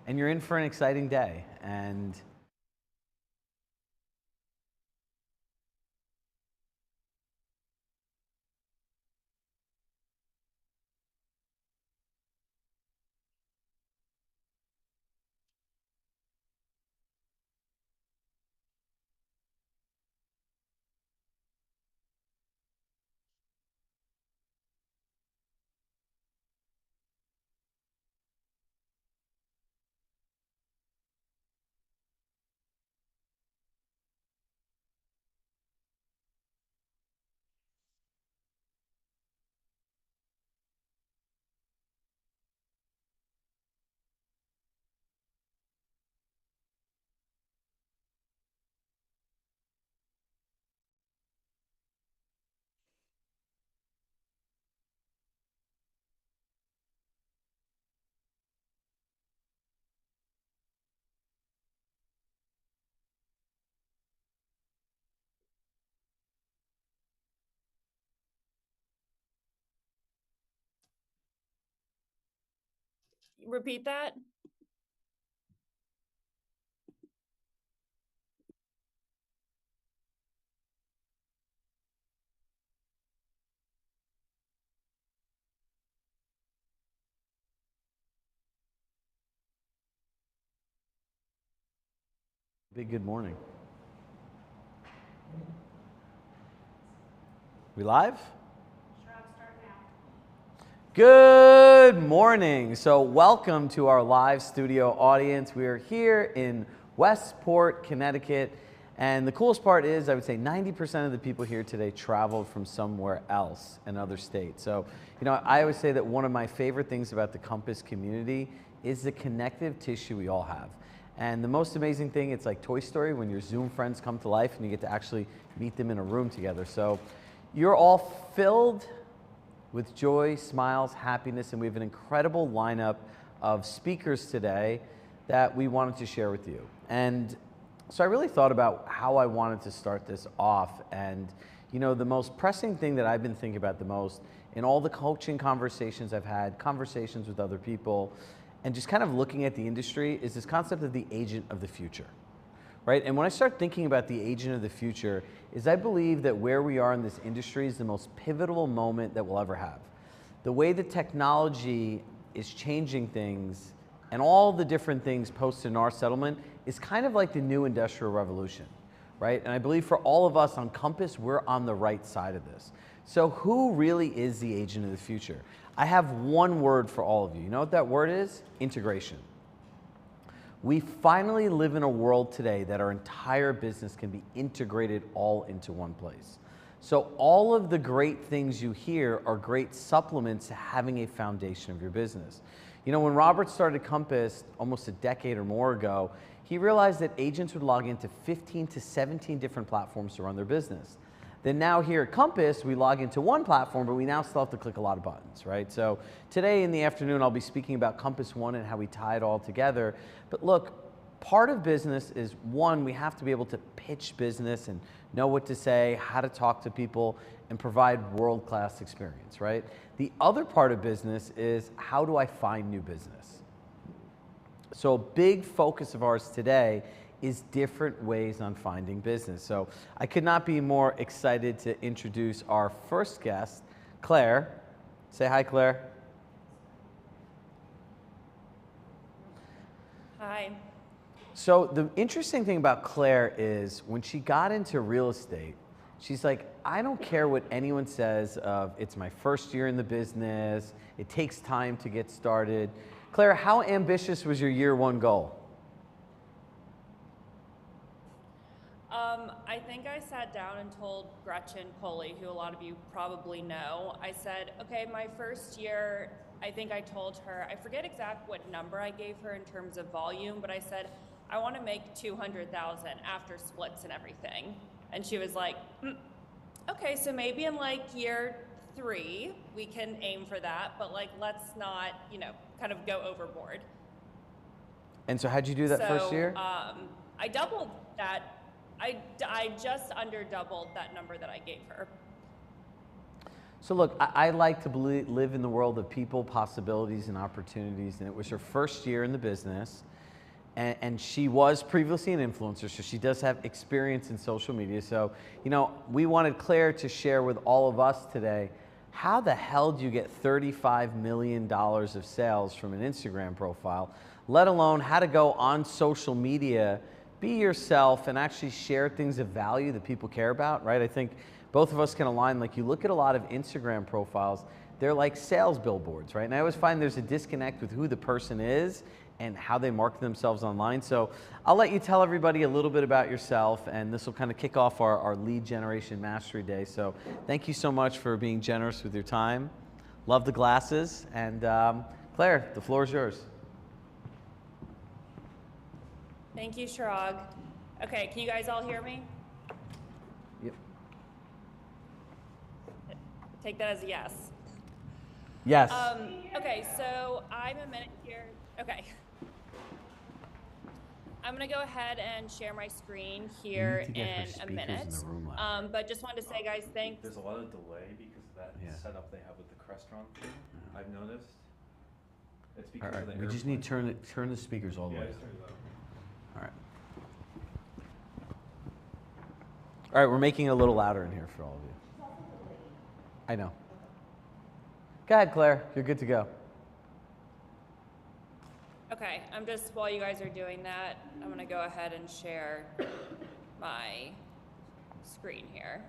and you're in for an exciting day. And Repeat that. big good morning. We live? Sure, I'll start now. Good morning. So welcome to our live studio audience. We are here in Westport, Connecticut. And the coolest part is, I would say 90% of the people here today traveled from somewhere else, another state. So, I always say that one of my favorite things about the Compass community is the connective tissue we all have. And the most amazing thing, it's like Toy Story when your Zoom friends come to life and you get to actually meet them in a room together. So you're all filled with joy, smiles, happiness, and we have an incredible lineup of speakers today that we wanted to share with you. And so I really thought about how I wanted to start this off. And the most pressing thing that I've been thinking about the most in all the coaching conversations I've had, conversations with other people, and just kind of looking at the industry is this concept of the agent of the future, right? And when I start thinking about the agent of the future is I believe that where we are in this industry is the most pivotal moment that we'll ever have. The way that technology is changing things and all the different things posted in our settlement is kind of like the new industrial revolution, right? And I believe for all of us on Compass, we're on the right side of this. So who really is the agent of the future? I have one word for all of you. You know what that word is? Integration. We finally live in a world today that our entire business can be integrated all into one place. So all of the great things you hear are great supplements to having a foundation of your business. When Robert started Compass almost a decade or more ago, he realized that agents would log into 15 to 17 different platforms to run their business. Then now here at Compass, we log into one platform, but we now still have to click a lot of buttons, right? So today in the afternoon, I'll be speaking about Compass One and how we tie it all together. But look, part of business is, one, we have to be able to pitch business and know what to say, how to talk to people, and provide world-class experience, right? The other part of business is, how do I find new business? So a big focus of ours today is different ways on finding business. So I could not be more excited to introduce our first guest, Claire. Say hi, Claire. Hi. So the interesting thing about Claire is when she got into real estate, she's like, I don't care what anyone says of it's my first year in the business, it takes time to get started. Claire, how ambitious was your year one goal? I think I sat down and told Gretchen Pulley, who a lot of you probably know, I said, okay, my first year, I think I told her, I forget exact what number I gave her in terms of volume, but I said, I want to make 200,000 after splits and everything. And she was like, okay, so maybe in like year 3, we can aim for that, but like, let's not, kind of go overboard. And so how'd you do that first year? I doubled that. I just under doubled that number that I gave her. So look, I like to live in the world of people, possibilities, and opportunities, and it was her first year in the business. and she was previously an influencer, so she does have experience in social media. So, you know, we wanted Claire to share with all of us today, how the hell do you get $35 million of sales from an Instagram profile, let alone how to go on social media, be yourself, and actually share things of value that people care about, right? I think both of us can align. Like, you look at a lot of Instagram profiles, they're like sales billboards, right? And I always find there's a disconnect with who the person is and how they market themselves online. So I'll let you tell everybody a little bit about yourself, and this will kind of kick off our lead generation mastery day. So thank you so much for being generous with your time. Love the glasses. And Claire, the floor is yours. Thank you, Chirag. Okay, can you guys all hear me? Yep. Take that as a yes. Yes. Okay, so I'm a minute here. Okay. I'm gonna go ahead and share my screen here in a minute. But just wanted to say, guys, thanks. There's a lot of delay because of that setup they have with the Crestron thing. I've noticed. It's because of the we just need to turn the speakers all the way. All right. All right, we're making it a little louder in here for all of you. I know. Go ahead, Claire. You're good to go. Okay, I'm just, while you guys are doing that, I'm gonna go ahead and share my screen here.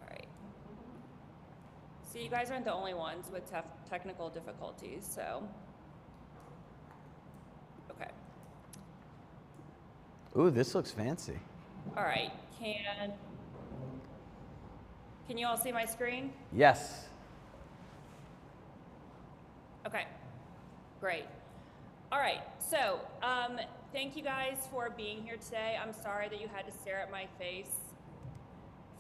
All right. So you guys aren't the only ones with technical difficulties, so. Okay. Ooh, this looks fancy. All right, can you all see my screen? Yes. Okay, great. All right, so thank you guys for being here today. I'm sorry that you had to stare at my face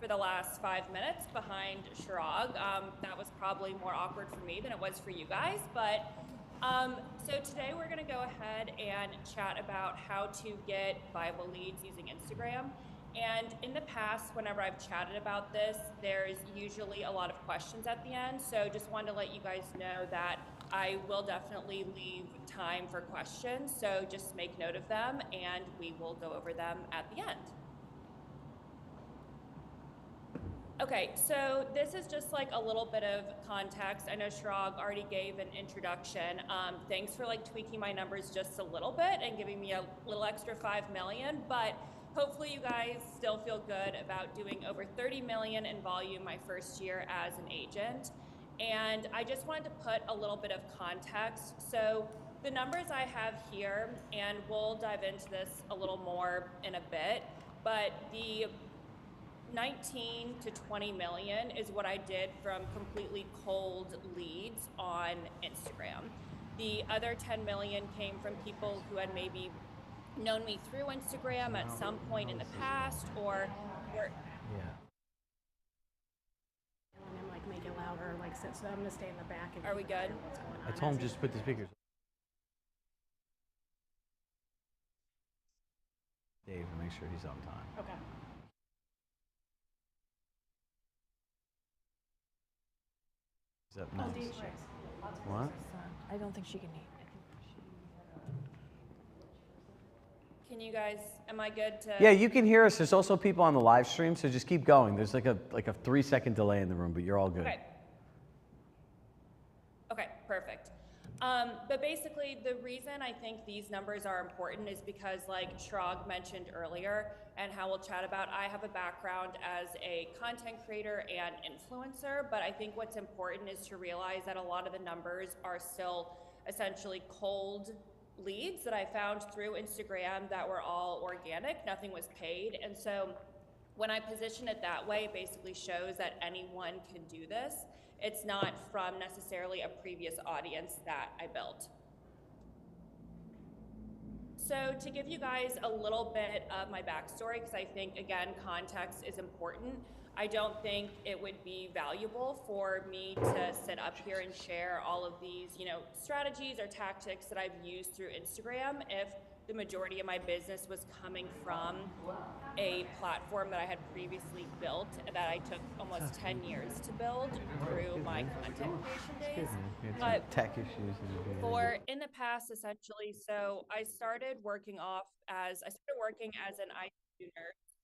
for the last 5 minutes behind Chirag. That was probably more awkward for me than it was for you guys, but so today we're gonna go ahead and chat about how to get viable leads using Instagram. And in the past, whenever I've chatted about this, there's usually a lot of questions at the end. So just wanted to let you guys know that I will definitely leave time for questions. So just make note of them and we will go over them at the end. Okay, so this is just like a little bit of context. I know Chirag already gave an introduction. Thanks for like tweaking my numbers just a little bit and giving me a little extra 5 million, but hopefully you guys still feel good about doing over 30 million in volume my first year as an agent. And I just wanted to put a little bit of context. So the numbers I have here, and we'll dive into this a little more in a bit, but the 19 to 20 million is what I did from completely cold leads on Instagram. The other 10 million came from people who had maybe known me through Instagram at some point in the past, or And then like make it louder, like so I'm gonna stay in the back. And Are we good? what's going on I told him as just put the speakers. Dave, and make sure he's on time. Okay. Is that Oh, nice? Dave, What? I don't think she can eat. Can you guys, am I good to? Yeah, you can hear us. There's also people on the live stream, so just keep going. There's like a 3-second delay in the room, but you're all good. Okay. Okay, perfect. But basically, the reason I think these numbers are important is because, like Chirag mentioned earlier, and how we'll chat about, I have a background as a content creator and influencer, but I think what's important is to realize that a lot of the numbers are still essentially cold leads that I found through Instagram that were all organic, nothing was paid. And so when I position it that way, it basically shows that anyone can do this. It's not from necessarily a previous audience that I built. So to give you guys a little bit of my backstory, because I think, again, context is important, I don't think it would be valuable for me to sit up here and share all of these, strategies or tactics that I've used through Instagram if the majority of my business was coming from a platform that I had previously built that I took almost 10 years to build through my content creation days. But tech issues. for in the past, essentially, so I started working as an ICU nurse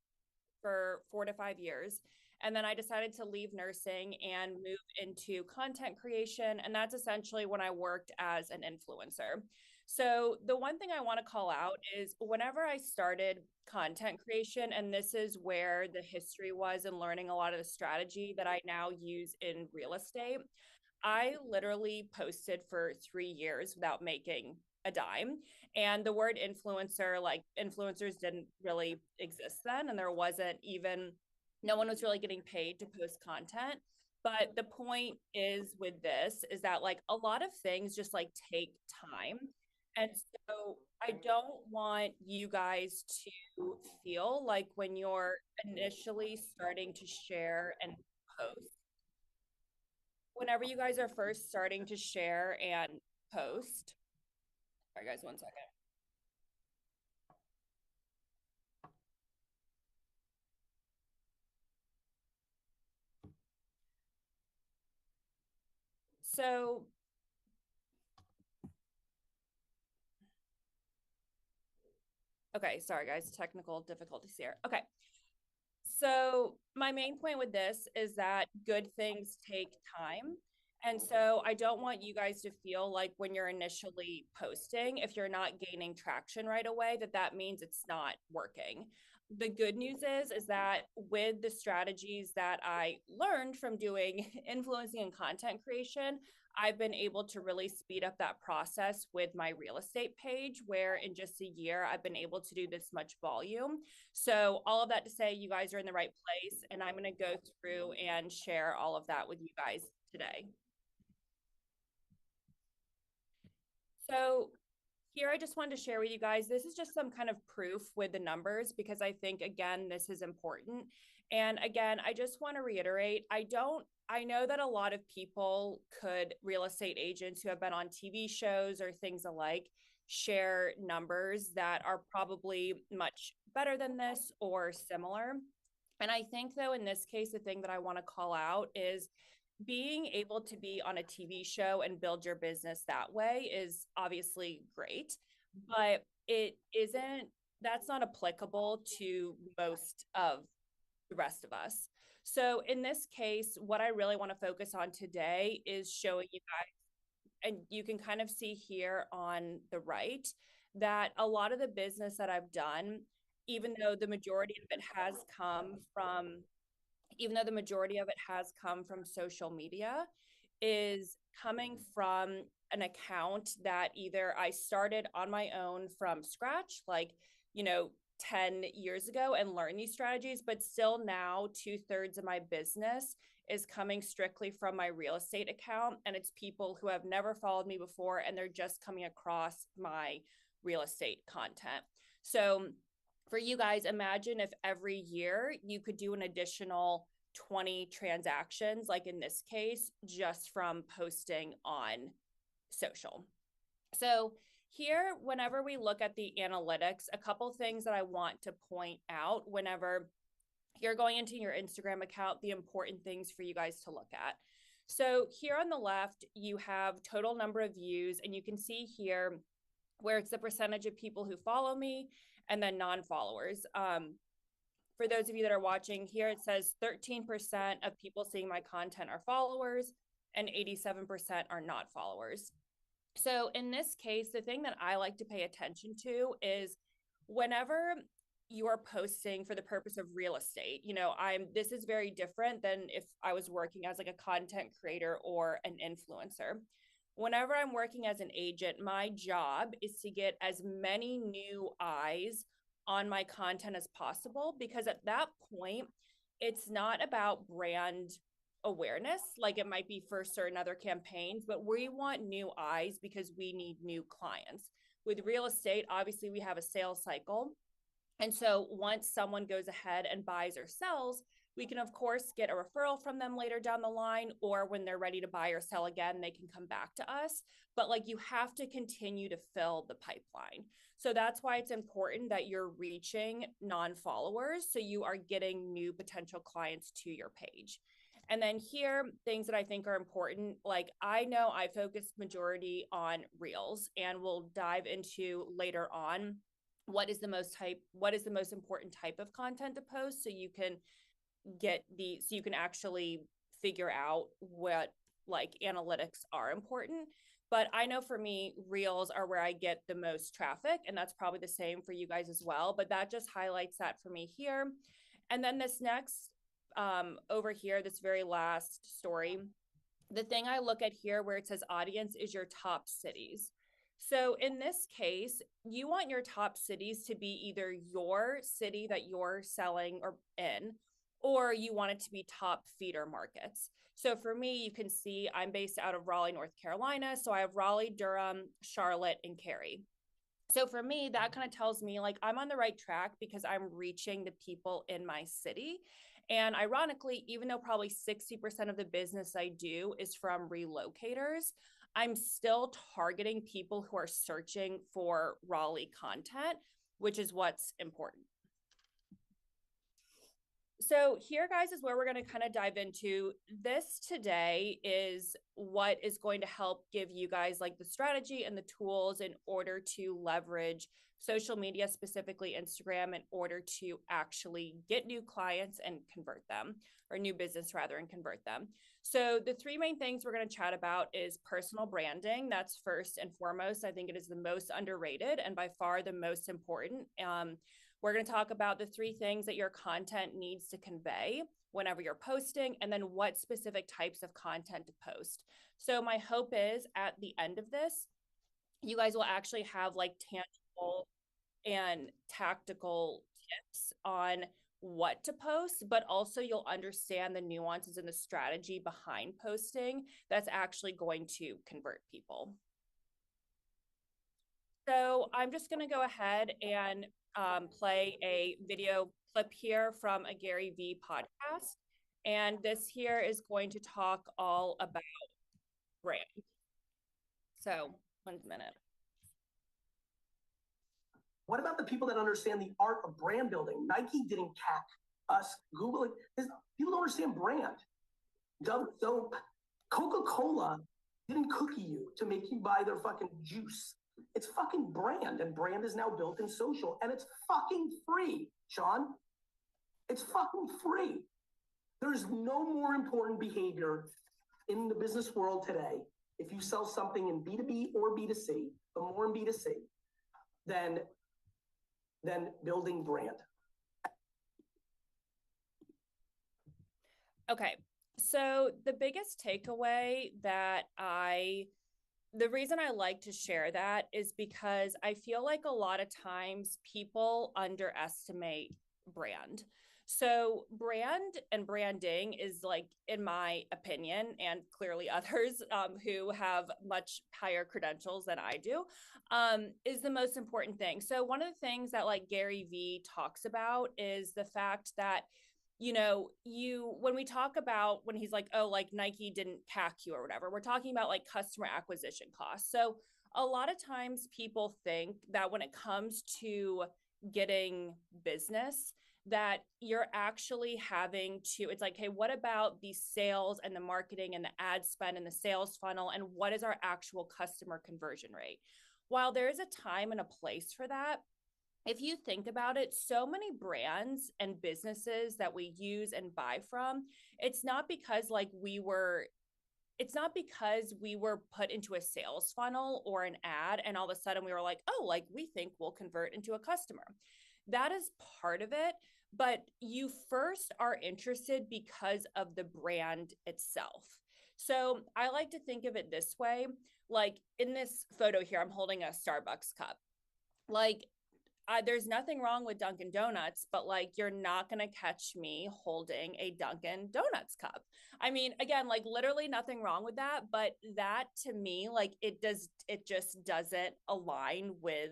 for 4 to 5 years. And then I decided to leave nursing and move into content creation. And that's essentially when I worked as an influencer. So the one thing I want to call out is whenever I started content creation, and this is where the history was and learning a lot of the strategy that I now use in real estate, I literally posted for 3 years without making a dime. And the word influencer, like influencers didn't really exist then. And there wasn't even, no one was really getting paid to post content. But the point is with this is that like a lot of things just like take time. And so I don't want you guys to feel like when you're initially starting to share and post, whenever you guys are first starting to share and post, sorry guys, 1 second. So, okay, sorry guys, technical difficulties here. Okay. So my main point with this is that good things take time. And so I don't want you guys to feel like when you're initially posting, if you're not gaining traction right away, that means it's not working. The good news is that with the strategies that I learned from doing influencing and content creation, I've been able to really speed up that process with my real estate page, where in just a year, I've been able to do this much volume. So all of that to say, you guys are in the right place, and I'm going to go through and share all of that with you guys today. So here, I just wanted to share with you guys, this is just some kind of proof with the numbers, because I think, again, this is important. And again, I just want to reiterate, I know that a lot of people real estate agents who have been on TV shows or things alike, share numbers that are probably much better than this or similar. And I think, though, in this case, the thing that I want to call out is being able to be on a TV show and build your business that way is obviously great, but that's not applicable to most of the rest of us. So in this case, what I really want to focus on today is showing you guys, and you can kind of see here on the right, that a lot of the business that I've done, even though the majority of it has come from social media, is coming from an account that either I started on my own from scratch, like, 10 years ago, and learned these strategies, but still now 2/3 of my business is coming strictly from my real estate account. And it's people who have never followed me before, and they're just coming across my real estate content. So for you guys, imagine if every year you could do an additional 20 transactions, like in this case, just from posting on social. So here, whenever we look at the analytics, a couple things that I want to point out whenever you're going into your Instagram account, the important things for you guys to look at. So here on the left, you have total number of views, and you can see here where it's the percentage of people who follow me and then non-followers. For those of you that are watching here, it says 13% of people seeing my content are followers and 87% are not followers. So in this case, the thing that I like to pay attention to is whenever you are posting for the purpose of real estate, this is very different than if I was working as like a content creator or an influencer. Whenever I'm working as an agent, my job is to get as many new eyes on my content as possible, because at that point, it's not about brand awareness like it might be for certain other campaigns, but we want new eyes because we need new clients. With real estate, obviously, we have a sales cycle. And so once someone goes ahead and buys or sells, We can, of course, get a referral from them later down the line, or when they're ready to buy or sell again, they can come back to us. But like, you have to continue to fill the pipeline. So that's why it's important that you're reaching non-followers, so you are getting new potential clients to your page. And then here, things that I think are important, like I know I focus majority on reels, and we'll dive into later on what is the most important type of content to post, so you can actually figure out what like analytics are important. But I know for me, reels are where I get the most traffic, and that's probably the same for you guys as well. But that just highlights that for me here. And then this next over here, this very last story, the thing I look at here where it says audience is your top cities. So in this case, you want your top cities to be either your city that you're selling or in, or you want it to be top feeder markets. So for me, you can see I'm based out of Raleigh, North Carolina. So I have Raleigh, Durham, Charlotte, and Cary. So for me, that kind of tells me like I'm on the right track because I'm reaching the people in my city. And ironically, even though probably 60% of the business I do is from relocators, I'm still targeting people who are searching for Raleigh content, which is what's important. So here, guys, is where we're going to kind of dive into. This today is what is going to help give you guys like the strategy and the tools in order to leverage social media, specifically Instagram, in order to actually get new clients and convert them, or new business rather, and convert them. So the three main things we're going to chat about is personal branding. That's first and foremost. I think it is the most underrated and by far the most important. We're going to talk about the three things that your content needs to convey whenever you're posting, and then what specific types of content to post. So my hope is at the end of this, you guys will actually have like tangible and tactical tips on what to post, but also you'll understand the nuances and the strategy behind posting that's actually going to convert people. So I'm just going to go ahead and play a video clip here from a Gary Vee podcast. And this here is going to talk all about brand. So 1 minute. What about the people that understand the art of brand building? Nike didn't CAC us. Google, people don't understand brand. Dove soap, Coca-Cola didn't cookie you to make you buy their fucking juice. It's fucking brand, and brand is now built in social, and it's fucking free, Sean. It's fucking free. There's no more important behavior in the business world today, if you sell something in B2B or B2C, but more in B2C, than building brand. Okay, so the biggest takeaway the reason I like to share that is because I feel like a lot of times people underestimate brand. So brand and branding is, like, in my opinion, and clearly others who have much higher credentials than I do, is the most important thing. So one of the things that like Gary Vee talks about is the fact that, you know, when we talk about when he's like, oh, like Nike didn't CAC you or whatever, we're talking about like customer acquisition costs. So a lot of times people think that when it comes to getting business, that you're actually having to, it's like, hey, what about the sales and the marketing and the ad spend and the sales funnel? And what is our actual customer conversion rate? While there is a time and a place for that, if you think about it, so many brands and businesses that we use and buy from, it's not because we were put into a sales funnel or an ad and all of a sudden we were like, oh, like we think we'll convert into a customer. That is part of it, but you first are interested because of the brand itself. So I like to think of it this way, like in this photo here, I'm holding a Starbucks cup. There's nothing wrong with Dunkin' Donuts, but like, you're not going to catch me holding a Dunkin' Donuts cup. I mean, again, like literally nothing wrong with that, but that to me, like it just doesn't align with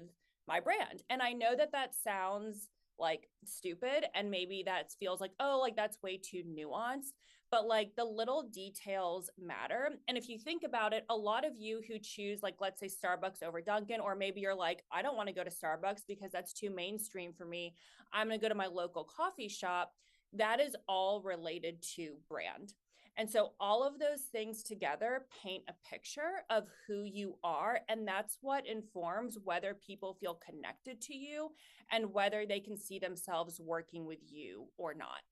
my brand. And I know that sounds like stupid, and maybe that feels like, oh, like that's way too nuanced, but like the little details matter. And if you think about it, a lot of you who choose, like, let's say Starbucks over Dunkin', or maybe you're like, I don't want to go to Starbucks because that's too mainstream for me, I'm going to go to my local coffee shop. That is all related to brand. And so all of those things together paint a picture of who you are. And that's what informs whether people feel connected to you and whether they can see themselves working with you or not.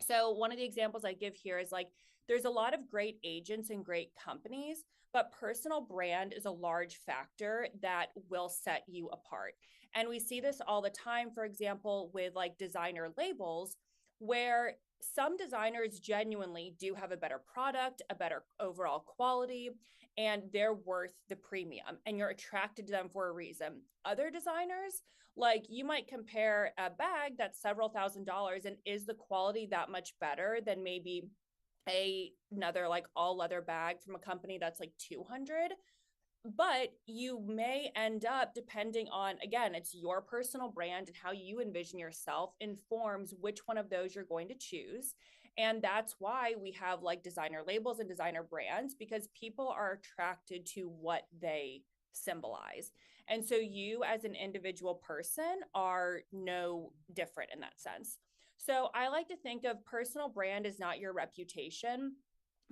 So one of the examples I give here is like, there's a lot of great agents and great companies, but personal brand is a large factor that will set you apart. And we see this all the time, for example, with like designer labels, where some designers genuinely do have a better product, a better overall quality, and they're worth the premium and you're attracted to them for a reason. Other designers, like, you might compare a bag that's several $1,000s, and is the quality that much better than maybe another like all leather bag from a company that's like 200? But you may end up, depending on, again, it's your personal brand and how you envision yourself informs which one of those you're going to choose. And that's why we have like designer labels and designer brands, because people are attracted to what they symbolize. And so you as an individual person are no different in that sense. So I like to think of personal brand as not your reputation,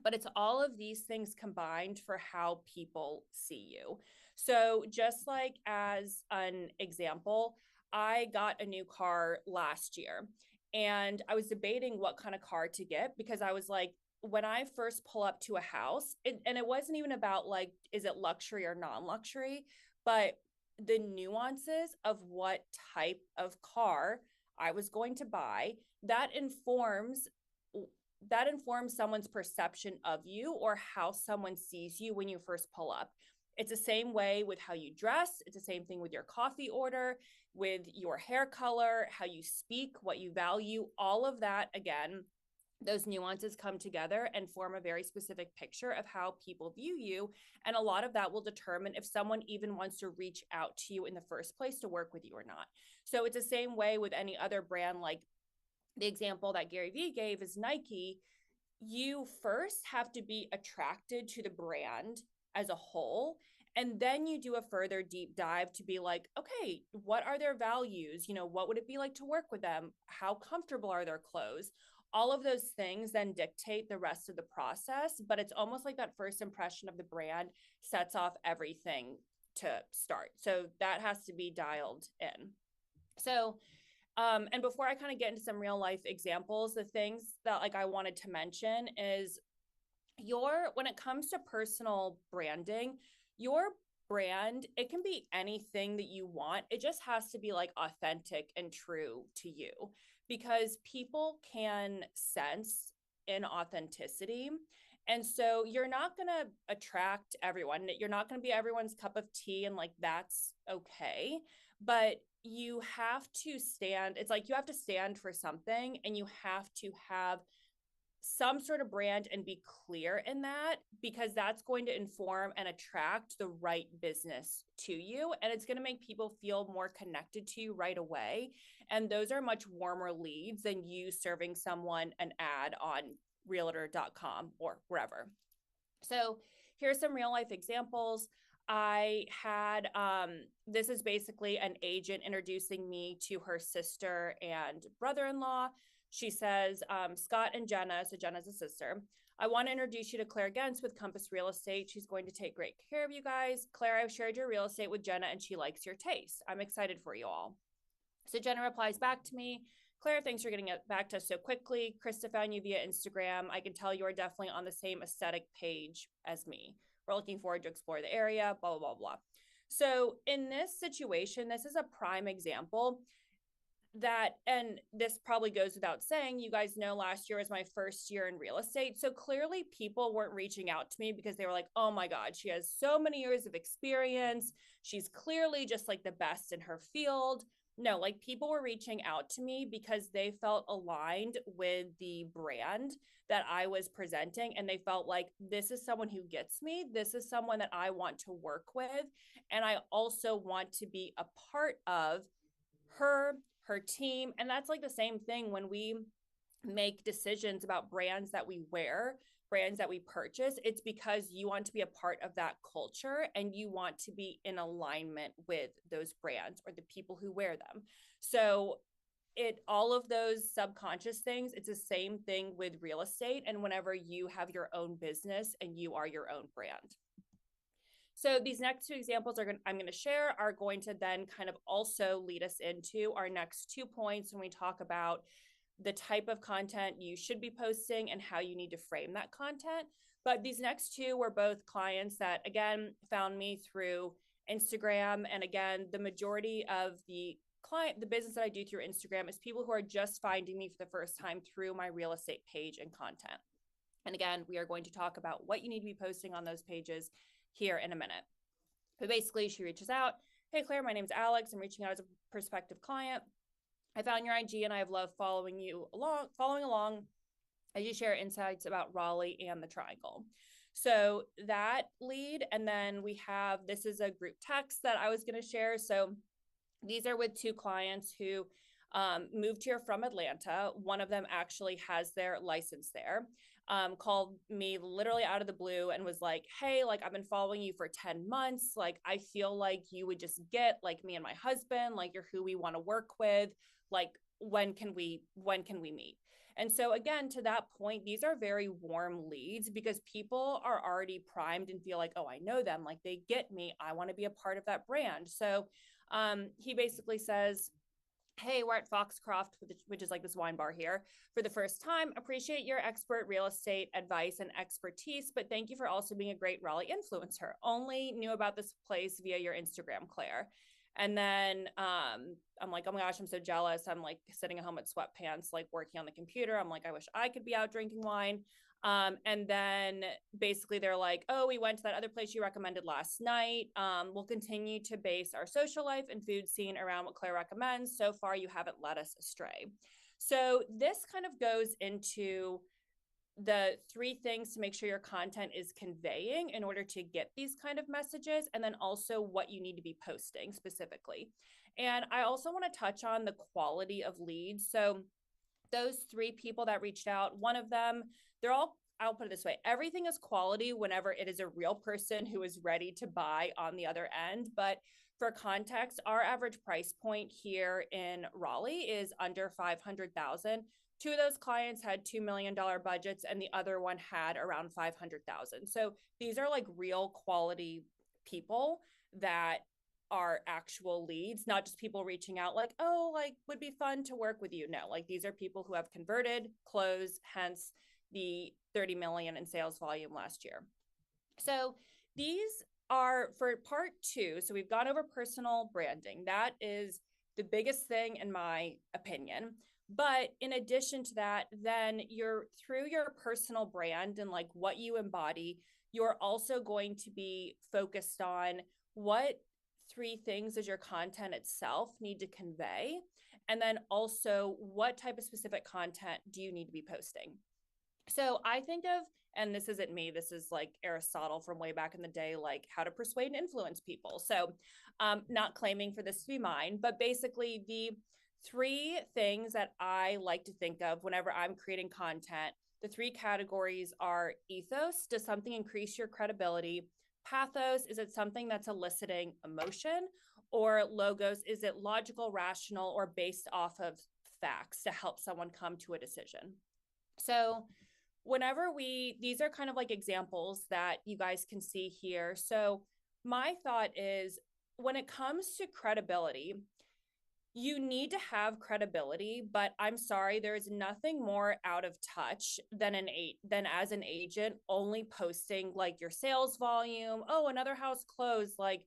but it's all of these things combined for how people see you. So just like as an example, I got a new car last year and I was debating what kind of car to get, because I was like, when I first pull up to a house, and it wasn't even about like, is it luxury or non-luxury, but the nuances of what type of car I was going to buy, that informs someone's perception of you or how someone sees you when you first pull up. It's the same way with how you dress. It's the same thing with your coffee order, with your hair color, how you speak, what you value, all of that. Again, those nuances come together and form a very specific picture of how people view you. And a lot of that will determine if someone even wants to reach out to you in the first place to work with you or not. So it's the same way with any other brand. Like the example that Gary Vee gave is Nike. You first have to be attracted to the brand as a whole, and then you do a further deep dive to be like, okay, what are their values? You know, what would it be like to work with them? How comfortable are their clothes? All of those things then dictate the rest of the process, but it's almost like that first impression of the brand sets off everything to start. So that has to be dialed in. So and before I kind of get into some real life examples, the things that like I wanted to mention is when it comes to personal branding, your brand, it can be anything that you want. It just has to be like authentic and true to you, because people can sense inauthenticity. And so you're not going to attract everyone. You're not going to be everyone's cup of tea, and like that's okay. But you have to stand, it's like you have to stand for something, and you have to have some sort of brand and be clear in that, because that's going to inform and attract the right business to you. And it's going to make people feel more connected to you right away. And those are much warmer leads than you serving someone an ad on realtor.com or wherever. So here's some real life examples. I had, this is basically an agent introducing me to her sister and brother-in-law. She says, Scott and Jenna, so Jenna's a sister, I want to introduce you to Claire Gens with Compass Real Estate. She's going to take great care of you guys. Claire, I've shared your real estate with Jenna and she likes your taste. I'm excited for you all. So Jenna replies back to me, Claire, thanks for getting it back to us so quickly. Krista found you via Instagram. I can tell you're definitely on the same aesthetic page as me. We're looking forward to explore the area, blah, blah, blah, blah. So in this situation, this is a prime example that, and this probably goes without saying, you guys know last year was my first year in real estate. So clearly people weren't reaching out to me because they were like, oh my God, she has so many years of experience. She's clearly just like the best in her field. No, like people were reaching out to me because they felt aligned with the brand that I was presenting. And they felt like, this is someone who gets me. This is someone that I want to work with. And I also want to be a part of her her team. And that's like the same thing when we make decisions about brands that we wear, brands that we purchase. It's because you want to be a part of that culture and you want to be in alignment with those brands or the people who wear them. So all of those subconscious things, it's the same thing with real estate and whenever you have your own business and you are your own brand. So these next two examples I'm going to share are going to then kind of also lead us into our next 2 points when we talk about the type of content you should be posting and how you need to frame that content. But these next two were both clients that, again, found me through Instagram. And again, the majority of the business that I do through Instagram is people who are just finding me for the first time through my real estate page and content. And again, we are going to talk about what you need to be posting on those pages here in a minute. But basically, she reaches out. Hey, Claire, my name's Alex. I'm reaching out as a prospective client. I found your IG and I have loved following along as you share insights about Raleigh and the Triangle. So that lead, and then this is a group text that I was going to share. So these are with two clients who moved here from Atlanta. One of them actually has their license there. Called me literally out of the blue and was like, hey, like I've been following you for 10 months. Like I feel like you would just get like me and my husband, like you're who we want to work with. Like when can we meet? And so again, to that point, these are very warm leads because people are already primed and feel like, oh, I know them. Like they get me. I want to be a part of that brand. So he basically says, hey, we're at Foxcroft, which is like this wine bar here, for the first time. Appreciate your expert real estate advice and expertise, but thank you for also being a great Raleigh influencer. Only knew about this place via your Instagram, Claire. And then I'm like, oh my gosh, I'm so jealous. I'm like sitting at home at sweatpants, like working on the computer. I'm like, I wish I could be out drinking wine. And then basically they're like, oh, we went to that other place you recommended last night. We'll continue to base our social life and food scene around what Claire recommends. So far, you haven't led us astray. So this kind of goes into the 3 things to make sure your content is conveying in order to get these kind of messages, and then also what you need to be posting specifically. And I also want to touch on the quality of leads. So those 3 people that reached out, one of them, I'll put it this way, everything is quality whenever it is a real person who is ready to buy on the other end. But for context, our average price point here in Raleigh is under $500,000. 2 of those clients had $2 million budgets and the other one had around $500,000. So these are like real quality people that are actual leads, not just people reaching out like, oh, like would be fun to work with you. No, like these are people who have converted, closed, hence the 30 million in sales volume last year. So these are for part 2. So we've gone over personal branding. That is the biggest thing in my opinion. But in addition to that, then through your personal brand and like what you embody, you're also going to be focused on what 3 things does your content itself need to convey? And then also what type of specific content do you need to be posting? So I think of, and this isn't me, this is like Aristotle from way back in the day, like how to persuade and influence people. So not claiming for this to be mine, but basically the 3 things that I like to think of whenever I'm creating content, the 3 categories are ethos, does something increase your credibility? Pathos, is it something that's eliciting emotion? Or logos, is it logical, rational, or based off of facts to help someone come to a decision? So these are kind of like examples that you guys can see here. So my thought is when it comes to credibility, you need to have credibility, but I'm sorry, there's nothing more out of touch than as an agent only posting like your sales volume. Oh, another house closed. Like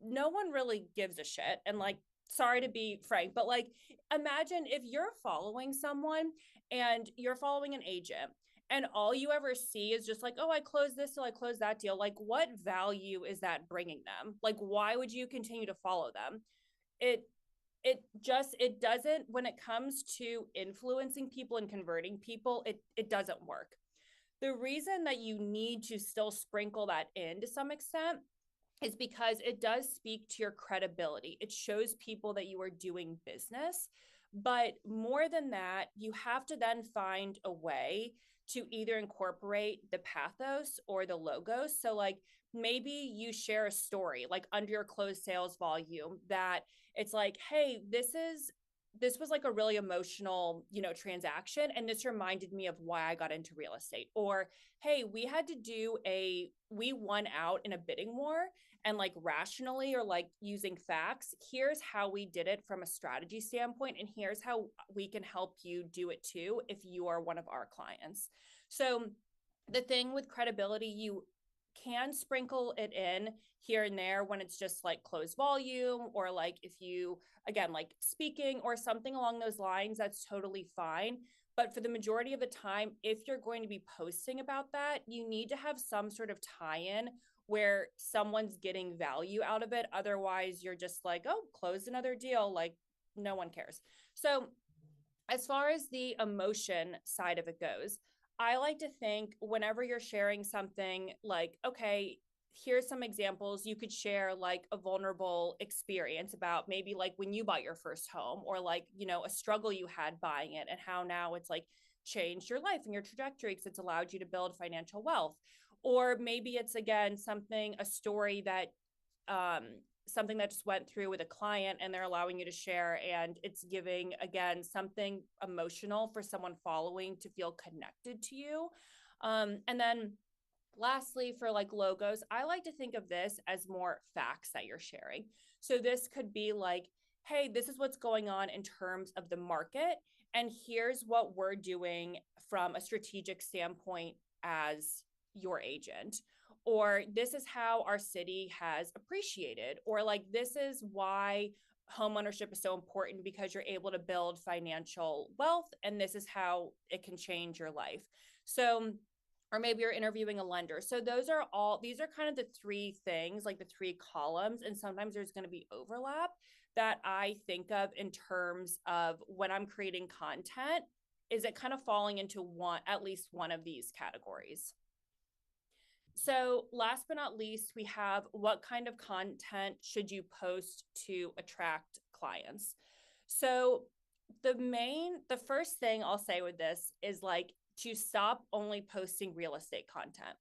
no one really gives a shit. And like, sorry to be frank, but like imagine if you're following someone and you're following an agent and all you ever see is just like, oh, I closed this till I closed that deal. Like what value is that bringing them? Like, why would you continue to follow them? It doesn't, when it comes to influencing people and converting people, it doesn't work. The reason that you need to still sprinkle that in to some extent is because it does speak to your credibility. It shows people that you are doing business. But more than that, you have to then find a way to either incorporate the pathos or the logos. So, like, maybe you share a story like under your closed sales volume that it's like, hey, this was like a really emotional, transaction, and this reminded me of why I got into real estate. Or, hey, we won out in a bidding war, and like rationally or like using facts, here's how we did it from a strategy standpoint, and here's how we can help you do it too if you are one of our clients. So the thing with credibility, you can sprinkle it in here and there when it's just like closed volume, or like if you, again, like speaking or something along those lines, that's totally fine. But for the majority of the time, if you're going to be posting about that, you need to have some sort of tie-in where someone's getting value out of it. Otherwise, you're just like, oh, close another deal. Like, no one cares. So as far as the emotion side of it goes, I like to think whenever you're sharing something like, okay, here's some examples. You could share like a vulnerable experience about maybe like when you bought your first home, or like, a struggle you had buying it and how now it's like changed your life and your trajectory because it's allowed you to build financial wealth. Or maybe it's, again, a story that something that just went through with a client and they're allowing you to share, and it's giving, again, something emotional for someone following to feel connected to you. And then lastly, for like logos, I like to think of this as more facts that you're sharing. So this could be like, hey, this is what's going on in terms of the market, and here's what we're doing from a strategic standpoint as your agent. Or this is how our city has appreciated, or like this is why homeownership is so important, because you're able to build financial wealth, and this is how it can change your life. So, or maybe you're interviewing a lender. So these are kind of the three things, like the three columns. And sometimes there's going to be overlap that I think of in terms of when I'm creating content. Is it kind of falling into at least one of these categories? So last but not least, we have what kind of content should you post to attract clients? So the first thing I'll say with this is like to stop only posting real estate content.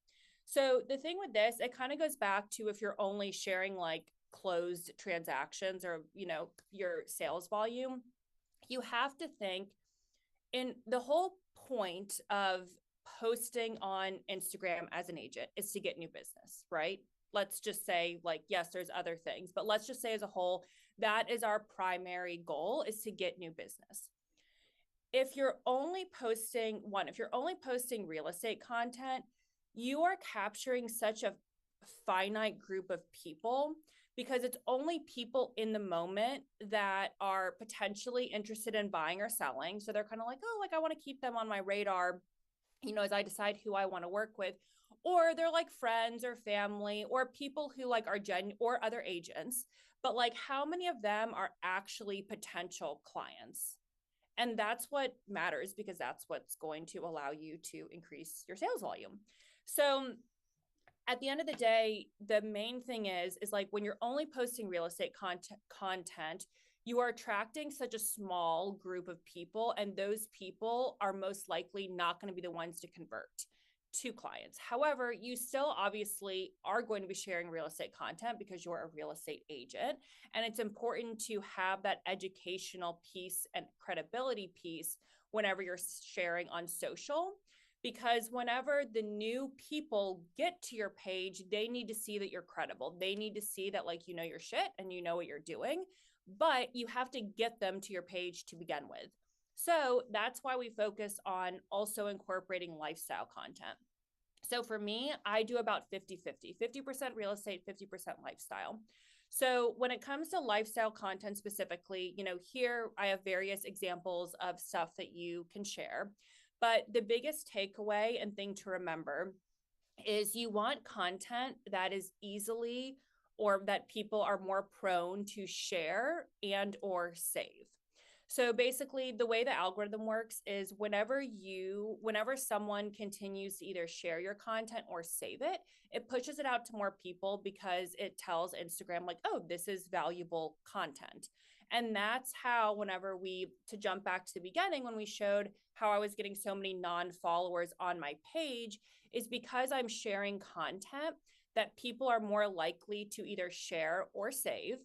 So the thing with this, it kind of goes back to if you're only sharing like closed transactions or, your sales volume, you have to think in the whole point of posting on Instagram as an agent is to get new business, right? Let's just say, like, yes, there's other things, but let's just say as a whole, that is our primary goal, is to get new business. If you're only posting real estate content, you are capturing such a finite group of people, because it's only people in the moment that are potentially interested in buying or selling. So they're kind of like, oh, like I want to keep them on my radar, as I decide who I want to work with. Or they're like friends or family or people who like are or other agents. But like, how many of them are actually potential clients? And that's what matters, because that's what's going to allow you to increase your sales volume. So at the end of the day, the main thing is like when you're only posting real estate content, you are attracting such a small group of people, and those people are most likely not going to be the ones to convert to clients. However, you still obviously are going to be sharing real estate content because you're a real estate agent, and it's important to have that educational piece and credibility piece whenever you're sharing on social. Because whenever the new people get to your page, they need to see that you're credible. They need to see that like, your shit and you know what you're doing, but you have to get them to your page to begin with. So that's why we focus on also incorporating lifestyle content. So for me, I do about 50-50, 50% real estate, 50% lifestyle. So when it comes to lifestyle content specifically, here I have various examples of stuff that you can share. But the biggest takeaway and thing to remember is you want content that is easily, or that people are more prone to share and or save. So basically, the way the algorithm works is whenever someone continues to either share your content or save it, it pushes it out to more people because it tells Instagram like, oh, this is valuable content. And that's how, to jump back to the beginning, when we showed how I was getting so many non-followers on my page, is because I'm sharing content that people are more likely to either share or save.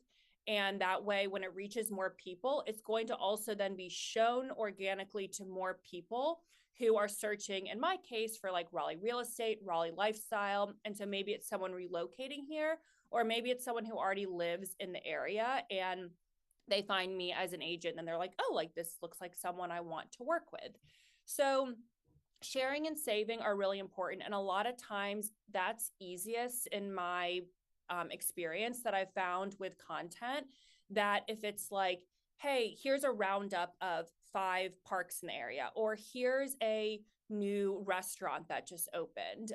And that way, when it reaches more people, it's going to also then be shown organically to more people who are searching, in my case, for like Raleigh real estate, Raleigh lifestyle. And so maybe it's someone relocating here, or maybe it's someone who already lives in the area and they find me as an agent and they're like, oh, like this looks like someone I want to work with. So sharing and saving are really important. And a lot of times that's easiest in my experience that I've found with content, that if it's like, hey, here's a roundup of 5 parks in the area, or here's a new restaurant that just opened.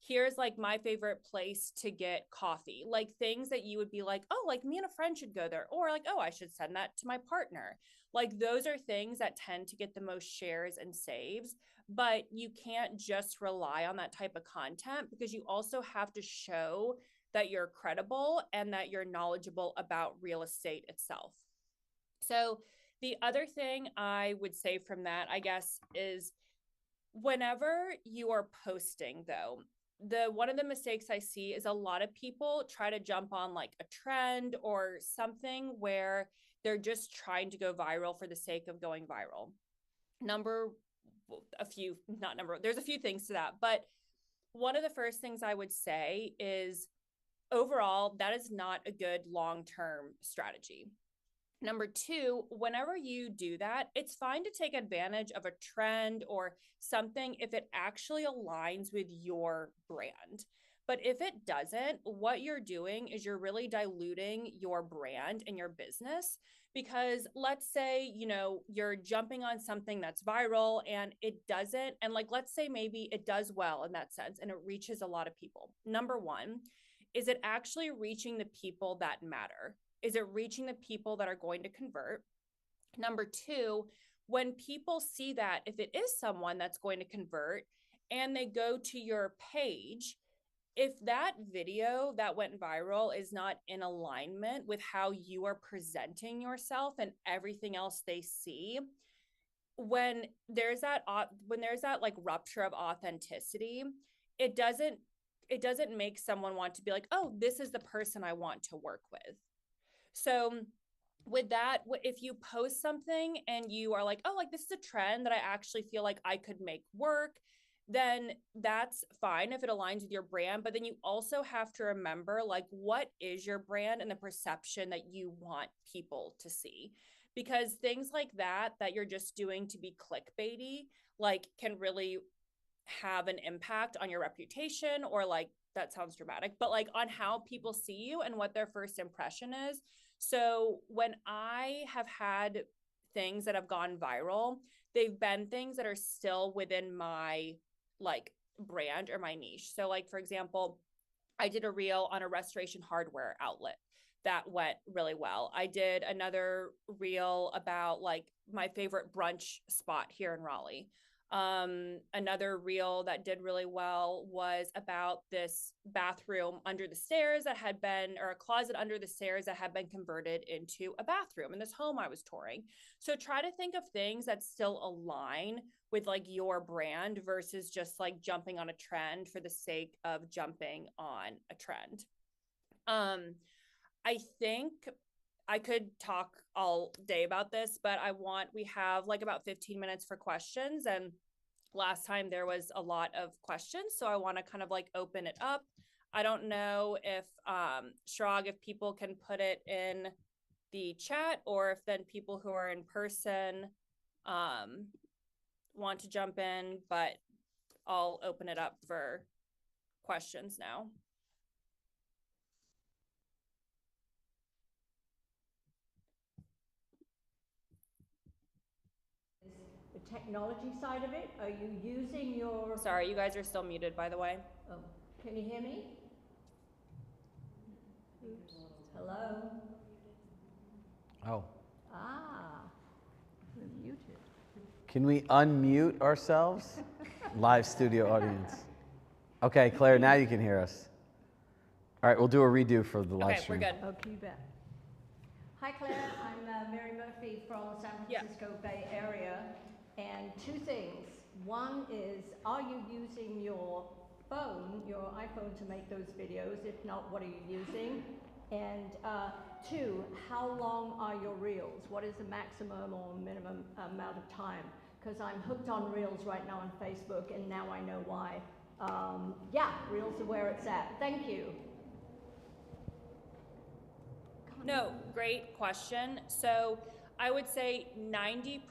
Here's like my favorite place to get coffee, like things that you would be like, oh, like me and a friend should go there, or like, oh, I should send that to my partner. Like those are things that tend to get the most shares and saves, but you can't just rely on that type of content because you also have to show that you're credible and that you're knowledgeable about real estate itself. So the other thing I would say from that, I guess, is whenever you are posting, though, one of the mistakes I see is a lot of people try to jump on like a trend or something where they're just trying to go viral for the sake of going viral. There's a few things to that, but one of the first things I would say is overall, that is not a good long-term strategy. Number 2, whenever you do that, it's fine to take advantage of a trend or something if it actually aligns with your brand. But if it doesn't, what you're doing is you're really diluting your brand and your business, because let's say, you're jumping on something that's viral and it doesn't, and like, let's say maybe it does well in that sense and it reaches a lot of people. Number 1, is it actually reaching the people that matter? Is it reaching the people that are going to convert? Number 2, when people see that, if it is someone that's going to convert and they go to your page, if that video that went viral is not in alignment with how you are presenting yourself and everything else they see, when there's that like rupture of authenticity, it doesn't make someone want to be like, oh, this is the person I want to work with. So with that, if you post something and you are like, oh, like this is a trend that I actually feel like I could make work, then that's fine if it aligns with your brand. But then you also have to remember, like, what is your brand and the perception that you want people to see? Because things like that you're just doing to be clickbaity, like, can really have an impact on your reputation, or like, that sounds dramatic, but like on how people see you and what their first impression is. So when I have had things that have gone viral, they've been things that are still within my like brand or my niche. So like, for example, I did a reel on a restoration hardware outlet that went really well. I did another reel about like my favorite brunch spot here in Raleigh. Another reel that did really well was about this bathroom under the stairs that had been, or a closet under the stairs that had been converted into a bathroom in this home I was touring. So try to think of things that still align with like your brand versus just like jumping on a trend for the sake of jumping on a trend. I think I could talk all day about this, but we have like about 15 minutes for questions. And last time there was a lot of questions, so I want to kind of like open it up. I don't know if Shrag, if people can put it in the chat, or if then people who are in person want to jump in, but I'll open it up for questions now. The technology side of it, are you using your... Sorry, you guys are still muted, by the way. Oh, can you hear me? Oops. Hello? Oh. Ah, Can we unmute ourselves? Live studio audience. Okay, Claire, now you can hear us. All right, we'll do a redo for the live Okay, we're stream. good. Okay, you bet. Hi Claire, I'm Mary Murphy from the San Yeah. Francisco Bay Area. And two things. One is, are you using your phone, your iPhone, to make those videos? If not, what are you using? And two, how long are your reels? What is the maximum or minimum amount of time? Because I'm hooked on reels right now on Facebook, and now I know why. Yeah, reels are where it's at. Thank you. No, great question. So I would say 90%,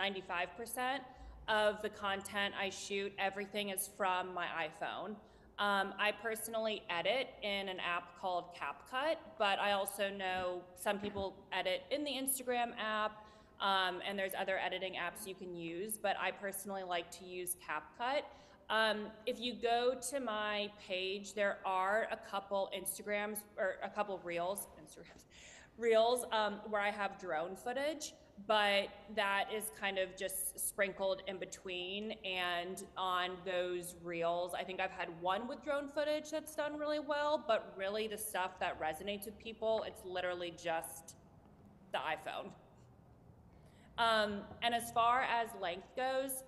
95% of the content I shoot, everything is from my iPhone. I personally edit in an app called CapCut, but I also know some people edit in the Instagram app, and there's other editing apps you can use, but I personally like to use CapCut. If you go to my page, there are a couple Instagrams or a couple reels where I have drone footage, but that is kind of just sprinkled in between. And on those reels, I think I've had one with drone footage that's done really well, but really the stuff that resonates with people, it's literally just the iPhone. And as far as length goes,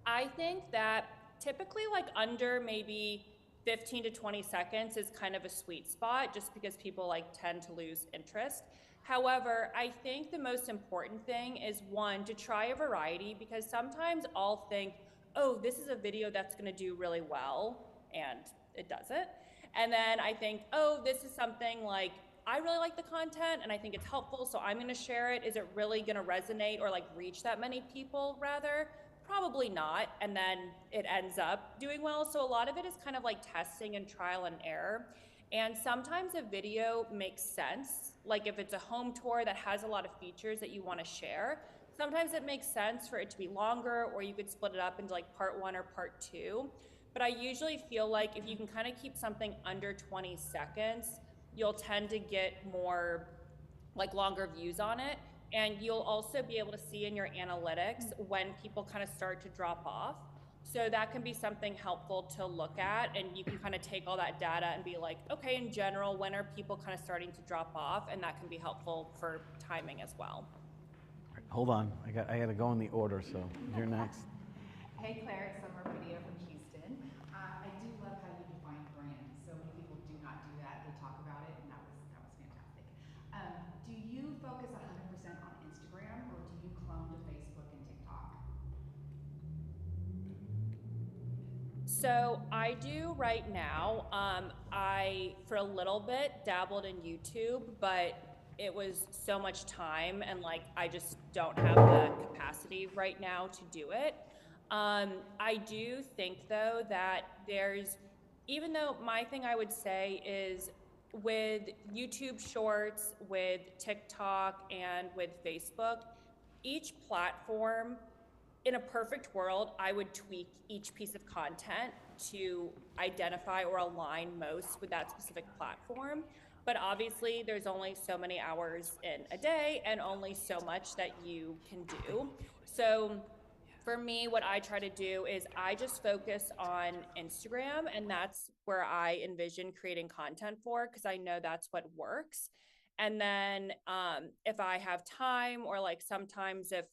I think that typically like under maybe 15 to 20 seconds is kind of a sweet spot, just because people like tend to lose interest. However, I think the most important thing is, one, to try a variety, because sometimes I'll think, oh, this is a video that's going to do really well, and it doesn't. And then I think, oh, this is something like, I really like the content and I think it's helpful, so I'm going to share it. Is it really going to resonate or like reach that many people rather? Probably not, and then it ends up doing well. So a lot of it is kind of like testing and trial and error. And sometimes a video makes sense, like if it's a home tour that has a lot of features that you want to share, sometimes it makes sense for it to be longer, or you could split it up into like part 1 or part 2. But I usually feel like if you can kind of keep something under 20 seconds, you'll tend to get more like longer views on it. And you'll also be able to see in your analytics when people kind of start to drop off. So that can be something helpful to look at, and you can kind of take all that data and be like, okay, in general, when are people kind of starting to drop off? And that can be helpful for timing as well. Hold on, I got to go in the order, so you're next. Hey Claire, it's Summer Padilla from Houston. I do love how you define brand. So many people do not do that. They talk about it, and that was fantastic. Do you focus 100% on Instagram, or do you clone to Facebook and TikTok? So I do right now. I, for a little bit, dabbled in YouTube, but it was so much time, and like I just don't have the capacity right now to do it. I do think though that even though my thing I would say is with YouTube Shorts, with TikTok, and with Facebook, each platform, in a perfect world, I would tweak each piece of content to identify or align most with that specific platform. But obviously, there's only so many hours in a day and only so much that you can do. So for me, what I try to do is I just focus on Instagram, and that's where I envision creating content for, because I know that's what works. And then if I have time, or like sometimes if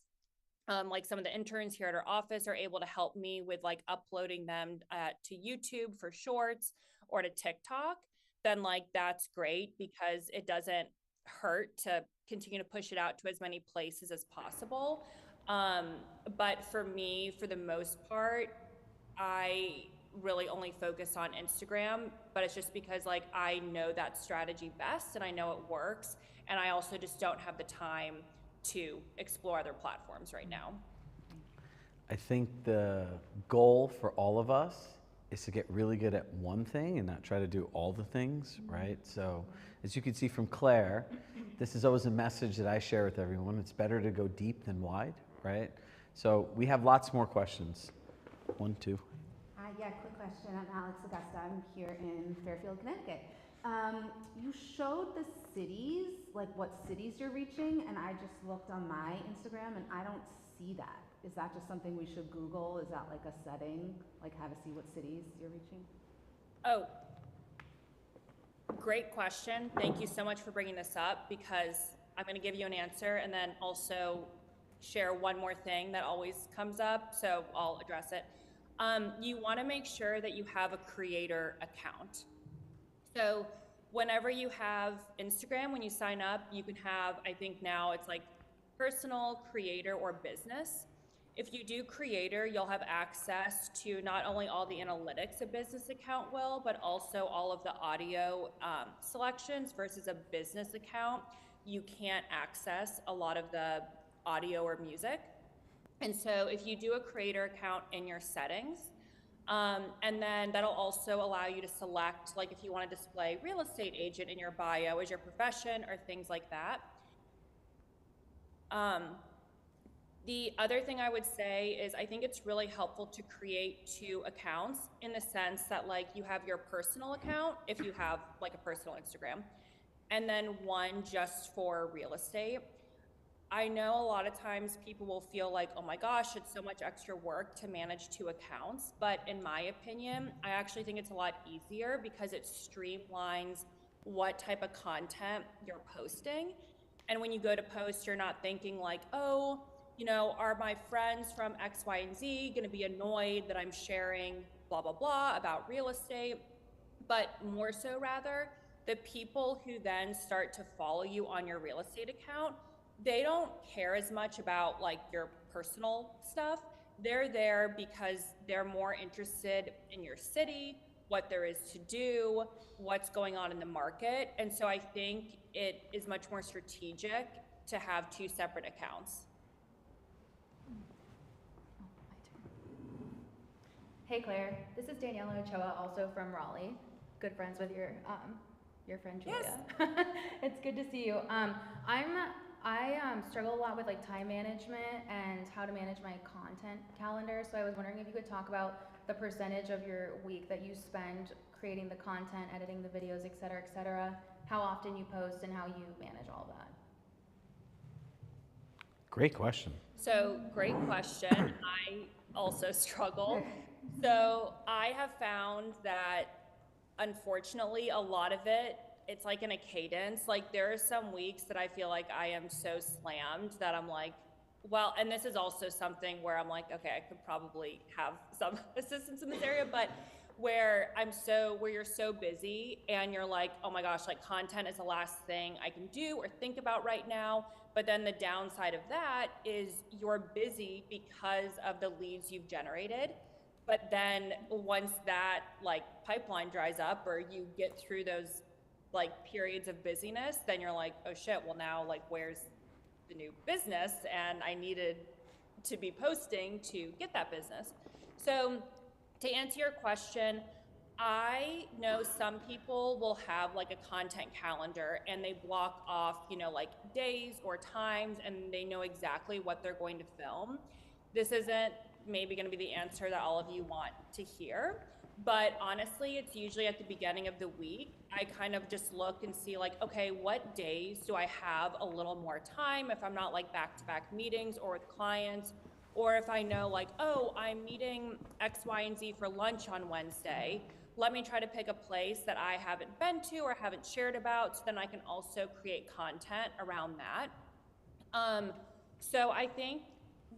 like some of the interns here at our office are able to help me with like uploading them to YouTube for shorts or to TikTok, then like that's great, because it doesn't hurt to continue to push it out to as many places as possible. But for me, for the most part, I really only focus on Instagram, but it's just because like I know that strategy best and I know it works. And I also just don't have the time to explore other platforms right now. I think the goal for all of us is to get really good at one thing and not try to do all the things, right? So as you can see from Claire, this is always a message that I share with everyone. It's better to go deep than wide, right? So we have lots more questions. 1, 2. Yeah, quick question. I'm Alex Augusta. I'm here in Fairfield, Connecticut. You showed the cities, like what cities you're reaching, and I just looked on my Instagram and I don't see that? Is that just something we should Google? Is that like a setting, like how to see what cities you're reaching? Oh, great question. Thank you so much for bringing this up, because I'm going to give you an answer and then also share one more thing that always comes up, so I'll address it. You want to make sure that you have a creator account. So whenever you have Instagram, when you sign up, you can have, I think now it's like personal, creator, or business. If you do creator, you'll have access to not only all the analytics a business account will, but also all of the audio selections, versus a business account. You can't access a lot of the audio or music. And so if you do a creator account in your settings, and then that'll also allow you to select, like if you want to display real estate agent in your bio as your profession or things like that. The other thing I would say is I think it's really helpful to create 2 accounts, in the sense that like you have your personal account, if you have like a personal Instagram, and then one just for real estate. I know a lot of times people will feel like, oh my gosh, it's so much extra work to manage 2 accounts. But in my opinion, I actually think it's a lot easier, because it streamlines what type of content you're posting. And when you go to post, you're not thinking like, oh, you know, are my friends from X, Y, and Z going to be annoyed that I'm sharing blah, blah, blah about real estate? But more so rather, the people who then start to follow you on your real estate account, they don't care as much about like your personal stuff. They're there because they're more interested in your city, what there is to do, what's going on in the market. And so I think it is much more strategic to have 2 separate accounts. Hey Claire, this is Daniela Ochoa, also from Raleigh. Good friends with your friend Julia. Yes. It's good to see you. I struggle a lot with like time management and how to manage my content calendar. So I was wondering if you could talk about the percentage of your week that you spend creating the content, editing the videos, et cetera, how often you post, and how you manage all that. Great question. So great question. I also struggle. So I have found that unfortunately a lot of it's like in a cadence. Like there are some weeks that I feel like I am so slammed that I'm like, well, and this is also something where I'm like, okay, I could probably have some assistance in this area, but where you're so busy and you're like, oh my gosh, like content is the last thing I can do or think about right now. But then the downside of that is you're busy because of the leads you've generated. But then once that like pipeline dries up or you get through those like periods of busyness, then you're like, oh shit, well now like where's the new business? And I needed to be posting to get that business. So to answer your question, I know some people will have like a content calendar and they block off, like days or times, and they know exactly what they're going to film. This isn't maybe going to be the answer that all of you want to hear, but honestly, it's usually at the beginning of the week. I kind of just look and see like, okay, what days do I have a little more time if I'm not like back-to-back meetings or with clients, or if I know like, oh, I'm meeting X, Y, and Z for lunch on Wednesday. Let me try to pick a place that I haven't been to or haven't shared about, so then I can also create content around that. So I think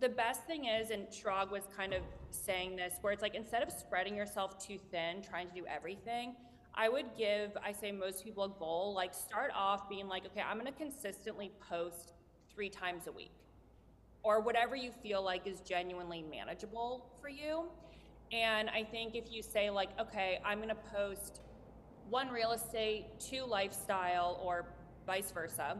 the best thing is, and Shrog was kind of saying this, where it's like, instead of spreading yourself too thin, trying to do everything, I say most people a goal, like start off being like, okay, I'm gonna consistently post 3 times a week, or whatever you feel like is genuinely manageable for you. And I think if you say like, okay, I'm gonna post 1 real estate, 2 lifestyle, or vice versa,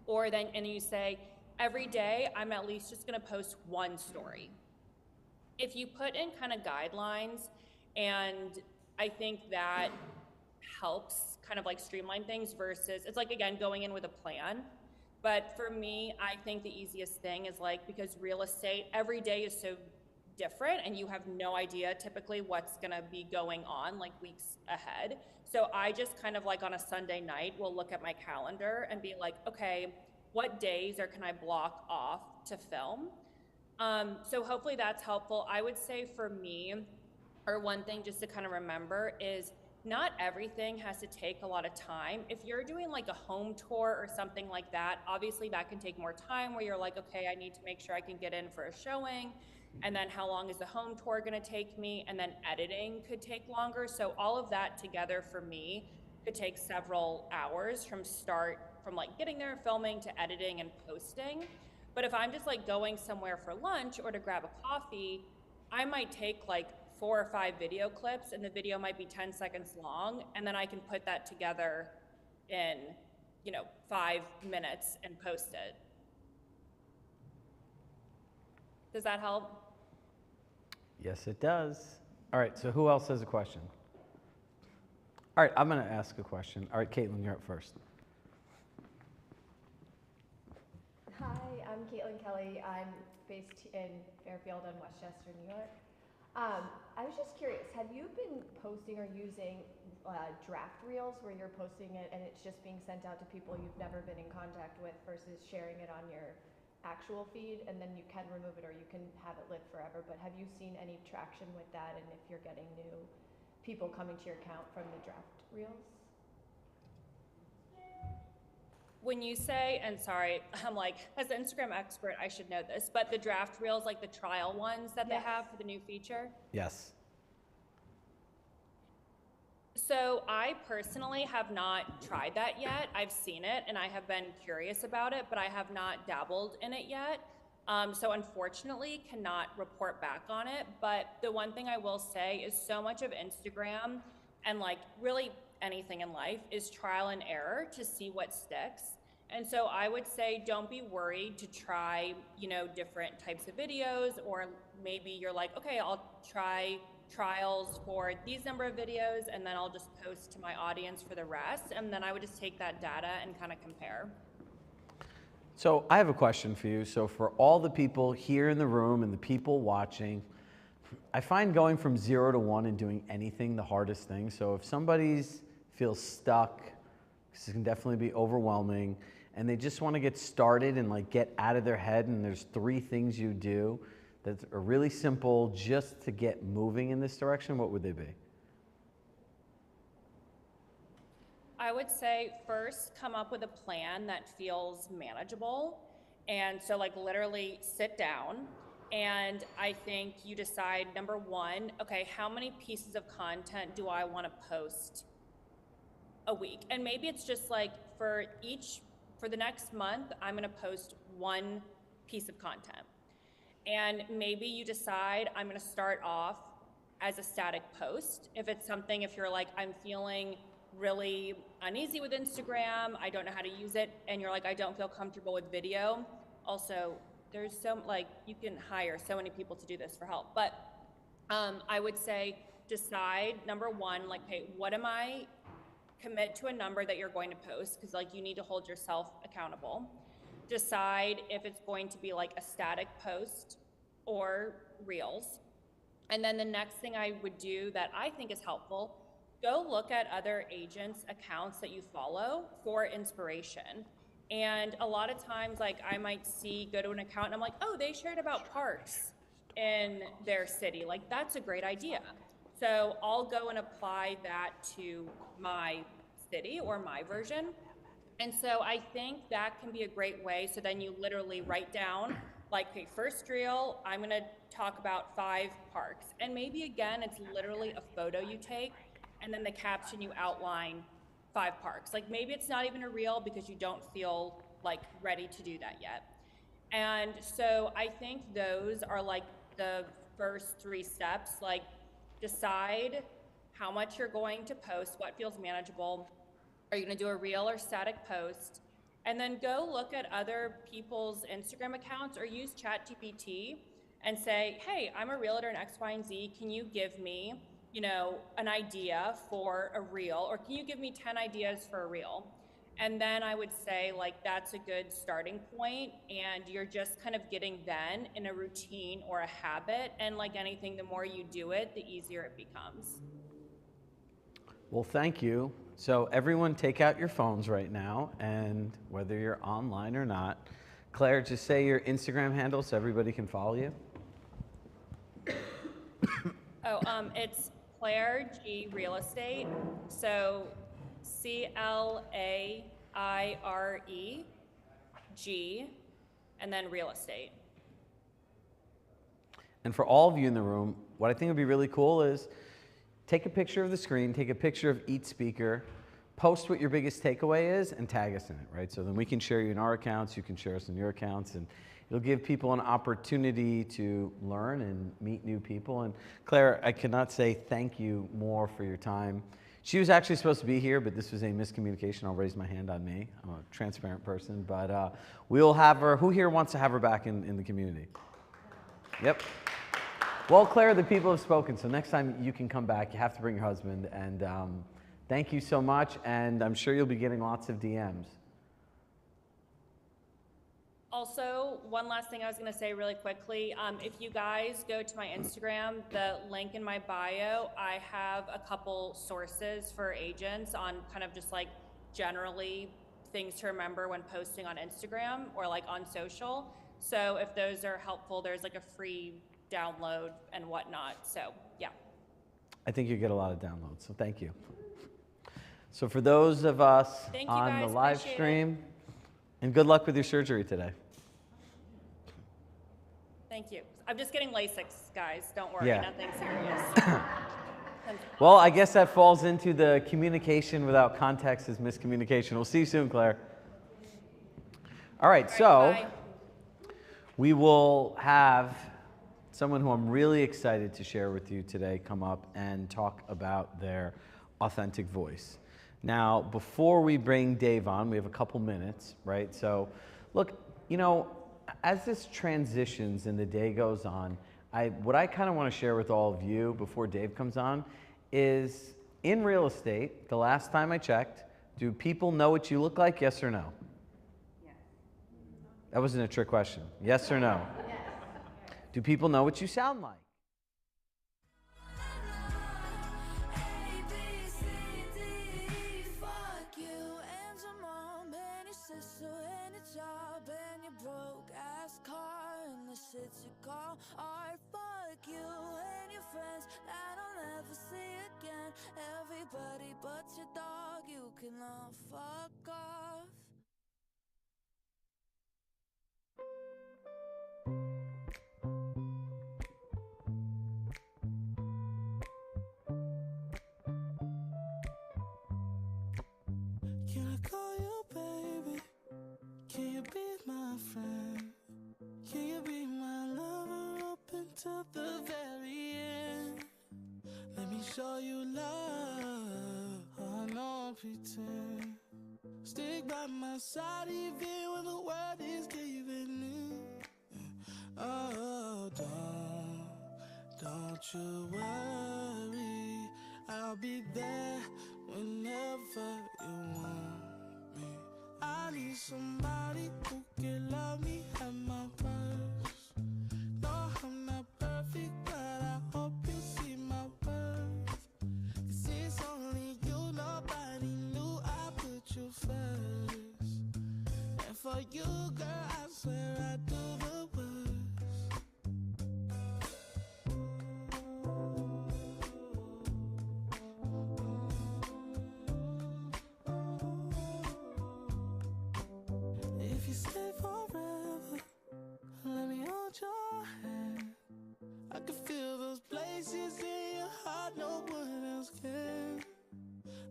and then you say, every day I'm at least just gonna post 1 story. If you put in kind of guidelines, and I think that helps kind of like streamline things versus, it's like, again, going in with a plan. But for me, I think the easiest thing is like, because real estate, every day is so different and you have no idea typically what's gonna be going on like weeks ahead. So I just kind of like on a Sunday night will look at my calendar and be like, okay, what days can I block off to film? So hopefully that's helpful. I would say for me, or one thing just to kind of remember is not everything has to take a lot of time. If you're doing like a home tour or something like that, obviously that can take more time where you're like, okay, I need to make sure I can get in for a showing. And then how long is the home tour gonna take me? And then editing could take longer. So all of that together for me could take several hours from like getting there, filming to editing and posting. But if I'm just like going somewhere for lunch or to grab a coffee, I might take like 4 or 5 video clips and the video might be 10 seconds long, and then I can put that together in, 5 minutes and post it. Does that help? Yes, it does. All right, so who else has a question? All right, I'm going to ask a question. All right, Caitlin, you're up first. Hi, I'm Caitlin Kelly. I'm based in Fairfield and Westchester, New York. I was just curious, have you been posting or using draft reels where you're posting it and it's just being sent out to people you've never been in contact with versus sharing it on your actual feed, and then you can remove it or you can have it live forever? But have you seen any traction with that, and if you're getting new people coming to your account from the draft reels? When you say, and sorry, I'm like, as an Instagram expert, I should know this, but the draft reels, like the trial ones that they have for the new feature? Yes. So I personally have not tried that yet. I've seen it and I have been curious about it, but I have not dabbled in it yet. So unfortunately cannot report back on it. But the one thing I will say is so much of Instagram and like really anything in life is trial and error to see what sticks. And so I would say don't be worried to try, different types of videos, or maybe you're like, okay, I'll try trials for these number of videos and then I'll just post to my audience for the rest. And then I would just take that data and kind of compare. So I have a question for you. So for all the people here in the room and the people watching, I find going from 0 to 1 and doing anything the hardest thing. So if somebody's feels stuck, this can definitely be overwhelming, and they just want to get started and like get out of their head, and there's 3 things you do that are really simple just to get moving in this direction, what would they be? I would say first come up with a plan that feels manageable. And so like literally sit down, and I think you decide, number 1, okay, how many pieces of content do I want to post a week? And maybe it's just like for the next month, I'm going to post 1 piece of content. And maybe you decide I'm going to start off as a static post. If you're like, I'm feeling really uneasy with Instagram, I don't know how to use it, and you're like, I don't feel comfortable with video. Also, there's you can hire so many people to do this for help. But I would say decide, number 1, like, hey, what am I, commit to a number that you're going to post, because like you need to hold yourself accountable. Decide if it's going to be like a static post or reels. And then the next thing I would do that I think is helpful, go look at other agents' accounts that you follow for inspiration. And a lot of times, like I might go to an account and I'm like, oh, they shared about parks in their city. Like that's a great idea. So I'll go and apply that to my city or my version. And so I think that can be a great way. So then you literally write down, like, okay, first reel, I'm gonna talk about 5 parks. And maybe again, it's literally a photo you take, and then the caption you outline 5 parks. Like maybe it's not even a reel because you don't feel like ready to do that yet. And so I think those are like the first 3 steps, like decide how much you're going to post, what feels manageable. Are you gonna do a reel or static post? And then go look at other people's Instagram accounts or use ChatGPT and say, hey, I'm a realtor in X, Y, and Z. Can you give me, an idea for a reel, or can you give me 10 ideas for a reel? And then I would say like that's a good starting point, and you're just kind of getting then in a routine or a habit. And like anything, the more you do it, the easier it becomes. Well, thank you. So everyone take out your phones right now, and whether you're online or not, Claire, just say your Instagram handle so everybody can follow you. Oh, it's Claire G Real Estate. So CLAIRE and then real estate. And for all of you in the room, what I think would be really cool is take a picture of the screen, take a picture of each speaker, post what your biggest takeaway is, and tag us in it, right? So then we can share you in our accounts, you can share us in your accounts, and it'll give people an opportunity to learn and meet new people. And Claire, I cannot say thank you more for your time. She was actually supposed to be here, but this was a miscommunication. I'll raise my hand on me. I'm a transparent person, but we'll have her. Who here wants to have her back in the community? Yep. Well, Claire, the people have spoken, so next time you can come back. You have to bring your husband, and thank you so much, and I'm sure you'll be getting lots of DMs. Also, one last thing I was going to say really quickly. If you guys go to my Instagram, the link in my bio, I have a couple sources for agents on kind of just like generally things to remember when posting on Instagram or like on social. So if those are helpful, there's like a free download and whatnot. So yeah. I think you get a lot of downloads, so thank you. So for those of us on the live stream, and good luck with your surgery today. Thank you. I'm just getting LASIK, guys. Don't worry, Yeah. nothing serious. Well, I guess that falls into the communication without context is miscommunication. We'll see you soon, Claire. All right, so bye. We will have someone who I'm really excited to share with you today come up and talk about their authentic voice. Now, before we bring Dave on, we have a couple minutes, right? So, look, you know, as this transitions and the day goes on, what I kind of want to share with all of you before Dave comes on is in real estate, the last time I checked, do people know what you look like, yes or no? Yes. That wasn't a trick question. Yes or no? Yes. Do people know what you sound like? Everybody but your dog, you can all fuck off. Can I call you baby? Can you be my friend? Can you be my lover up until the very end? Let me show you love, oh, no pretend. Stick by my side even when the world is giving in. Oh, don't you worry, I'll be there whenever you want me. I need somebody who can love me at my worst. No, I'm not perfect, but I hope you see my worth. 'Cause it's only you, nobody knew I put you first. And for you, girl, I swear I do the worst. If you stay forever, let me hold your hand. I can feel those places in your heart no one else can.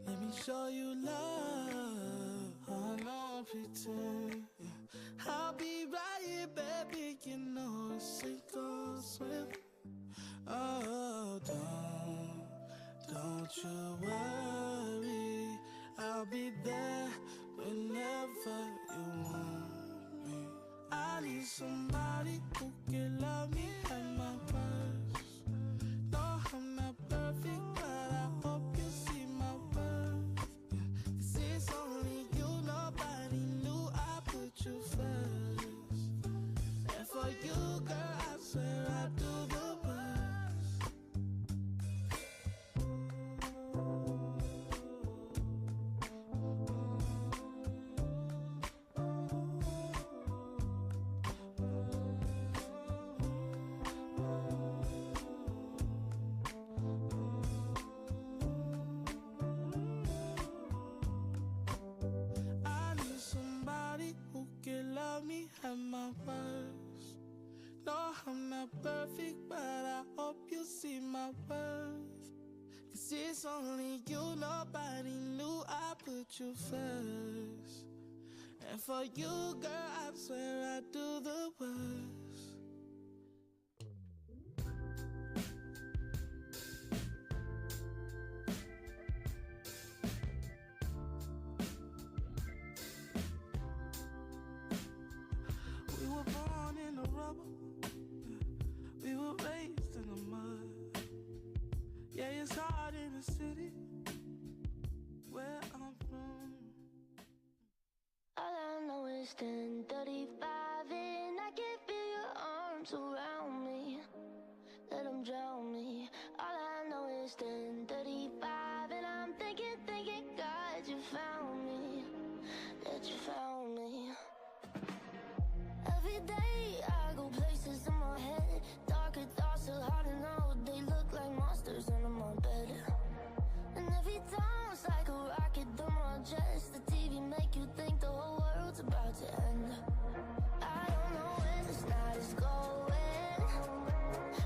Let me show you love, oh, no pretend. I'll be right here, baby, you know it's sink or swim. Oh, don't you worry, I'll be there whenever you want me. I need somebody who can love me at my worst. No, I'm not perfect, but I hope you see my worth. 'Cause it's only you, nobody knew I put you first. And for you, girl, I swear I do the worst. me at my worst. No, I'm not perfect, but I hope you see my worth. 'Cause it's only you, nobody knew I put you first. And for you, girl, I swear I do the worst. We were born in the rubble, we were raised in the mud. Yeah, it's hard in the city where I'm from. All I know is 10:35 and I can feel your arms around me. Let them drown me. All I know is 10:35 and I'm thinking, God, you found me. That you found me. Every day I go places in my head. Darker thoughts are hard to know. They look like monsters under my bed. And every time it's like a rocket through my chest. The TV make you think the whole world's about to end. I don't know where this night is going,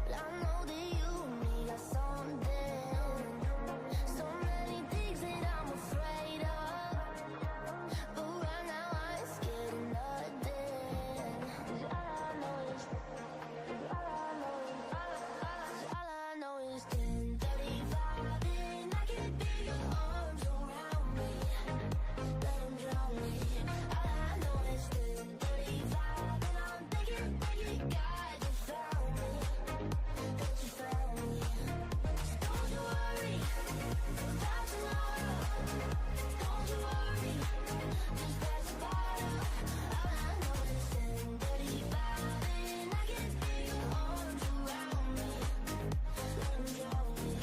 but I know that you and me got something. So many things that I'm afraid of, but right now I ain't scared of nothing. 'Cause all I know is 10:35 and I can feel your arms around me. Let them drown me. All I know is 10:35 and I'm thinking, God, you found me. That you found me. So don't you worry about tomorrow. Don't you worry, just pass the bottle. All I know is 10:35 and I can feel your arms around me. Let them drown me.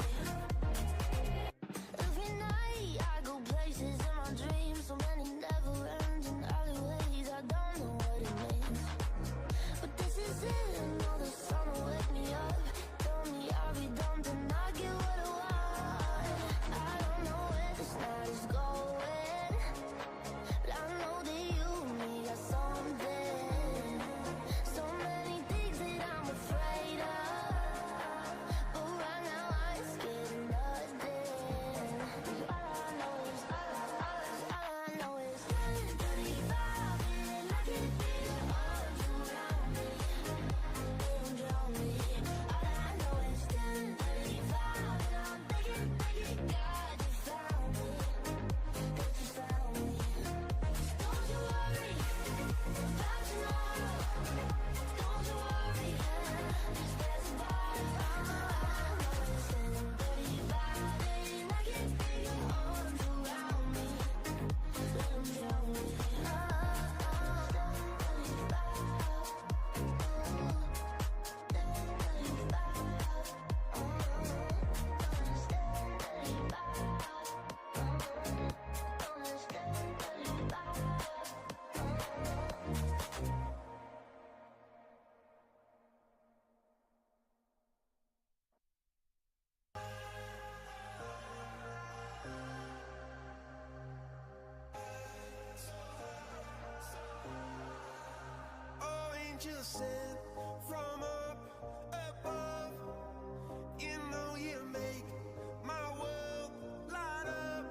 Every night I go places in my dreams, so many never-ending alleyways. I don't know what it means, but this is it. I know the sun will wake me up. Tell me I'll be done, then I get what I want. I don't know where this night is going, but I know that you and me got something. So many things that I'm afraid of, but right now I ain't scared of nothing. 'Cause all I know is 10:35 and I can feel your arms around me. Let them drown me. All I know is 10:35 and I'm thinking, God, you found me. That you found me. Don't you worry about tomorrow. Don't you worry, just pass the bottle. All I know is 10:35 and I can feel your arms around me. Let them drown me. Oh, angel sent from up above. You know you make my world light up.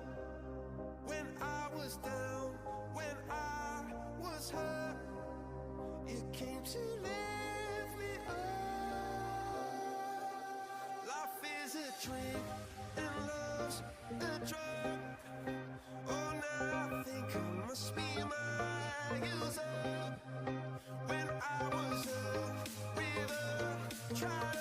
When I was down, when I was hurt, you came to lift me up. Life is a drink and love's a drug. Oh, now I think I must be my use up. When I was a river, tried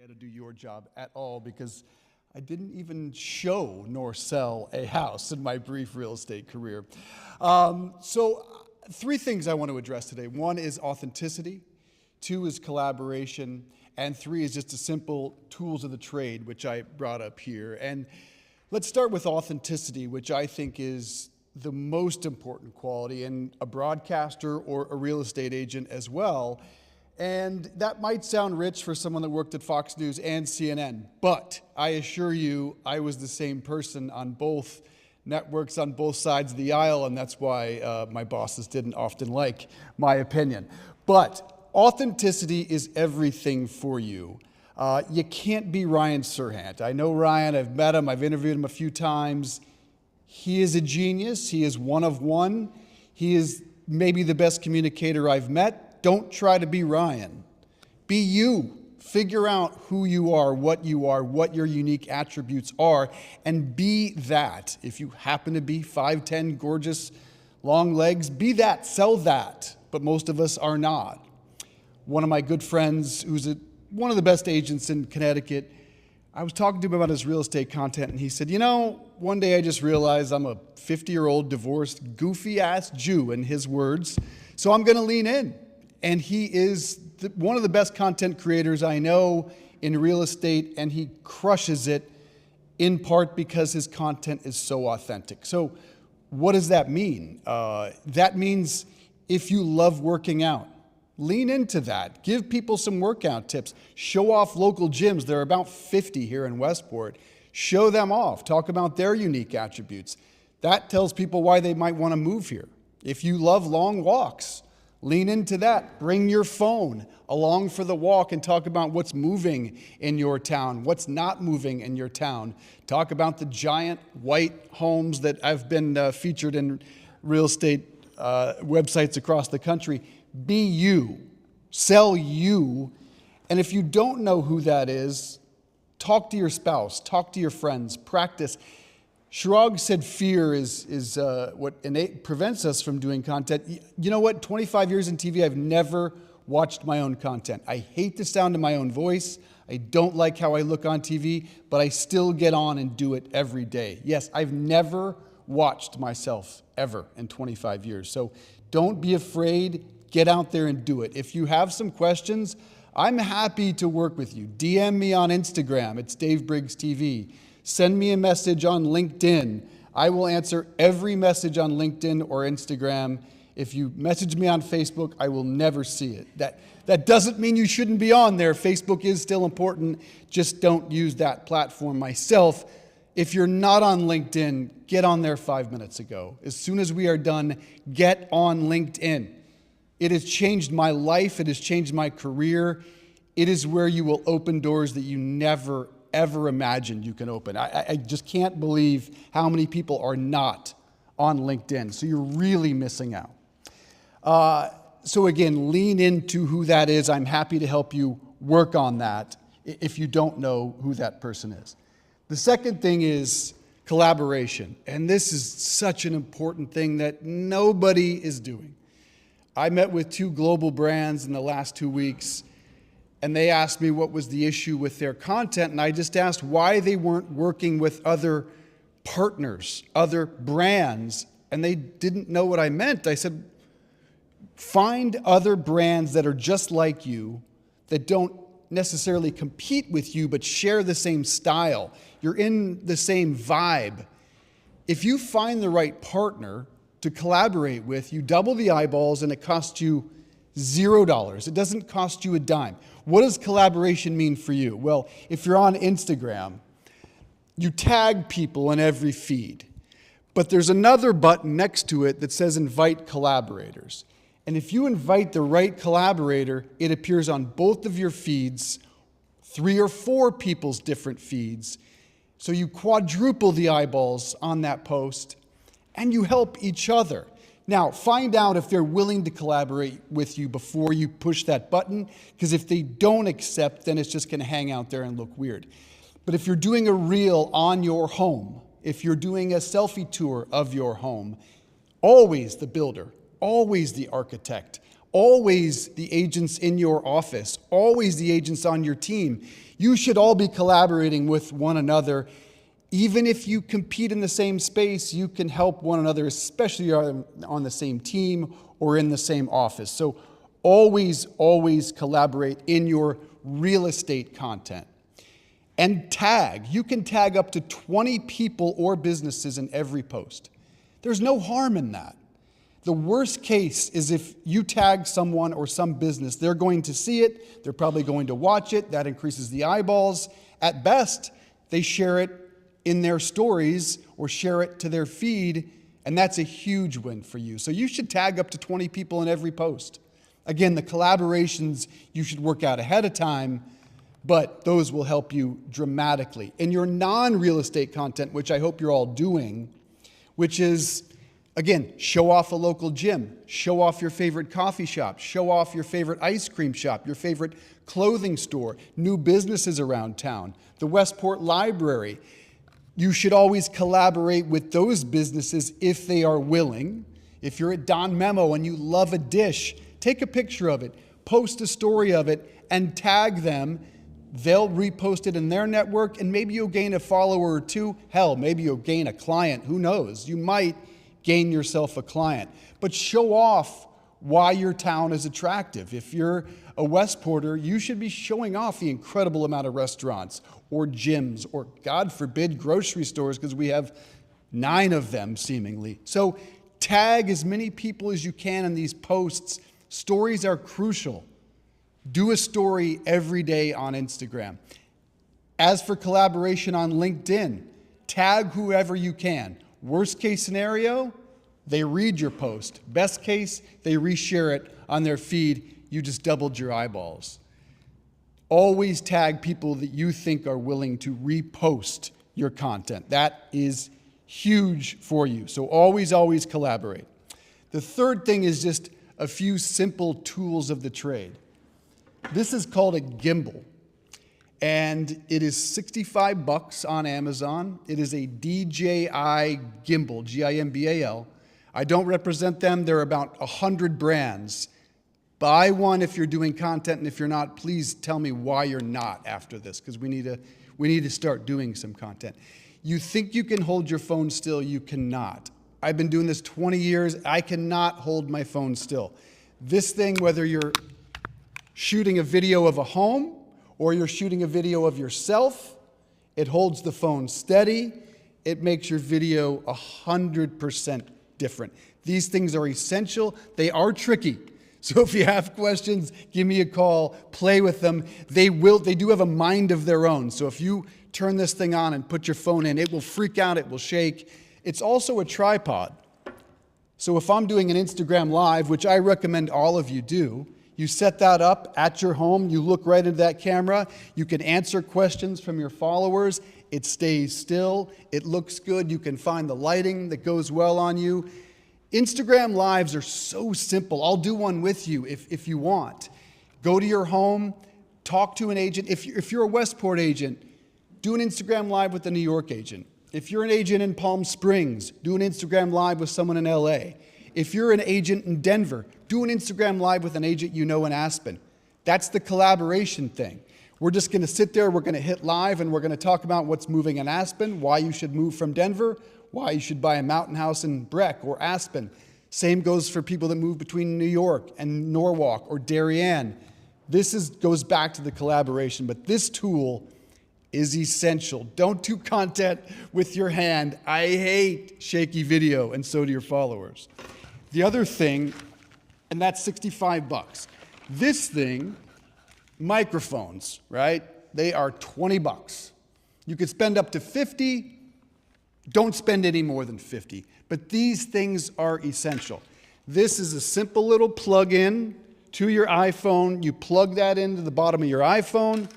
To do your job at all, because I didn't even show nor sell a house in my brief real estate career. So 3 things I want to address today. 1 is authenticity, 2 is collaboration, and 3 is just a simple tools of the trade, which I brought up here. And let's start with authenticity, which I think is the most important quality in a broadcaster or a real estate agent as well. And that might sound rich for someone that worked at Fox News and CNN, but I assure you, I was the same person on both networks, on both sides of the aisle, and that's why my bosses didn't often like my opinion. But authenticity is everything for you. You can't be Ryan Serhant. I know Ryan, I've met him, I've interviewed him a few times. He is a genius, he is one of one. He is maybe the best communicator I've met. Don't try to be Ryan. Be you. Figure out who you are, what your unique attributes are, and be that. If you happen to be 5'10", gorgeous, long legs, be that, sell that. But most of us are not. One of my good friends, who's one of the best agents in Connecticut, I was talking to him about his real estate content, and he said, one day I just realized I'm a 50-year-old divorced, goofy-ass Jew, in his words, so I'm going to lean in. And he is one of the best content creators I know in real estate, and he crushes it in part because his content is so authentic. So what does that mean? That means if you love working out, lean into that. Give people some workout tips. Show off local gyms. There are about 50 here in Westport. Show them off. Talk about their unique attributes. That tells people why they might want to move here. If you love long walks, lean into that. Bring your phone along for the walk and talk about what's moving in your town, what's not moving in your town. Talk about the giant white homes that have been featured in real estate websites across the country. Be you. Sell you. And if you don't know who that is, talk to your spouse, talk to your friends, practice. Shirag said fear is what prevents us from doing content. You know what? 25 years in TV, I've never watched my own content. I hate the sound of my own voice. I don't like how I look on TV, but I still get on and do it every day. Yes, I've never watched myself ever in 25 years. So don't be afraid. Get out there and do it. If you have some questions, I'm happy to work with you. DM me on Instagram. It's Dave Briggs TV. Send me a message on LinkedIn. I will answer every message on LinkedIn or Instagram. If you message me on Facebook, I will never see it. That doesn't mean you shouldn't be on there. Facebook is still important. Just don't use that platform myself. If you're not on LinkedIn, get on there 5 minutes ago. As soon as we are done, get on LinkedIn. It has changed my life. It has changed my career. It is where you will open doors that you never, ever imagined you can open. I just can't believe how many people are not on LinkedIn. So you're really missing out. So again, lean into who that is. I'm happy to help you work on that if you don't know who that person is. The second thing is collaboration. And this is such an important thing that nobody is doing. I met with 2 global brands in the last 2 weeks, and they asked me what was the issue with their content, and I just asked why they weren't working with other partners, other brands, and they didn't know what I meant. I said, find other brands that are just like you, that don't necessarily compete with you, but share the same style. You're in the same vibe. If you find the right partner to collaborate with, you double the eyeballs and it costs you $0. It doesn't cost you a dime. What does collaboration mean for you? Well, if you're on Instagram, you tag people in every feed, but there's another button next to it that says invite collaborators. And if you invite the right collaborator, it appears on both of your feeds, 3 or 4 people's different feeds. So you quadruple the eyeballs on that post, and you help each other. Now, find out if they're willing to collaborate with you before you push that button, because if they don't accept, then it's just going to hang out there and look weird. But if you're doing a reel on your home, if you're doing a selfie tour of your home, always the builder, always the architect, always the agents in your office, always the agents on your team. You should all be collaborating with one another. Even if you compete in the same space, you can help one another, especially on the same team or in the same office. So always, always collaborate in your real estate content. And tag. You can tag up to 20 people or businesses in every post. There's no harm in that. The worst case is if you tag someone or some business, they're going to see it, they're probably going to watch it, that increases the eyeballs. At best, they share it in their stories or share it to their feed, and that's a huge win for you. So you should tag up to 20 people in every post. Again, the collaborations you should work out ahead of time, but those will help you dramatically. In your non-real estate content, which I hope you're all doing, which is, again, show off a local gym, show off your favorite coffee shop, show off your favorite ice cream shop, your favorite clothing store, new businesses around town, the Westport Library. You should always collaborate with those businesses if they are willing. If you're at Don Memo and you love a dish, take a picture of it, post a story of it, and tag them. They'll repost it in their network, and maybe you'll gain a follower or two. Hell, maybe you'll gain a client. Who knows? You might gain yourself a client. But show off why your town is attractive. If you're a Westporter, you should be showing off the incredible amount of restaurants or gyms or, God forbid, grocery stores, because we have 9 of them seemingly. So tag as many people as you can in these posts. Stories are crucial. Do a story every day on Instagram. As for collaboration on LinkedIn, tag whoever you can. Worst case scenario, they read your post. Best case, they reshare it on their feed. You just doubled your eyeballs. Always tag people that you think are willing to repost your content. That is huge for you. So always, always collaborate. The third thing is just a few simple tools of the trade. This is called a gimbal, and it is $65 on Amazon. It is a DJI gimbal, Gimbal. I don't represent them. There are about 100 brands. Buy one if you're doing content, and if you're not, please tell me why you're not after this, because we need to start doing some content. You think you can hold your phone still, you cannot. I've been doing this 20 years. I cannot hold my phone still. This thing, whether you're shooting a video of a home or you're shooting a video of yourself, it holds the phone steady. It makes your video 100% different. These things are essential. They are tricky. So if you have questions, give me a call, play with them. They do have a mind of their own. So if you turn this thing on and put your phone in, it will freak out, it will shake. It's also a tripod. So if I'm doing an Instagram Live, which I recommend all of you do, you set that up at your home, you look right into that camera, you can answer questions from your followers, it stays still, it looks good, you can find the lighting that goes well on you. Instagram Lives are so simple. I'll do one with you if you want. Go to your home, talk to an agent. If you're a Westport agent, do an Instagram Live with a New York agent. If you're an agent in Palm Springs, do an Instagram Live with someone in LA. If you're an agent in Denver, do an Instagram Live with an agent you know in Aspen. That's the collaboration thing. We're just going to sit there, we're going to hit live, and we're going to talk about what's moving in Aspen, why you should move from Denver, why you should buy a mountain house in Breck or Aspen. Same goes for people that move between New York and Norwalk or Darien. This goes back to the collaboration, but this tool is essential. Don't do content with your hand. I hate shaky video, and so do your followers. The other thing, and that's $65. This thing, microphones, right? They are $20. You could spend up to $50. Don't spend any more than $50. But these things are essential. This is a simple little plug-in to your iPhone. You plug that into the bottom of your iPhone.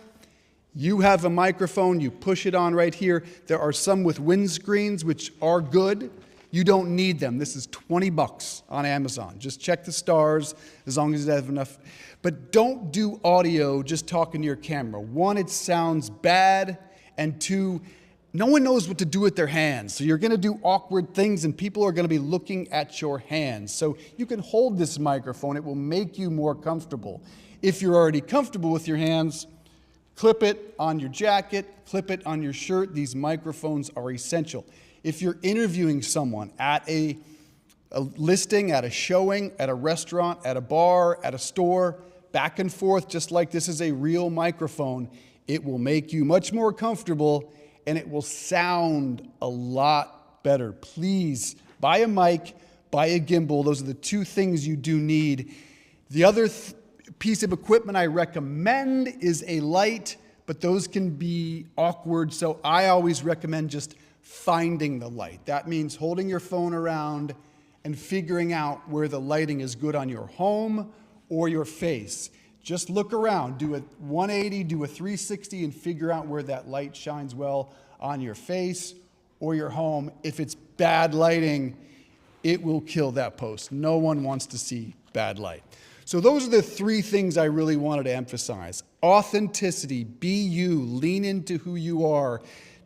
You have a microphone. You push it on right here. There are some with windscreens, which are good. You don't need them. This is $20 on Amazon. Just check the stars as long as you have enough. But don't do audio just talking to your camera. One, it sounds bad. And two, no one knows what to do with their hands. So you're going to do awkward things and people are going to be looking at your hands. So you can hold this microphone. It will make you more comfortable. If you're already comfortable with your hands, clip it on your jacket, clip it on your shirt. These microphones are essential. If you're interviewing someone at a listing, at a showing, at a restaurant, at a bar, at a store, back and forth, just like this is a real microphone, it will make you much more comfortable and it will sound a lot better. Please buy a mic, buy a gimbal. Those are the two things you do need. The other piece of equipment I recommend is a light, but those can be awkward, so I always recommend just finding the light. That means holding your phone around and figuring out where the lighting is good on your home or your face. Just look around, do a 180, do a 360, and figure out where that light shines well on your face or your home. If it's bad lighting, it will kill that post. No one wants to see bad light. So those are the three things I really wanted to emphasize. Authenticity, be you, lean into who you are.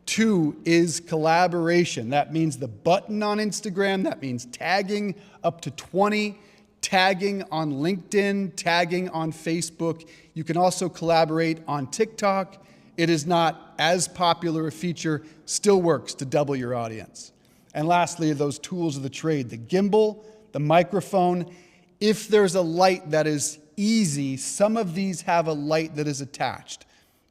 2 is collaboration. That means the button on Instagram, that means tagging up to 20, tagging on LinkedIn, tagging on Facebook. You can also collaborate on TikTok. It is not as popular a feature, still works to double your audience. And lastly, those tools of the trade, the gimbal, the microphone. If there's a light that is easy, some of these have a light that is attached.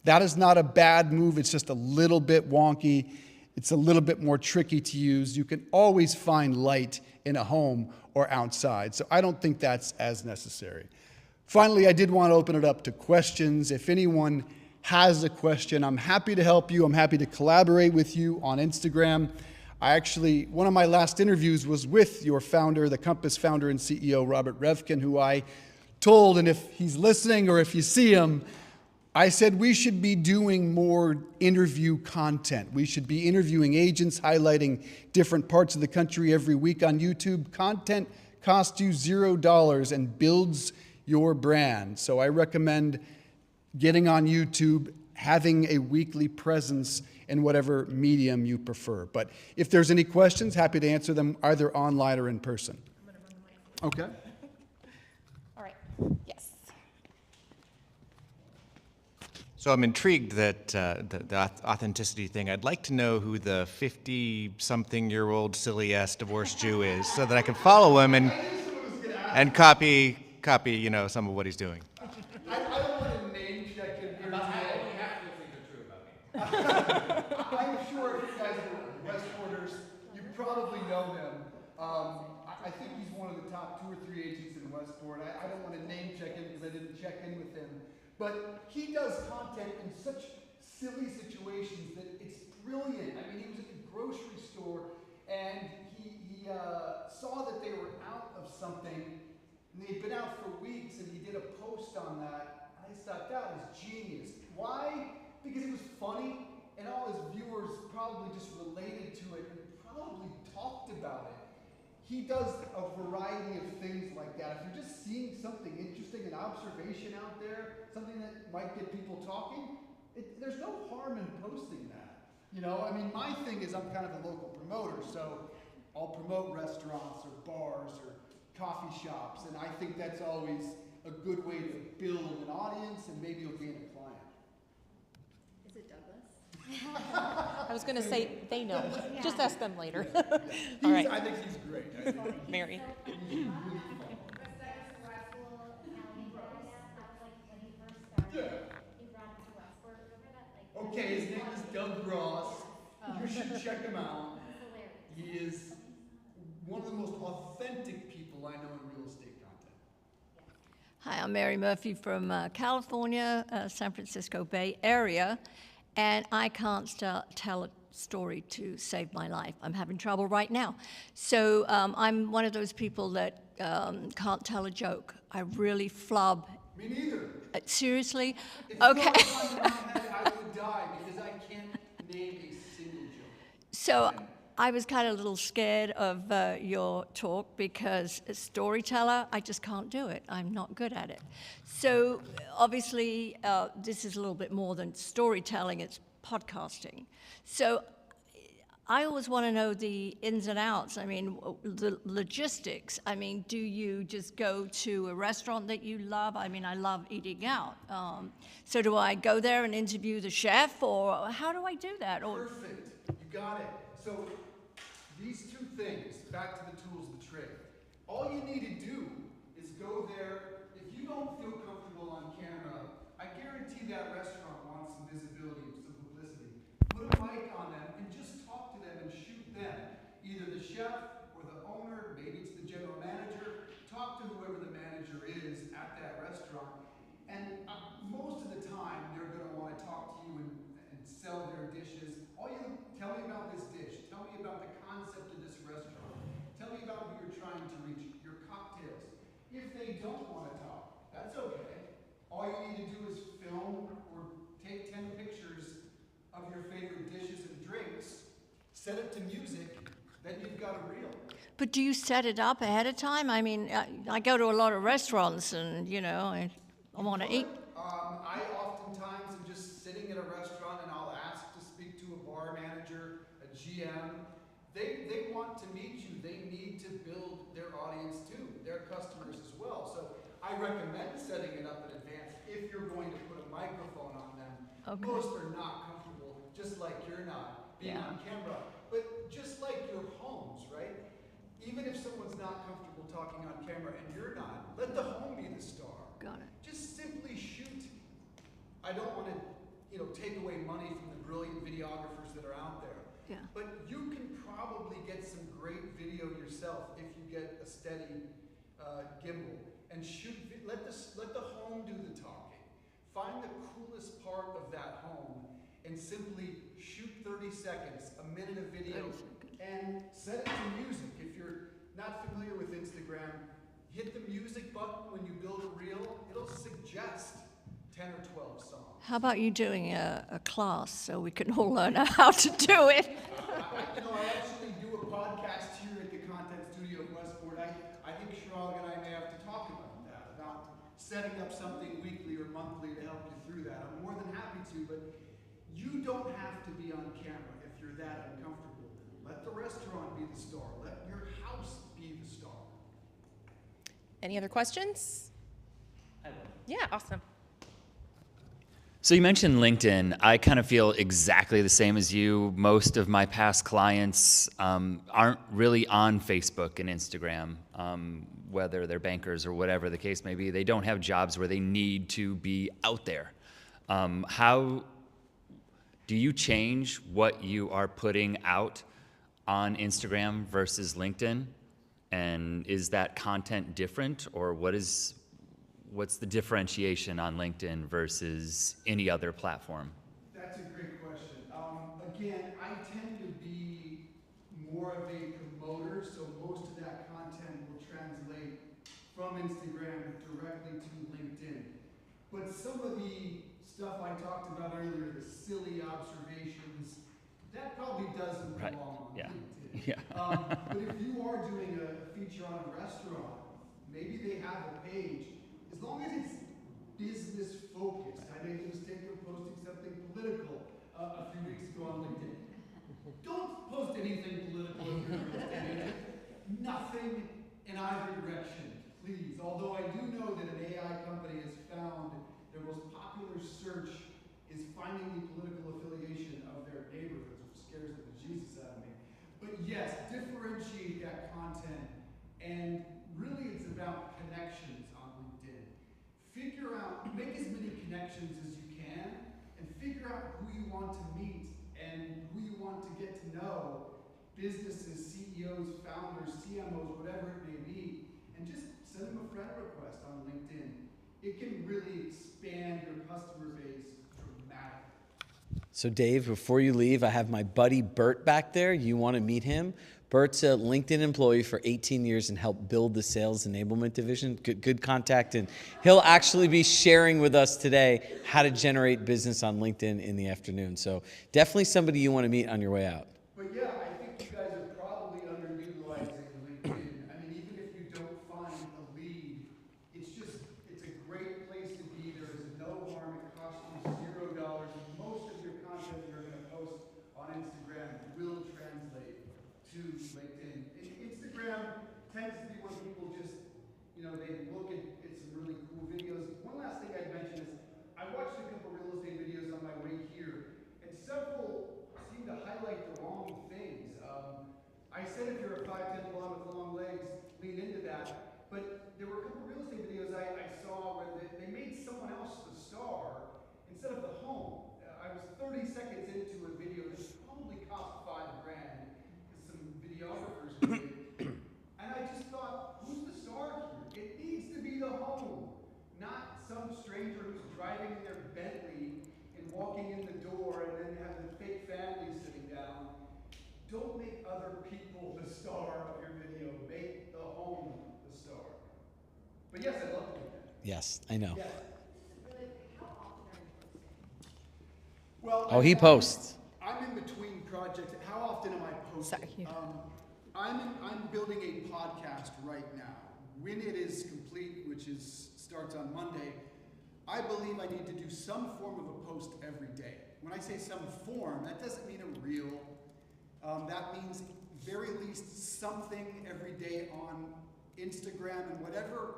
That is not a bad move, it's just a little bit wonky. It's a little bit more tricky to use. You can always find light in a home or outside, so I don't think that's as necessary. Finally, I did want to open it up to questions. If anyone has a question, I'm happy to help you. I'm happy to collaborate with you on Instagram. One of my last interviews was with your founder, the Compass founder and CEO, Robert Revkin, who I told, and if he's listening or if you see him, I said we should be doing more interview content. We should be interviewing agents, highlighting different parts of the country every week on YouTube. Content costs you $0 and builds your brand. So I recommend getting on YouTube, having a weekly presence in whatever medium you prefer. But if there's any questions, happy to answer them either online or in person. I'm going to run the mic. Okay. All right. Yes. So I'm intrigued that the authenticity thing. I'd like to know who the 50-something-year-old silly-ass divorced Jew is, so that I can follow him and copy some of what he's doing. I don't want to name check him. Only half of the things are true about me. I'm sure if you guys are Westporters, you probably know him. I think he's one of the top 2 or 3 agents in Westport. I don't want to name check him because I didn't check in with him. But he does content in such silly situations that it's brilliant. I mean, he was at the grocery store and he saw that they were out of something and they'd been out for weeks and he did a post on that. I just thought that was genius. Why? Because it was funny and all his viewers probably just related to it and probably talked about it. He does a variety of things like that. If you're just seeing something interesting, an observation out there, something that might get people talking, there's no harm in posting that. I mean, my thing is I'm kind of a local promoter, so I'll promote restaurants or bars or coffee shops, and I think that's always a good way to build an audience and maybe you'll gain a client. Is it Douglas? I was going to say they know. Yeah. Just ask them later. All right. I think he's great. Mary. Okay, his name is Doug Ross. You should check him out. He is one of the most authentic people I know in real estate content. Hi, I'm Mary Murphy from California, San Francisco Bay Area, and I can't tell a story to save my life. I'm having trouble right now. So I'm one of those people that can't tell a joke. I really flub. Me neither. Seriously? If Okay. you don't find my head, I would die because I can't name a single joke. So I was kind of a little scared of your talk because as a storyteller, I just can't do it. I'm not good at it. So obviously, this is a little bit more than storytelling, it's podcasting. So I always want to know the ins and outs. I mean, the logistics. I mean, do you just go to a restaurant that you love? I mean, I love eating out. So do I go there and interview the chef, or how do I do that? Or Perfect. You got it. So these two things, back to the tools of the trade. All you need to do is go there. If you don't feel comfortable on camera, I guarantee that restaurant wants some visibility, some publicity. Put a mic on them and just talk to them and shoot them. Either the chef or the owner, maybe it's the general manager. Talk to whoever the manager is at that restaurant. And most of the time, they're going to want to talk to you and sell their dishes. All you tell me about this dish. Tell me about the concept of this restaurant. Tell me about who you're trying to reach, your cocktails. If they don't want to talk, that's okay. All you need to do is film or take 10 pictures of your favorite dishes and drinks, set it to music, then you've got a reel. but do you set it up ahead of time? I mean, I go to a lot of restaurants, and I want to eat. I oftentimes am just sitting at a restaurant and I'll ask to speak to a bar manager, a GM. They want to meet you. They need to build their audience too, their customers as well. So I recommend setting it up in advance if you're going to put a microphone on them. Okay. Most are not comfortable, just like you're not being on camera. But just like your homes, right? Even if someone's not comfortable talking on camera and you're not, let the home be the star. Got it. Just simply shoot. I don't want to, take away money from the brilliant videographers that are out there. Yeah. But you can probably get some great video yourself if you get a steady gimbal and shoot. Let the home do the talking. Find the coolest part of that home and simply shoot 30 seconds, a minute of video, and set it to music. If you're not familiar with Instagram, hit the music button when you build a reel. It'll suggest 10 or 12 songs. How about you doing a class so we can all learn how to do it? I actually do a podcast here at the Content Studio of Westport. I think Shrog and I may have to talk about that, about setting up something weekly or monthly to help you through that. I'm more than happy to, but you don't have to be on camera if you're that uncomfortable. Let the restaurant be the star. Let your house be the star. Any other questions? I will. Yeah, awesome. So you mentioned LinkedIn. I kind of feel exactly the same as you. Most of my past clients aren't really on Facebook and Instagram, whether they're bankers or whatever the case may be. They don't have jobs where they need to be out there. How do you change what you are putting out on Instagram versus LinkedIn? And is that content different, or what's the differentiation on LinkedIn versus any other platform? That's a great question. Again, I tend to be more of a promoter, so most of that content will translate from Instagram directly to LinkedIn. But some of the stuff I talked about earlier, the silly observations, that probably doesn't belong on LinkedIn. Yeah. But if you are doing a feature on a restaurant, maybe they have a page. As long as it's business focused. I made the mistake of posting something political a few weeks ago on LinkedIn. Don't post anything political if you're a real estate agent. Nothing in either direction, please. Although I do know that an AI company has found their most popular search is finding the political affiliation of their neighborhoods, which scares the bejesus out of me. But yes, differentiate that content, and really it's about connections on LinkedIn. Figure out, make as many connections as you can, and figure out who you want to meet and who you want to get to know, businesses, CEOs, founders, CMOs, whatever it may be, and just send them a friend request on LinkedIn. It can really expand your customer base dramatically. So Dave, before you leave, I have my buddy Bert back there. You want to meet him? Bert's a LinkedIn employee for 18 years and helped build the sales enablement division. Good contact, and he'll actually be sharing with us today how to generate business on LinkedIn in the afternoon. So definitely somebody you want to meet on your way out. But yeah, I think you guys are probably underutilizing LinkedIn. I mean, even if you don't find a lead, it's a great place to be. There is no harm. It costs you $0. Most of your content you're going to post on Instagram will translate who's driving in their Bentley and walking in the door, and then you have the fake family sitting down. Don't make other people the star of your video. Make the home the star. But yes, I'd love to do that. Yes, I know. Yes. Well, Oh, he posts. I'm in between projects. How often am I posting? Sorry. I'm building a podcast right now. When it is complete, which starts on Monday, I believe I need to do some form of a post every day. When I say some form, that doesn't mean a reel. That means very least something every day on Instagram and whatever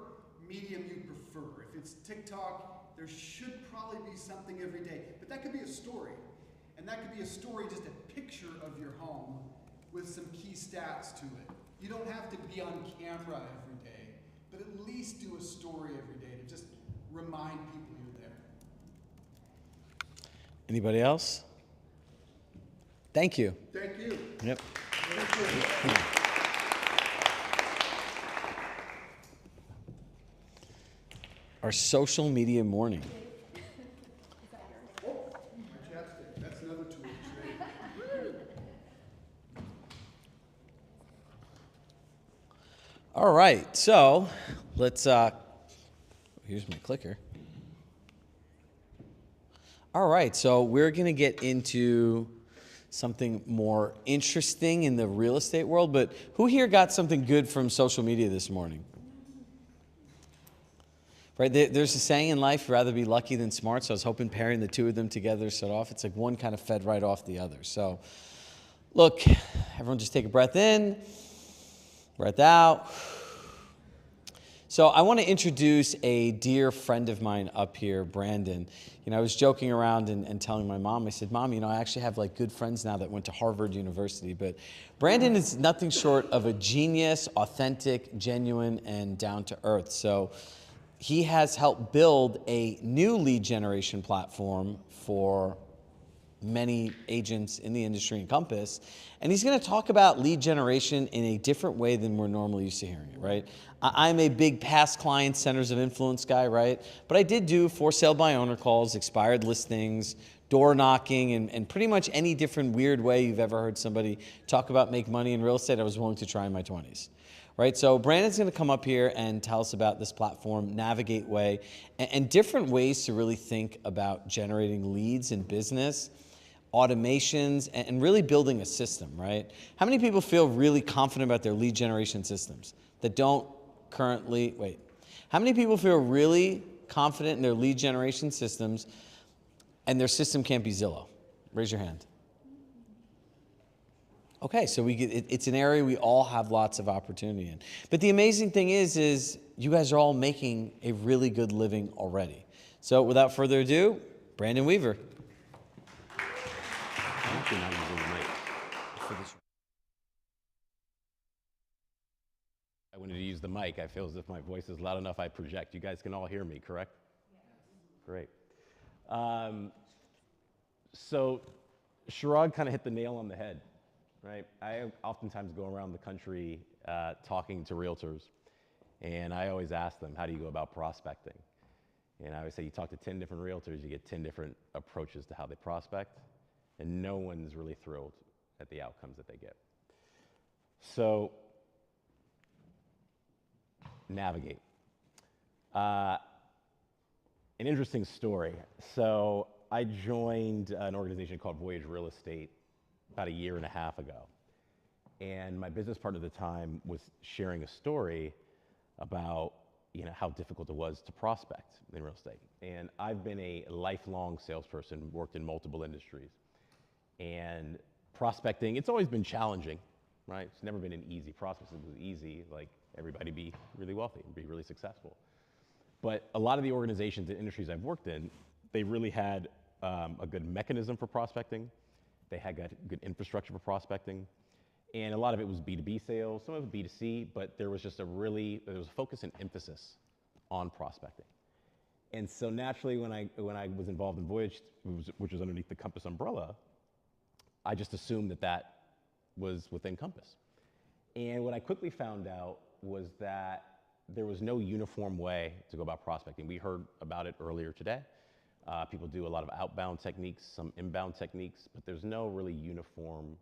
medium you prefer. If it's TikTok, there should probably be something every day. But that could be a story. And that could be a story, just a picture of your home with some key stats to it. You don't have to be on camera every day, but at least do a story every day to just remind people you're there. Anybody else? Thank you. Thank you. Yep. Thank you. Our social media morning. Oh, my chapstick. That's another tool today. All right, so let's, here's my clicker. All right, so we're gonna get into something more interesting in the real estate world, but who here got something good from social media this morning? Right, there's a saying in life, rather be lucky than smart, so I was hoping pairing the two of them together set off. It's like one kind of fed right off the other. So look, everyone just take a breath in, breath out. So I want to introduce a dear friend of mine up here, Brandon. You know, I was joking around and telling my mom, I said, Mom, you know, I actually have like good friends now that went to Harvard University, but Brandon is nothing short of a genius, authentic, genuine, and down to earth. So he has helped build a new lead generation platform for many agents in the industry and Compass. And he's going to talk about lead generation in a different way than we're normally used to hearing it, right? I'm a big past client centers of influence guy, right? But I did do for sale by owner calls, expired listings, door knocking, and pretty much any different weird way you've ever heard somebody talk about make money in real estate, I was willing to try in my 20s. Right, so Brandon's going to come up here and tell us about this platform, Navigate Way, and different ways to really think about generating leads in business, automations, and really building a system, right? How many people feel really confident about their lead generation systems that don't currently, how many people feel really confident in their lead generation systems and their system can't be Zillow? Raise your hand. Okay, so it's an area we all have lots of opportunity in. But the amazing thing is you guys are all making a really good living already. So without further ado, Brandon Weaver. I'm actually not using the mic for this. I wanted to use the mic. I feel as if my voice is loud enough I project. You guys can all hear me, correct? Yes. Great. So Sharad kind of hit the nail on the head. Right, I oftentimes go around the country talking to realtors, and I always ask them, how do you go about prospecting? And I always say, you talk to 10 different realtors, you get 10 different approaches to how they prospect, and no one's really thrilled at the outcomes that they get. So, Navigate. An interesting story. So, I joined an organization called Voyage Real Estate about a year and a half ago. And my business partner at the time was sharing a story about, you know, how difficult it was to prospect in real estate. And I've been a lifelong salesperson, worked in multiple industries. And prospecting, it's always been challenging, right? It's never been an easy process. It was easy, like everybody be really wealthy and be really successful. But a lot of the organizations and industries I've worked in, they really had a good mechanism for prospecting. They had good infrastructure for prospecting, and a lot of it was B2B sales, some of it B2C, but there was just there was a focus and emphasis on prospecting. And so naturally, when I was involved in Voyage, which was underneath the Compass umbrella, I just assumed that was within Compass. And what I quickly found out was that there was no uniform way to go about prospecting. We heard about it earlier today. People do a lot of outbound techniques, some inbound techniques, but there's no really uniform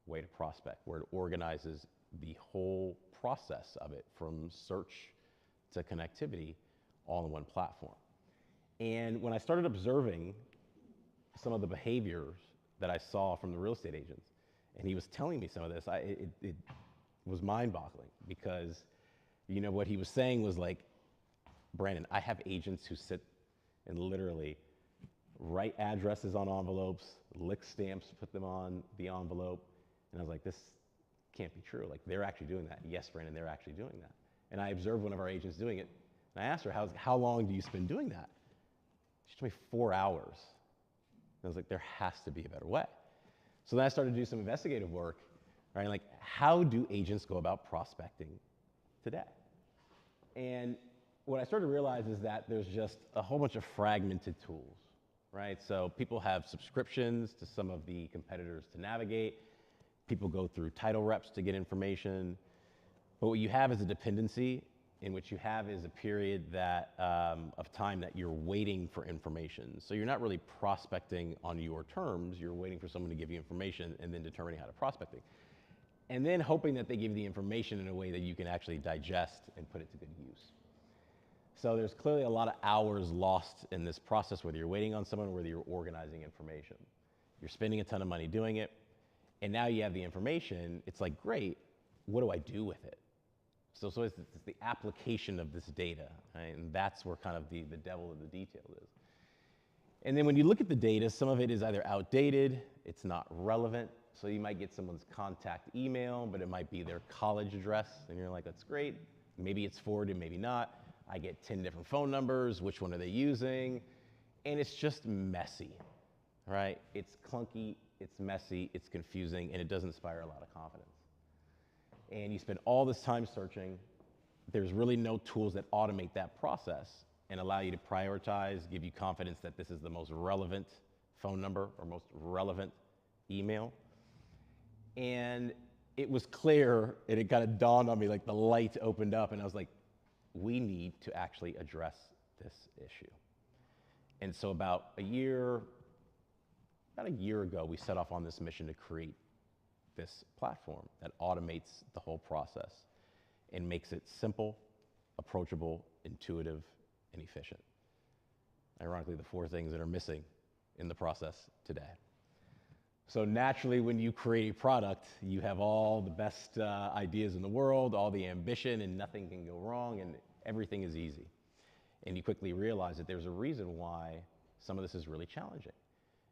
way to prospect where it organizes the whole process of it from search to connectivity all in one platform. And when I started observing some of the behaviors that I saw from the real estate agents, and he was telling me some of this, it was mind-boggling, because you know what he was saying was like, Brandon, I have agents who sit and literally write addresses on envelopes, lick stamps, put them on the envelope, and I was like, this can't be true. Like, they're actually doing that. Yes, Brandon, they're actually doing that. And I observed one of our agents doing it, and I asked her, how long do you spend doing that? She told me 4 hours. And I was like, there has to be a better way. So then I started to do some investigative work, right? Like, how do agents go about prospecting today? And what I started to realize is that there's just a whole bunch of fragmented tools, right? So people have subscriptions to some of the competitors to navigate. People go through title reps to get information. But what you have is a dependency, in which you have is a period that, of time that you're waiting for information. So you're not really prospecting on your terms, you're waiting for someone to give you information and then determining how to prospecting. And then hoping that they give you the information in a way that you can actually digest and put it to good use. So there's clearly a lot of hours lost in this process, whether you're waiting on someone or whether you're organizing information. You're spending a ton of money doing it, and now you have the information. It's like, great, what do I do with it? So it's the application of this data, right? And that's where kind of the devil of the detail is. And then when you look at the data, some of it is either outdated, it's not relevant. So you might get someone's contact email, but it might be their college address, and you're like, that's great. Maybe it's forwarded, maybe not. I get 10 different phone numbers, which one are they using? And it's just messy, right? It's clunky, it's messy, it's confusing, and it doesn't inspire a lot of confidence. And you spend all this time searching. There's really no tools that automate that process and allow you to prioritize, give you confidence that this is the most relevant phone number or most relevant email. And it was clear, and it kind of dawned on me, like the light opened up, and I was like, we need to actually address this issue. And so about a year ago, we set off on this mission to create this platform that automates the whole process and makes it simple, approachable, intuitive, and efficient. Ironically, the 4 things that are missing in the process today. So naturally, when you create a product, you have all the best ideas in the world, all the ambition, and nothing can go wrong, and everything is easy. And you quickly realize that there's a reason why some of this is really challenging.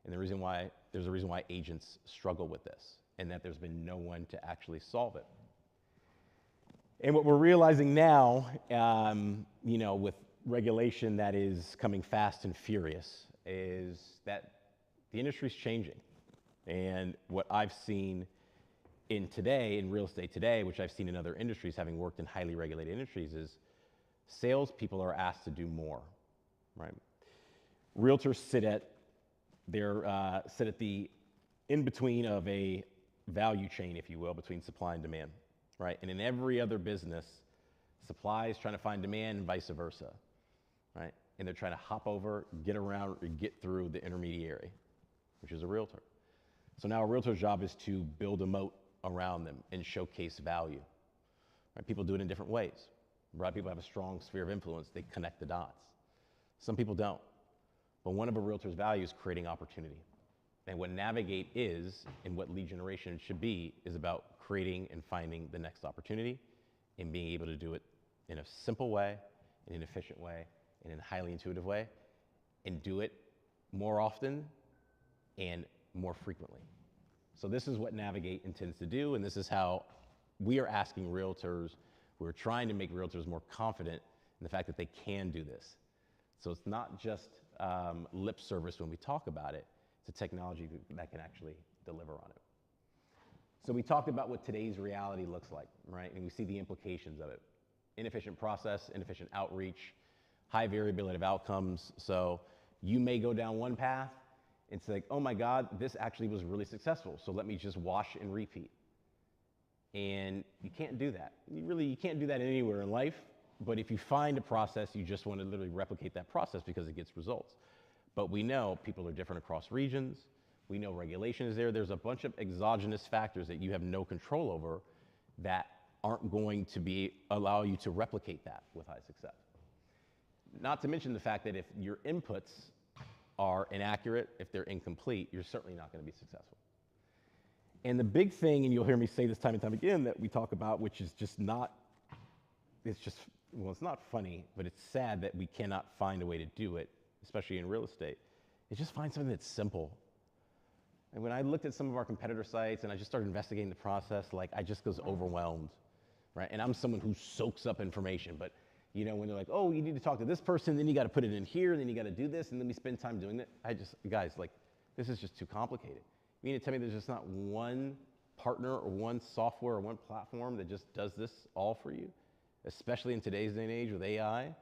And there's a reason why agents struggle with this, and that there's been no one to actually solve it. And what we're realizing now, with regulation that is coming fast and furious, is that the industry's changing. And what I've seen in real estate today, which I've seen in other industries, having worked in highly regulated industries, is salespeople are asked to do more, right? Realtors sit at the in-between of a value chain, if you will, between supply and demand, right? And in every other business, supply is trying to find demand and vice versa, right? And they're trying to hop over, get around, or get through the intermediary, which is a realtor. So now a realtor's job is to build a moat around them and showcase value, right? People do it in different ways. A lot of people have a strong sphere of influence. They connect the dots. Some people don't. But one of a realtor's values is creating opportunity. And what Navigate is, and what lead generation should be, is about creating and finding the next opportunity and being able to do it in a simple way, in an efficient way, in a highly intuitive way, and do it more often and more frequently. So this is what Navigate intends to do, and this is how we are asking realtors, we're trying to make realtors more confident in the fact that they can do this. So it's not just lip service when we talk about it, it's a technology that can actually deliver on it. So we talked about what today's reality looks like, right? And we see the implications of it. Inefficient process, inefficient outreach, high variability of outcomes. So you may go down one path, it's like, oh my God, this actually was really successful, so let me just wash and repeat. And you can't do that. You can't do that anywhere in life, But if you find a process, you just want to literally replicate that process because it gets results. But we know people are different across regions. We know regulation is there. There's a bunch of exogenous factors that you have no control over that aren't going to allow you to replicate that with high success. Not to mention the fact that if your inputs are inaccurate, if they're incomplete, you're certainly not going to be successful. And the big thing, and you'll hear me say this time and time again, that we talk about, which is just not, well, it's not funny, but it's sad that we cannot find a way to do it, especially in real estate, is just find something that's simple. And when I looked at some of our competitor sites and I just started investigating the process, like I just was overwhelmed, right? And I'm someone who soaks up information, but you know, when they're like, oh, you need to talk to this person, then you got to put it in here, and then you got to do this, and then we spend time doing that. Guys, like, this is just too complicated. You mean to tell me there's just not one partner or one software or one platform that just does this all for you? Especially in today's day and age with AI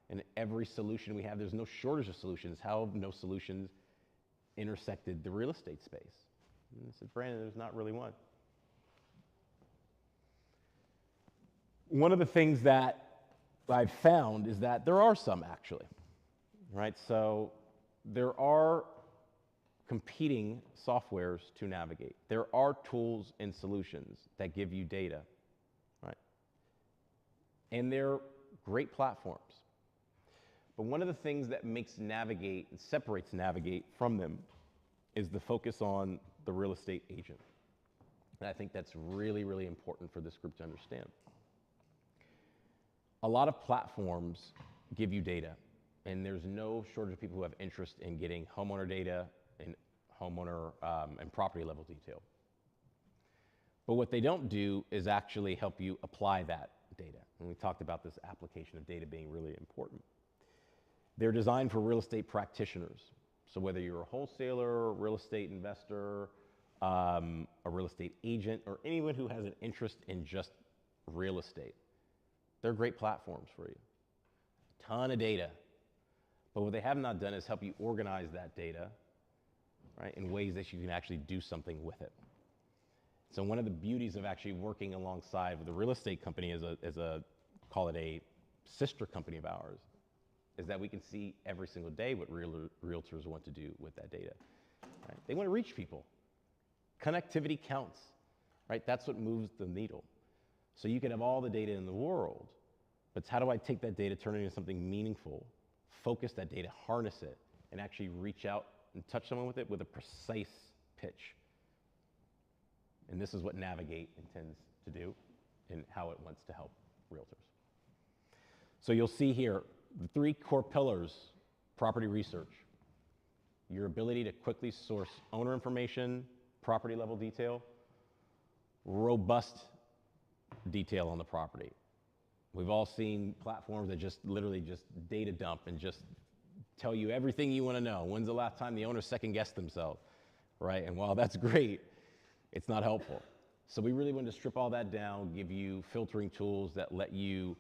and every solution we have, there's no shortage of solutions. How have no solutions intersected the real estate space? And I said, Brandon, there's not really one. One of the things that I've found is that there are some actually, right? So there are competing softwares to navigate. There are tools and solutions that give you data, right? And they're great platforms. But one of the things that makes Navigate and separates Navigate from them is the focus on the real estate agent. And I think that's really, really important for this group to understand. A lot of platforms give you data, and there's no shortage of people who have interest in getting homeowner data and homeowner and property level detail. But what they don't do is actually help you apply that data. And we talked about this application of data being really important. They're designed for real estate practitioners. So whether you're a wholesaler, a real estate investor, a real estate agent, or anyone who has an interest in just real estate, they're great platforms for you. A ton of data. But what they have not done is help you organize that data, right, in ways that you can actually do something with it. So one of the beauties of actually working alongside with a real estate company as a call it a sister company of ours, is that we can see every single day what realtors want to do with that data. Right? They want to reach people. Connectivity counts, right? That's what moves the needle. So you can have all the data in the world, but it's how do I take that data, turn it into something meaningful, focus that data, harness it, and actually reach out and touch someone with it with a precise pitch. And this is what Navigate intends to do and how it wants to help realtors. So you'll see here the 3 core pillars: property research, your ability to quickly source owner information, property level detail, robust detail on the property. We've all seen platforms that just literally just data dump and just tell you everything you want to know. When's the last time the owner second-guessed themselves, right? And while that's great, it's not helpful. So we really wanted to strip all that down, give you filtering tools that let you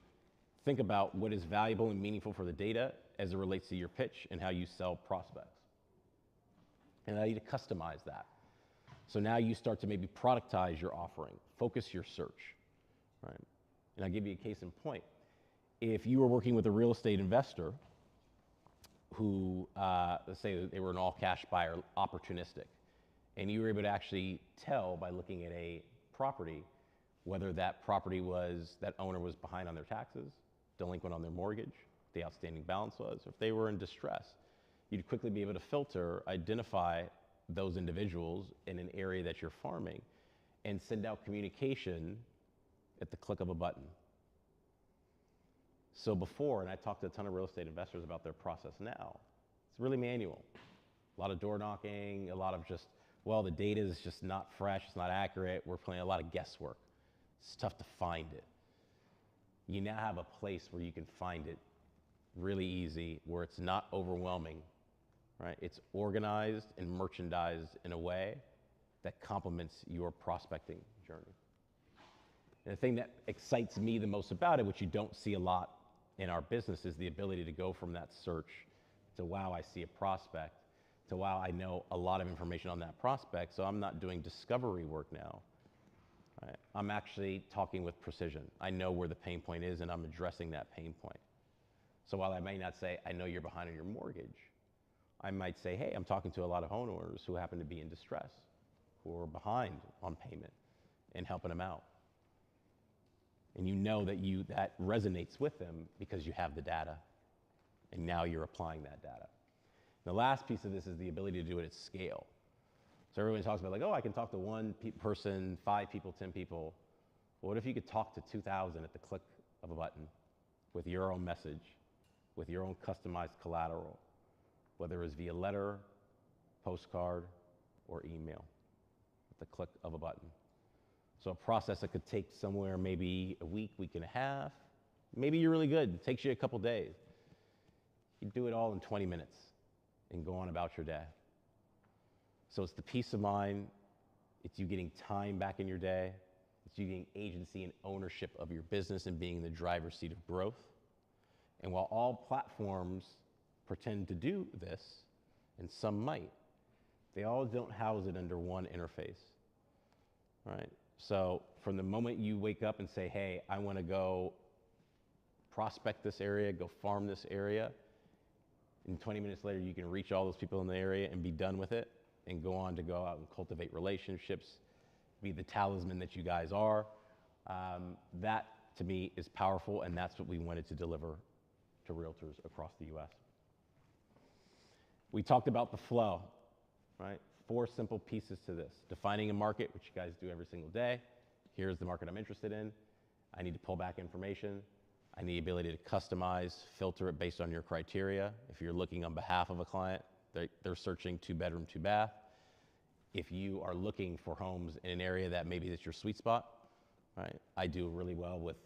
think about what is valuable and meaningful for the data as it relates to your pitch and how you sell prospects. And allow you to customize that. So now you start to maybe productize your offering, focus your search, right? And I'll give you a case in point. If you were working with a real estate investor who, let's say they were an all-cash buyer, opportunistic, and you were able to actually tell by looking at a property whether that property was, that owner was behind on their taxes, delinquent on their mortgage, the outstanding balance was, or if they were in distress, you'd quickly be able to filter, identify those individuals in an area that you're farming, and send out communication at the click of a button. So before, and I talked to a ton of real estate investors about their process now, it's really manual. A lot of door knocking, a lot of just, well, the data is just not fresh, it's not accurate, we're playing a lot of guesswork. It's tough to find it. You now have a place where you can find it really easy, where it's not overwhelming, right? It's organized and merchandised in a way that complements your prospecting journey. And the thing that excites me the most about it, which you don't see a lot in our business, is the ability to go from that search to, wow, I see a prospect, to, wow, I know a lot of information on that prospect, so I'm not doing discovery work now. right? I'm actually talking with precision. I know where the pain point is and I'm addressing that pain point. So while I may not say, I know you're behind on your mortgage, I might say, hey, I'm talking to a lot of homeowners who happen to be in distress, who are behind on payment, and helping them out. And you know that that resonates with them because you have the data, and now you're applying that data. The last piece of this is the ability to do it at scale. So everyone talks about like, oh, I can talk to one person, 5 people, 10 people. Well, what if you could talk to 2,000 at the click of a button with your own message, with your own customized collateral, whether it's via letter, postcard, or email, at the click of a button. So a process that could take somewhere maybe a week, week and a half. Maybe you're really good, it takes you a couple days. You do it all in 20 minutes and go on about your day. So it's the peace of mind, it's you getting time back in your day, it's you getting agency and ownership of your business and being in the driver's seat of growth. And while all platforms pretend to do this, and some might, they all don't house it under one interface, right? So from the moment you wake up and say, hey, I want to go prospect this area, go farm this area, and 20 minutes later you can reach all those people in the area and be done with it and go on to go out and cultivate relationships, be the talisman that you guys are. That to me is powerful, and that's what we wanted to deliver to realtors across the US. We talked about the flow, right? 4 simple pieces to this. Defining a market, which you guys do every single day. Here's the market I'm interested in. I need to pull back information. I need the ability to customize, filter it based on your criteria. If you're looking on behalf of a client, they're searching 2-bedroom, 2-bath. If you are looking for homes in an area that maybe that's your sweet spot, right? I do really well with,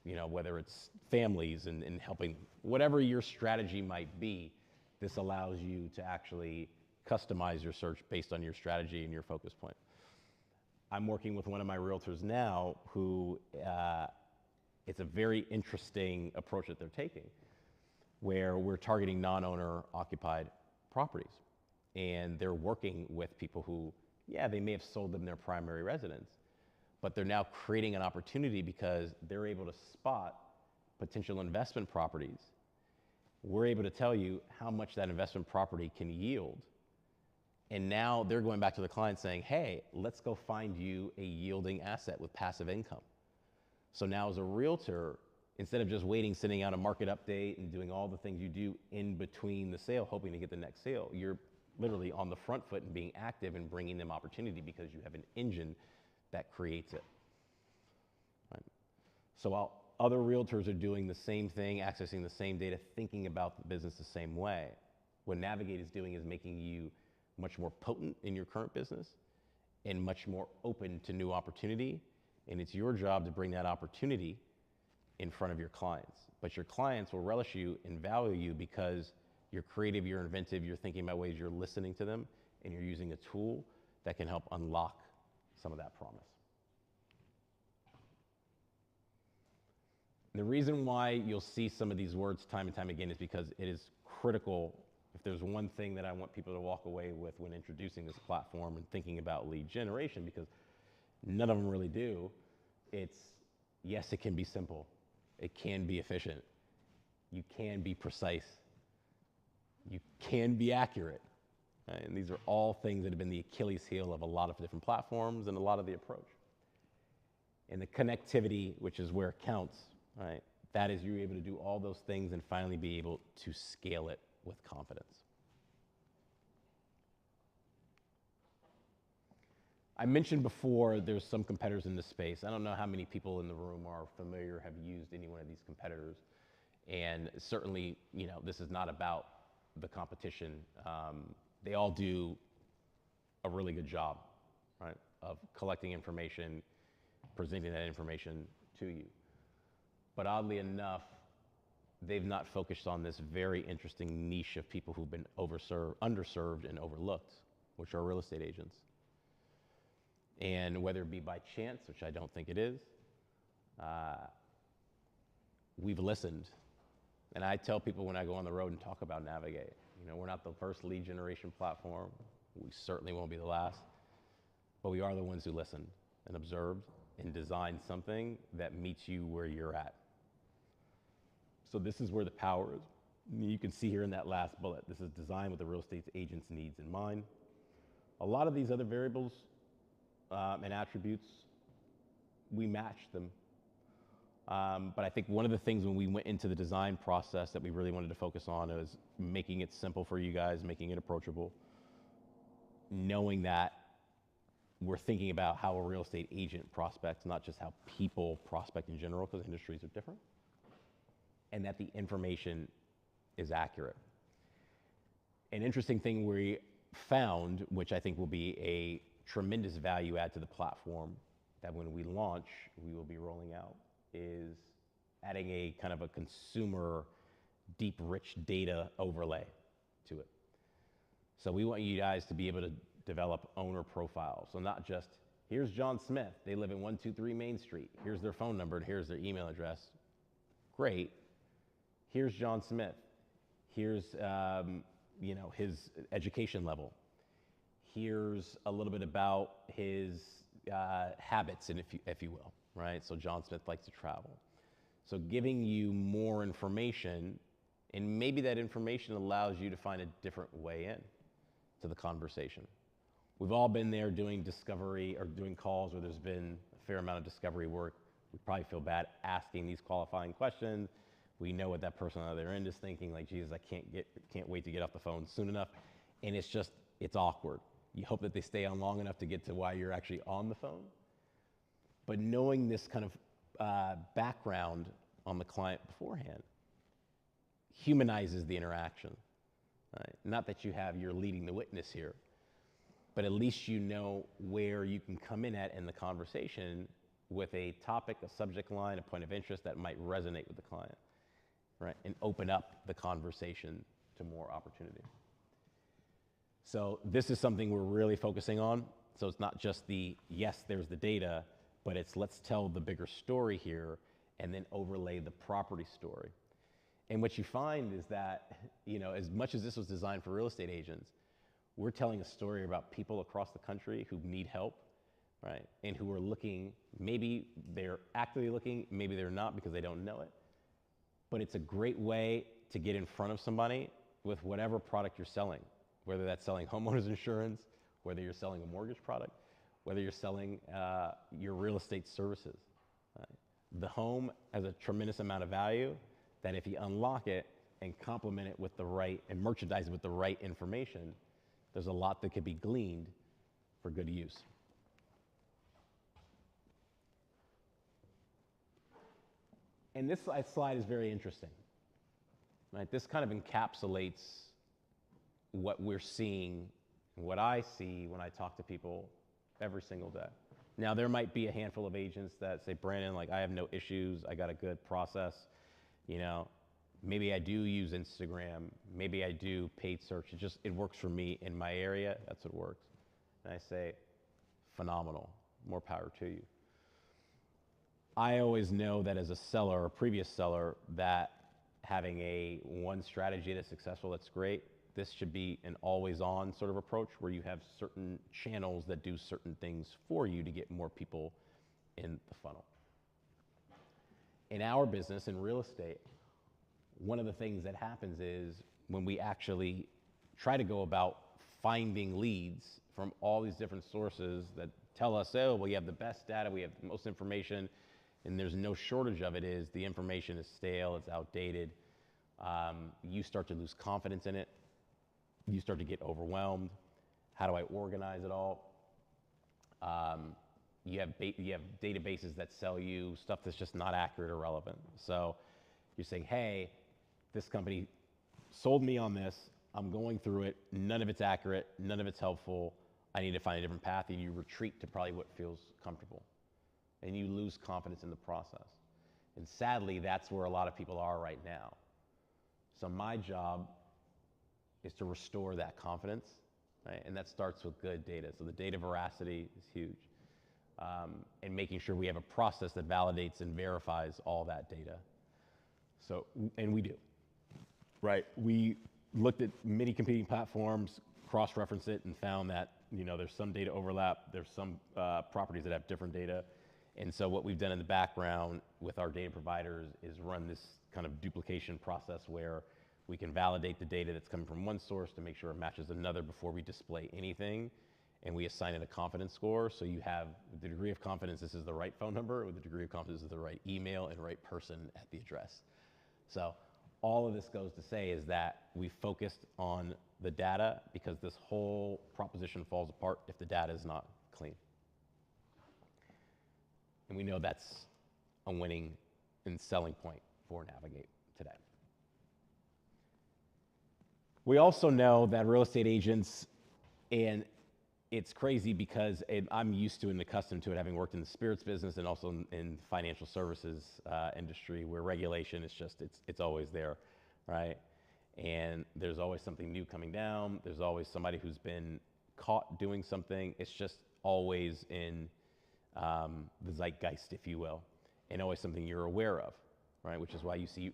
whether it's families and helping, whatever your strategy might be, this allows you to actually customize your search based on your strategy and your focus point. I'm working with one of my realtors now who, it's a very interesting approach that they're taking, where we're targeting non-owner occupied properties. And they're working with people who, yeah, they may have sold them their primary residence, but they're now creating an opportunity because they're able to spot potential investment properties. We're able to tell you how much that investment property can yield. And now they're going back to the client saying, hey, let's go find you a yielding asset with passive income. So now as a realtor, instead of just waiting, sending out a market update and doing all the things you do in between the sale, hoping to get the next sale, you're literally on the front foot and being active and bringing them opportunity because you have an engine that creates it. Right? So while other realtors are doing the same thing, accessing the same data, thinking about the business the same way, what Navigate is doing is making you much more potent in your current business and much more open to new opportunity. And it's your job to bring that opportunity in front of your clients. But your clients will relish you and value you because you're creative, you're inventive, you're thinking about ways, you're listening to them, and you're using a tool that can help unlock some of that promise. The reason why you'll see some of these words time and time again is because it is critical. If there's one thing that I want people to walk away with when introducing this platform and thinking about lead generation, because none of them really do, it's, yes, it can be simple. It can be efficient. You can be precise. You can be accurate. Right? And these are all things that have been the Achilles heel of a lot of different platforms and a lot of the approach. And the connectivity, which is where it counts, right? That is, you're able to do all those things and finally be able to scale it with confidence. I mentioned before there's some competitors in this space. I don't know how many people in the room are familiar, have used any one of these competitors. And certainly, this is not about the competition. They all do a really good job, right, of collecting information, presenting that information to you. But oddly enough, they've not focused on this very interesting niche of people who've been underserved and overlooked, which are real estate agents. And whether it be by chance, which I don't think it is, we've listened. And I tell people when I go on the road and talk about Navigate, we're not the first lead generation platform. We certainly won't be the last. But we are the ones who listened and observed and design something that meets you where you're at. So this is where the power is. You can see here in that last bullet, this is designed with the real estate agent's needs in mind. A lot of these other variables and attributes, we match them. But I think one of the things when we went into the design process that we really wanted to focus on is making it simple for you guys, making it approachable, knowing that we're thinking about how a real estate agent prospects, not just how people prospect in general, because industries are different, and that the information is accurate. An interesting thing we found, which I think will be a tremendous value add to the platform, that when we launch, we will be rolling out, is adding a kind of a consumer deep, rich data overlay to it. So we want you guys to be able to develop owner profiles. So not just, here's John Smith, they live in 123 Main Street, here's their phone number, and here's their email address. Great. Here's John Smith. Here's his education level. Here's a little bit about his habits, and if you will, right? So John Smith likes to travel. So giving you more information, and maybe that information allows you to find a different way in to the conversation. We've all been there doing discovery or doing calls where there's been a fair amount of discovery work. We probably feel bad asking these qualifying questions. We know what that person on the other end is thinking, like, Jesus, I can't wait to get off the phone soon enough. And it's awkward. You hope that they stay on long enough to get to why you're actually on the phone. But knowing this kind of background on the client beforehand humanizes the interaction. Right? Not that you're leading the witness here, but at least you know where you can come in at in the conversation with a topic, a subject line, a point of interest that might resonate with the client, right? And open up the conversation to more opportunity. So this is something we're really focusing on. So it's not just yes, there's the data, but it's let's tell the bigger story here and then overlay the property story. And what you find is that, as much as this was designed for real estate agents, we're telling a story about people across the country who need help, right? And who are looking, maybe they're actively looking, maybe they're not because they don't know it. But it's a great way to get in front of somebody with whatever product you're selling, whether that's selling homeowners insurance, whether you're selling a mortgage product, whether you're selling your real estate services. Right? The home has a tremendous amount of value that if you unlock it and complement it with and merchandise it with the right information, there's a lot that could be gleaned for good use. And this slide is very interesting. Right? This kind of encapsulates what we're seeing and what I see when I talk to people every single day. Now, there might be a handful of agents that say, Brandon, I have no issues, I got a good process, maybe I do use Instagram, maybe I do paid search, it works for me in my area, that's what works. And I say, phenomenal, more power to you. I always know that as a seller, a previous seller, that having one strategy that's successful, that's great. This should be an always-on sort of approach where you have certain channels that do certain things for you to get more people in the funnel. In our business, in real estate, one of the things that happens is when we actually try to go about finding leads from all these different sources that tell us, oh, well, you have the best data, we have the most information, and there's no shortage of it, is the information is stale, it's outdated. You start to lose confidence in it. You start to get overwhelmed. How do I organize it all? You have databases that sell you stuff that's just not accurate or relevant. So you're saying, hey, this company sold me on this. I'm going through it. None of it's accurate. None of it's helpful. I need to find a different path. And you retreat to probably what feels comfortable. And you lose confidence in the process. And sadly, that's where a lot of people are right now. So my job is to restore that confidence, right? And that starts with good data. So the data veracity is huge. And making sure we have a process that validates and verifies all that data. So, and we do, right? We looked at many competing platforms, cross-referenced it, and found that, there's some data overlap, there's some properties that have different data, And so what we've done in the background with our data providers is run this kind of duplication process where we can validate the data that's coming from one source to make sure it matches another before we display anything. And we assign it a confidence score. So you have the degree of confidence this is the right phone number, with the degree of confidence this is the right email and right person at the address. So all of this goes to say is that we focused on the data because this whole proposition falls apart if the data is not clean. And we know that's a winning and selling point for Navigate today. We also know that real estate agents, and it's crazy because I'm used to and accustomed to it, having worked in the spirits business and also in financial services industry, where regulation is just, it's always there, right? And there's always something new coming down. There's always somebody who's been caught doing something. It's just always in the zeitgeist, if you will, and always something you're aware of, right? Which is why you see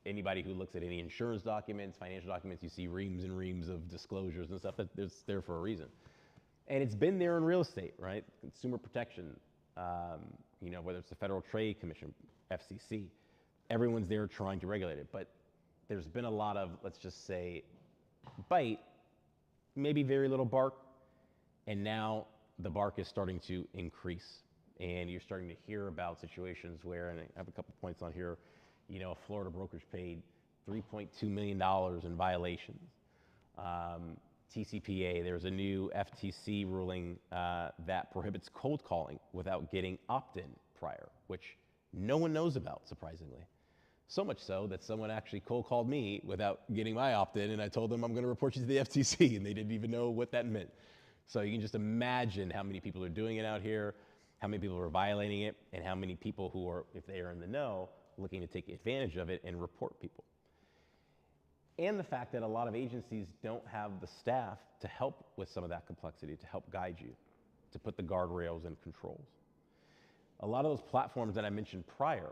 anybody who looks at any insurance documents, financial documents, you see reams and reams of disclosures and stuff that's there for a reason. And it's been there in real estate, right? Consumer protection, you know, whether it's the Federal Trade Commission, FCC, everyone's there trying to regulate it. But there's been a lot of, let's just say, bite, maybe very little bark, and now the bark is starting to increase. And you're starting to hear about situations where, and I have a couple points on here, you know, a Florida brokerage paid $3.2 million in violations. TCPA, there's a new FTC ruling that prohibits cold calling without getting opt-in prior, which no one knows about, surprisingly. So much so that someone actually cold called me without getting my opt-in, and I told them I'm going to report you to the FTC, and they didn't even know what that meant. So you can just imagine how many people are doing it out here, how many people are violating it, and how many people who are, if they are in the know, looking to take advantage of it and report people. And the fact that a lot of agencies don't have the staff to help with some of that complexity, to help guide you, to put the guardrails and controls. A lot of those platforms that I mentioned prior,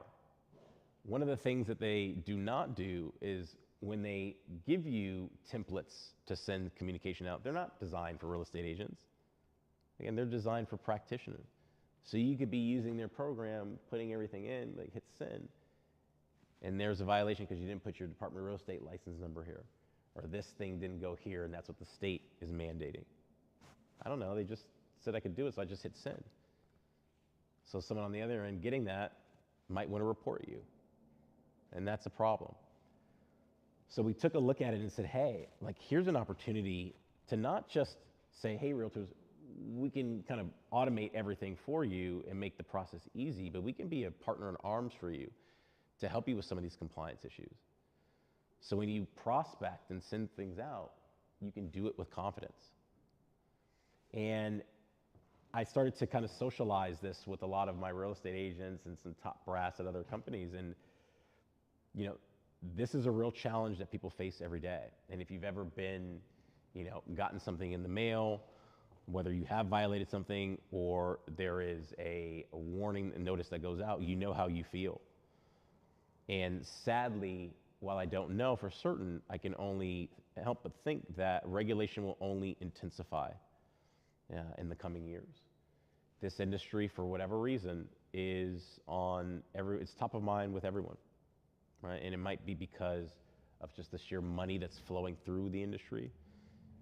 one of the things that they do not do is when they give you templates to send communication out, they're not designed for real estate agents. Again, they're designed for practitioners. So you could be using their program, putting everything in, like hit send, and there's a violation because you didn't put your Department of Real Estate license number here, or this thing didn't go here, and that's what the state is mandating. I don't know, they just said I could do it, so I just hit send. So someone on the other end getting that might want to report you, and that's a problem. So we took a look at it and said, hey, like here's an opportunity to not just say, hey, realtors, we can kind of automate everything for you and make the process easy, but we can be a partner in arms for you to help you with some of these compliance issues. So when you prospect and send things out, you can do it with confidence. And I started to kind of socialize this with a lot of my real estate agents and some top brass at other companies. And, you know, this is a real challenge that people face every day. And if you've ever been, you know, gotten something in the mail, whether you have violated something or there is a warning and notice that goes out, you know how you feel. And sadly, while I don't know for certain, I can only help but think that regulation will only intensify in the coming years. This industry, for whatever reason, is it's top of mind with everyone, right? And it might be because of just the sheer money that's flowing through the industry.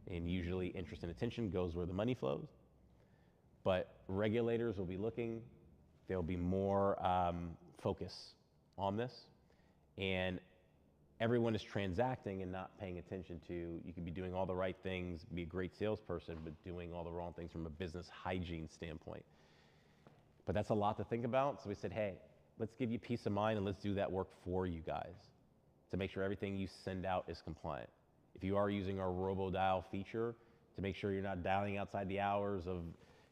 And usually interest and attention goes where the money flows. But regulators will be looking, there'll be more focus on this. And everyone is transacting and not paying attention to, you could be doing all the right things, be a great salesperson, but doing all the wrong things from a business hygiene standpoint. But that's a lot to think about. So we said, hey, let's give you peace of mind and let's do that work for you guys to make sure everything you send out is compliant. If you are using our robo-dial feature to make sure you're not dialing outside the hours of,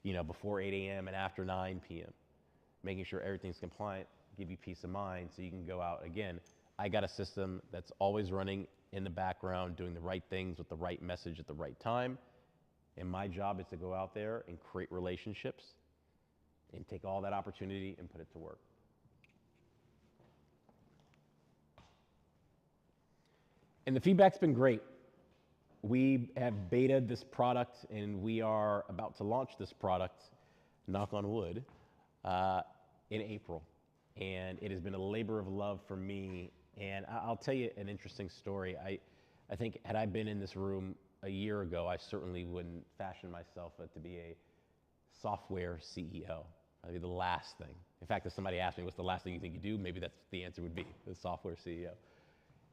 you know, before 8 a.m. and after 9 p.m., making sure everything's compliant, give you peace of mind so you can go out. Again, I got a system that's always running in the background, doing the right things with the right message at the right time. And my job is to go out there and create relationships and take all that opportunity and put it to work. And the feedback's been great. We have betaed this product and we are about to launch this product, knock on wood, in April, and it has been a labor of love for me. And I'll tell you an interesting story. I think had I been in this room a year ago, I certainly wouldn't fashion myself to be a software CEO. That'd be the last thing. In fact, if somebody asked me what's the last thing you think you do, maybe that's the answer would be the software CEO.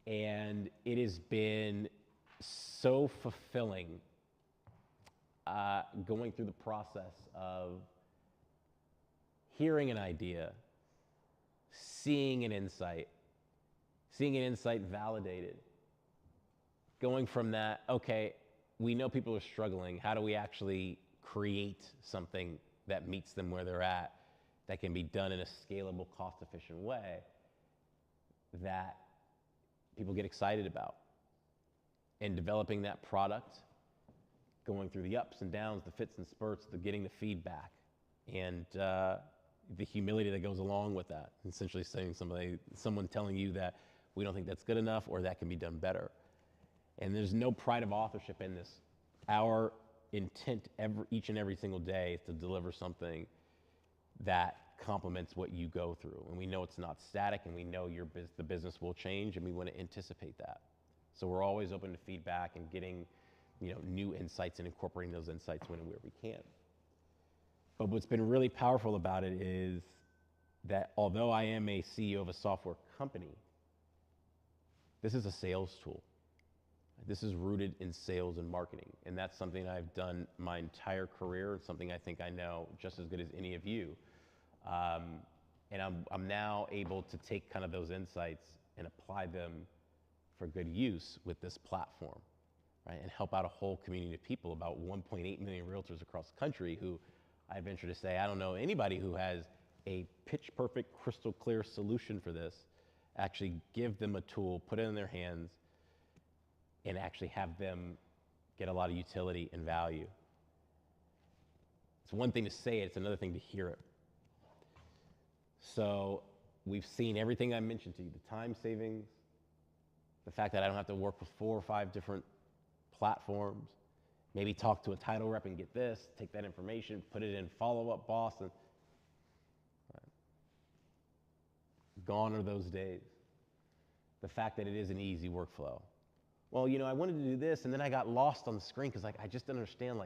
And it has been so fulfilling going through the process of hearing an idea, seeing an insight validated, going from that, okay, we know people are struggling, how do we actually create something that meets them where they're at, that can be done in a scalable, cost-efficient way that people get excited about. And developing that product, going through the ups and downs, the fits and spurts, the getting the feedback, and the humility that goes along with that. Essentially saying someone telling you that we don't think that's good enough or that can be done better. And there's no pride of authorship in this. Our intent each and every single day is to deliver something that complements what you go through. And we know it's not static, and we know the business will change, and we want to anticipate that. So we're always open to feedback and getting, new insights and incorporating those insights when and where we can. But what's been really powerful about it is that although I am a CEO of a software company, this is a sales tool. This is rooted in sales and marketing, and that's something I've done my entire career. It's something I think I know just as good as any of you. And I'm now able to take kind of those insights and apply them for good use with this platform, right? And help out a whole community of people, about 1.8 million realtors across the country, who I venture to say, I don't know anybody who has a pitch perfect, crystal clear solution for this. Actually give them a tool, put it in their hands, and actually have them get a lot of utility and value. It's one thing to say it, it's another thing to hear it. So we've seen everything I mentioned to you, the time savings, the fact that I don't have to work with 4 or 5 different platforms, maybe talk to a title rep and get this, take that information, put it in follow-up boss, and gone are those days. The fact that it is an easy workflow. Well, I wanted to do this, and then I got lost on the screen because I just didn't understand,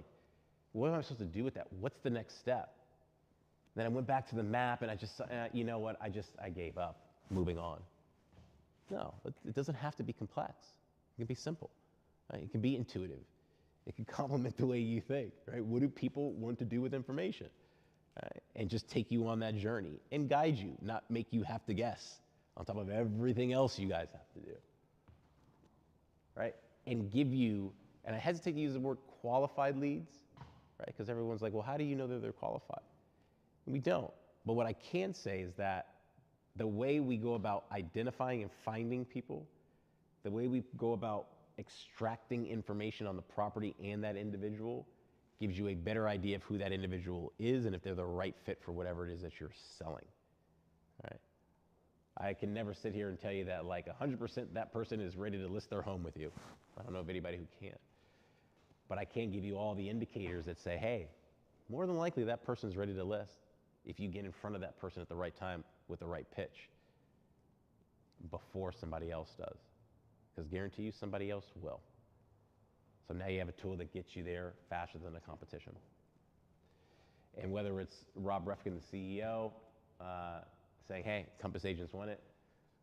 what am I supposed to do with that? What's the next step? Then I went back to the map, and I just, you know what? I gave up, moving on. No, it doesn't have to be complex. It can be simple. Right? It can be intuitive. It can complement the way you think, right? What do people want to do with information? Right? And just take you on that journey and guide you, not make you have to guess on top of everything else you guys have to do. Right? And give you, and I hesitate to use the word qualified leads, right? Because everyone's like, well, how do you know that they're qualified? And we don't. But what I can say is that the way we go about identifying and finding people, the way we go about extracting information on the property and that individual gives you a better idea of who that individual is and if they're the right fit for whatever it is that you're selling. Right? I can never sit here and tell you that 100% that person is ready to list their home with you. I don't know of anybody who can. But I can give you all the indicators that say, hey, more than likely that person's ready to list if you get in front of that person at the right time with the right pitch before somebody else does. Because guarantee you somebody else will. So now you have a tool that gets you there faster than the competition. And whether it's Rob Refkin, the CEO, saying, hey, Compass agents want it,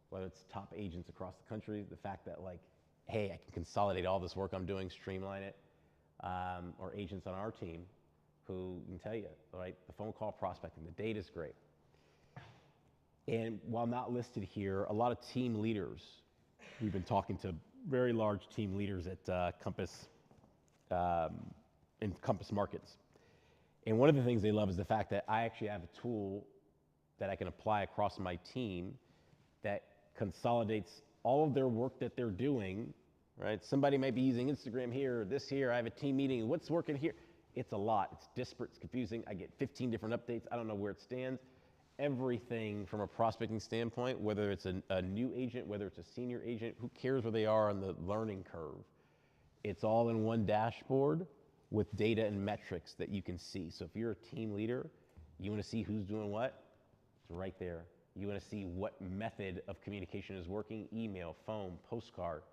whether it's top agents across the country, the fact that hey, I can consolidate all this work I'm doing, streamline it, or agents on our team who can tell you, right, the phone call prospecting, the data's great. And while not listed here, a lot of team leaders, we've been talking to very large team leaders at Compass, in Compass markets. And one of the things they love is the fact that I actually have a tool that I can apply across my team that consolidates all of their work that they're doing, right? Somebody might be using Instagram here, or this here, I have a team meeting, what's working here? It's a lot, it's disparate, it's confusing, I get 15 different updates, I don't know where it stands. Everything from a prospecting standpoint, whether it's a new agent, whether it's a senior agent, who cares where they are on the learning curve? It's all in one dashboard with data and metrics that you can see. So if you're a team leader, you want to see who's doing what, It's right there. You want to see what method of communication is working, email, phone, postcard,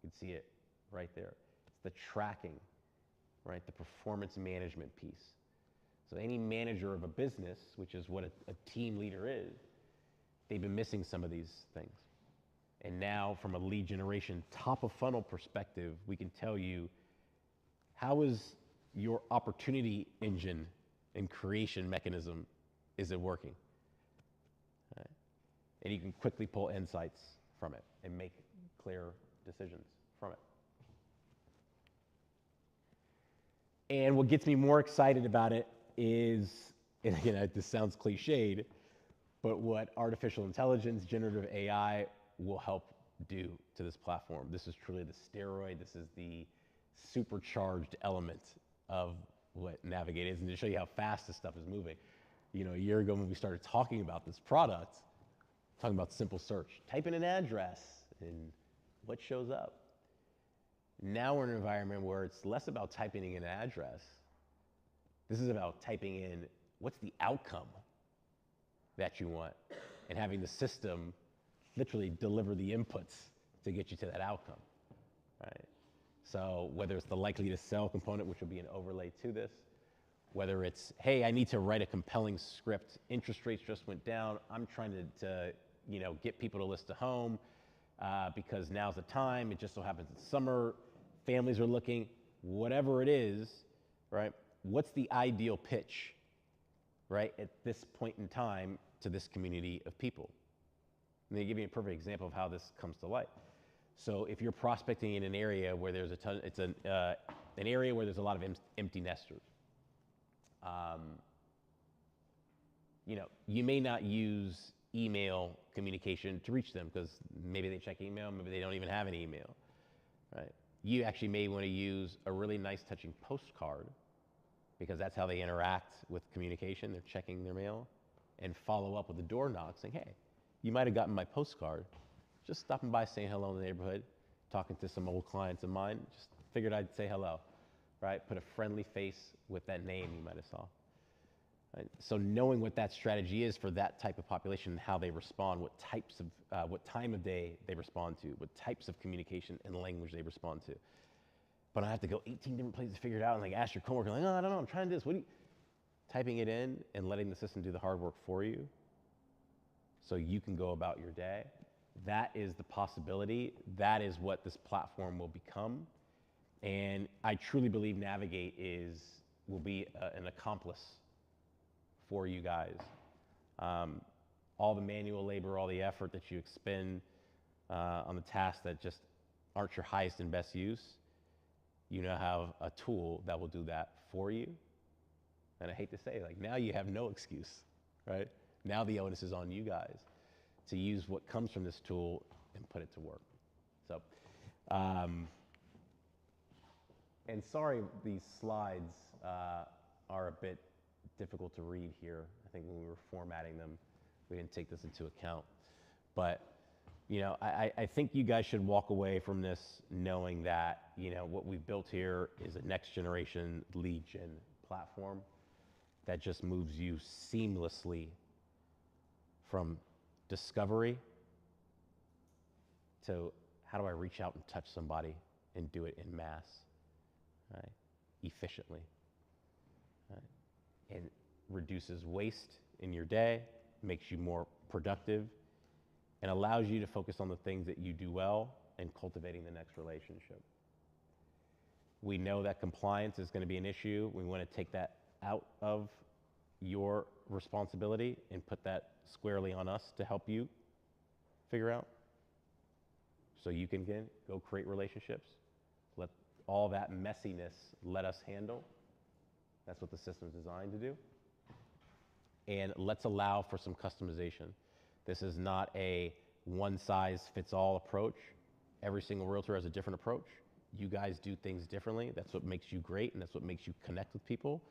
you can see it right there. It's the tracking, right? The performance management piece. So any manager of a business, which is what a team leader is, they've been missing some of these things. And now from a lead generation top of funnel perspective, we can tell you how is your opportunity engine and creation mechanism, is it working? Right. And you can quickly pull insights from it and make clear decisions from it. And what gets me more excited about it is, and again, this sounds cliched, but what artificial intelligence, generative AI will help do to this platform. This is truly the steroid. This is the supercharged element of what Navigate is. And to show you how fast this stuff is moving, you know, a year ago when we started talking about this product, talking about simple search, type in an address and what shows up. Now we're in an environment where it's less about typing in an address. This is about typing in what's the outcome that you want and having the system literally deliver the inputs to get you to that outcome, right? So whether it's the likely to sell component, which will be an overlay to this, whether it's, hey, I need to write a compelling script, interest rates just went down, I'm trying to you know, get people to list a home because now's the time, it just so happens it's summer, families are looking, whatever it is, right? What's the ideal pitch, right, at this point in time to this community of people? And they give you a perfect example of how this comes to light. So if you're prospecting in an area where there's a ton, it's an area where there's a lot of empty nesters. You know, you may not use email communication to reach them because maybe they check email, maybe they don't even have an email, right? You actually may want to use a really nice touching postcard because that's how they interact with communication. They're checking their mail and follow up with a door knock saying, hey, you might have gotten my postcard. Just stopping by, saying hello in the neighborhood, talking to some old clients of mine. Just figured I'd say hello, right? Put a friendly face with that name you might have saw. Right? So knowing what that strategy is for that type of population and how they respond, what types of, what time of day they respond to, what types of communication and language they respond to. But I have to go 18 different places to figure it out and like ask your coworker, like, oh, I don't know, I'm trying to do this. What do you, typing it in and letting the system do the hard work for you so you can go about your day. That is the possibility. That is what this platform will become. And I truly believe Navigate will be an accomplice for you guys. All the manual labor, all the effort that you expend on the tasks that just aren't your highest and best use, you now have a tool that will do that for you. And I hate to say, like, now you have no excuse, right? Now the onus is on you guys to use what comes from this tool and put it to work. So, and sorry, these slides are a bit difficult to read here. I think when we were formatting them, we didn't take this into account. But, you know, I think you guys should walk away from this knowing that, you know, what we've built here is a next generation lead gen platform that just moves you seamlessly from discovery to how do I reach out and touch somebody and do it in mass, right? Efficiently, right? And reduces waste in your day, makes you more productive, and allows you to focus on the things that you do well and cultivating the next relationship. We know that compliance is going to be an issue. We want to take that out of your responsibility and put that squarely on us to help you figure out. So you can go create relationships. Let all that messiness let us handle. That's what the system's designed to do. And let's allow for some customization. This is not a one-size-fits-all approach. Every single realtor has a different approach. You guys do things differently. That's what makes you great, and that's what makes you connect with people.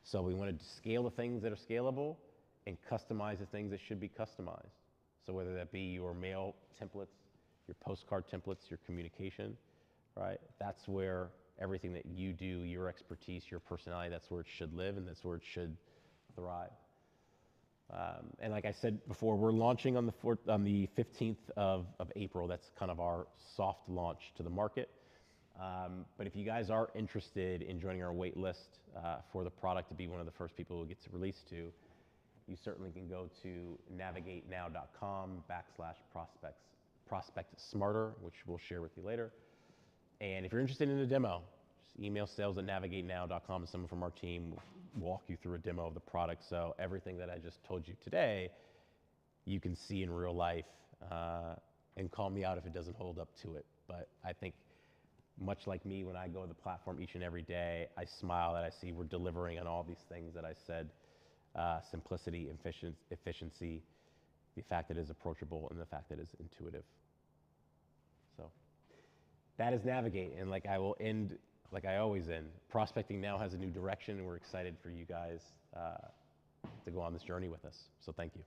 So we want to scale the things that are scalable and customize the things that should be customized. So whether that be your mail templates, your postcard templates, your communication, right? That's where everything that you do, your expertise, your personality, that's where it should live and that's where it should thrive. And like I said before, we're launching on the 15th of April. That's kind of our soft launch to the market. But if you guys are interested in joining our wait list for the product to be one of the first people who gets released to, you certainly can go to navigatenow.com/prospect smarter, which we'll share with you later. And if you're interested in a demo, just email sales@navigatenow.com and someone from our team will walk you through a demo of the product. So everything that I just told you today, you can see in real life, and call me out if it doesn't hold up to it. But I think much like me, when I go to the platform each and every day, I smile that I see we're delivering on all these things that I said, simplicity, efficiency, the fact that it is approachable, and the fact that it is intuitive. So that is Navigate. And like I will end, like I always end, prospecting now has a new direction, and we're excited for you guys to go on this journey with us. So thank you.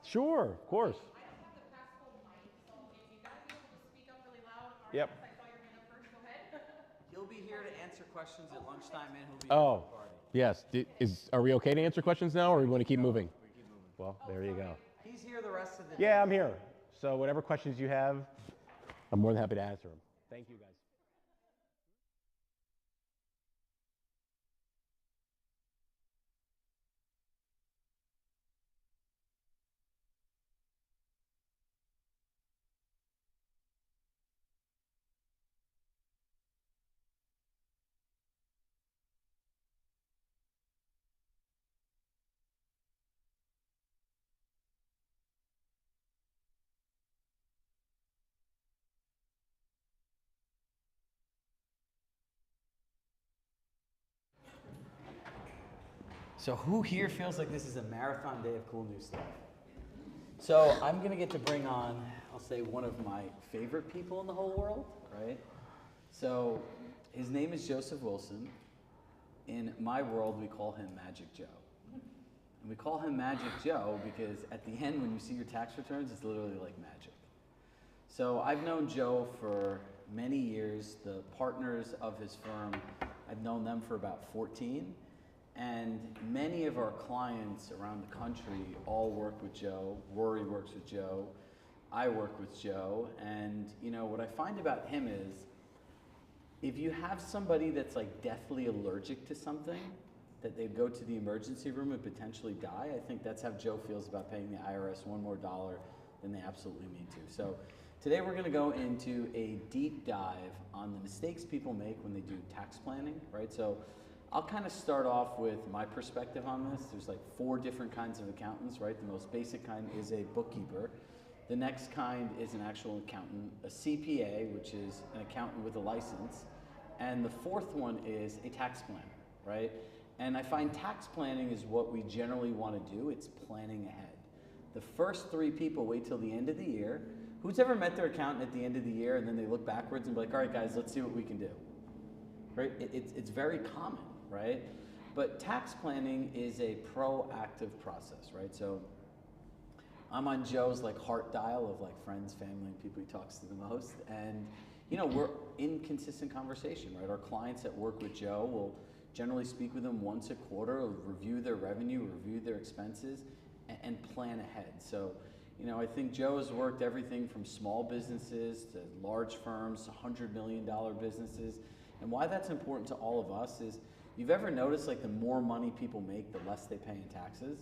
Sure, of course. I don't have the passcode mic, so if you gotta be able to speak up really loud, Yep. I saw your hand up first, go ahead. He'll be here to answer questions at lunchtime, and he'll be Oh, here for the party. yes. Are we okay to answer questions now, or we want to keep moving? We keep moving. Well, there you go. He's here the rest of the day. Yeah, I'm here. So whatever questions you have, I'm more than happy to answer them. Thank you, guys. So who here feels like this is a marathon day of cool new stuff? So I'm gonna get to bring on, I'll say, one of my favorite people in the whole world, right? So his name is Joseph Wilson. In my world, we call him Magic Joe. And we call him Magic Joe because at the end, when you see your tax returns, it's literally like magic. So I've known Joe for many years. The partners of his firm, I've known them for about 14. And many of our clients around the country all work with Joe. Rory works with Joe. I work with Joe. And you know, what I find about him is, if you have somebody that's like deathly allergic to something, that they'd go to the emergency room and potentially die, I think that's how Joe feels about paying the IRS $1 more than they absolutely need to. So today we're gonna go into a deep dive on the mistakes people make when they do tax planning, right? So I'll kind of start off with my perspective on this. There's like 4 different kinds of accountants, right? The most basic kind is a bookkeeper. The next kind is an actual accountant, a CPA, which is an accountant with a license. And the 4th one is a tax planner, right? And I find tax planning is what we generally want to do. It's planning ahead. The first 3 people wait till the end of the year. Who's ever met their accountant at the end of the year and then they look backwards and be like, all right, guys, let's see what we can do, right? It's very common, right? But tax planning is a proactive process, right? So I'm on Joe's like heart dial of like friends, family, and people he talks to the most. And you know, we're in consistent conversation, right? Our clients that work with Joe will generally speak with him once a quarter, review their revenue, review their expenses, and plan ahead. So, you know, I think Joe has worked everything from small businesses to large firms, $100 million businesses. And why that's important to all of us is, you've ever noticed like the more money people make, the less they pay in taxes,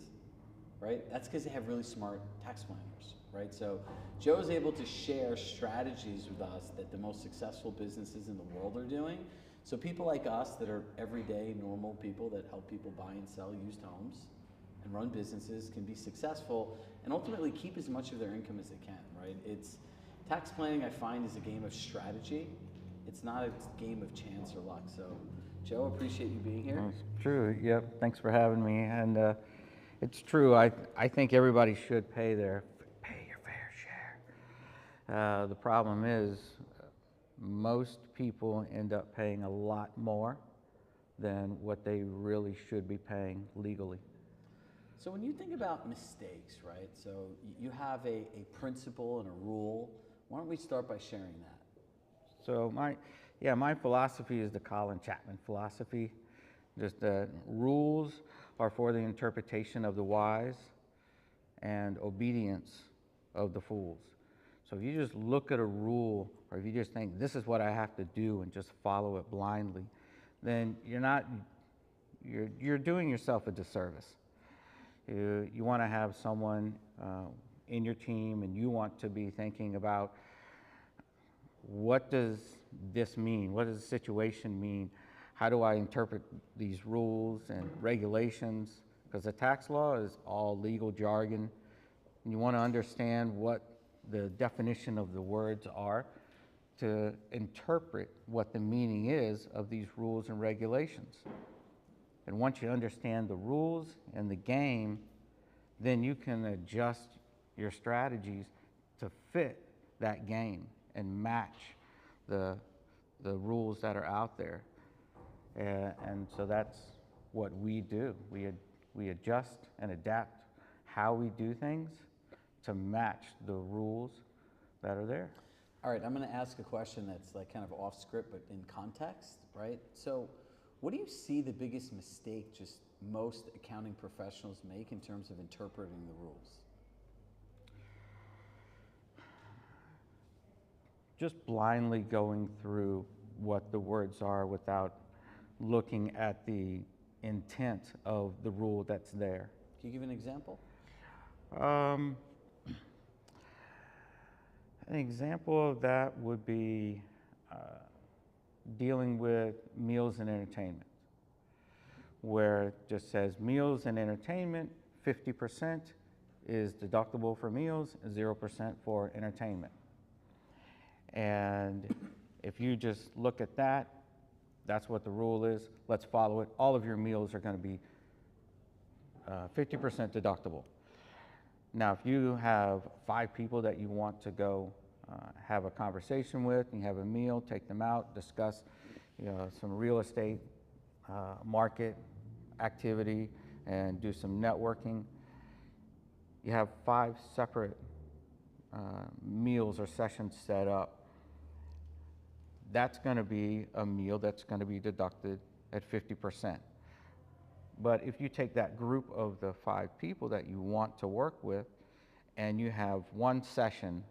right? That's because they have really smart tax planners, right? So Joe's able to share strategies with us that the most successful businesses in the world are doing. So people like us that are everyday normal people that help people buy and sell used homes and run businesses can be successful and ultimately keep as much of their income as they can, right? It's tax planning, I find, is a game of strategy. It's not a game of chance or luck. So Joe, appreciate you being here. It's true. Yep. Thanks for having me. And it's true. I think everybody should pay your fair share. The problem is most people end up paying a lot more than what they really should be paying legally. So when you think about mistakes, right? So you have a principle and a rule. Why don't we start by sharing that? So Yeah, my philosophy is the Colin Chapman philosophy. Just that rules are for the interpretation of the wise and obedience of the fools. So if you just look at a rule, or if you just think this is what I have to do and just follow it blindly, then you're doing yourself a disservice. You want to have someone in your team, and you want to be thinking about, what does this mean? What does the situation mean? How do I interpret these rules and regulations? Because the tax law is all legal jargon. You want to understand what the definition of the words are to interpret what the meaning is of these rules and regulations. And once you understand the rules and the game, then you can adjust your strategies to fit that game and match the rules that are out there. And so that's what we do. We adjust and adapt how we do things to match the rules that are there. All right, I'm going to ask a question that's like kind of off script, but in context, right? So what do you see the biggest mistake just most accounting professionals make in terms of interpreting the rules? Just blindly going through what the words are without looking at the intent of the rule that's there. Can you give an example? An example of that would be dealing with meals and entertainment, where it just says meals and entertainment, 50% is deductible for meals, 0% for entertainment. And if you just look at that, that's what the rule is. Let's follow it. All of your meals are going to be 50% deductible. Now, if you have 5 people that you want to go have a conversation with, and you have a meal, take them out, discuss some real estate market activity, and do some networking, you have 5 separate meals or sessions set up. That's going to be a meal that's going to be deducted at 50%. But if you take that group of the 5 people that you want to work with, and you have one session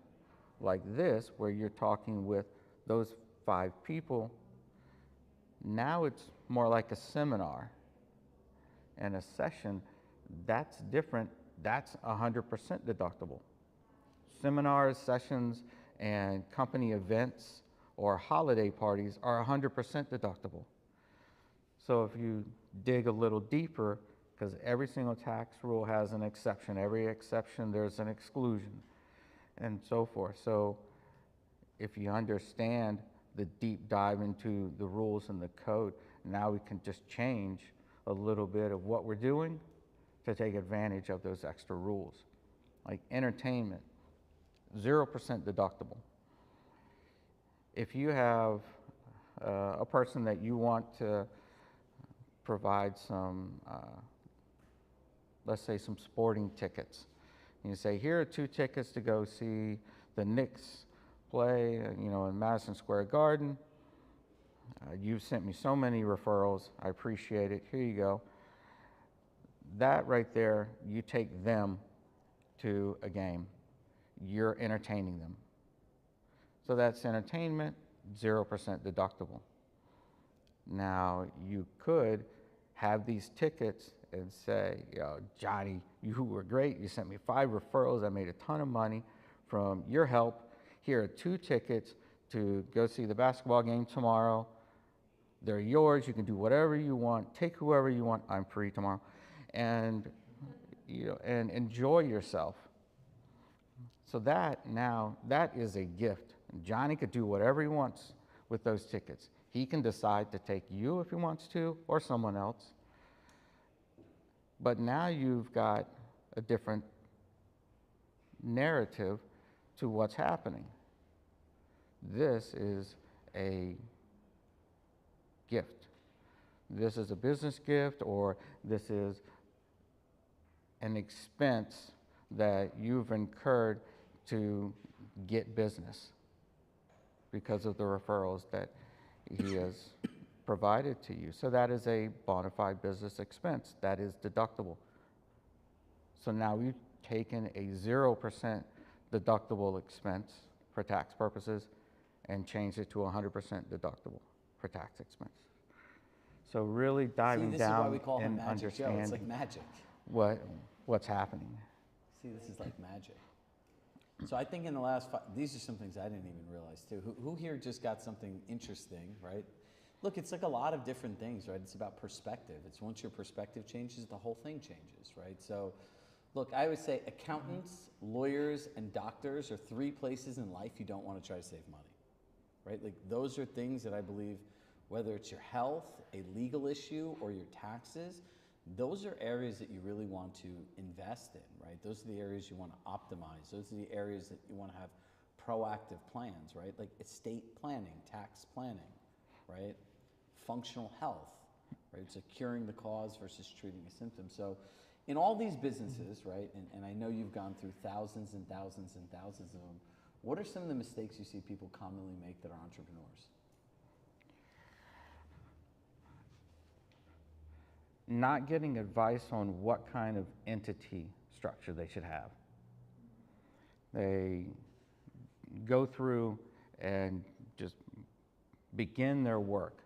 like this where you're talking with those 5 people, now it's more like a seminar. And a session, that's different. That's 100% deductible. Seminars, sessions, and company events or holiday parties are 100% deductible. So if you dig a little deeper, because every single tax rule has an exception, every exception there's an exclusion, and so forth. So if you understand the deep dive into the rules and the code, now we can just change a little bit of what we're doing to take advantage of those extra rules. Like entertainment, 0% deductible. If you have a person that you want to provide some, let's say some sporting tickets, and you say, here are 2 tickets to go see the Knicks play, in Madison Square Garden. You've sent me so many referrals. I appreciate it. Here you go. That right there, you take them to a game. You're entertaining them. So that's entertainment, 0% deductible. Now, you could have these tickets and say, Johnny, you were great. You sent me 5 referrals. I made a ton of money from your help. Here are 2 tickets to go see the basketball game tomorrow. They're yours. You can do whatever you want. Take whoever you want. I'm free tomorrow. And, and enjoy yourself. So that is a gift. Johnny could do whatever he wants with those tickets. He can decide to take you if he wants to, or someone else. But now you've got a different narrative to what's happening. This is a gift. This is a business gift, or this is an expense that you've incurred to get business because of the referrals that he has provided to you. So that is a bona fide business expense. That is deductible. So now we've taken a 0% deductible expense for tax purposes and changed it to 100% deductible for tax expense. So really diving this down is why we call him and Magic Joe. understanding It's like magic. what's happening. See, this is like magic. So I think in the last these are some things I didn't even realize too. Who here just got something interesting, right? Look, it's like a lot of different things, right? It's about perspective. It's once your perspective changes, the whole thing changes, right? So look, I would say accountants, lawyers, and doctors are 3 places in life you don't want to try to save money, right? Like those are things that I believe, whether it's your health, a legal issue, or your taxes, those are areas that you really want to invest in, right? Those are the areas you want to optimize. Those are the areas that you want to have proactive plans, right? Like estate planning, tax planning, right? Functional health, right? It's curing the cause versus treating a symptom. So in all these businesses, right, and I know you've gone through thousands and thousands and thousands of them, what are some of the mistakes you see people commonly make that are entrepreneurs? Not getting advice on what kind of entity structure they should have. They go through and just begin their work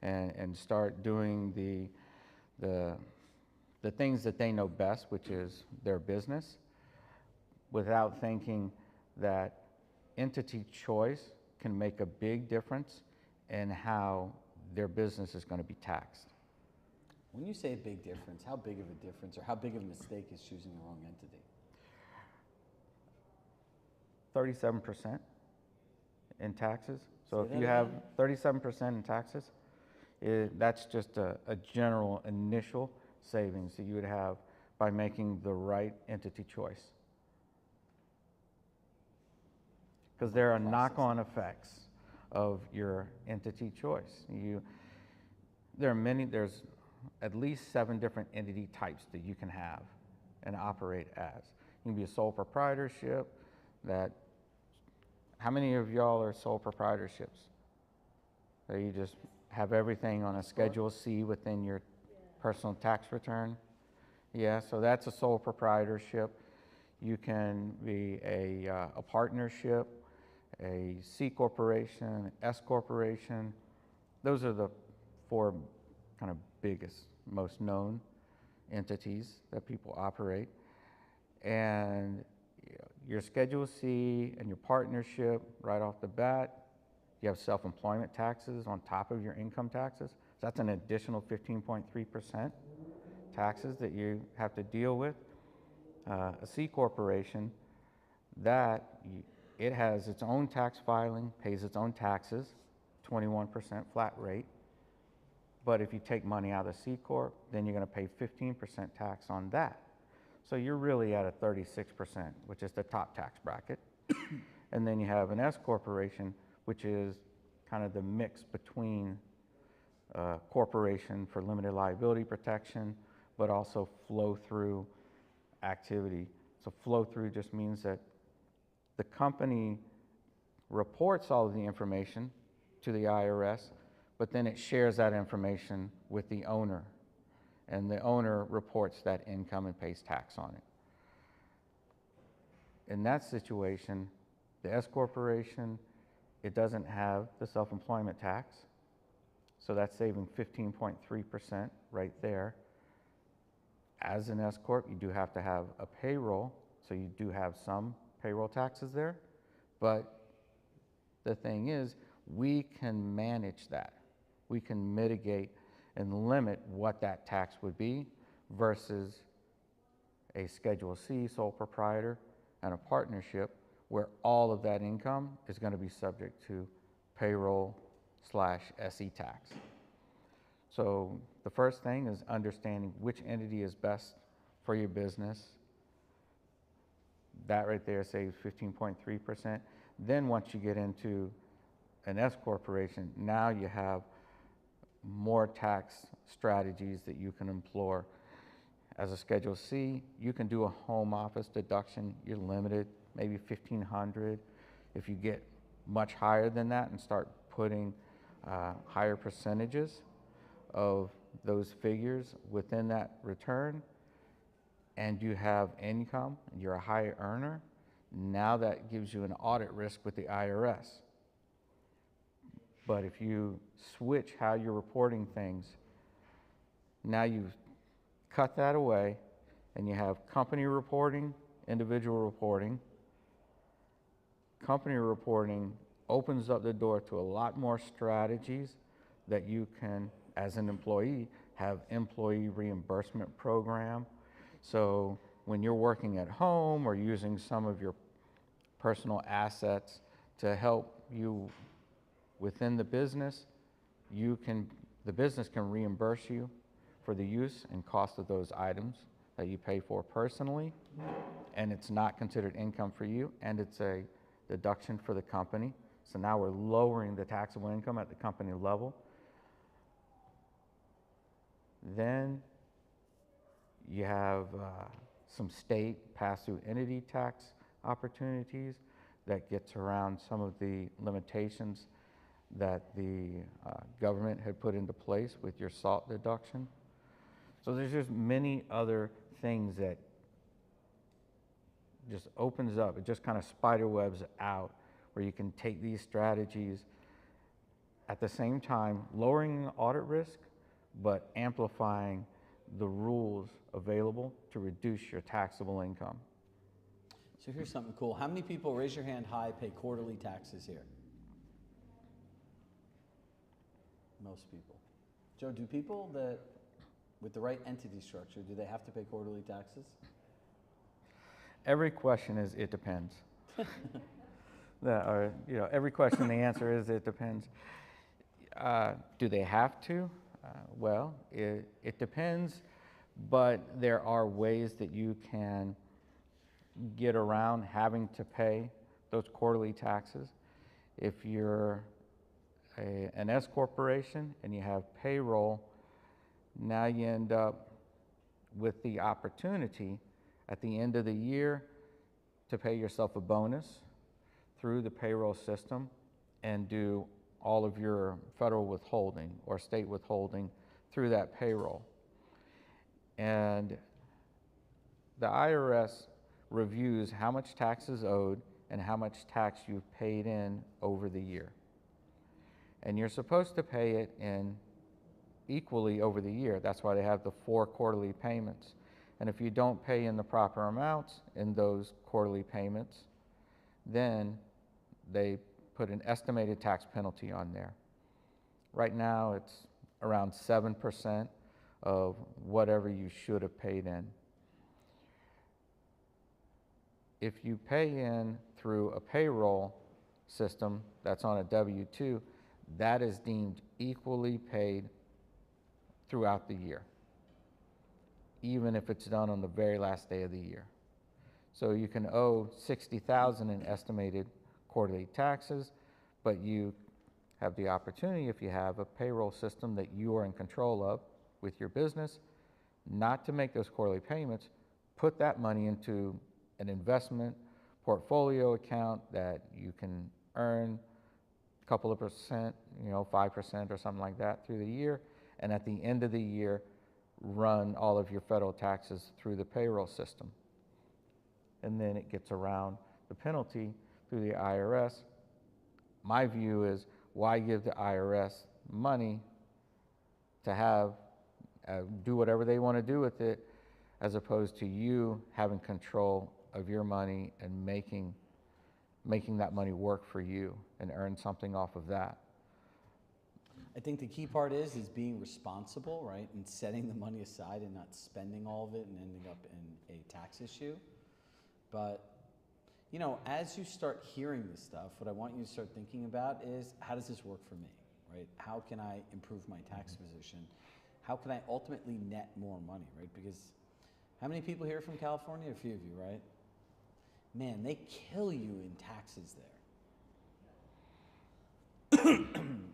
and start doing the things that they know best, which is their business, without thinking that entity choice can make a big difference in how their business is going to be taxed. When you say a big difference, how big of a difference or how big of a mistake is choosing the wrong entity? 37% in taxes. So Say if that you have again? 37% in taxes, that's just a general initial savings that you would have by making the right entity choice. Because there are knock-on effects of your entity choice. There's at least 7 different entity types that you can have and operate as. You can be a sole proprietorship. How many of y'all are sole proprietorships? So you just have everything on a Schedule C within your personal tax return? Yeah, so that's a sole proprietorship. You can be a partnership, a C corporation, S corporation. Those are the 4 kind of biggest, most known entities that people operate. And your Schedule C and your partnership, right off the bat, you have self-employment taxes on top of your income taxes. So that's an additional 15.3% taxes that you have to deal with. A C corporation, it has its own tax filing, pays its own taxes, 21% flat rate. But if you take money out of the C Corp, then you're going to pay 15% tax on that. So you're really at a 36%, which is the top tax bracket. And then you have an S corporation, which is kind of the mix between corporation for limited liability protection, but also flow-through activity. So flow-through just means that the company reports all of the information to the IRS, but then it shares that information with the owner, and the owner reports that income and pays tax on it. In that situation, the S corporation, it doesn't have the self-employment tax, so that's saving 15.3% right there. As an S corp, you do have to have a payroll, so you do have some payroll taxes there, but the thing is, we can manage that. We can mitigate and limit what that tax would be versus a Schedule C sole proprietor and a partnership where all of that income is going to be subject to payroll/SE tax. So the first thing is understanding which entity is best for your business. That right there saves 15.3%. Then once you get into an S corporation, now you have more tax strategies that you can employ. As a Schedule C, you can do a home office deduction. You're limited, maybe $1,500. If you get much higher than that and start putting higher percentages of those figures within that return, and you have income, and you're a high earner, now that gives you an audit risk with the IRS. But if you switch how you're reporting things, now you've cut that away, and you have company reporting, individual reporting. Company reporting opens up the door to a lot more strategies that you can, as an employee, have employee reimbursement program. So when you're working at home or using some of your personal assets to help you within the business, the business can reimburse you for the use and cost of those items that you pay for personally, and it's not considered income for you, and it's a deduction for the company. So now we're lowering the taxable income at the company level. Then you have some state pass-through entity tax opportunities that gets around some of the limitations that the government had put into place with your SALT deduction. So there's just many other things that just opens up, it just kind of spider webs out, where you can take these strategies at the same time lowering audit risk, but amplifying the rules available to reduce your taxable income. So here's something cool. How many people, raise your hand high, pay quarterly taxes here? Most people. Joe, do people that, with the right entity structure, do they have to pay quarterly taxes? Every question is, it depends. Every question the answer is, it depends. Do they have to? Well, it depends, but there are ways that you can get around having to pay those quarterly taxes. If you're an S corporation and you have payroll, now you end up with the opportunity at the end of the year to pay yourself a bonus through the payroll system and do all of your federal withholding or state withholding through that payroll. And the IRS reviews how much tax is owed and how much tax you've paid in over the year. And you're supposed to pay it in equally over the year. That's why they have the 4 quarterly payments. And if you don't pay in the proper amounts in those quarterly payments, then they put an estimated tax penalty on there. Right now, it's around 7% of whatever you should have paid in. If you pay in through a payroll system that's on a W-2, that is deemed equally paid throughout the year, even if it's done on the very last day of the year. So you can owe $60,000 in estimated quarterly taxes, but you have the opportunity, if you have a payroll system that you are in control of with your business, not to make those quarterly payments, put that money into an investment portfolio account that you can earn a couple of percent, 5% or something like that through the year, and at the end of the year, run all of your federal taxes through the payroll system. And then it gets around the penalty through the IRS. My view is, why give the IRS money to have, do whatever they want to do with it, as opposed to you having control of your money and making that money work for you and earn something off of that. I think the key part is being responsible, right? And setting the money aside and not spending all of it and ending up in a tax issue. But, as you start hearing this stuff, what I want you to start thinking about is, how does this work for me, right? How can I improve my tax position? How can I ultimately net more money, right? Because how many people here from California? A few of you, right? Man, they kill you in taxes there.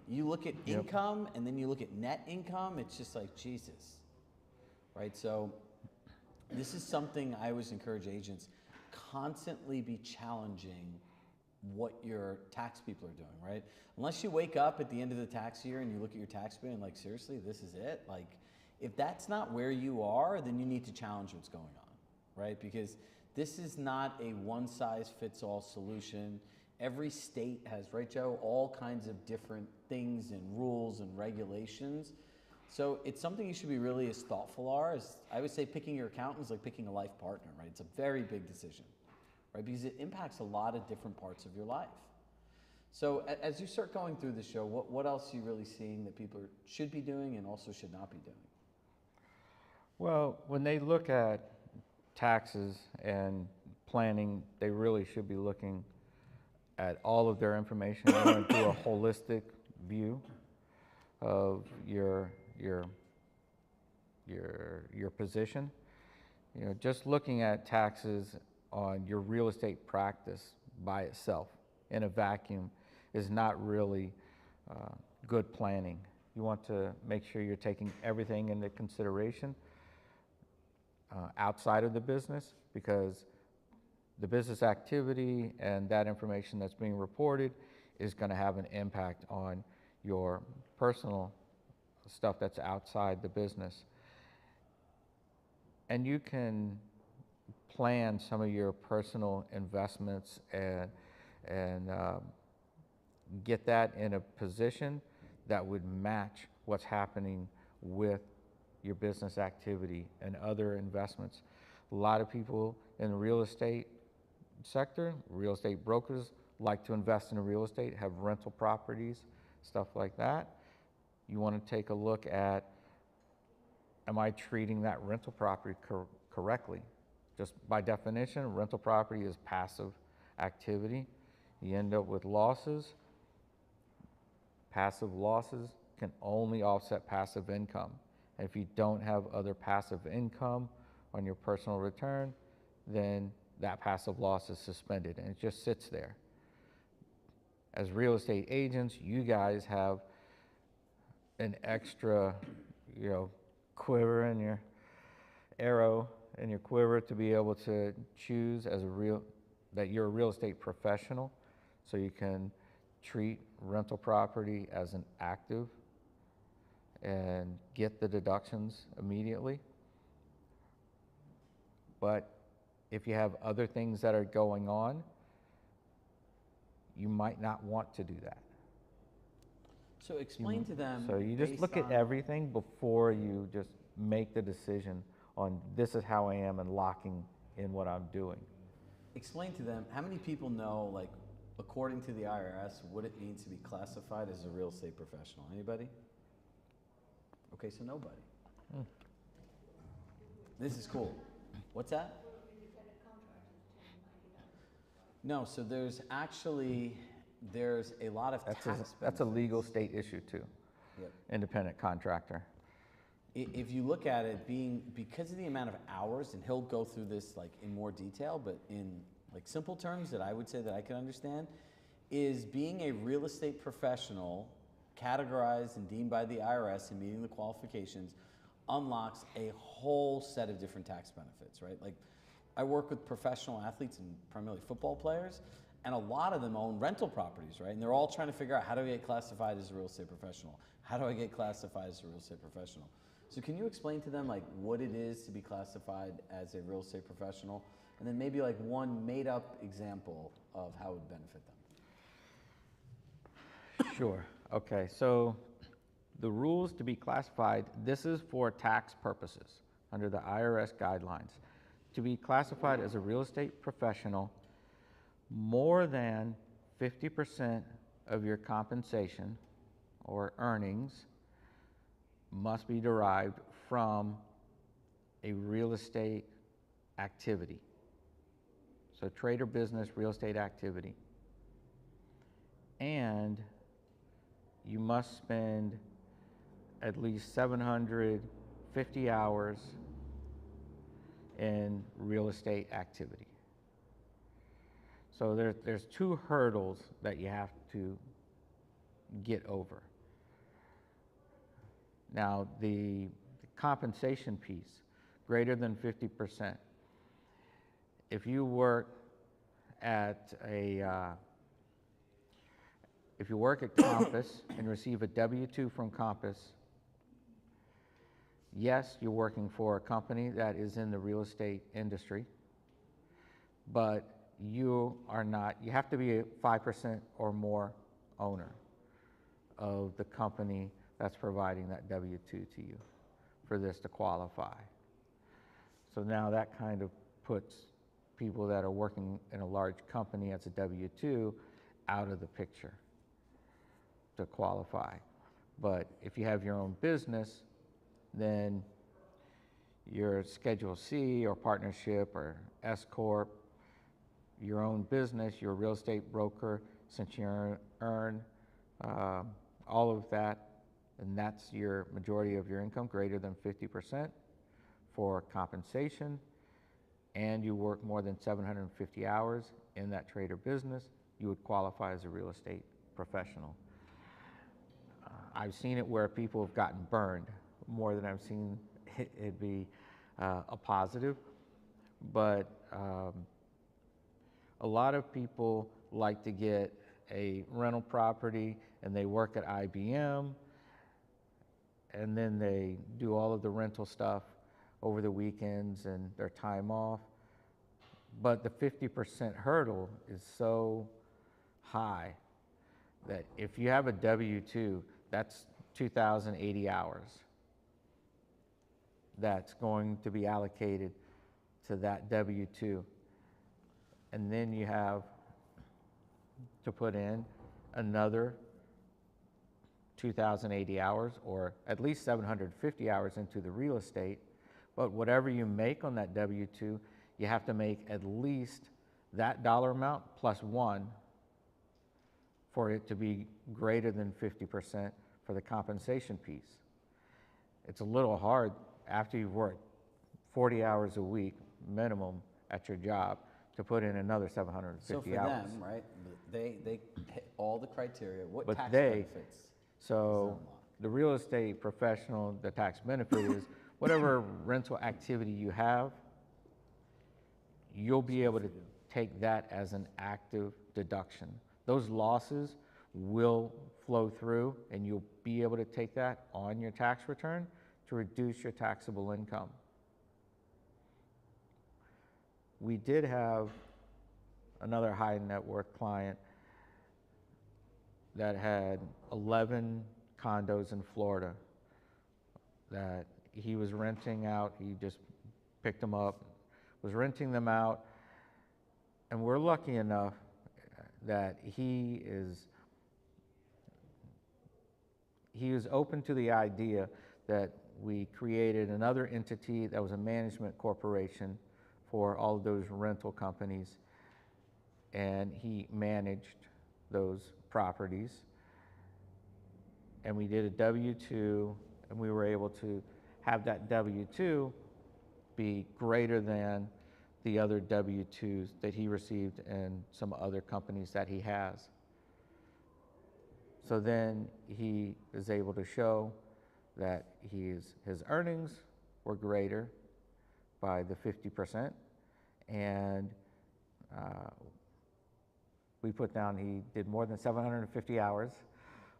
You look at income and then you look at net income, it's just like, Jesus, right? So this is something I always encourage agents, constantly be challenging what your tax people are doing, right? Unless you wake up at the end of the tax year and you look at your tax bill and like, seriously, this is it? Like, if that's not where you are, then you need to challenge what's going on, right? Because this is not a one-size-fits-all solution. Every state has, right, Joe, all kinds of different things and rules and regulations. So it's something you should be really as thoughtful as, I would say picking your accountant is like picking a life partner, right? It's a very big decision, right? Because it impacts a lot of different parts of your life. So as you start going through the show, what else are you really seeing that people should be doing and also should not be doing? Well, when they look at taxes and planning, they really should be looking at all of their information. They want to do a holistic view of your position. You know, just looking at taxes on your real estate practice by itself in a vacuum is not really good planning. You want to make sure you're taking everything into consideration outside of the business, because the business activity and that information that's being reported is going to have an impact on your personal stuff that's outside the business. And you can plan some of your personal investments and get that in a position that would match what's happening with your business activity and other investments. A lot of people in the real estate sector, real estate brokers, like to invest in real estate, have rental properties, stuff like that. You want to take a look at, am I treating that rental property correctly? Just by definition, rental property is passive activity. You end up with losses. Passive losses can only offset passive income. And if you don't have other passive income on your personal return, then that passive loss is suspended and it just sits there. As real estate agents, you guys have an extra, quiver in your arrow in your quiver to be able to choose that you're a real estate professional, so you can treat rental property as an active and get the deductions immediately. But if you have other things that are going on, you might not want to do that. So explain to them. So you just look at everything before you just make the decision on this is how I am and locking in what I'm doing. Explain to them, how many people know, like, according to the IRS, what it means to be classified as a real estate professional? Anybody? Okay, so nobody. This is cool. What's that? No, so there's a lot of tax benefits. That's a legal state issue too. Yep. Independent contractor. If you look at it because of the amount of hours, and he'll go through this like in more detail, but in like simple terms that I would say that I can understand, is being a real estate professional categorized and deemed by the IRS and meeting the qualifications unlocks a whole set of different tax benefits, right? Like, I work with professional athletes and primarily football players, and a lot of them own rental properties, right? And they're all trying to figure out, how do I get classified as a real estate professional? How do I get classified as a real estate professional? So can you explain to them like what it is to be classified as a real estate professional? And then maybe like one made up example of how it would benefit them. Sure. Okay, so the rules to be classified, this is for tax purposes under the IRS guidelines. To be classified as a real estate professional, more than 50% of your compensation or earnings must be derived from a real estate activity. So trade or business, real estate activity. And you must spend at least 750 hours in real estate activity. So there's two hurdles that you have to get over. Now, the compensation piece, greater than 50%. If you work at a if you work at Compass and receive a W-2 from Compass, yes, you're working for a company that is in the real estate industry, but you are not, you have to be a 5% or more owner of the company that's providing that W-2 to you for this to qualify. So now that kind of puts people that are working in a large company as a W-2 out of the picture to qualify. But if you have your own business, then your Schedule C or partnership or S Corp, your own business, your real estate broker, since you earn all of that, and that's your majority of your income, greater than 50% for compensation, and you work more than 750 hours in that trade or business, you would qualify as a real estate professional. I've seen it where people have gotten burned more than I've seen it be a positive, but a lot of people like to get a rental property and they work at IBM and then they do all of the rental stuff over the weekends and their time off. But the 50% hurdle is so high that if you have a W-2, that's 2,080 hours that's going to be allocated to that W-2. And then you have to put in another 2,080 hours, or at least 750 hours into the real estate. But whatever you make on that W-2, you have to make at least that dollar amount plus one for it to be greater than 50% for the compensation piece. It's a little hard after you've worked 40 hours a week minimum at your job to put in another 750 so for hours. them, right, they hit all the criteria. What But tax they, benefits? so the real estate professional, the tax benefit is whatever rental activity you have, you'll be able to take that as an active deduction. Those losses will flow through and you'll be able to take that on your tax return to reduce your taxable income. We did have another high net worth client that had 11 condos in Florida that he was renting out. He just picked them up, was renting them out, and we're lucky enough that he is open to the idea that we created another entity that was a management corporation for all of those rental companies, and he managed those properties. And we did a W-2, and we were able to have that W-2 be greater than the other W-2s that he received in some other companies that he has. So then he is able to show that his earnings were greater by the 50%, and we put down he did more than 750 hours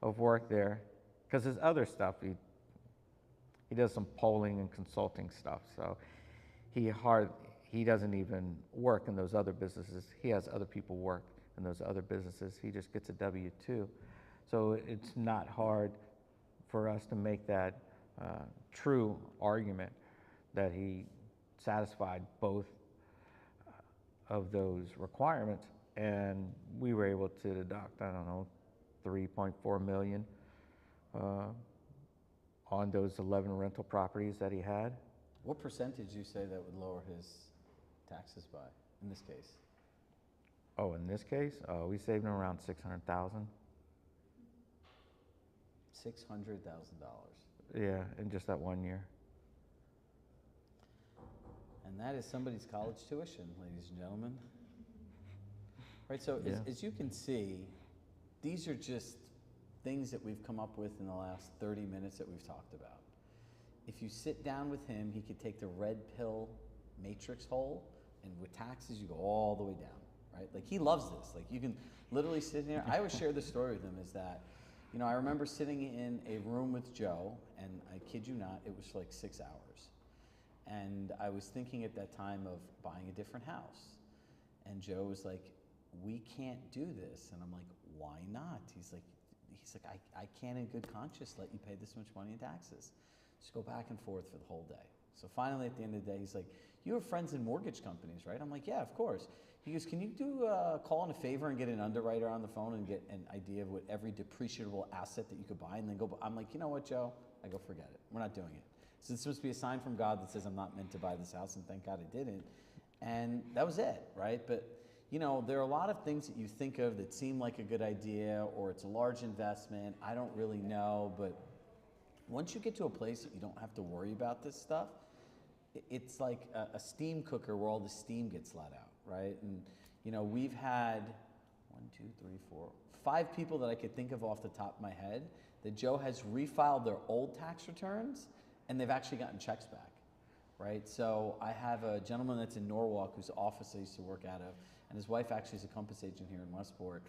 of work there, because his other stuff, he does some polling and consulting stuff, so he doesn't even work in those other businesses. He has other people work in those other businesses. He just gets a W-2. So it's not hard for us to make that true argument that he satisfied both of those requirements, and we were able to deduct, I don't know, $3.4 million on those 11 rental properties that he had. What percentage do you say that would lower his taxes by, in this case? Oh, in this case, we saved him around $600,000. $600,000. Yeah, in just that 1 year. And that is somebody's college tuition, ladies and gentlemen. Right, so Yeah. as you can see, these are just things that we've come up with in the last 30 minutes that we've talked about. If you sit down with him, he could take the red pill matrix hole, and with taxes, you go all the way down, right? Like, he loves this. Like, you can literally sit here. I always share this story with him, is that, you know, I remember sitting in a room with Joe, and I kid you not, it was for like 6 hours. And I was thinking at that time of buying a different house. And Joe was like, we can't do this. And I'm like, why not? He's like, I can't in good conscience let you pay this much money in taxes. Just go back and forth for the whole day. So finally, at the end of the day, he's like, you have friends in mortgage companies, right? I'm like, yeah, of course. He goes, can you do a call in a favor and get an underwriter on the phone and get an idea of what every depreciable asset that you could buy, and then go? I'm like, you know what, Joe? I go, forget it. We're not doing it. So this must be a sign from God that says I'm not meant to buy this house, and thank God I didn't. And that was it, right? But you know, there are a lot of things that you think of that seem like a good idea, or it's a large investment. I don't really know, but once you get to a place that you don't have to worry about this stuff, it's like a steam cooker where all the steam gets let out, right? And you know, we've had 5 people that I could think of off the top of my head that Joe has refiled their old tax returns, and they've actually gotten checks back, right? So I have a gentleman that's in Norwalk whose office I used to work out of, and his wife actually is a compass agent here in Westport.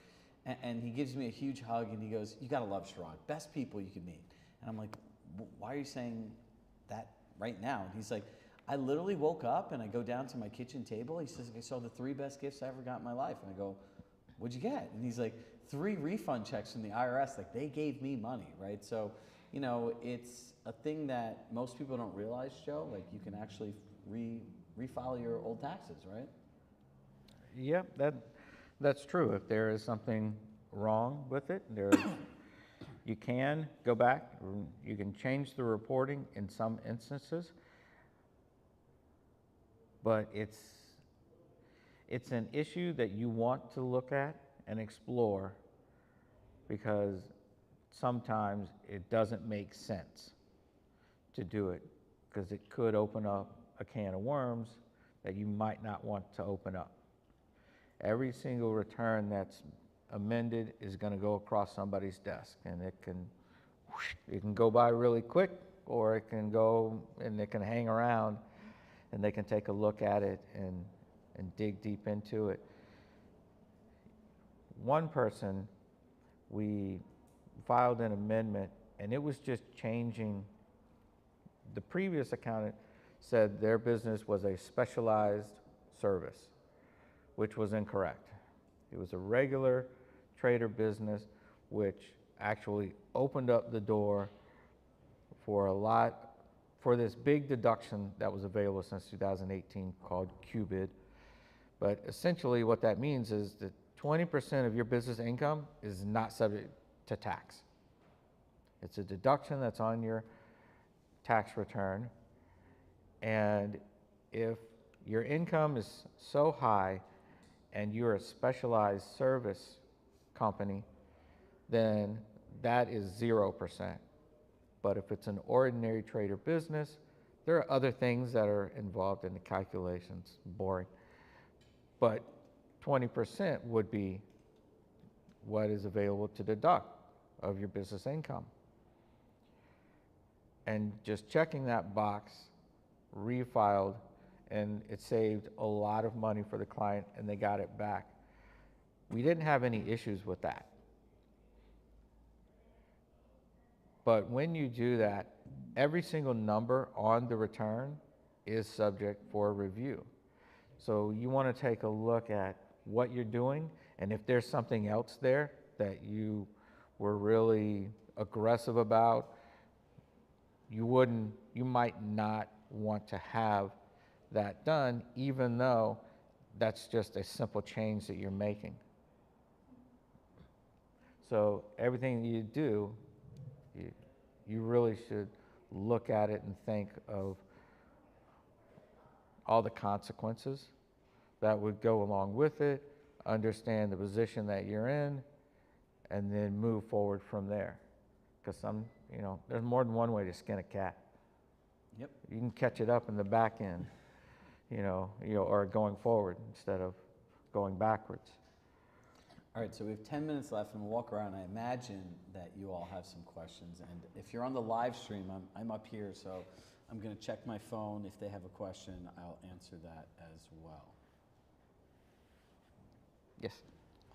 And he gives me a huge hug, and he goes, you gotta love Sharad, best people you could meet. And I'm like, why are you saying that right now? And he's like, I literally woke up and I go down to my kitchen table. He says, I saw the 3 best gifts I ever got in my life. And I go, what'd you get? And he's like, 3 refund checks from the IRS. Like, they gave me money, right? So, you know, it's a thing that most people don't realize, Joe. Like, you can actually refile your old taxes, right? Yep, that's true. If there is something wrong with it, you can go back. You can change the reporting in some instances, but it's an issue that you want to look at and explore, because sometimes it doesn't make sense to do it, because it could open up a can of worms that you might not want to open up. Every single return that's amended is going to go across somebody's desk, and it can go by really quick, or it can go and it can hang around, and they can take a look at it and dig deep into it. One person, we filed an amendment, and it was just changing. The previous accountant said their business was a specialized service, which was incorrect. It was a regular trader business, which actually opened up the door for this big deduction that was available since 2018 called QBID. But essentially what that means is that 20% of your business income is not subject to tax. It's a deduction that's on your tax return, and if your income is so high and you're a specialized service company, then that is 0%. But if it's an ordinary trader business, there are other things that are involved in the calculations, boring. But 20% would be what is available to deduct of your business income. And just checking that box, refiled, and it saved a lot of money for the client, and they got it back. We didn't have any issues with that. But when you do that, every single number on the return is subject for review. So you want to take a look at what you're doing, and if there's something else there that you were really aggressive about, you might not want to have that done, even though that's just a simple change that you're making. So everything you do, you really should look at it and think of all the consequences that would go along with it, understand the position that you're in, and then move forward from there. Because there's more than one way to skin a cat. Yep. You can catch it up in the back end, or going forward instead of going backwards. All right, so we have 10 minutes left, and we'll walk around. I imagine that you all have some questions. And if you're on the live stream, I'm up here, so I'm going to check my phone. If they have a question, I'll answer that as well. Yes.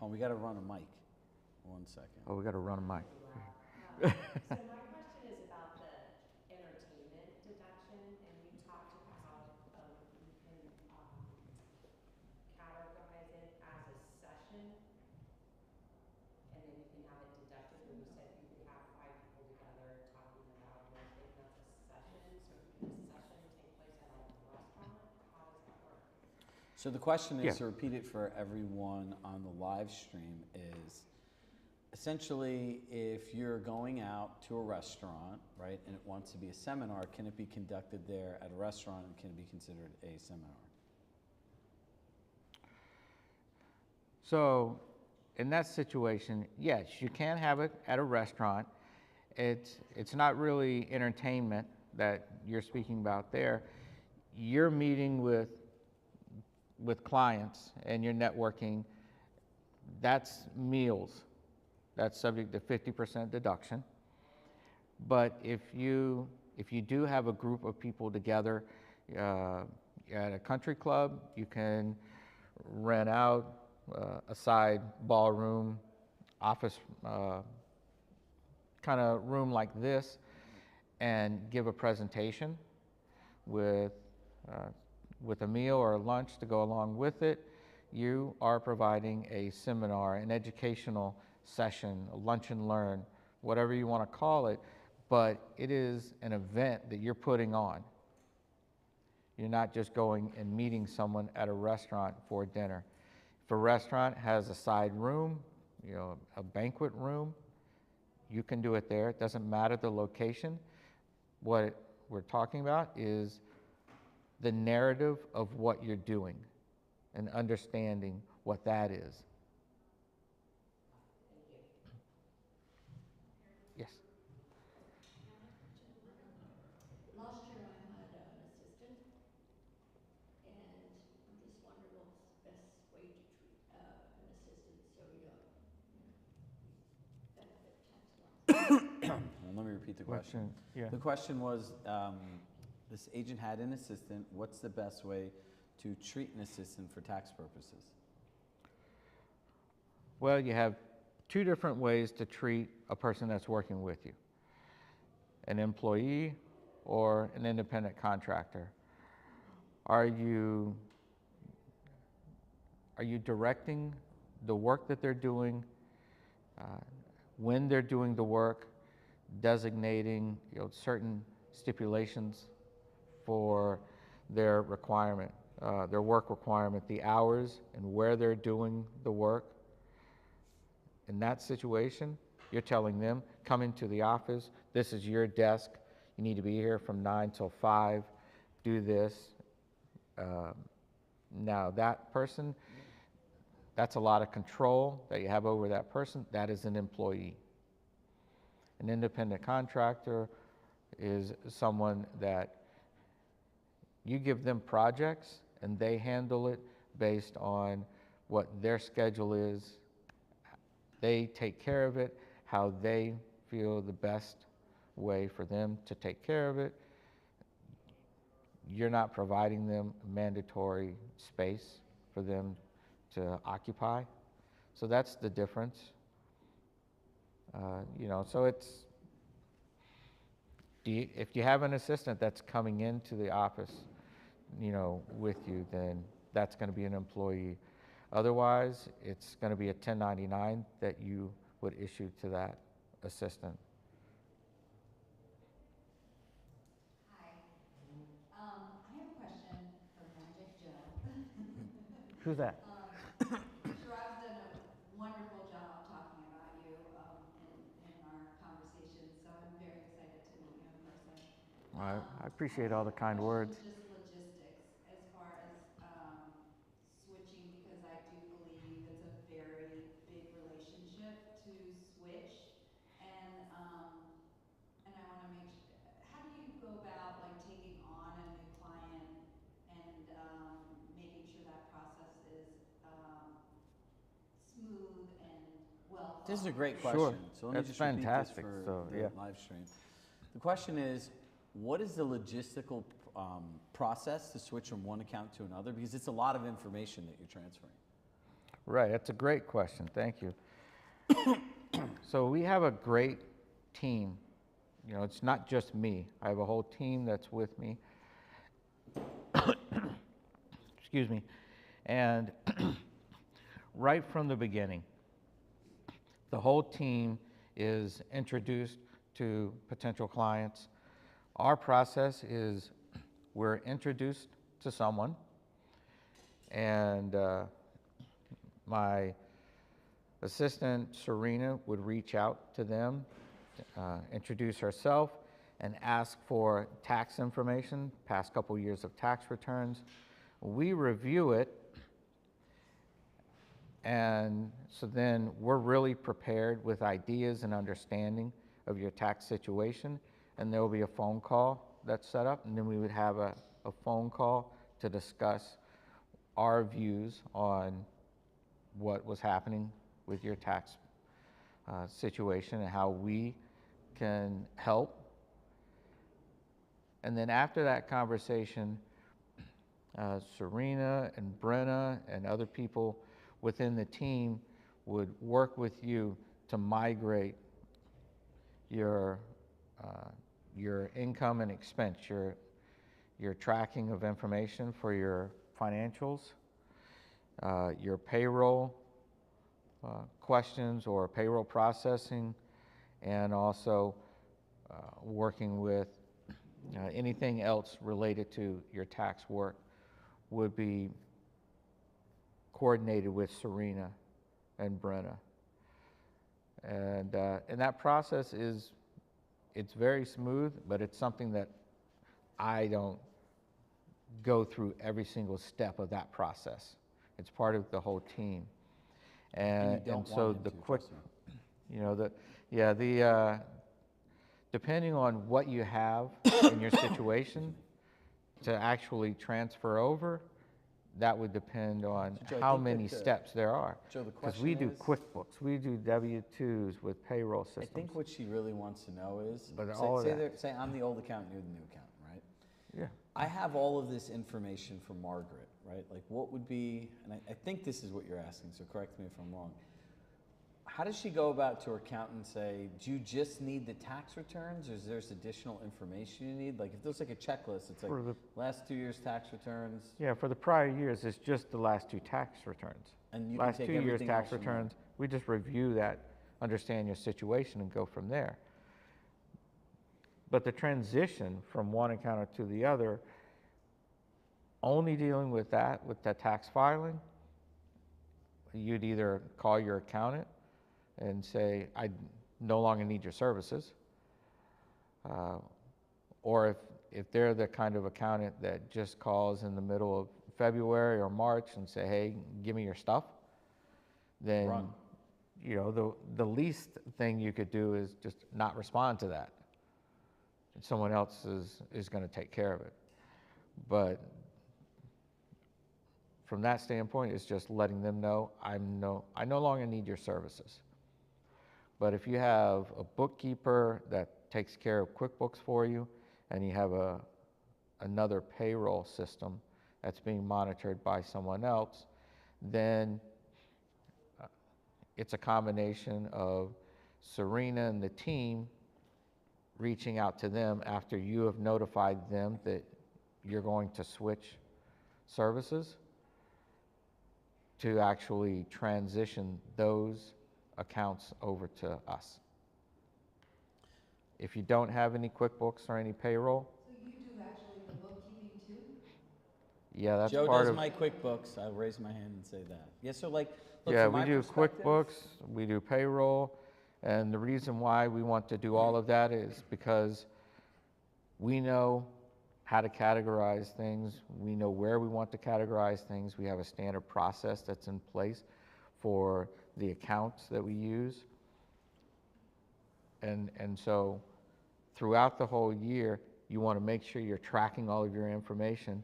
Oh, we got to run a mic. 1 second. Oh, we got to run a mic. So my question is about the entertainment deduction, and you talked about you can categorize it as a session, and then you can have it deducted. Where you said you could have 5 people together talking about one thing, that's a session. So can a session take place at a restaurant? How does that work? So the question is, Yeah. to repeat it for everyone on the live stream, is essentially if you're going out to a restaurant, right, and it wants to be a seminar, can it be conducted there at a restaurant, and can it be considered a seminar? So in that situation, yes, you can have it at a restaurant. It's not really entertainment that you're speaking about there. You're meeting with clients and you're networking. That's meals. That's subject to 50% deduction. But if you do have a group of people together at a country club, you can rent out a side ballroom, office kind of room like this, and give a presentation with a meal or a lunch to go along with it. You are providing a seminar, an educational session, a lunch and learn, whatever you want to call it, but it is an event that you're putting on. You're not just going and meeting someone at a restaurant for dinner. If a restaurant has a side room, a banquet room, you can do it there. It doesn't matter the location. What we're talking about is the narrative of what you're doing and understanding what that is. Yes. Last year I had an assistant, and I'm just wondering what's the best way to treat an assistant so you benefit tax-wise. Well, let me repeat the question. Yeah. The question was, this agent had an assistant. What's the best way to treat an assistant for tax purposes? Well, you have 2 different ways to treat a person that's working with you: an employee or an independent contractor. Are you directing the work that they're doing, when they're doing the work, designating certain stipulations for their requirement, their work requirement, the hours and where they're doing the work? In that situation, you're telling them, come into the office, this is your desk, you need to be here from 9 till 5, do this. Now that person, that's a lot of control that you have over that person. That is an employee. An independent contractor is someone that you give them projects and they handle it based on what their schedule is. They take care of it how they feel the best way for them to take care of it. You're not providing them mandatory space for them to occupy. So that's the difference. So if you have an assistant that's coming into the office, with you, then that's going to be an employee. Otherwise, it's going to be a 1099 that you would issue to that assistant. Hi. I have a question for Magic Joe. Who's that? Sharab's done a wonderful job talking about you in our conversation, so I'm very excited to meet you in person. I appreciate all the kind words. Just logistics as far as switching, because I do believe it's a very big relationship to switch, and I want to make sure. How do you go about taking on a new client and making sure that process is smooth and well thought? This is a great question. Sure. So let me That's just repeat fantastic. this for So, the yeah. live stream. The question is, what is the logistical process to switch from one account to another? Because it's a lot of information that you're transferring. Right, that's a great question. Thank you. So we have a great team. You know, it's not just me. I have a whole team that's with me. Excuse me. And right from the beginning, the whole team is introduced to potential clients. Our process is we're introduced to someone, and my assistant, Serena, would reach out to them, introduce herself, and ask for tax information, past couple years of tax returns. We review it, and so then we're really prepared with ideas and understanding of your tax situation, and there will be a phone call that's set up, and then we would have a phone call to discuss our views on what was happening with your tax situation and how we can help. And then after that conversation, Serena and Brenna and other people within the team would work with you to migrate your income and expense, your tracking of information for your financials, your payroll questions or payroll processing, and also working with anything else related to your tax work would be coordinated with Serena and Brenna. And that process it's very smooth, but it's something that I don't go through every single step of that process. It's part of the whole team. And so the quick, you know, depending on what you have in your situation to actually transfer over, that would depend on So Joe, how many steps there are. Joe, the Because question we do is- QuickBooks, we do W-2s with payroll systems. I think what she really wants to know is, But all of that. say I'm the old accountant, you're the new accountant, right? Yeah. I have all of this information from Margaret, right? Like what would be, and I think this is what you're asking, so correct me if I'm wrong. How does she go about to her accountant and say, do you just need the tax returns, or is there additional information you need? Like if there's like a checklist, it's like For the- last 2 years tax returns. Yeah, for the prior years, it's just the last 2 tax returns. And you can last take 2 years everything tax else from there. returns, we just review that, understand your situation, and go from there. But the transition from one accountant to the other, only dealing with that tax filing, you'd either call your accountant and say, I no longer need your services. Or if they're the kind of accountant that just calls in the middle of February or March and say, hey, give me your stuff, then Run. you know, the least thing you could do is just not respond to that. And someone else is going to take care of it. But from that standpoint, it's just letting them know, I no longer need your services. But if you have a bookkeeper that takes care of QuickBooks for you, and you have another payroll system that's being monitored by someone else, then it's a combination of Serena and the team reaching out to them after you have notified them that you're going to switch services to actually transition those accounts over to us. If you don't have any QuickBooks or any payroll, So you do actually the bookkeeping too? yeah, that's Joe part does of. my QuickBooks. I'll raise my hand and say that. Yeah, so like, look, Yeah, from we my do perspective- QuickBooks, we do payroll, and the reason why we want to do all of that is because we know how to categorize things, we know where we want to categorize things, we have a standard process that's in place for the accounts that we use. And so throughout the whole year, you want to make sure you're tracking all of your information.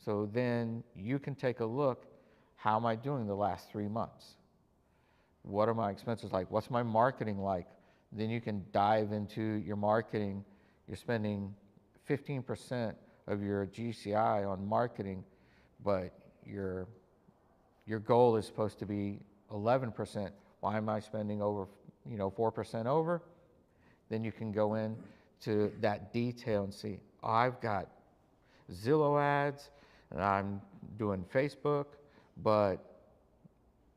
So then you can take a look, how am I doing the last 3 months? What are my expenses like? What's my marketing like? Then you can dive into your marketing. You're spending 15% of your GCI on marketing, but your your goal is supposed to be 11%. Why am I spending over, 4% over? Then you can go in to that detail and see, oh, I've got Zillow ads and I'm doing Facebook, but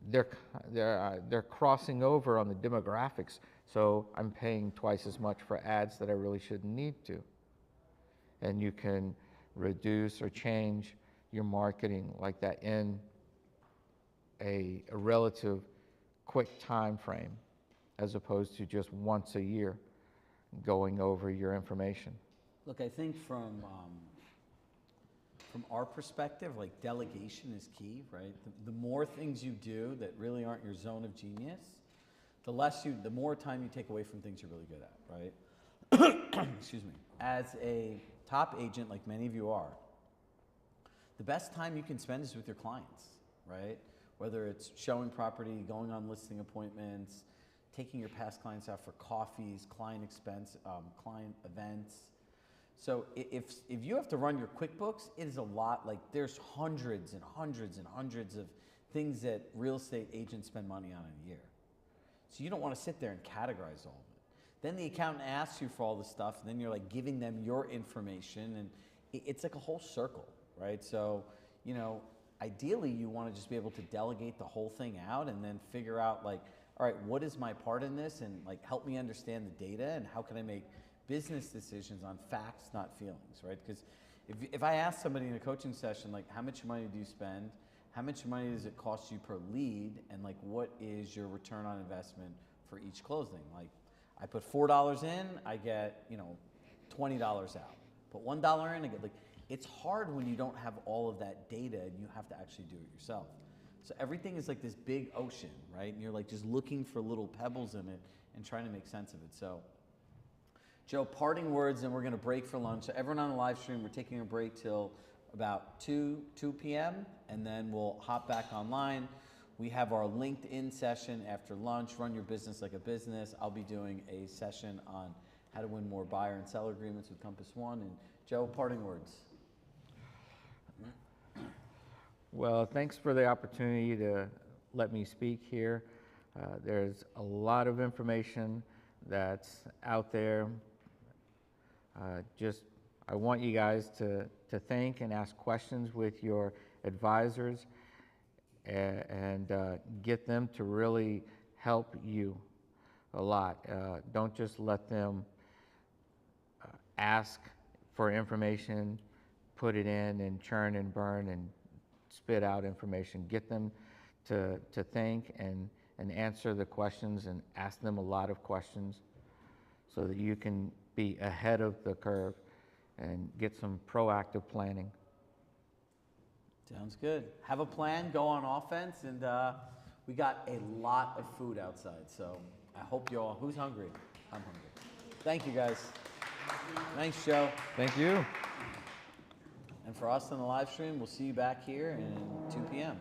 they're crossing over on the demographics, so I'm paying twice as much for ads that I really shouldn't need to. And you can reduce or change your marketing like that in a relative quick time frame, as opposed to just once a year going over your information. Look, I think from our perspective, like delegation is key, right? The more things you do that really aren't your zone of genius, the more time you take away from things you're really good at, right? Excuse me. As a top agent, like many of you are, the best time you can spend is with your clients, right? Whether it's showing property, going on listing appointments, taking your past clients out for coffees, client events. So if you have to run your QuickBooks, it is a lot. Like there's hundreds and hundreds and hundreds of things that real estate agents spend money on in a year. So you don't want to sit there and categorize all of it. Then the accountant asks you for all this stuff, and then you're like giving them your information, and it's like a whole circle, right? So, ideally you want to just be able to delegate the whole thing out and then figure out like, all right, what is my part in this, and like help me understand the data, and how can I make business decisions on facts, not feelings, right? Because if I ask somebody in a coaching session, like, how much money do you spend? How much money does it cost you per lead? And like, what is your return on investment for each closing? Like, I put $4 in, I get, $20 out. Put $1 in, I get it's hard when you don't have all of that data and you have to actually do it yourself. So everything is like this big ocean, right? And you're like just looking for little pebbles in it and trying to make sense of it. So Joe, parting words, and we're gonna break for lunch. So everyone on the live stream, we're taking a break till about 2 p.m. and then we'll hop back online. We have our LinkedIn session after lunch, Run Your Business Like a Business. I'll be doing a session on how to win more buyer and seller agreements with Compass One. And Joe, parting words. Well, thanks for the opportunity to let me speak here. There's a lot of information that's out there. I want you guys to think and ask questions with your advisors and get them to really help you a lot. Don't just let them ask for information, put it in and churn and burn and spit out information. Get them to think and answer the questions and ask them a lot of questions so that you can be ahead of the curve and get some proactive planning. Sounds good. Have a plan, go on offense, and we got a lot of food outside, so I hope you all, who's hungry? I'm hungry. Thank you guys. Thanks, Joe. Thank you. And for us on the live stream, we'll see you back here in 2 p.m.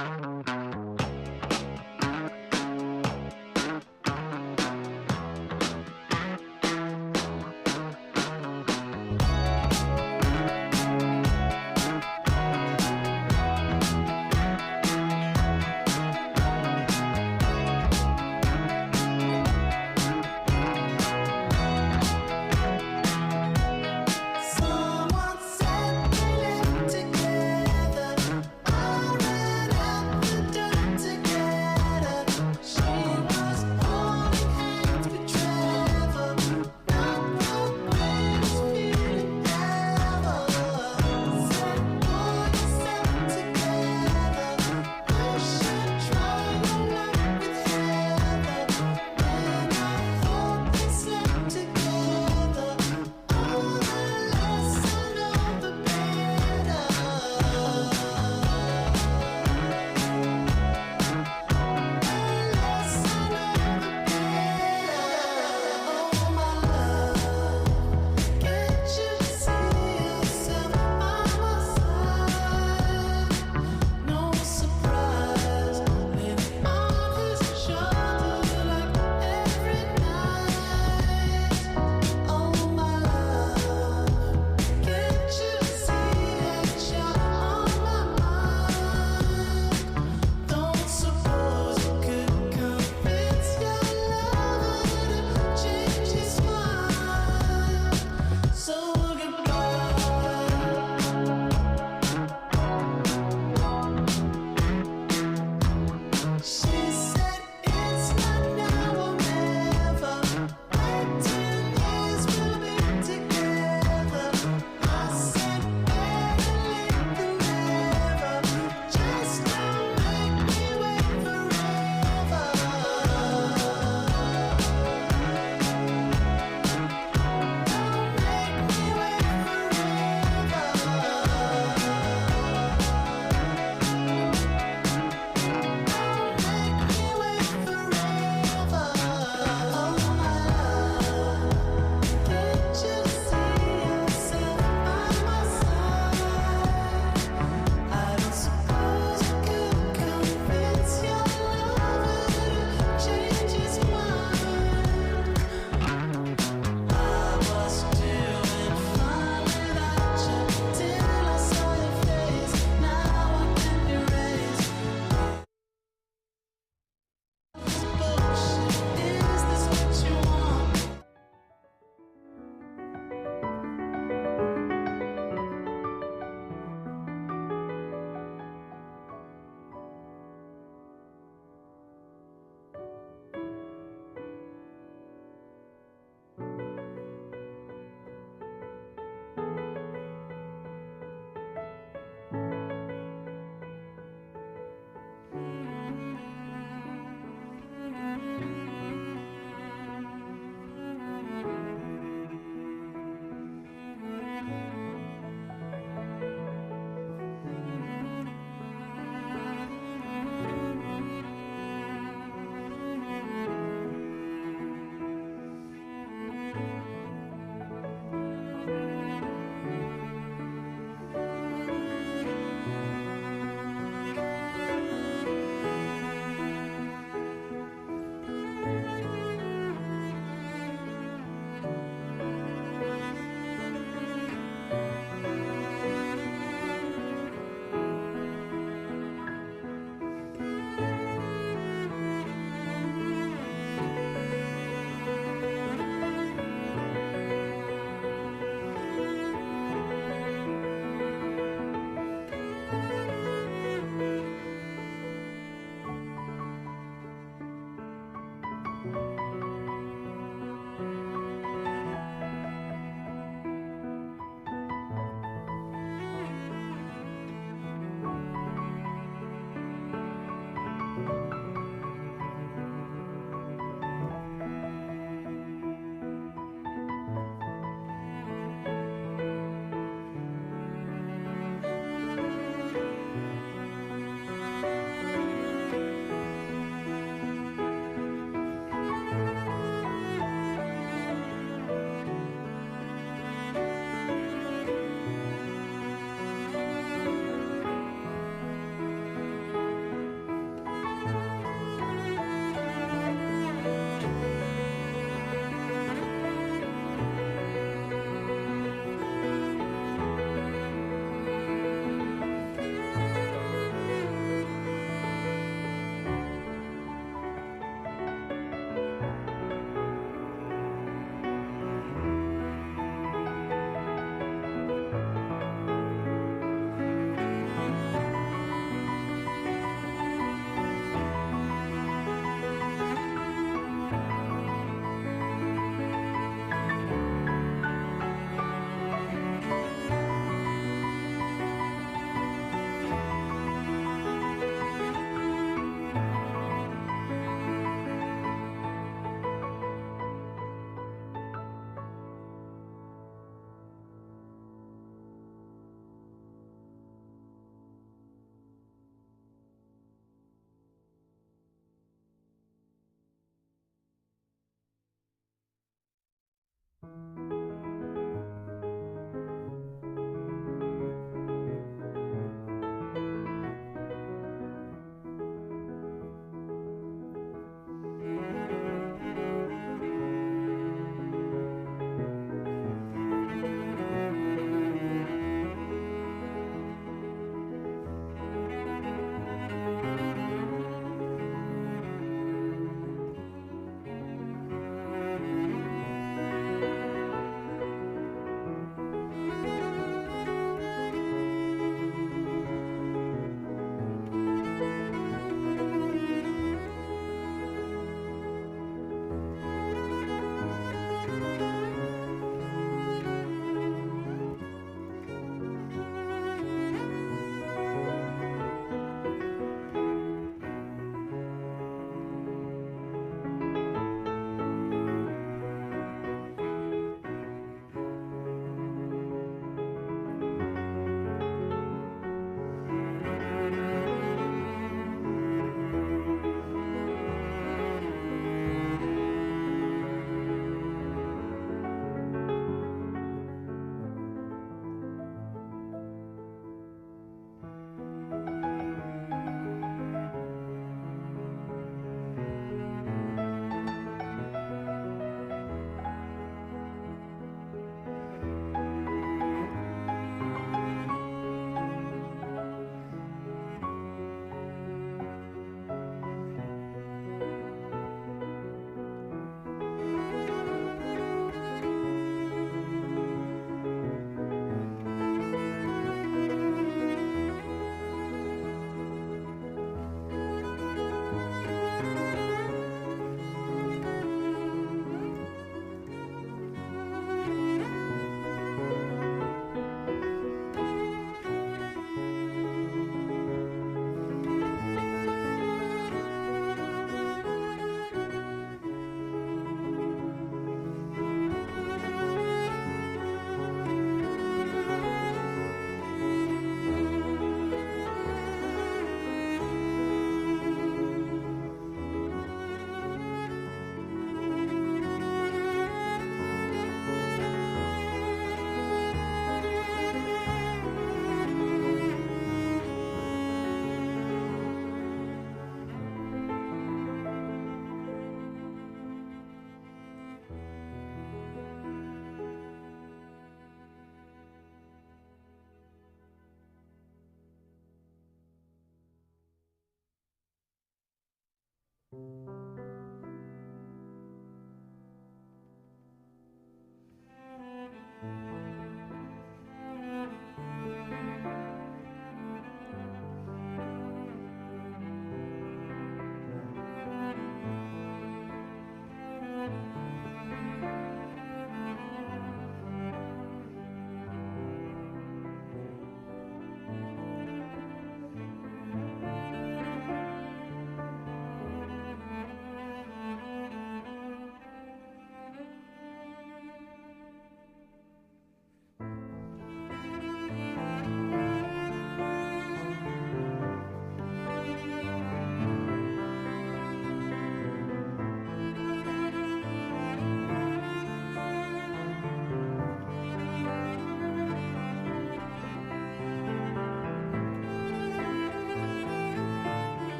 Someone said we live together. I ran up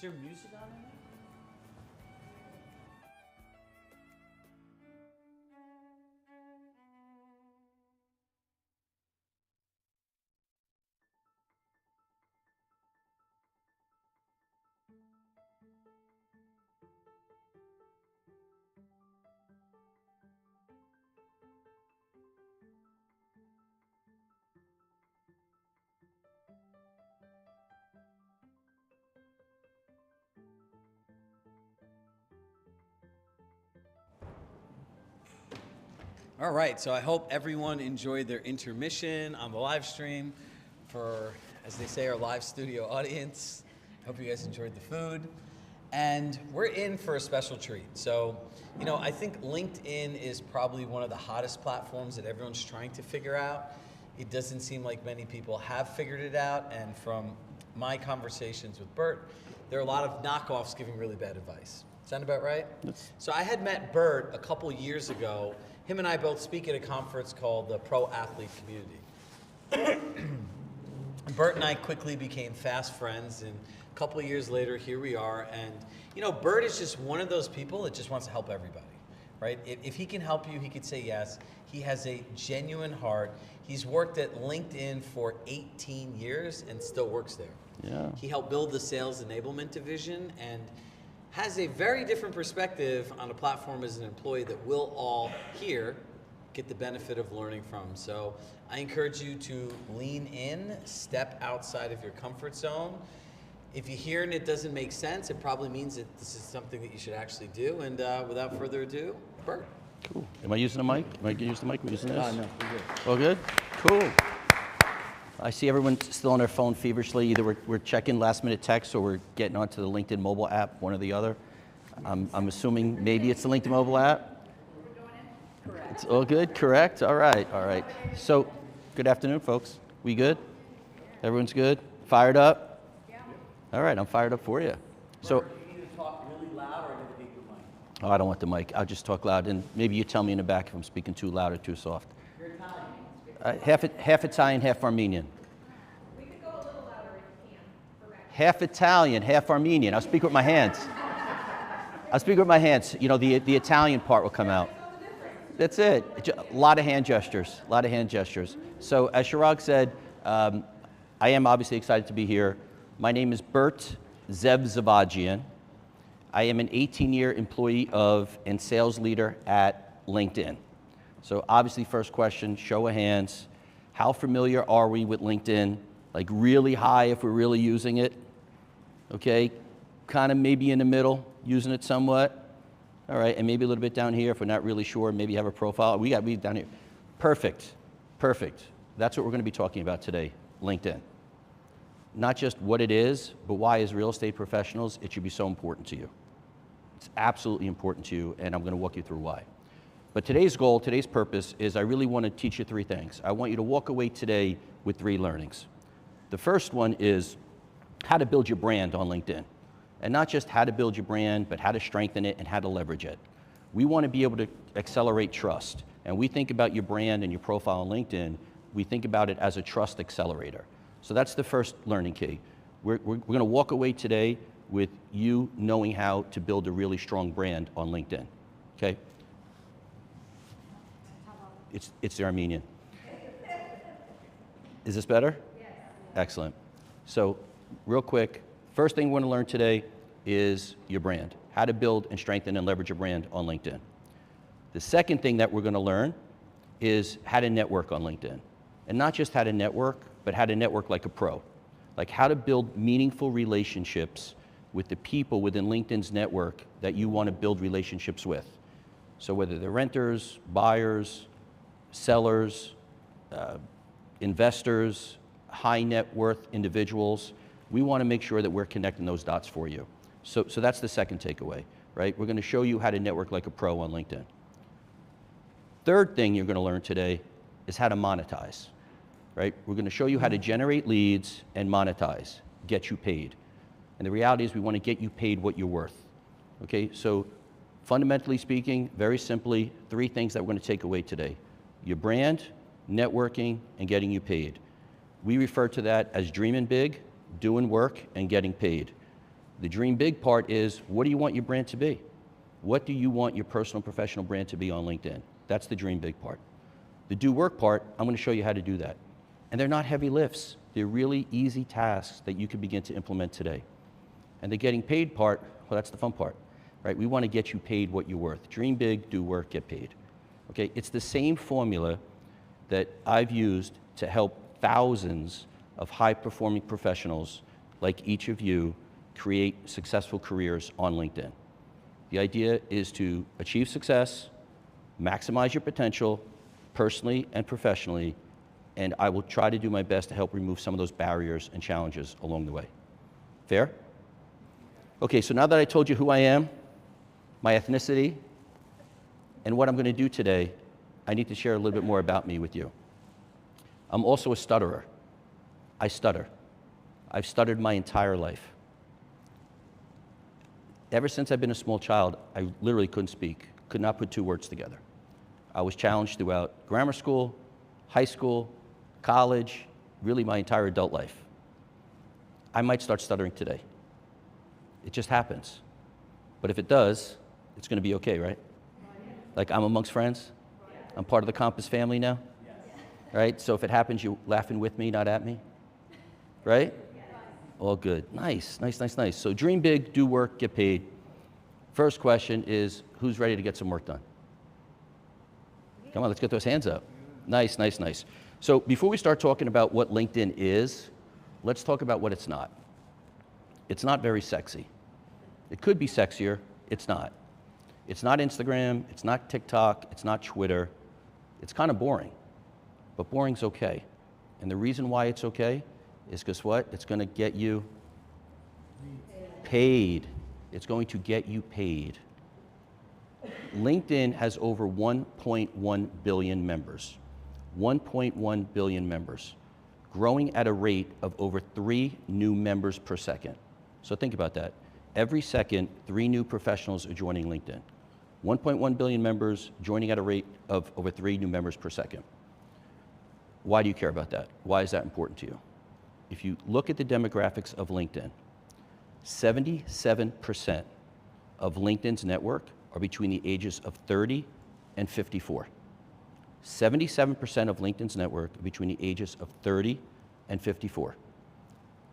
Is there music on it? All right, so I hope everyone enjoyed their intermission on the live stream. For, as they say, our live studio audience, I hope you guys enjoyed the food. And we're in for a special treat. So, you know, I think LinkedIn is probably one of the hottest platforms that everyone's trying to figure out. It doesn't seem like many people have figured it out, and from my conversations with Bert, there are a lot of knockoffs giving really bad advice. Sound about right? So I had met Bert a couple years ago. Him and I both speak at a conference called the Pro Athlete Community. Bert and I quickly became fast friends, and a couple of years later, here we are. And you know, Bert is just one of those people that just wants to help everybody, right? If he can help you, he could say yes. He has a genuine heart. He's worked at LinkedIn for 18 years and still works there. Yeah. He helped build the sales enablement division and has a very different perspective on a platform as an employee that we'll all here get the benefit of learning from. So I encourage you to lean in, step outside of your comfort zone. If you hear and it doesn't make sense, it probably means that this is something that you should actually do. And without further ado, Bert. Cool. Am I using the mic? Am I using the mic? Am I using this? No, we're good. All good? Cool. I see everyone still on their phone feverishly. Either we're checking last minute texts or we're getting onto the LinkedIn mobile app, one or the other. I'm assuming maybe it's the LinkedIn mobile app. It's all good, correct? All right. So, good afternoon, folks. We good? Everyone's good? Fired up? All right, I'm fired up for you. So, You need to talk really loud or I need to the mic? oh, I don't want the mic. I'll just talk loud, and maybe you tell me in the back if I'm speaking too loud or too soft. You're Italian. Half Italian, half Armenian. We could go a little louder if you can. Half Italian, half Armenian. I'll speak with my hands. You know, the Italian part will come out. That's it. A lot of hand gestures. So as Chirag said, I am obviously excited to be here. My name is Bert Zevzavagian. I am an 18-year employee of and sales leader at LinkedIn. So obviously, first question, show of hands. How familiar are we with LinkedIn? Like really high if we're really using it. Okay, kind of maybe in the middle, using it somewhat. All right, and maybe a little bit down here if we're not really sure, maybe have a profile. We down here. Perfect. That's what we're gonna be talking about today, LinkedIn. Not just what it is, but why as real estate professionals, it should be so important to you. It's absolutely important to you, and I'm gonna walk you through why. But today's goal, today's purpose is I really want to teach you three things. I want you to walk away today with three learnings. The first one is how to build your brand on LinkedIn. And not just how to build your brand, but how to strengthen it and how to leverage it. We want to be able to accelerate trust. And we think about your brand and your profile on LinkedIn, we think about it as a trust accelerator. So that's the first learning key. We're going to walk away today with you knowing how to build a really strong brand on LinkedIn, okay? It's the Armenian. Is this better? Yes. Excellent. So real quick, first thing we want to learn today is your brand, how to build and strengthen and leverage your brand on LinkedIn. The second thing that we're going to learn is how to network on LinkedIn. And not just how to network, but how to network like a pro. Like how to build meaningful relationships with the people within LinkedIn's network that you want to build relationships with. So whether they're renters, buyers, sellers, investors, high net worth individuals, we want to make sure that we're connecting those dots for you. So that's the second takeaway, right? We're going to show you how to network like a pro on LinkedIn. Third thing you're going to learn today is how to monetize, right? We're going to show you how to generate leads and monetize, get you paid. And the reality is we want to get you paid what you're worth, okay? So fundamentally speaking, very simply, three things that we're going to take away today. Your brand, networking, and getting you paid. We refer to that as dreaming big, doing work, and getting paid. The dream big part is, what do you want your brand to be? What do you want your personal professional brand to be on LinkedIn? That's the dream big part. The do work part, I'm going to show you how to do that. And they're not heavy lifts. They're really easy tasks that you can begin to implement today. And the getting paid part, well, that's the fun part, right? We want to get you paid what you're worth. Dream big, do work, get paid. Okay, it's the same formula that I've used to help thousands of high-performing professionals like each of you create successful careers on LinkedIn. The idea is to achieve success, maximize your potential, personally and professionally, and I will try to do my best to help remove some of those barriers and challenges along the way. Fair? Okay, so now that I told you who I am, my ethnicity, and what I'm going to do today, I need to share a little bit more about me with you. I'm also a stutterer. I stutter. I've stuttered my entire life. Ever since I've been a small child, I literally couldn't speak, could not put two words together. I was challenged throughout grammar school, high school, college, really my entire adult life. I might start stuttering today. It just happens. But if it does, it's going to be okay, right? Like, I'm amongst friends. I'm part of the Compass family now. Right? So if it happens, you're laughing with me, not at me. Right? All good. Nice, nice, nice, nice. So dream big, do work, get paid. First question is, who's ready to get some work done? Come on, let's get those hands up. Nice, nice, nice. So before we start talking about what LinkedIn is, let's talk about what it's not. It's not very sexy. It could be sexier. It's not. It's not Instagram. It's not TikTok. It's not Twitter. It's kind of boring. But boring's okay. And the reason why it's okay is because what? It's going to get you paid. It's going to get you paid. LinkedIn has over 1.1 billion members. 1.1 billion members, growing at a rate of over 3 new members per second. So think about that. Every second, 3 new professionals are joining LinkedIn. 1.1 billion members joining at a rate of over 3 new members per second. Why do you care about that? Why is that important to you? If you look at the demographics of LinkedIn, 77% of LinkedIn's network are between the ages of 30 and 54. 77% of LinkedIn's network are between the ages of 30 and 54.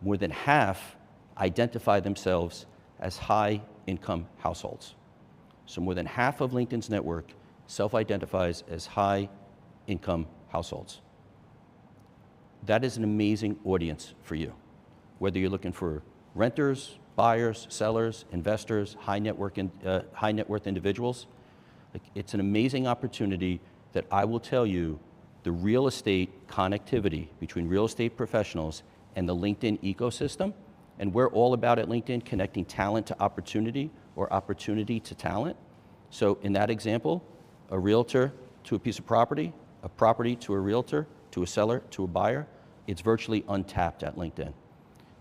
More than half identify themselves as high-income households. So more than half of LinkedIn's network self-identifies as high-income households. That is an amazing audience for you. Whether you're looking for renters, buyers, sellers, investors, high net worth individuals, it's an amazing opportunity that I will tell you the real estate connectivity between real estate professionals and the LinkedIn ecosystem. And we're all about at LinkedIn connecting talent to opportunity or opportunity to talent. So in that example, a realtor to a piece of property, a property to a realtor, to a seller, to a buyer, it's virtually untapped at LinkedIn.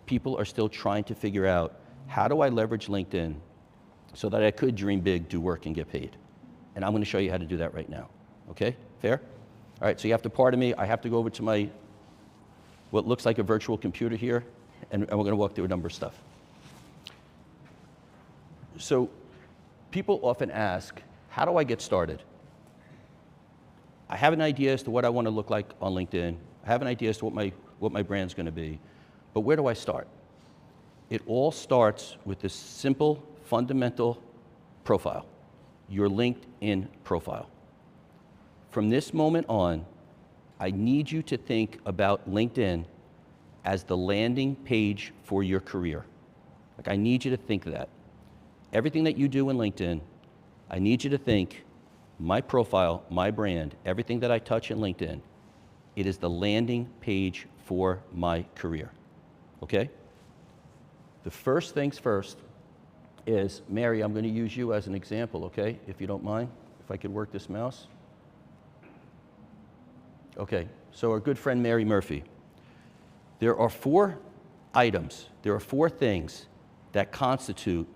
People are still trying to figure out, how do I leverage LinkedIn so that I could dream big, do work, and get paid? And I'm going to show you how to do that right now. Okay? Fair? All right, so you have to pardon me. I have to go over to my, what looks like a virtual computer here, and we're going to walk through a number of stuff. So people often ask, how do I get started? I have an idea as to what I want to look like on LinkedIn. I have an idea as to what my brand's going to be. But where do I start? It all starts with this simple, fundamental profile, your LinkedIn profile. From this moment on, I need you to think about LinkedIn as the landing page for your career. Like, I need you to think of that. Everything that you do in LinkedIn, I need you to think, my profile, my brand, everything that I touch in LinkedIn, it is the landing page for my career, okay? The first things first is, Mary, I'm going to use you as an example, okay? If you don't mind, if I could work this mouse. Okay, so our good friend Mary Murphy. There are 4 items, there are 4 things that constitute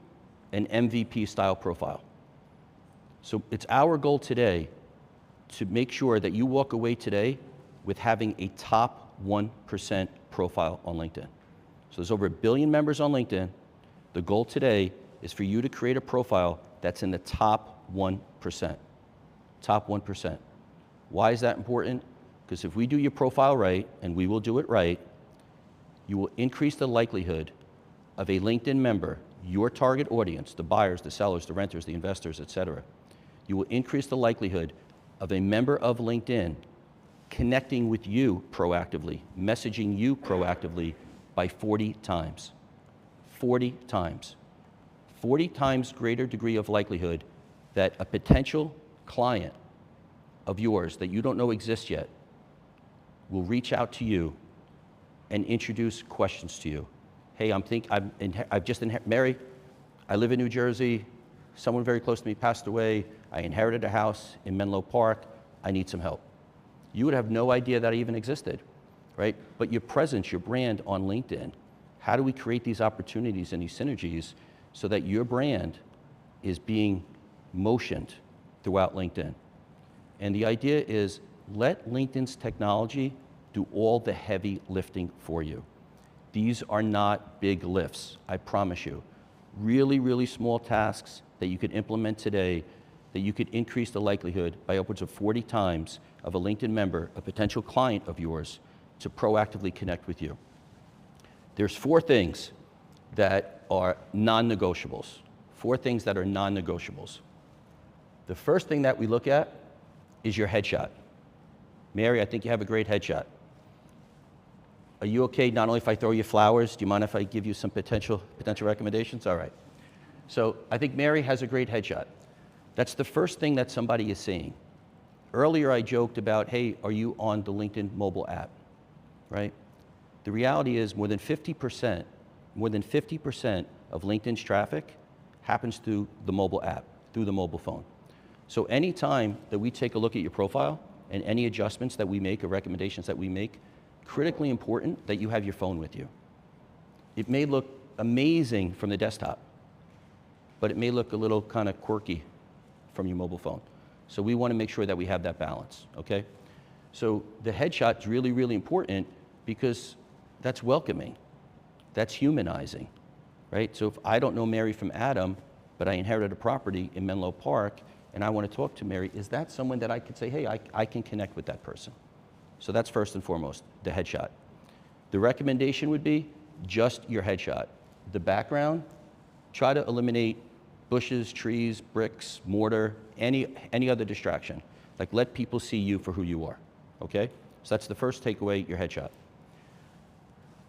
an MVP style profile. So it's our goal today to make sure that you walk away today with having a top 1% profile on LinkedIn. So there's over 1 billion members on LinkedIn. The goal today is for you to create a profile that's in the top 1%. Top 1%. Why is that important? Because if we do your profile right, and we will do it right, you will increase the likelihood of a LinkedIn member, your target audience, the buyers, the sellers, the renters, the investors, etc. You will increase the likelihood of a member of LinkedIn connecting with you proactively, messaging you proactively by 40 times. 40 times. 40 times greater degree of likelihood that a potential client of yours that you don't know exists yet will reach out to you and introduce questions to you. Hey, Mary, I live in New Jersey. Someone very close to me passed away. I inherited a house in Menlo Park. I need some help. You would have no idea that I even existed, right? But your presence, your brand on LinkedIn, how do we create these opportunities and these synergies so that your brand is being motioned throughout LinkedIn? And the idea is let LinkedIn's technology do all the heavy lifting for you. These are not big lifts, I promise you. Really, really small tasks that you could implement today that you could increase the likelihood by upwards of 40 times of a LinkedIn member, a potential client of yours, to proactively connect with you. There's 4 things that are non-negotiables. 4 things that are non-negotiables. The first thing that we look at is your headshot. Mary, I think you have a great headshot. Are you okay not only if I throw you flowers, do you mind if I give you some potential recommendations? All right. So I think Mary has a great headshot. That's the first thing that somebody is seeing. Earlier I joked about, hey, are you on the LinkedIn mobile app, right? The reality is more than 50% of LinkedIn's traffic happens through the mobile app, through the mobile phone. So anytime that we take a look at your profile and any adjustments that we make or recommendations that we make, critically important that you have your phone with you. It may look amazing from the desktop, but it may look a little kind of quirky from your mobile phone. So we want to make sure that we have that balance, okay? So the headshot is really, really important because that's welcoming, that's humanizing, right? So if I don't know Mary from Adam, but I inherited a property in Menlo Park and I want to talk to Mary, is that someone that I could say, hey, I can connect with that person? So that's first and foremost, the headshot. The recommendation would be just your headshot. The background, try to eliminate bushes, trees, bricks, mortar, any other distraction. Like let people see you for who you are, okay? So that's the first takeaway, your headshot.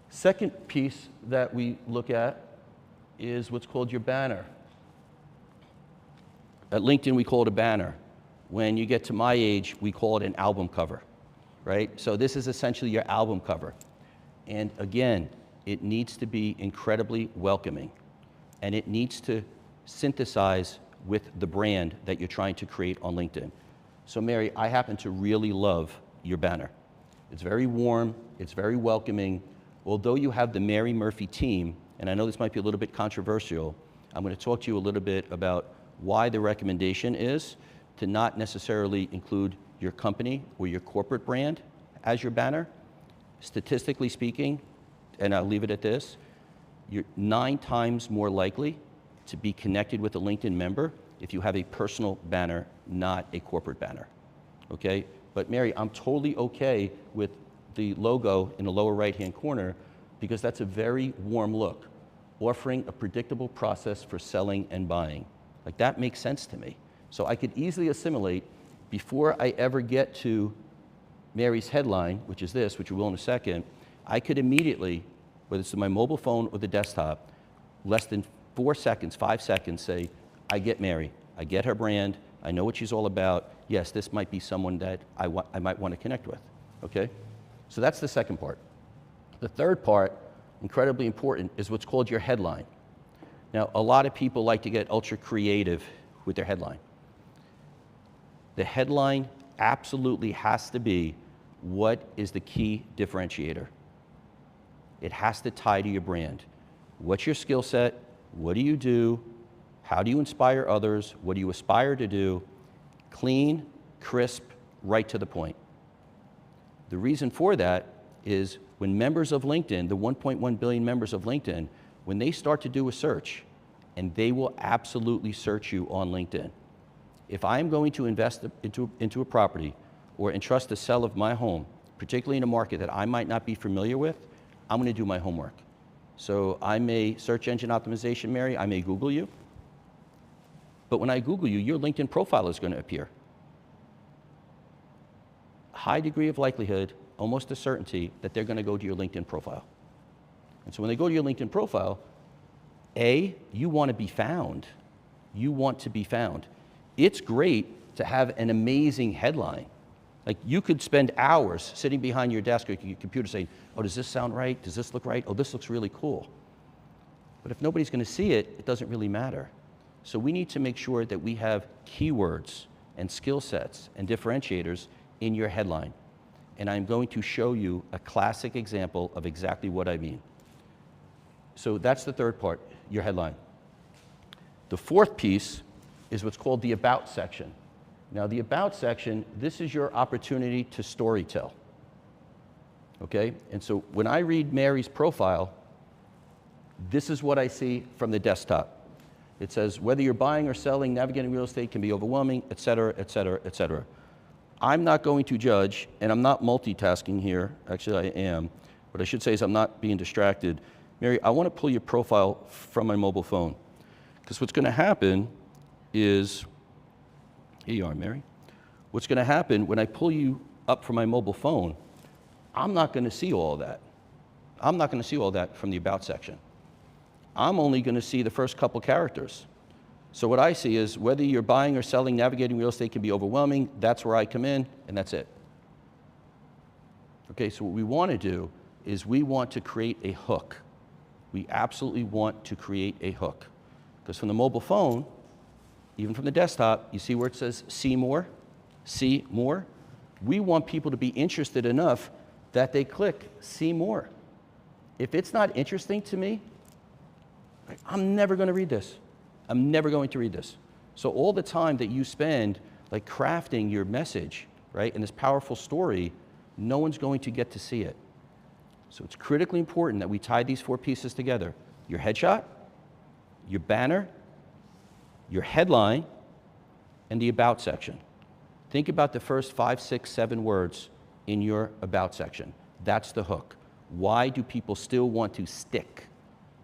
Second piece that we look at is what's called your banner. At LinkedIn, we call it a banner. When you get to my age, we call it an album cover, right? So this is essentially your album cover. And again, it needs to be incredibly welcoming. And it needs to synthesize with the brand that you're trying to create on LinkedIn. So Mary, I happen to really love your banner. It's very warm, it's very welcoming. Although you have the Mary Murphy team, and I know this might be a little bit controversial, I'm going to talk to you a little bit about why the recommendation is to not necessarily include your company or your corporate brand as your banner. Statistically speaking, and I'll leave it at this, you're 9 times more likely to be connected with a LinkedIn member if you have a personal banner, not a corporate banner, okay? But Mary, I'm totally okay with the logo in the lower right-hand corner because that's a very warm look, offering a predictable process for selling and buying. Like that makes sense to me. So I could easily assimilate before I ever get to Mary's headline, which is this, which we will in a second, I could immediately, whether it's on my mobile phone or the desktop, less than 4 seconds, 5 seconds, say, I get Mary, I get her brand, I know what she's all about. Yes, this might be someone that I might want to connect with, okay? So that's the second part. The third part, incredibly important, is what's called your headline. Now, a lot of people like to get ultra creative with their headline. The headline absolutely has to be what is the key differentiator. It has to tie to your brand. What's your skill set? What do you do? How do you inspire others? What do you aspire to do? Clean, crisp, right to the point. The reason for that is when members of LinkedIn, the 1.1 billion members of LinkedIn, when they start to do a search, and they will absolutely search you on LinkedIn. If I'm going to invest into a property or entrust the sale of my home, particularly in a market that I might not be familiar with, I'm going to do my homework. So I may search engine optimization, Mary, I may Google you, but when I Google you, your LinkedIn profile is going to appear. High degree of likelihood, almost a certainty, that they're going to go to your LinkedIn profile. And so when they go to your LinkedIn profile, A, you want to be found. You want to be found. It's great to have an amazing headline. Like, you could spend hours sitting behind your desk or your computer saying, oh, does this sound right? Does this look right? Oh, this looks really cool. But if nobody's going to see it, it doesn't really matter. So we need to make sure that we have keywords and skill sets and differentiators in your headline. And I'm going to show you a classic example of exactly what I mean. So that's the third part, your headline. The fourth piece is what's called the About section. Now, the About section, this is your opportunity to storytell. Okay? And so when I read Mary's profile, this is what I see from the desktop. It says, whether you're buying or selling, navigating real estate can be overwhelming, et cetera, et cetera, et cetera. I'm not going to judge, and I'm not multitasking here. Actually, I am. What I should say is I'm not being distracted. Mary, I want to pull your profile from my mobile phone. Because what's going to happen is, here you are, Mary. What's going to happen when I pull you up from my mobile phone, I'm not going to see all that. I'm not going to see all that from the About section. I'm only going to see the first couple characters. So what I see is, whether you're buying or selling, navigating real estate can be overwhelming. That's where I come in, and that's it. Okay, so what we want to do is we want to create a hook. We absolutely want to create a hook. Because from the mobile phone, even from the desktop, you see where it says see more? See more? We want people to be interested enough that they click see more. If it's not interesting to me, I'm never going to read this. I'm never going to read this. So all the time that you spend like crafting your message, right, in this powerful story, no one's going to get to see it. So it's critically important that we tie these four pieces together. Your headshot, your banner, your headline, and the About section. Think about the first 5, 6, 7 words in your About section. That's the hook. Why do people still want to stick?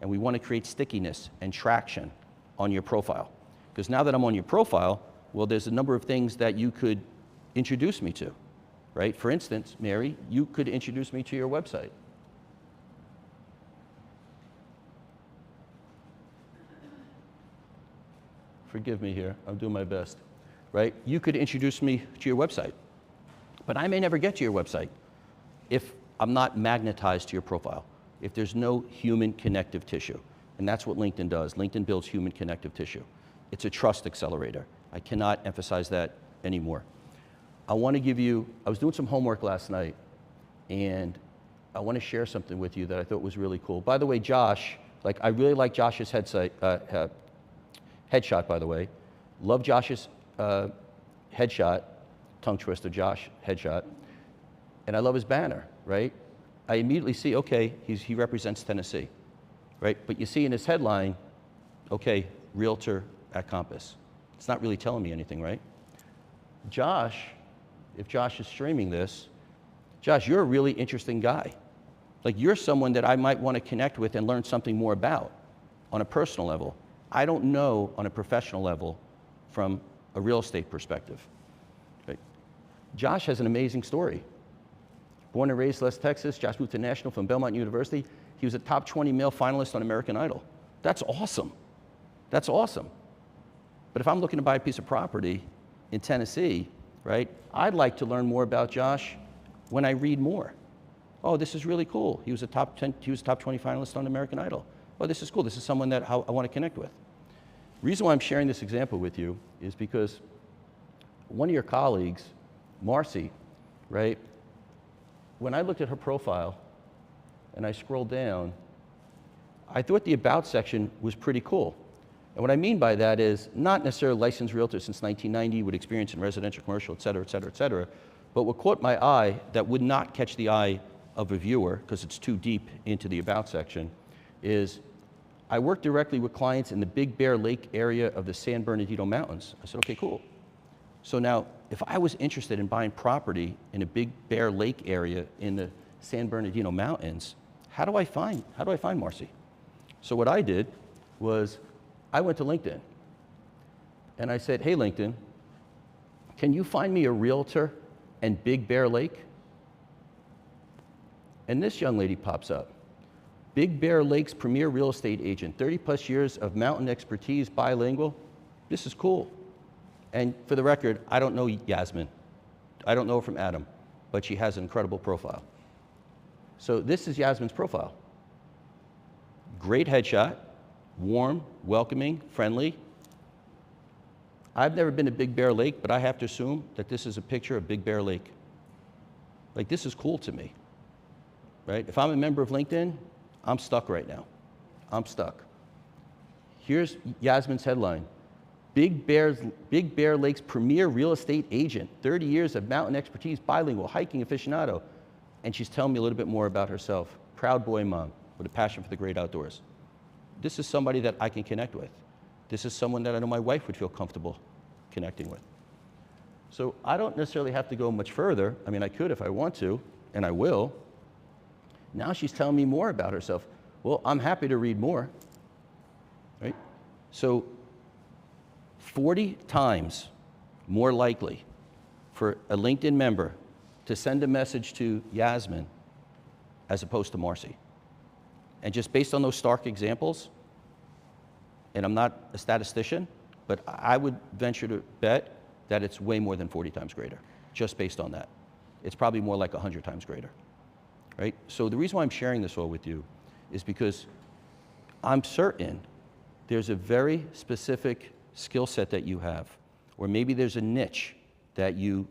And we want to create stickiness and traction on your profile. Because now that I'm on your profile, well, there's a number of things that you could introduce me to, right? For instance, Mary, you could introduce me to your website. Forgive me here, I'm doing my best, right? You could introduce me to your website, but I may never get to your website if I'm not magnetized to your profile, if there's no human connective tissue. And that's what LinkedIn does. LinkedIn builds human connective tissue. It's a trust accelerator. I cannot emphasize that anymore. I want to give you, I was doing some homework last night, and I want to share something with you that I thought was really cool. By the way, Josh, like, I really like Josh's headshot, by the way. Love Josh's headshot, tongue twister, Josh headshot. And I love his banner, right? I immediately see, okay, he represents Tennessee, right? But you see in his headline, okay, realtor at Compass. It's not really telling me anything, right? Josh, if Josh is streaming this, Josh, you're a really interesting guy. Like, you're someone that I might want to connect with and learn something more about on a personal level. I don't know on a professional level from a real estate perspective. Right? Josh has an amazing story. Born and raised West Texas, Josh moved to National from Belmont University. He was a top 20 male finalist on American Idol. That's awesome. That's awesome. But if I'm looking to buy a piece of property in Tennessee, right, I'd like to learn more about Josh when I read more. Oh, this is really cool. He was a top 20 finalist on American Idol. Oh, this is cool. This is someone that I want to connect with. The reason why I'm sharing this example with you is because one of your colleagues, Marcy, right, when I looked at her profile and I scrolled down, I thought the About section was pretty cool. And what I mean by that is not necessarily licensed realtor since 1990 with experience in residential, commercial, et cetera, et cetera, et cetera. But what caught my eye that would not catch the eye of a viewer, because it's too deep into the About section, is I work directly with clients in the Big Bear Lake area of the San Bernardino Mountains. I said, okay, cool. So now, if I was interested in buying property in a Big Bear Lake area in the San Bernardino Mountains, how do I find Marcy? So what I did was I went to LinkedIn and I said, hey, LinkedIn, can you find me a realtor in Big Bear Lake? And this young lady pops up. Big Bear Lake's premier real estate agent, 30+ years of mountain expertise, bilingual. This is cool. And for the record, I don't know Yasmin. I don't know her from Adam, but she has an incredible profile. So this is Yasmin's profile. Great headshot, warm, welcoming, friendly. I've never been to Big Bear Lake, but I have to assume that this is a picture of Big Bear Lake. Like, this is cool to me, right? If I'm a member of LinkedIn, I'm stuck right now. I'm stuck. Here's Yasmin's headline. Big Bear Lake's premier real estate agent, 30 years of mountain expertise, bilingual, hiking aficionado. And she's telling me a little bit more about herself. Proud boy mom with a passion for the great outdoors. This is somebody that I can connect with. This is someone that I know my wife would feel comfortable connecting with. So I don't necessarily have to go much further. I mean, I could if I want to, and I will. Now she's telling me more about herself. Well, I'm happy to read more, right? So 40 times more likely for a LinkedIn member to send a message to Yasmin as opposed to Marcy. And just based on those stark examples, and I'm not a statistician, but I would venture to bet that it's way more than 40 times greater, just based on that. It's probably more like 100 times greater, right? So the reason why I'm sharing this all with you is because I'm certain there's a very specific skill set that you have, or maybe there's a niche that you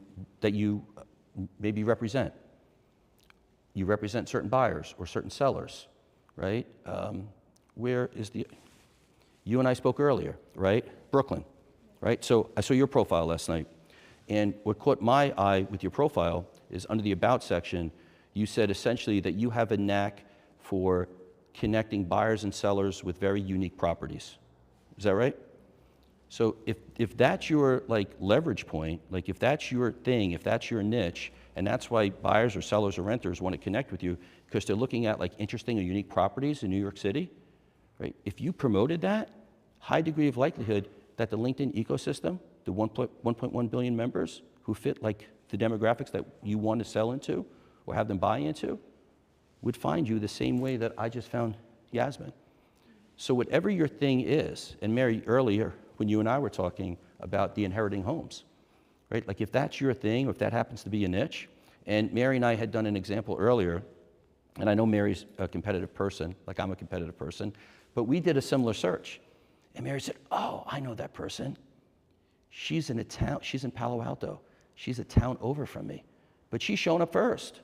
maybe represent. You represent certain buyers or certain sellers, right? Where is you and I spoke earlier, right? Brooklyn, right? So I saw your profile last night, and what caught my eye with your profile is under the About section, you said essentially that you have a knack for connecting buyers and sellers with very unique properties. Is that right? So if that's your like leverage point, like if that's your thing, if that's your niche, and that's why buyers or sellers or renters want to connect with you because they're looking at like interesting or unique properties in New York City, right? If you promoted that, high degree of likelihood that the LinkedIn ecosystem, the 1.1 billion members who fit like the demographics that you want to sell into or have them buy into, would find you the same way that I just found Yasmin. So whatever your thing is, and Mary, earlier, when you and I were talking about the inheriting homes, right? Like if that's your thing, or if that happens to be a niche, and Mary and I had done an example earlier, and I know Mary's a competitive person, like I'm a competitive person, but we did a similar search. And Mary said, oh, I know that person. She's in a town, she's in Palo Alto. She's a town over from me, but she's shown up first.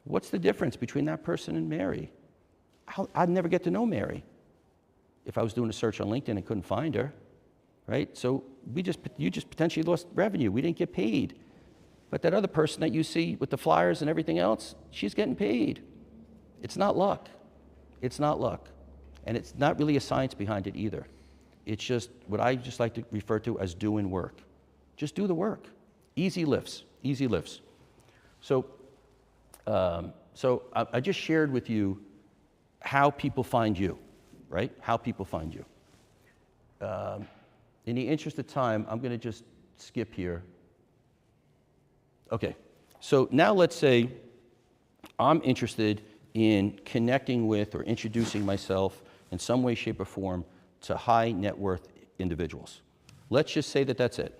What's the difference between that person and Mary? I'd never get to know Mary if I was doing a search on LinkedIn and couldn't find her, right? So you just potentially lost revenue. We didn't get paid. But that other person that you see with the flyers and everything else, she's getting paid. It's not luck. It's not luck. And it's not really a science behind it either. It's just what I just like to refer to as doing work. Just do the work. Easy lifts, easy lifts. So I just shared with you how people find you, right? How people find you. In the interest of time, I'm going to just skip here. Okay, so now let's say I'm interested in connecting with or introducing myself in some way, shape, or form to high net worth individuals. Let's just say that that's it.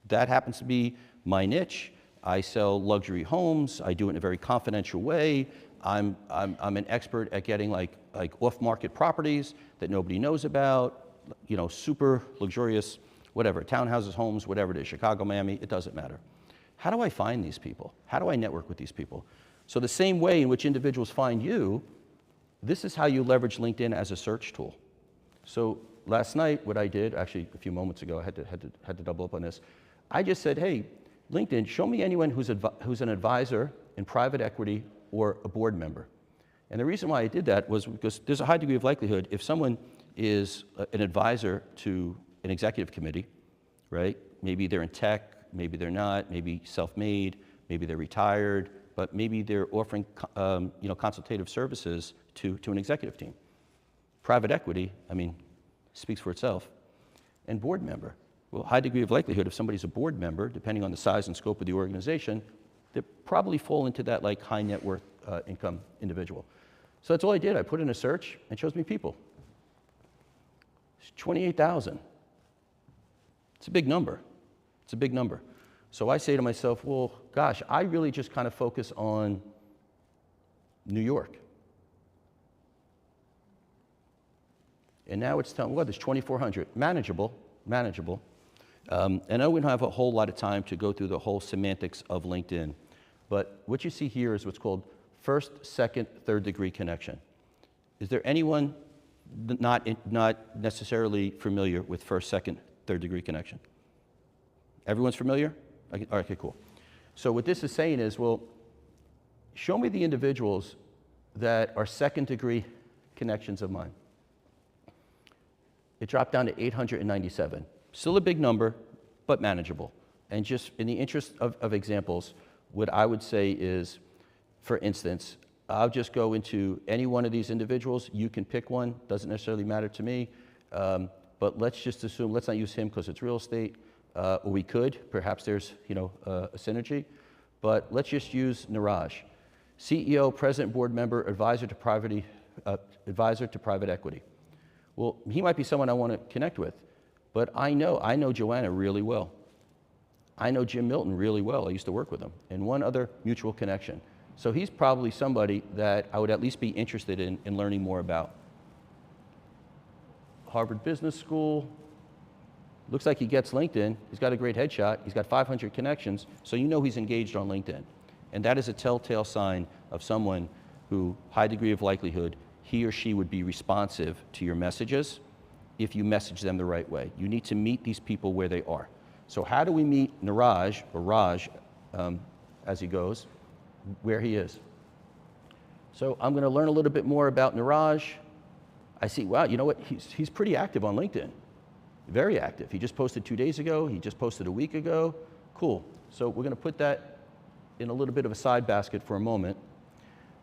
That happens to be my niche. I sell luxury homes. I do it in a very confidential way. I'm an expert at getting like off-market properties that nobody knows about, you know, super luxurious, whatever, townhouses, homes, whatever it is, Chicago, Miami, it doesn't matter. How do I find these people? How do I network with these people? So the same way in which individuals find you, this is how you leverage LinkedIn as a search tool. So last night, what I did, actually a few moments ago, I had to double up on this. I just said, hey, LinkedIn, show me anyone who's an advisor in private equity or a board member. And the reason why I did that was because there's a high degree of likelihood if someone is an advisor to an executive committee, right? Maybe they're in tech, maybe they're not, maybe self-made, maybe they're retired, but maybe they're offering consultative services to an executive team. Private equity, I mean, speaks for itself. And board member. Well, high degree of likelihood if somebody's a board member, depending on the size and scope of the organization, they probably fall into that like high net worth income individual. So that's all I did. I put in a search and it shows me people. It's 28,000. It's a big number. It's a big number. So I say to myself, well, gosh, I really just kind of focus on New York. And now it's telling, well, there's 2,400. Manageable, manageable. And I know we don't have a whole lot of time to go through the whole semantics of LinkedIn. But what you see here is what's called first, second, third degree connection. Is there anyone not necessarily familiar with first, second, third degree connection? Everyone's familiar? All right, okay, cool. So what this is saying is, well, show me the individuals that are second degree connections of mine. It dropped down to 897. Still a big number, but manageable. And just in the interest of examples, what I would say is, for instance, I'll just go into any one of these individuals. You can pick one, doesn't necessarily matter to me. But let's just assume, let's not use him because it's real estate. Or we could, perhaps there's a synergy. But let's just use Niraj. CEO, president, board member, advisor to private equity. Well, he might be someone I want to connect with, but I know Joanna really well. I know Jim Milton really well. I used to work with him, and one other mutual connection. So he's probably somebody that I would at least be interested in learning more about. Harvard Business School. Looks like he gets LinkedIn. He's got a great headshot. He's got 500 connections, so you know he's engaged on LinkedIn. And that is a telltale sign of someone who, high degree of likelihood, he or she would be responsive to your messages if you message them the right way. You need to meet these people where they are. So how do we meet Niraj, or Raj, as he goes, where he is? So I'm going to learn a little bit more about Niraj. I see, wow, you know what? He's pretty active on LinkedIn. Very active. He just posted 2 days ago. He just posted a week ago. Cool. So we're going to put that in a little bit of a side basket for a moment.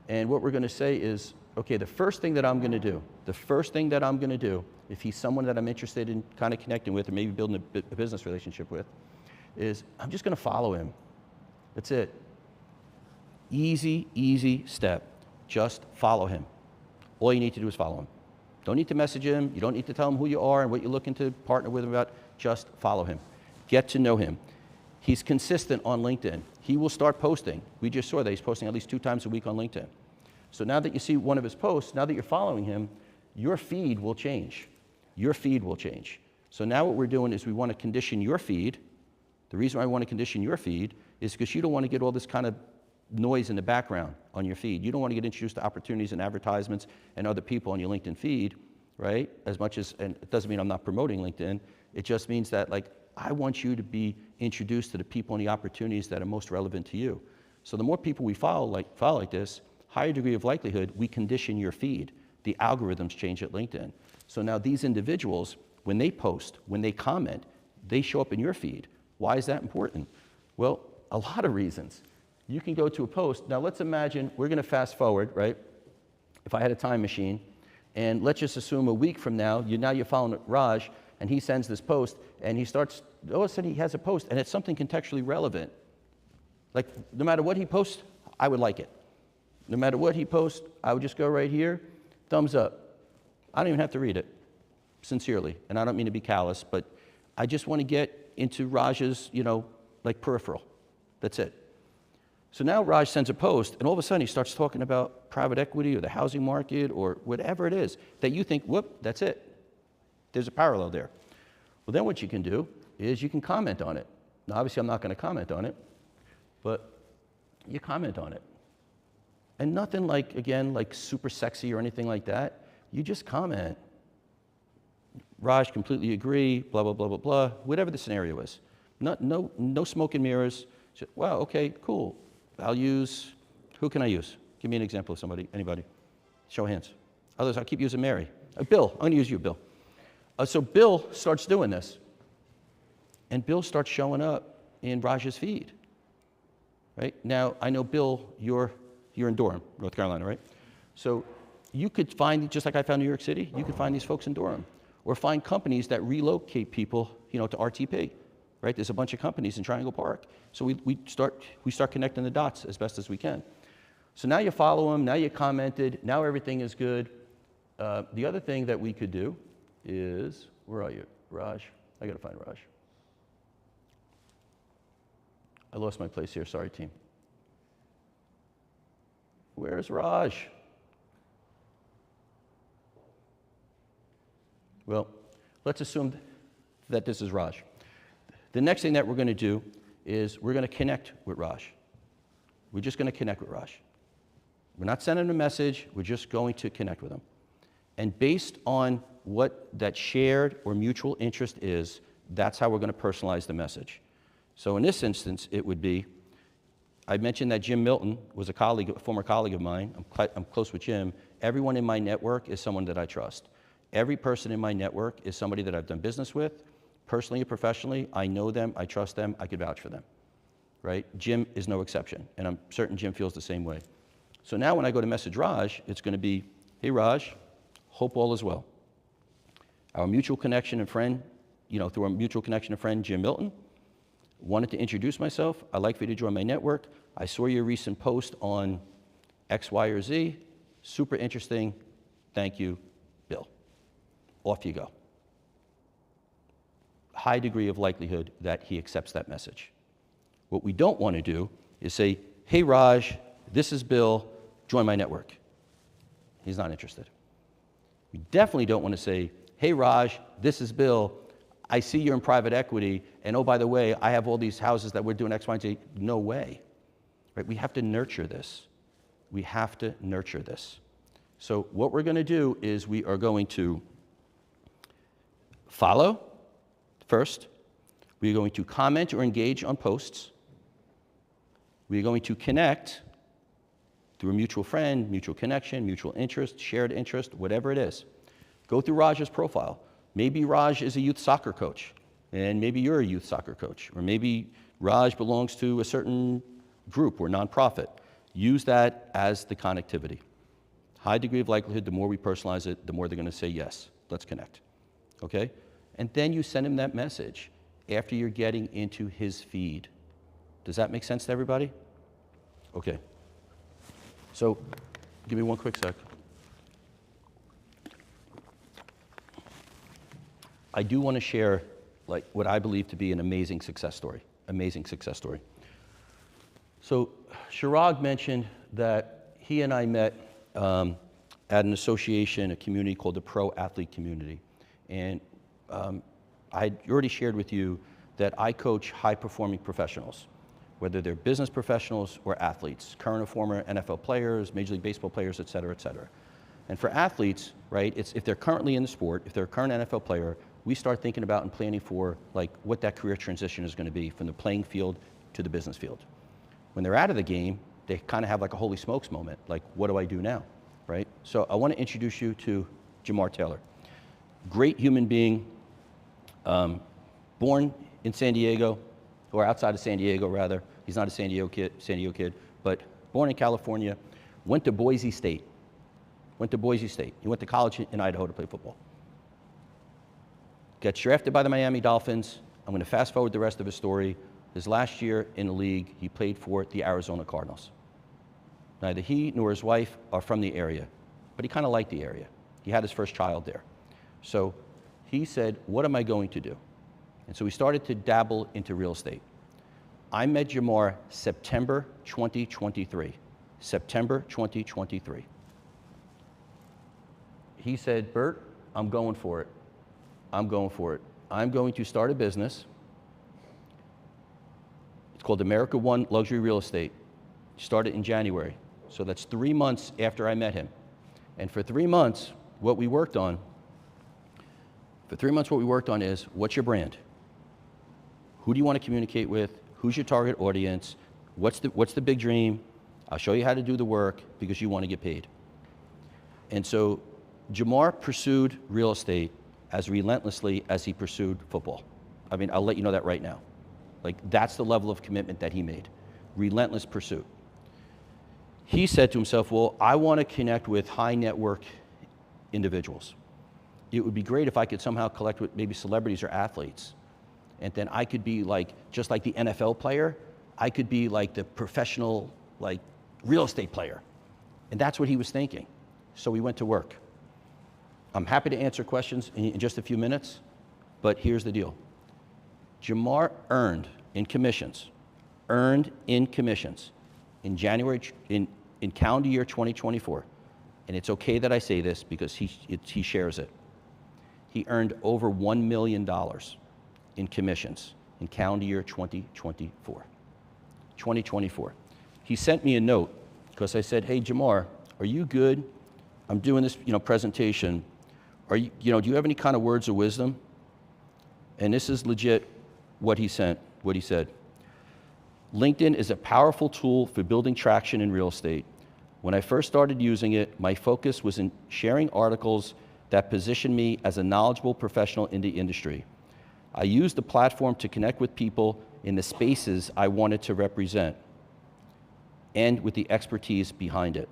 And what we're going to say is, okay, the first thing that I'm going to do, if he's someone that I'm interested in kind of connecting with or maybe building a business relationship with, is I'm just going to follow him. That's it. Easy, easy step. Just follow him. All you need to do is follow him. Don't need to message him. You don't need to tell him who you are and what you're looking to partner with him about. Just follow him. Get to know him. He's consistent on LinkedIn. He will start posting. We just saw that he's posting at least 2 times a week on LinkedIn. So now that you see one of his posts, now that you're following him, your feed will change. Your feed will change. So now what we're doing is we want to condition your feed. The reason why I want to condition your feed is because you don't want to get all this kind of noise in the background on your feed. You don't want to get introduced to opportunities and advertisements and other people on your LinkedIn feed, right? As much as, and it doesn't mean I'm not promoting LinkedIn, it just means that like, I want you to be introduced to the people and the opportunities that are most relevant to you. So the more people we follow like this, higher degree of likelihood we condition your feed. The algorithms change at LinkedIn. So now these individuals, when they post, when they comment, they show up in your feed. Why is that important? Well, a lot of reasons. You can go to a post. Now let's imagine, we're going to fast forward, right? If I had a time machine, and let's just assume a week from now, you're following Raj, and he sends this post, and he starts, all of a sudden he has a post, and it's something contextually relevant. Like, no matter what he posts, I would like it. No matter what he posts, I would just go right here, thumbs up. I don't even have to read it, sincerely. And I don't mean to be callous, but I just want to get into Raj's, like peripheral. That's it. So now Raj sends a post, and all of a sudden he starts talking about private equity or the housing market or whatever it is that you think, whoop, that's it. There's a parallel there. Well, then what you can do is you can comment on it. Now, obviously, I'm not going to comment on it, but you comment on it. And nothing like, again, like super sexy or anything like that. You just comment. Raj, completely agree, blah, blah, blah, blah, blah, whatever the scenario is. No smoke and mirrors. Just, wow, okay, cool. Values, who can I use? Give me an example of somebody, anybody. Show of hands. Others, I'll keep using Mary. Bill, I'm going to use you, Bill. So Bill starts doing this. And Bill starts showing up in Raj's feed. Right? Now, I know, Bill, you're in Durham, North Carolina, right? So you could find, just like I found New York City, you could find these folks in Durham. Or find companies that relocate people, to RTP, right? There's a bunch of companies in Triangle Park. So we start connecting the dots as best as we can. So now you follow them, now you commented, now everything is good. The other thing that we could do is, where are you, Raj? I gotta find Raj. I lost my place here, sorry team. Where's Raj? Well, let's assume that this is Raj. The next thing that we're going to do is we're going to connect with Raj. We're just going to connect with Raj. We're not sending a message, we're just going to connect with him. And based on what that shared or mutual interest is, that's how we're going to personalize the message. So in this instance, it would be, I mentioned that Jim Milton was a former colleague of mine. I'm close with Jim. Everyone in my network is someone that I trust. Every person in my network is somebody that I've done business with, personally and professionally. I know them, I trust them, I could vouch for them, right? Jim is no exception, and I'm certain Jim feels the same way. So now when I go to message Raj, it's going to be, hey Raj, hope all is well. Our mutual connection and friend, through our mutual connection and friend, Jim Milton, wanted to introduce myself. I'd like for you to join my network. I saw your recent post on X, Y, or Z. Super interesting. Thank you, Bill. Off you go. High degree of likelihood that he accepts that message. What we don't want to do is say, hey Raj, this is Bill, join my network. He's not interested. We definitely don't want to say, hey Raj, this is Bill, I see you're in private equity, and oh, by the way, I have all these houses that we're doing X, Y, and Z. No way. Right? We have to nurture this. We have to nurture this. So what we're going to do is we are going to follow first. We're going to comment or engage on posts. We're going to connect through a mutual friend, mutual connection, mutual interest, shared interest, whatever it is. Go through Raj's profile. Maybe Raj is a youth soccer coach, and maybe you're a youth soccer coach, or maybe Raj belongs to a certain group or nonprofit. Use that as the connectivity. High degree of likelihood, the more we personalize it, the more they're going to say, yes, let's connect. Okay? And then you send him that message after you're getting into his feed. Does that make sense to everybody? Okay. So, give me one quick sec. I do want to share what I believe to be an amazing success story. Amazing success story. So Chirag mentioned that he and I met at an association, a community called the Pro Athlete Community. And I already shared with you that I coach high-performing professionals, whether they're business professionals or athletes, current or former NFL players, Major League Baseball players, et cetera, et cetera. And for athletes, right, it's if they're currently in the sport, if they're a current NFL player, we start thinking about and planning for what that career transition is going to be from the playing field to the business field. When they're out of the game, they kind of have a holy smokes moment, what do I do now, right? So I want to introduce you to Jamar Taylor. Great human being, born in San Diego, or outside of San Diego rather. He's not a San Diego kid, but born in California, went to Boise State. He went to college in Idaho to play football. Gets drafted by the Miami Dolphins. I'm going to fast forward the rest of his story. His last year in the league, he played for the Arizona Cardinals. Neither he nor his wife are from the area, but he kind of liked the area. He had his first child there. So he said, what am I going to do? And so he started to dabble into real estate. I met Jamar September 2023. September 2023. He said, Bert, I'm going for it. I'm going to start a business. It's called America One Luxury Real Estate. Started in January. So that's 3 months after I met him. And for 3 months, what we worked on is, what's your brand? Who do you want to communicate with? Who's your target audience? What's the big dream? I'll show you how to do the work because you want to get paid. And so Jamar pursued real estate as relentlessly as he pursued football. I mean, I'll let you know that right now. Like, that's the level of commitment that he made. Relentless pursuit. He said to himself, well, I want to connect with high network individuals. It would be great if I could somehow collect with maybe celebrities or athletes. And then I could be like, just like the NFL player, I could be like the professional, like, real estate player. And that's what he was thinking. So we went to work. I'm happy to answer questions in just a few minutes, but here's the deal. Jamar earned in commissions in January, in calendar year 2024, and it's okay that I say this because he shares it. He earned over $1 million in commissions in calendar year 2024. 2024. He sent me a note because I said, hey, Jamar, are you good? I'm doing this, presentation. Are you, do you have any kind of words of wisdom? And this is legit what he said. LinkedIn is a powerful tool for building traction in real estate. When I first started using it, my focus was in sharing articles that positioned me as a knowledgeable professional in the industry. I used the platform to connect with people in the spaces I wanted to represent and with the expertise behind it.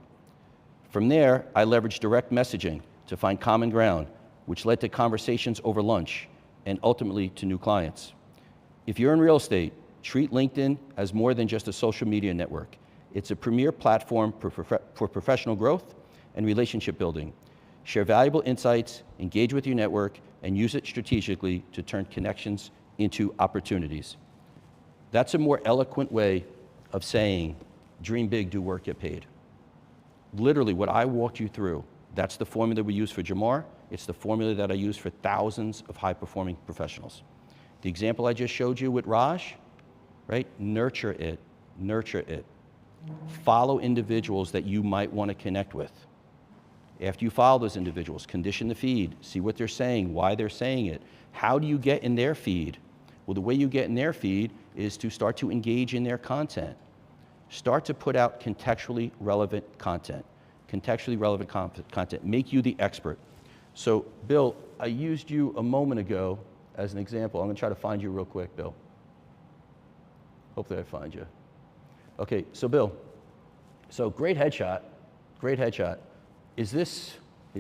From there, I leveraged direct messaging to find common ground, which led to conversations over lunch and ultimately to new clients. If you're in real estate, treat LinkedIn as more than just a social media network. It's a premier platform for professional growth and relationship building. Share valuable insights, engage with your network, and use it strategically to turn connections into opportunities. That's a more eloquent way of saying, dream big, do work, get paid. Literally, what I walked you through, that's the formula we use for Jamar. It's the formula that I use for thousands of high-performing professionals. The example I just showed you with Raj, right? Nurture it, nurture it. Follow individuals that you might want to connect with. After you follow those individuals, condition the feed, see what they're saying, why they're saying it. How do you get in their feed? Well, the way you get in their feed is to start to engage in their content. Start to put out contextually relevant content. Contextually relevant content. Make you the expert. So, Bill, I used you a moment ago as an example. I'm going to try to find you real quick, Bill. Hopefully I find you. Okay, so Bill, great headshot, great headshot. Is this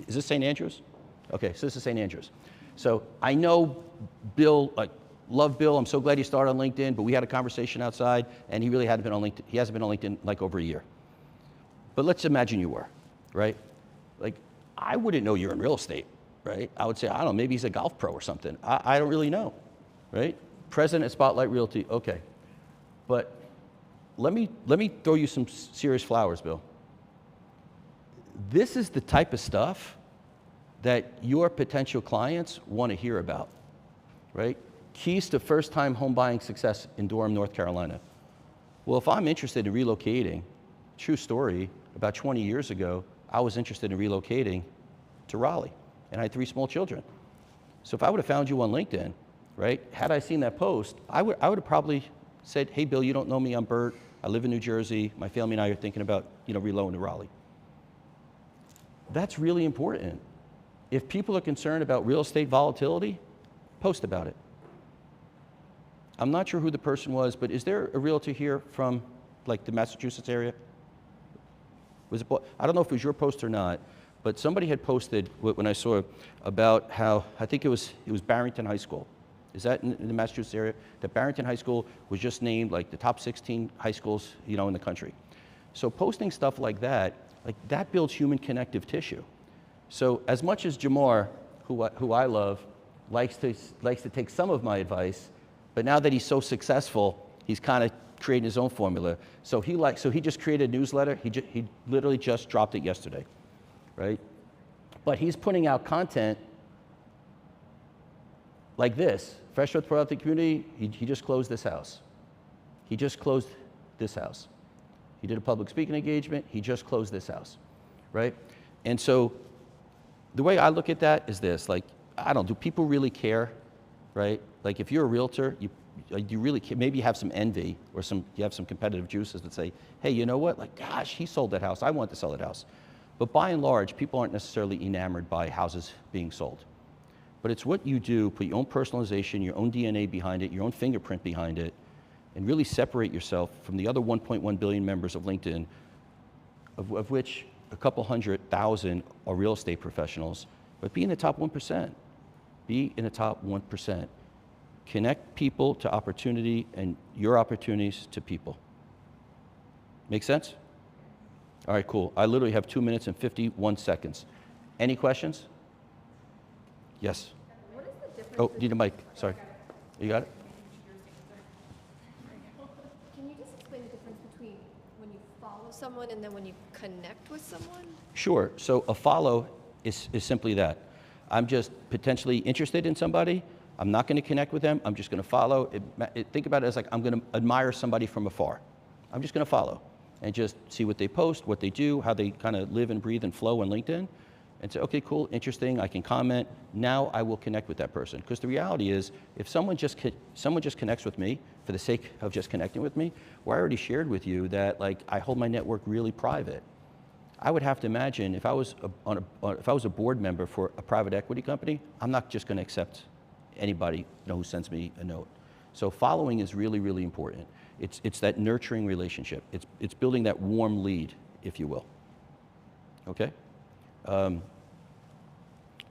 St. Andrews? Okay, so this is St. Andrews. So I know Bill, love Bill, I'm so glad he started on LinkedIn, but we had a conversation outside and he really hadn't been on LinkedIn, he hasn't been on LinkedIn like over a year. But let's imagine you were, right? Like, I wouldn't know you're in real estate, right? I would say, I don't know, maybe he's a golf pro or something. I don't really know, right? President at Spotlight Realty, okay. But let me throw you some serious flowers, Bill. This is the type of stuff that your potential clients want to hear about, right? Keys to first-time home buying success in Durham, North Carolina. Well, if I'm interested in relocating, true story, about 20 years ago, I was interested in relocating to Raleigh, and I had 3 small children. So if I would have found you on LinkedIn, right, had I seen that post, I would have probably said, hey, Bill, you don't know me, I'm Bert, I live in New Jersey, my family and I are thinking about, reloading to Raleigh. That's really important. If people are concerned about real estate volatility, post about it. I'm not sure who the person was, but is there a realtor here from like the Massachusetts area? I don't know if it was your post or not, but somebody had posted when I saw about how, I think it was Barrington High School. Is that in the Massachusetts area? That Barrington High School was just named like the top 16 high schools, in the country. So posting stuff like that builds human connective tissue. So as much as Jamar, who I love, likes to take some of my advice, but now that he's so successful, he's kind of creating his own formula. So he just created a newsletter. He literally just dropped it yesterday, right? But he's putting out content like this. Fresh Growth Product Community, he just closed this house. He just closed this house. He did a public speaking engagement. He just closed this house, right? And so the way I look at that is this, do people really care, right? Like if you're a realtor, you really care. Maybe you have some envy or you have some competitive juices that say, hey, you know what? Like, gosh, he sold that house. I want to sell that house. But by and large, people aren't necessarily enamored by houses being sold. But it's what you do, put your own personalization, your own DNA behind it, your own fingerprint behind it, and really separate yourself from the other 1.1 billion members of LinkedIn, of which a couple 100,000 are real estate professionals, but be in the top 1%. Be in the top 1%. Connect people to opportunity and your opportunities to people. Make sense? All right, cool. I literally have 2 minutes and 51 seconds. Any questions? Yes. What is the difference? Oh, need a mic. Sorry. You got it? Can you just explain the difference between when you follow someone and then when you connect with someone? Sure. So a follow is simply that. I'm just potentially interested in somebody. I'm not going to connect with them. I'm just going to follow. Think about it as like I'm going to admire somebody from afar. I'm just going to follow and just see what they post, what they do, how they kind of live and breathe and flow on LinkedIn, and say, okay, cool, interesting, I can comment. Now I will connect with that person. Because the reality is, if someone just connects with me for the sake of just connecting with me, well, I already shared with you that like I hold my network really private. I would have to imagine if I was a board member for a private equity company, I'm not just going to accept anybody who sends me a note. So following is really, really important. It's that nurturing relationship. It's building that warm lead, if you will. Okay?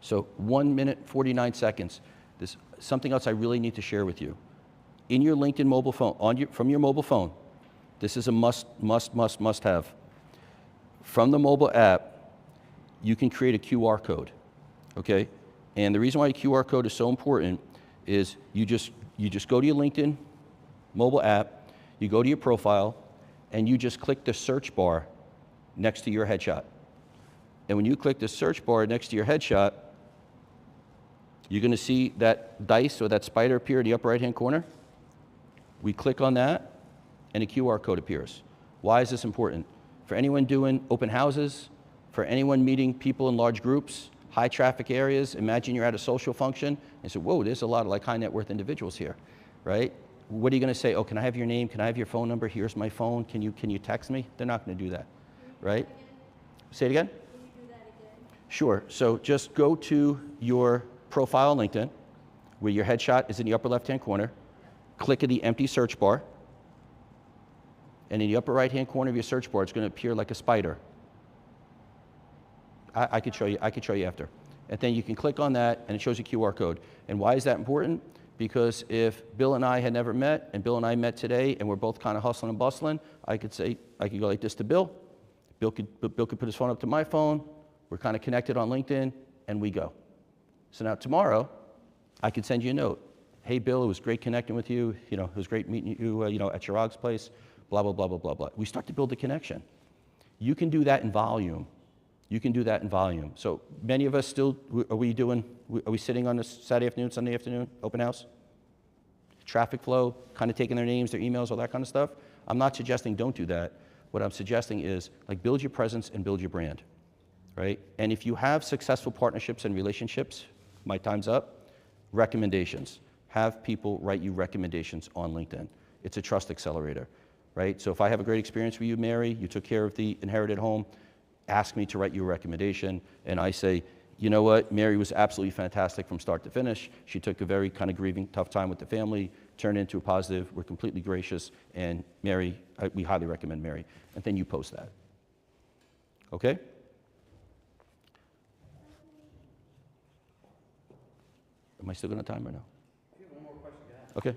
So 1 minute, 49 seconds. There's something else I really need to share with you. In your LinkedIn mobile phone, from your mobile phone, this is a must have. From the mobile app, you can create a QR code, okay? And the reason why a QR code is so important is you just go to your LinkedIn mobile app, you go to your profile, and you just click the search bar next to your headshot. And when you click the search bar next to your headshot, you're going to see that dice or that spider appear in the upper right-hand corner. We click on that, and a QR code appears. Why is this important? For anyone doing open houses, for anyone meeting people in large groups, high traffic areas, imagine you're at a social function, and say, whoa, there's a lot of like high net worth individuals here, right? What are you going to say? Oh, can I have your name? Can I have your phone number? Here's my phone. Can you text me? They're not going to do that, right? Say it again? Can you do that again? Sure. So just go to your profile on LinkedIn, where your headshot is in the upper left-hand corner. Click at the empty search bar. And in the upper right-hand corner of your search bar, it's going to appear like a spider. I could show you after. And then you can click on that, and it shows you a QR code. And why is that important? Because if Bill and I had never met, and Bill and I met today, and we're both kind of hustling and bustling, I could go like this to Bill. Bill could put his phone up to my phone. We're kind of connected on LinkedIn, and we go. So now tomorrow, I could send you a note. Hey, Bill, it was great connecting with you. It was great meeting you, at Chirag's place. Blah, blah, blah, blah, blah, blah. We start to build a connection. You can do that in volume. So many of us still, are we sitting on a Saturday afternoon, Sunday afternoon, open house? Traffic flow, kind of taking their names, their emails, all that kind of stuff. I'm not suggesting don't do that. What I'm suggesting is like build your presence and build your brand, right? And if you have successful partnerships and relationships, my time's up, recommendations. Have people write you recommendations on LinkedIn. It's a trust accelerator, right? So if I have a great experience with you, Mary, you took care of the inherited home, ask me to write you a recommendation, and I say, you know what, Mary was absolutely fantastic from start to finish. She took a very kind of grieving, tough time with the family, turned into a positive, we're completely gracious, and Mary, we highly recommend Mary. And then you post that. Okay? Am I still going to time or no? If you have one more question, go ahead. Okay.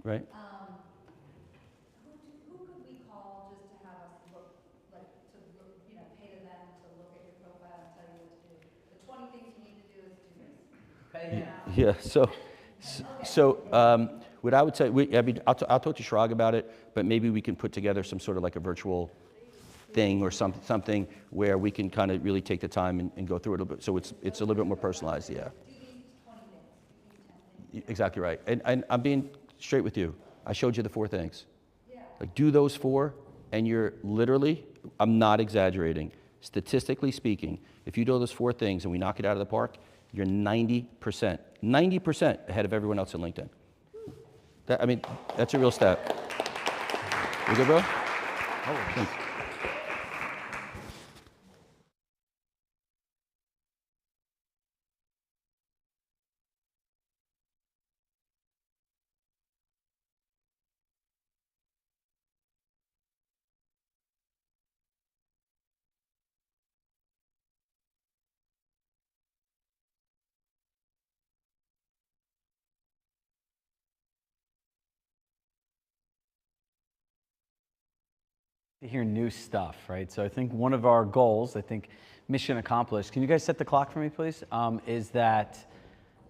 Right. Who could we call just to have us look, pay to them to look at your profile and tell you what to do? The 20 things you need to do is do this. Pay now. Yeah. So what I would say, I'll talk to Chirag about it, but maybe we can put together some sort of like a virtual thing or something where we can kind of really take the time and go through it a little bit. So it's a little bit more personalized. Yeah. Do these 20 things. Do these 10 things. Exactly right. And I'm being straight with you. I showed you the 4 things. Yeah. Like do those 4, and you're literally, I'm not exaggerating, statistically speaking, if you do those 4 things and we knock it out of the park, You're 90% ahead of everyone else on LinkedIn. I mean, that's a real stat. You good, bro? Oh, thanks. To hear new stuff, right? So I think one of our goals, I think mission accomplished, can you guys set the clock for me, please? Is that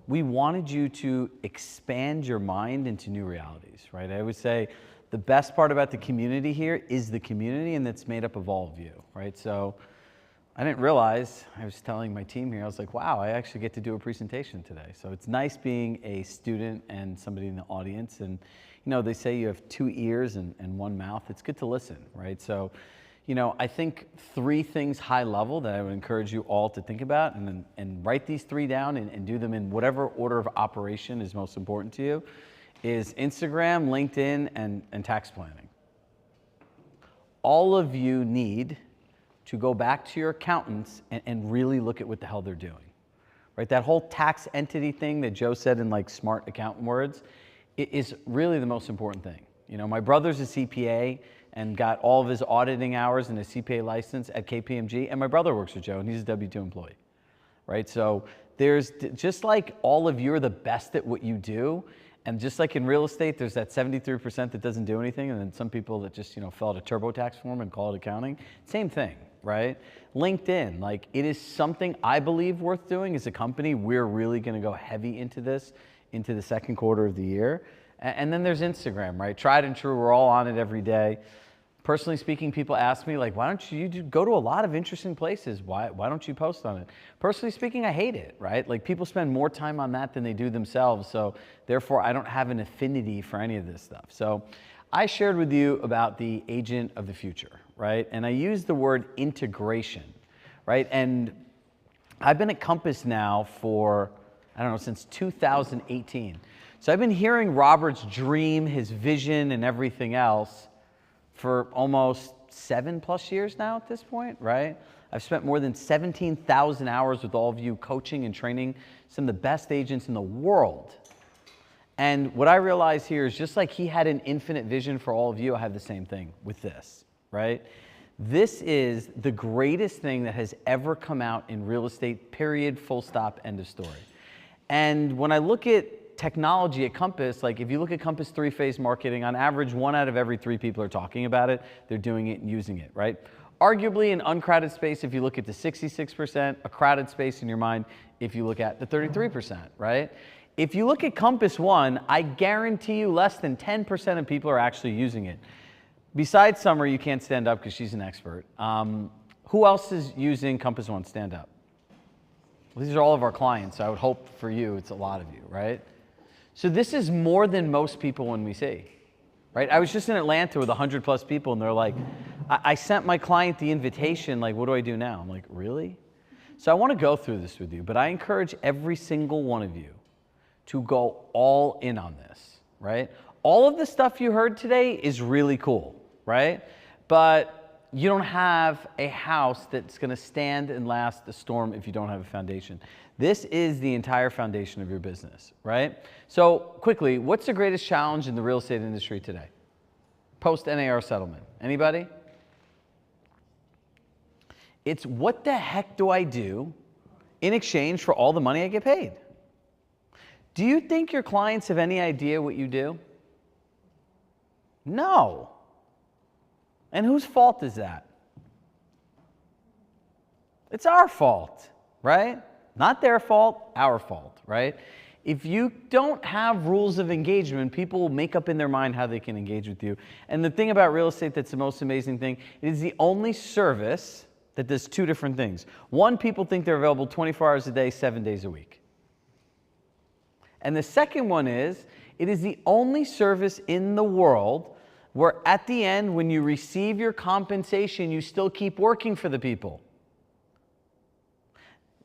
we wanted you to expand your mind into new realities, right? I would say the best part about the community here is the community, and it's made up of all of you, right? So I didn't realize, I was telling my team here, I was like, wow, I actually get to do a presentation today. So it's nice being a student and somebody in the audience. And, you know, they say you have 2 ears and 1 mouth. It's good to listen, right? So, you know, I think 3 things high level that I would encourage you all to think about and write these 3 down and do them in whatever order of operation is most important to you is Instagram, LinkedIn, and tax planning. All of you need to go back to your accountants and really look at what the hell they're doing, right? That whole tax entity thing that Joe said in like smart accountant words is really the most important thing. You know, my brother's a CPA and got all of his auditing hours and his CPA license at KPMG, and my brother works for Joe and he's a W-2 employee, right? So there's, just like all of you are the best at what you do, and just like in real estate, there's that 73% that doesn't do anything, and then some people that just, you know, fill out a TurboTax form and call it accounting. Same thing, right? LinkedIn, like it is something I believe worth doing as a company. We're really gonna go heavy into this into the second quarter of the year. And then there's Instagram, right? Tried and true, we're all on it every day. Personally speaking, people ask me like, why don't you go to a lot of interesting places? Why don't you post on it? Personally speaking, I hate it, right? Like people spend more time on that than they do themselves. So therefore I don't have an affinity for any of this stuff. So I shared with you about the agent of the future, right? And I used the word integration, right? And I've been at Compass now for, I don't know, since 2018. So I've been hearing Robert's dream, his vision, and everything else for almost 7+ years now at this point, right? I've spent more than 17,000 hours with all of you coaching and training some of the best agents in the world. And what I realize here is just like he had an infinite vision for all of you, I have the same thing with this, right? This is the greatest thing that has ever come out in real estate, period, full stop, end of story. And when I look at technology at Compass, like if you look at Compass 3-phase marketing, on average, 1 out of every 3 people are talking about it. They're doing it and using it, right? Arguably an uncrowded space, if you look at the 66%, a crowded space in your mind, if you look at the 33%, right? If you look at Compass One, I guarantee you less than 10% of people are actually using it. Besides Summer, you can't stand up because she's an expert. Who else is using Compass One? Stand up. Well, these are all of our clients, so I would hope for you it's a lot of you, right? So this is more than most people when we see, right? I was just in Atlanta with 100+ people, and they're like, I sent my client the invitation, like, what do I do now? I'm like, really? So I want to go through this with you, but I encourage every single one of you to go all in on this, right? All of the stuff you heard today is really cool, right? But you don't have a house that's going to stand and last the storm if you don't have a foundation. This is the entire foundation of your business, right? So quickly, what's the greatest challenge in the real estate industry today? Post-NAR settlement. Anybody? It's what the heck do I do in exchange for all the money I get paid? Do you think your clients have any idea what you do? No. And whose fault is that? It's our fault, right? Not their fault, our fault, right? If you don't have rules of engagement, people will make up in their mind how they can engage with you. And the thing about real estate that's the most amazing thing, it is the only service that does 2 different things. One, people think they're available 24 hours a day, 7 days a week. And the second one is, it is the only service in the world where at the end, when you receive your compensation, you still keep working for the people.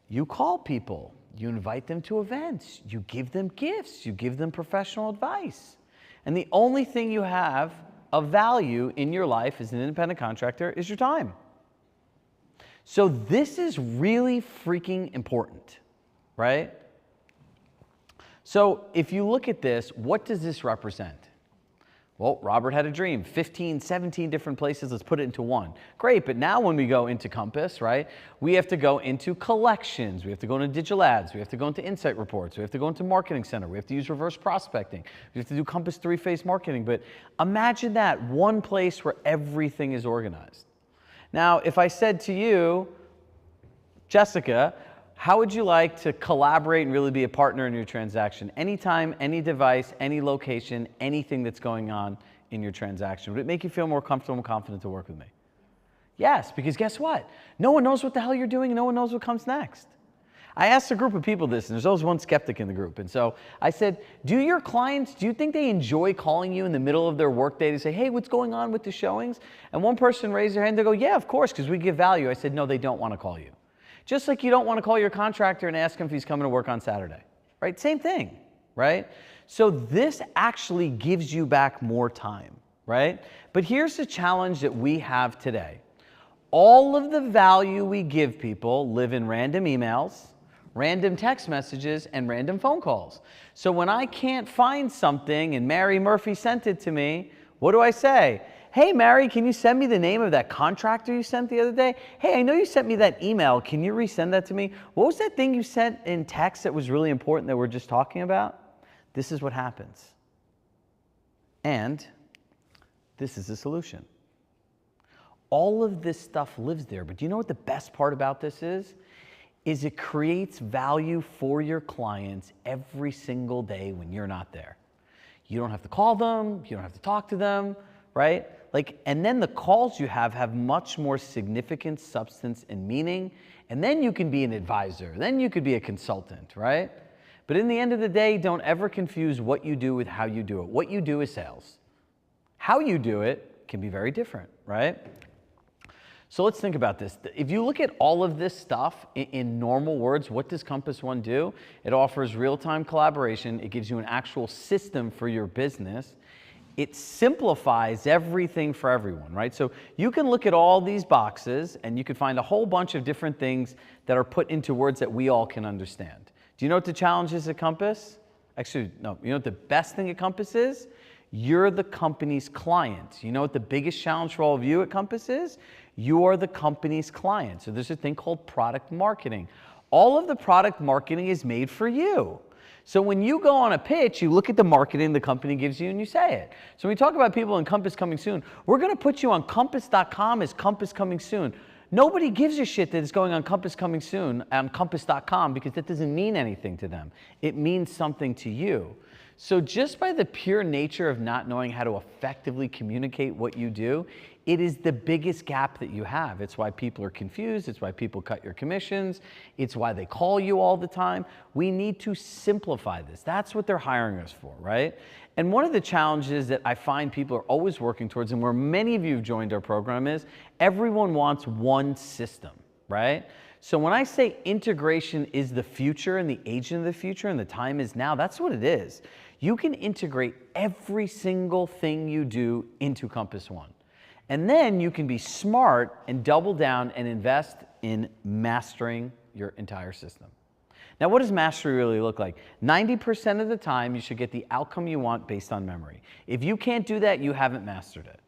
You call people, You invite them to events. You give them gifts. You give them professional advice. And the only thing you have of value in your life as an independent contractor is your time. So this is really freaking important, right? So if you look at this, what does this represent? Well, Robert had a dream, 15, 17 different places, let's put it into one. Great, but now when we go into Compass, right, we have to go into collections, we have to go into digital ads, we have to go into insight reports, we have to go into marketing center, we have to use reverse prospecting, we have to do Compass 3-phase marketing, but imagine that, one place where everything is organized. Now, if I said to you, Jessica, how would you like to collaborate and really be a partner in your transaction? Anytime, any device, any location, anything that's going on in your transaction. Would it make you feel more comfortable and confident to work with me? Yes, because guess what? No one knows what the hell you're doing, and no one knows what comes next. I asked a group of people this, and there's always one skeptic in the group. And so I said, do your clients, do you think they enjoy calling you in the middle of their workday to say, hey, what's going on with the showings? And one person raised their hand, they go, yeah, of course, because we give value. I said, no, they don't want to call you. Just like you don't want to call your contractor and ask him if he's coming to work on Saturday, right? Same thing, right? So this actually gives you back more time, right? But here's the challenge that we have today. All of the value we give people live in random emails, random text messages, and random phone calls. So when I can't find something and Mary Murphy sent it to me, what do I say? Hey, Mary, can you send me the name of that contractor you sent the other day? Hey, I know you sent me that email. Can you resend that to me? What was that thing you sent in text that was really important that we're just talking about? This is what happens. And this is the solution. All of this stuff lives there, but do you know what the best part about this is? Is it creates value for your clients every single day when you're not there. You don't have to call them, you don't have to talk to them, right? Like, and then the calls you have much more significant substance and meaning, and then you can be an advisor, then you could be a consultant, right? But in the end of the day, don't ever confuse what you do with how you do it. What you do is sales. How you do it can be very different, right? So let's think about this. If you look at all of this stuff in normal words, what does Compass One do? It offers real-time collaboration. It gives you an actual system for your business. It simplifies everything for everyone, right? So you can look at all these boxes and you can find a whole bunch of different things that are put into words that we all can understand. Do you know what the challenge is at Compass? Actually, no. You know what the best thing at Compass is? You're the company's client. You know what the biggest challenge for all of you at Compass is? You are the company's client. So there's a thing called product marketing. All of the product marketing is made for you. So when you go on a pitch, you look at the marketing the company gives you and you say it. So when we talk about people in Compass coming soon, we're going to put you on compass.com as Compass coming soon. Nobody gives a shit that it's going on Compass coming soon on compass.com because that doesn't mean anything to them. It means something to you. So just by the pure nature of not knowing how to effectively communicate what you do, it is the biggest gap that you have. It's why people are confused. It's why people cut your commissions. It's why they call you all the time. We need to simplify this. That's what they're hiring us for, right? And one of the challenges that I find people are always working towards, and where many of you have joined our program, is everyone wants one system, right? So when I say integration is the future and the agent of the future and the time is now, that's what it is. You can integrate every single thing you do into Compass One. And then you can be smart and double down and invest in mastering your entire system. Now, what does mastery really look like? 90% of the time, you should get the outcome you want based on memory. If you can't do that, you haven't mastered it,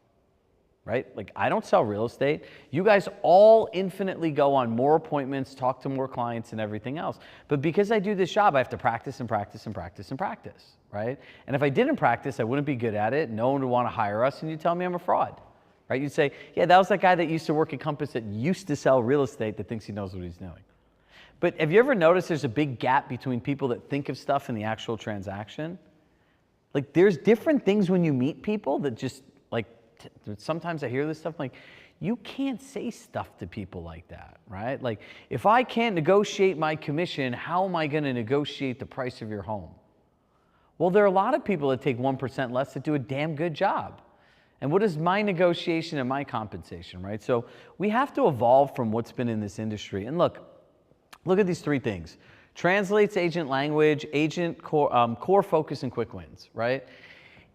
right? Like, I don't sell real estate. You guys all infinitely go on more appointments, talk to more clients and everything else. But because I do this job, I have to practice and practice and practice and practice, right? And if I didn't practice, I wouldn't be good at it. No one would want to hire us, and you'd tell me I'm a fraud. Right? You'd say, yeah, that was that guy that used to work at Compass that used to sell real estate that thinks he knows what he's doing. But have you ever noticed there's a big gap between people that think of stuff and the actual transaction? Like, there's different things when you meet people that just, like, sometimes I hear this stuff, like, you can't say stuff to people like that, right? Like, if I can't negotiate my commission, how am I going to negotiate the price of your home? Well, there are a lot of people that take 1% less that do a damn good job. And what is my negotiation and my compensation, right? So we have to evolve from what's been in this industry. And look at these three things. Translates agent language, agent core focus and quick wins, right?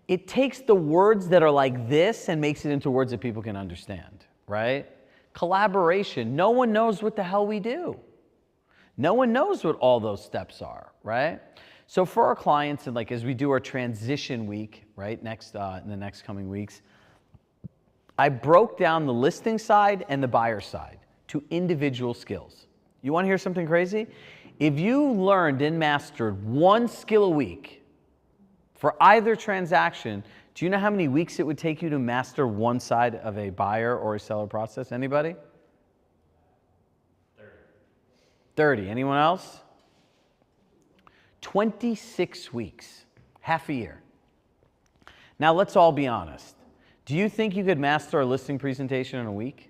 It takes the words that are like this and makes it into words that people can understand, right? Collaboration, no one knows what the hell we do. No one knows what all those steps are, right? So for our clients, and like as we do our transition week, right, in the next coming weeks, I broke down the listing side and the buyer side to individual skills. You want to hear something crazy? If you learned and mastered one skill a week for either transaction, do you know how many weeks it would take you to master one side of a buyer or a seller process? Anybody? 30. Anyone else? 26 weeks, half a year. Now let's all be honest. Do you think you could master a listing presentation in a week?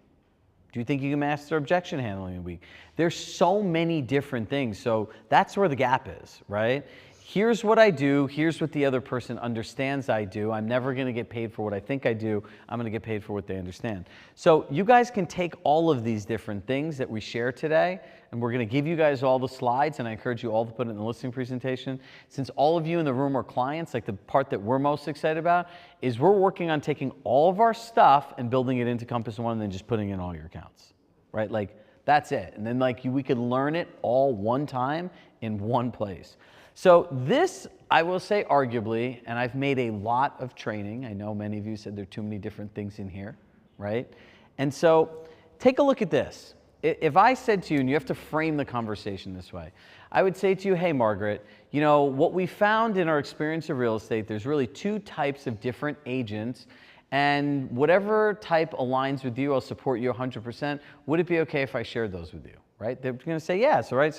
Do you think you can master objection handling in a week? There's so many different things, so that's where the gap is, right? Here's what I do, here's what the other person understands I do. I'm never gonna get paid for what I think I do, I'm gonna get paid for what they understand. So you guys can take all of these different things that we share today, and we're gonna give you guys all the slides, and I encourage you all to put it in the listing presentation. Since all of you in the room are clients, like the part that we're most excited about is we're working on taking all of our stuff and building it into Compass One and then just putting in all your accounts, right? Like, that's it. And then like we could learn it all one time in one place. So this, I will say arguably, and I've made a lot of training. I know many of you said there are too many different things in here, right? And so take a look at this. If I said to you, and you have to frame the conversation this way, I would say to you, hey, Margaret, you know, what we found in our experience of real estate, there's really two types of different agents, and whatever type aligns with you, I'll support you 100%. Would it be okay if I shared those with you? Right? They're going to say yes, all right?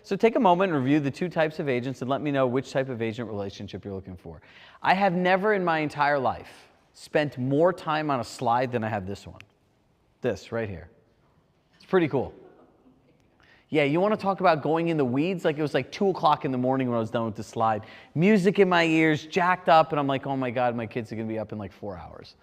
So take a moment and review the two types of agents and let me know which type of agent relationship you're looking for. I have never in my entire life spent more time on a slide than I have this one. This right here. It's pretty cool. Yeah, you want to talk about going in the weeds? Like it was like 2 o'clock in the morning when I was done with the slide. Music in my ears, jacked up, and I'm like, oh my God, my kids are going to be up in like 4 hours.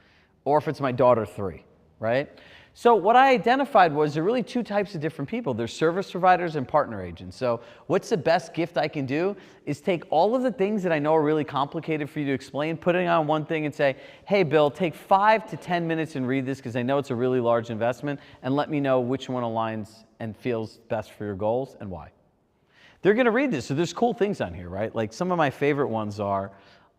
Or if it's my daughter, 3, right? So what I identified was there are really two types of different people. There's service providers and partner agents. So what's the best gift I can do is take all of the things that I know are really complicated for you to explain, put it on one thing and say, hey, Bill, take 5 to 10 minutes and read this because I know it's a really large investment, and let me know which one aligns and feels best for your goals and why. They're going to read this. So there's cool things on here, right? Like some of my favorite ones are,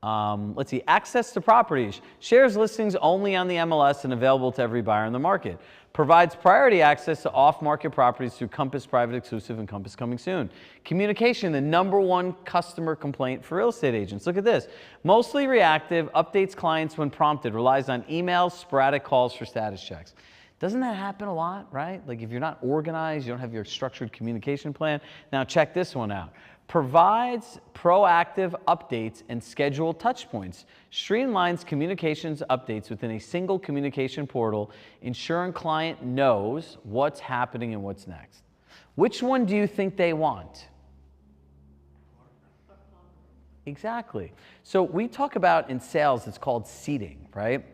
let's see, access to properties. Shares listings only on the MLS and available to every buyer in the market. Provides priority access to off-market properties through Compass Private Exclusive and Compass Coming Soon. Communication, the #1 customer complaint for real estate agents. Look at this. Mostly reactive, updates clients when prompted, relies on emails, sporadic calls for status checks. Doesn't that happen a lot, right? Like if you're not organized, you don't have your structured communication plan. Now check this one out. Provides proactive updates and scheduled touch points. Streamlines communications updates within a single communication portal, ensuring client knows what's happening and what's next. Which one do you think they want? Exactly. So we talk about in sales, it's called seeding, right?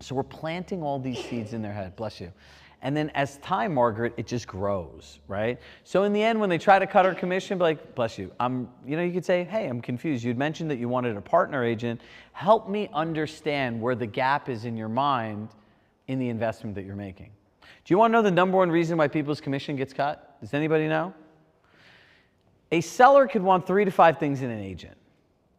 So we're planting all these seeds in their head, bless you. And then as time, Margaret, it just grows, right? So in the end, when they try to cut our commission, be like, bless you, you know, you could say, hey, I'm confused. You'd mentioned that you wanted a partner agent. Help me understand where the gap is in your mind in the investment that you're making. Do you want to know the #1 reason why people's commission gets cut? Does anybody know? A seller could want 3 to 5 things in an agent.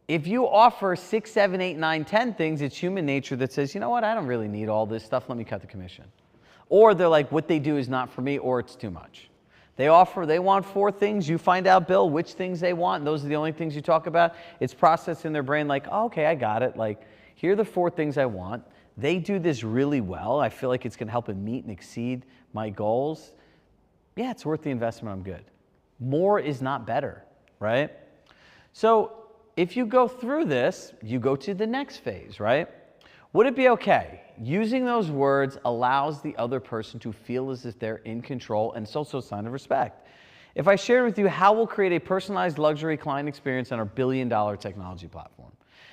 If you offer 6, 7, 8, 9, 10 things, it's human nature that says, you know what, I don't really need all this stuff. Let me cut the commission. Or they're like, what they do is not for me, or it's too much. They want 4 things. You find out, Bill, which things they want. And those are the only things you talk about. It's processed in their brain like, oh, okay, I got it. Like, here are the 4 things I want. They do this really well. I feel like it's going to help them meet and exceed my goals. Yeah, it's worth the investment. I'm good. More is not better, right? So if you go through this, you go to the next phase, right? Would it be okay? Using those words allows the other person to feel as if they're in control, and it's also a sign of respect. If I shared with you how we'll create a personalized luxury client experience on our billion-dollar technology platform.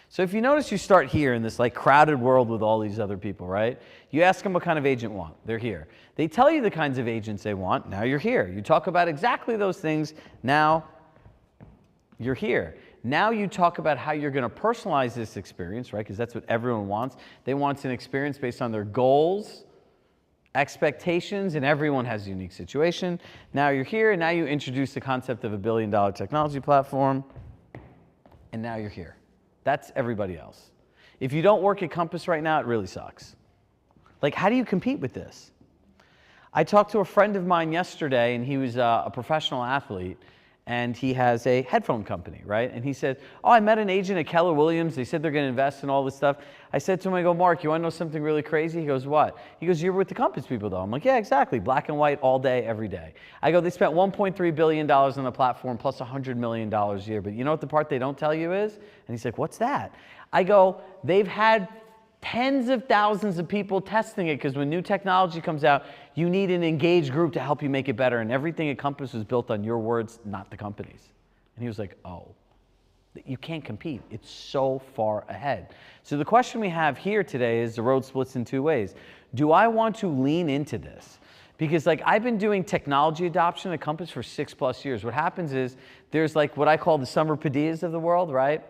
So if you notice, you start here in this like crowded world with all these other people, right? You ask them what kind of agent want. They're here. They tell you the kinds of agents they want. Now you're here. You talk about exactly those things. Now you're here. Now you talk about how you're going to personalize this experience, right? Because that's what everyone wants. They want an experience based on their goals, expectations, and everyone has a unique situation. Now you're here, and now you introduce the concept of $1 billion technology platform, and now you're here. That's everybody else. If you don't work at Compass right now, it really sucks. Like, how do you compete with this? I talked to a friend of mine yesterday, and he was a professional athlete, and he has a headphone company, right? And he said, oh, I met an agent at Keller Williams. They said they're going to invest in all this stuff. I said to him, I go, Mark, you want to know something really crazy? He goes, what? He goes, you're with the Compass people, though. I'm like, yeah, exactly. Black and white all day, every day. I go, they spent $1.3 billion on the platform plus $100 million a year. But you know what the part they don't tell you is? And he's like, what's that? I go, they've had tens of thousands of people testing it, because when new technology comes out, you need an engaged group to help you make it better. And everything at Compass was built on your words, not the company's. And he was like, oh, you can't compete. It's so far ahead. So the question we have here today is the road splits in two ways. Do I want to lean into this? Because like I've been doing technology adoption at Compass for 6+ years. What happens is there's like what I call the Summer Padillas of the world, right?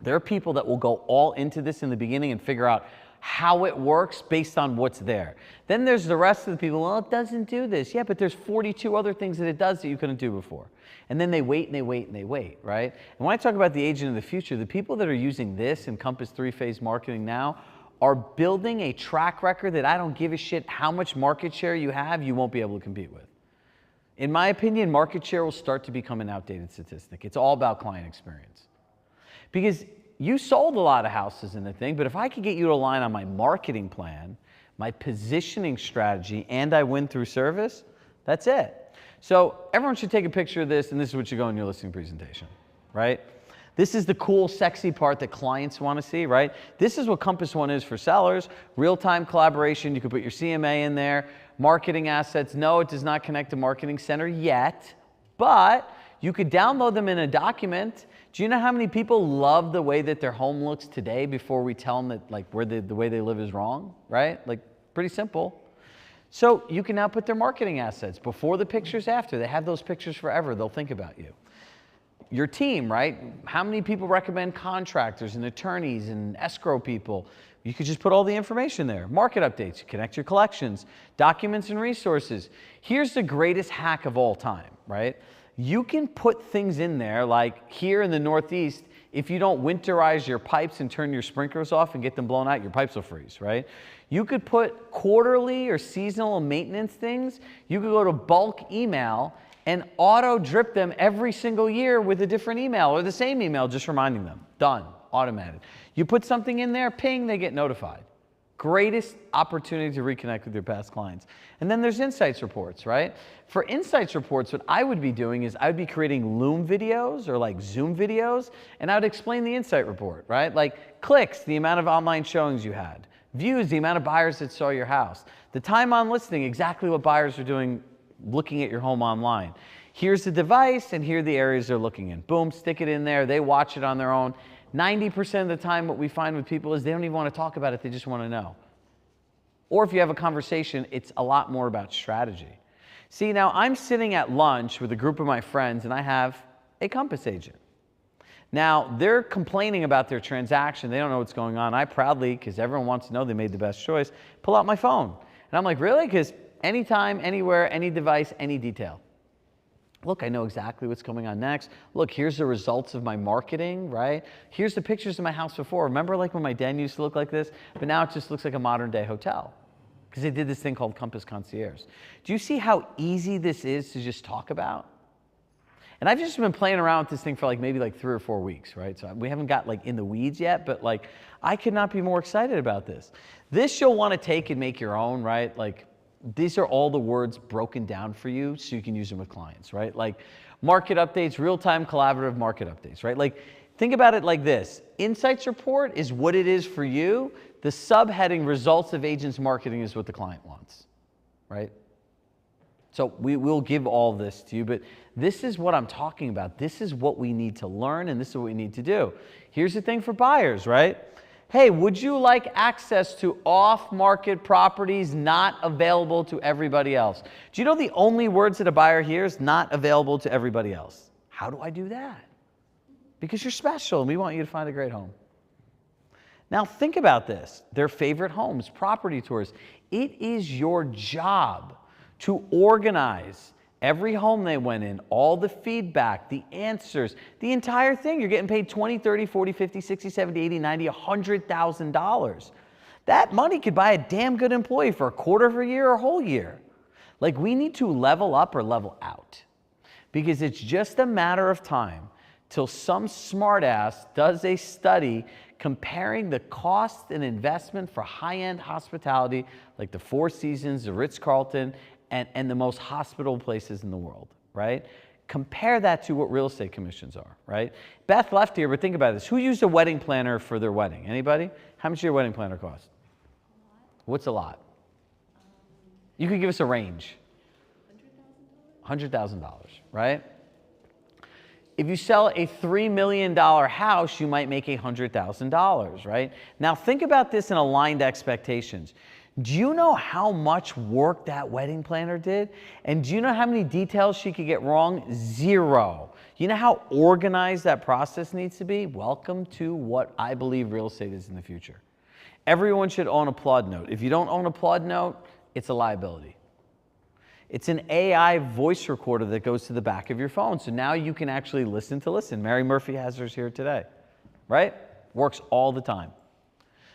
There are people that will go all into this in the beginning and figure out how it works based on what's there. Then there's the rest of the people, well, it doesn't do this. Yeah, but there's 42 other things that it does that you couldn't do before. And then they wait and they wait and they wait, right? And when I talk about the agent of the future, the people that are using this in Compass 3-phase marketing now are building a track record that I don't give a shit how much market share you have, you won't be able to compete with. In my opinion, market share will start to become an outdated statistic. It's all about client experience. Because you sold a lot of houses in the thing, but if I could get you to align on my marketing plan, my positioning strategy, and I win through service, that's it. So everyone should take a picture of this, and this is what should go in your listing presentation, right? This is the cool, sexy part that clients want to see, right? This is what Compass One is for sellers. Real-time collaboration. You can put your CMA in there. Marketing assets. No, it does not connect to Marketing Center yet, but you could download them in a document. Do you know how many people love the way that their home looks today before we tell them that like the way they live is wrong, right? Like pretty simple. So you can now put their marketing assets before the pictures, after. They have those pictures forever. They'll think about you. Your team, right? How many people recommend contractors and attorneys and escrow people? You could just put all the information there. Market updates, connect your collections, documents and resources. Here's the greatest hack of all time, right? You can put things in there like here in the Northeast, if you don't winterize your pipes and turn your sprinklers off and get them blown out, your pipes will freeze, right? You could put quarterly or seasonal maintenance things. You could go to bulk email and auto drip them every single year with a different email or the same email, just reminding them. Done, automated. You put something in there, ping, they get notified. Greatest opportunity to reconnect with your past clients. And then there's insights reports, right? For insights reports, what I would be doing is I would be creating Loom videos or like Zoom videos, and I would explain the insight report, right? Like clicks, the amount of online showings you had. Views, the amount of buyers that saw your house. The time on listing, exactly what buyers are doing looking at your home online. Here's the device, and here are the areas they're looking in. Boom, stick it in there. They watch it on their own. 90% of the time, what we find with people is they don't even want to talk about it. They just want to know. Or if you have a conversation, it's a lot more about strategy. See, now I'm sitting at lunch with a group of my friends, and I have a Compass agent. Now, they're complaining about their transaction. They don't know what's going on. I proudly, because everyone wants to know they made the best choice, pull out my phone. And I'm like, really? Because anytime, anywhere, any device, any detail. Look, I know exactly what's going on next. Look, here's the results of my marketing, right? Here's the pictures of my house before. Remember like when my den used to look like this? But now it just looks like a modern day hotel because they did this thing called Compass Concierge. Do you see how easy this is to just talk about? And I've just been playing around with this thing for like maybe like 3 or 4 weeks, right? So we haven't got like in the weeds yet, but like I could not be more excited about this. This you'll want to take and make your own, right? Like these are all the words broken down for you so you can use them with clients, right? Like market updates, real-time collaborative market updates, right? Like think about it like this. Insights report is what it is for you. The subheading results of agents marketing is what the client wants, right? So we will give all this to you, but this is what I'm talking about. This is what we need to learn, and this is what we need to do. Here's the thing for buyers, right? Hey, would you like access to off-market properties not available to everybody else? Do you know the only words that a buyer hears? Not available to everybody else. How do I do that? because you're special and we want you to find a great home. Now think about this, their favorite homes, property tours. It is your job to organize every home they went in, all the feedback, the answers, the entire thing. You're getting paid $20, $30, $40, $50, $60, $70, $80, $90, $100,000. That money could buy a damn good employee for a quarter of a year or a whole year. Like, we need to level up or level out, because it's just a matter of time till some smartass does a study comparing the cost and investment for high-end hospitality like the Four Seasons, the Ritz-Carlton, and the most hospitable places in the world, right? Compare that to what real estate commissions are, right? Beth left here, but think about this. Who used a wedding planner for their wedding? Anybody? How much did your wedding planner cost? What's a lot? You could give us a range. $100,000, right? If you sell a $3 million house, you might make $100,000, right? Now think about this in aligned expectations. Do you know how much work that wedding planner did? And do you know how many details she could get wrong? 0. You know how organized that process needs to be? Welcome to what I believe real estate is in the future. Everyone should own a Plod Note. If you don't own a Plod Note, it's a liability. It's an AI voice recorder that goes to the back of your phone. So now you can actually listen to listen. Mary Murphy has hers here today, right? Works all the time.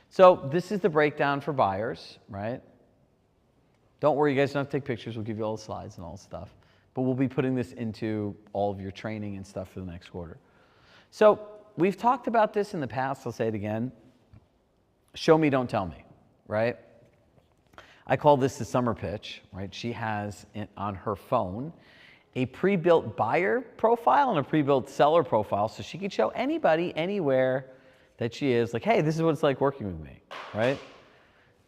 So this is the breakdown for buyers, right? Don't worry, you guys don't have to take pictures. We'll give you all the slides and all the stuff. But we'll be putting this into all of your training and stuff for the next quarter. So we've talked about this in the past. I'll say it again. Show me, don't tell me, right? I call this the summer pitch, right? She has on her phone a pre-built buyer profile and a pre-built seller profile, so she can show anybody, anywhere that she is, like, hey, this is what it's like working with me, right?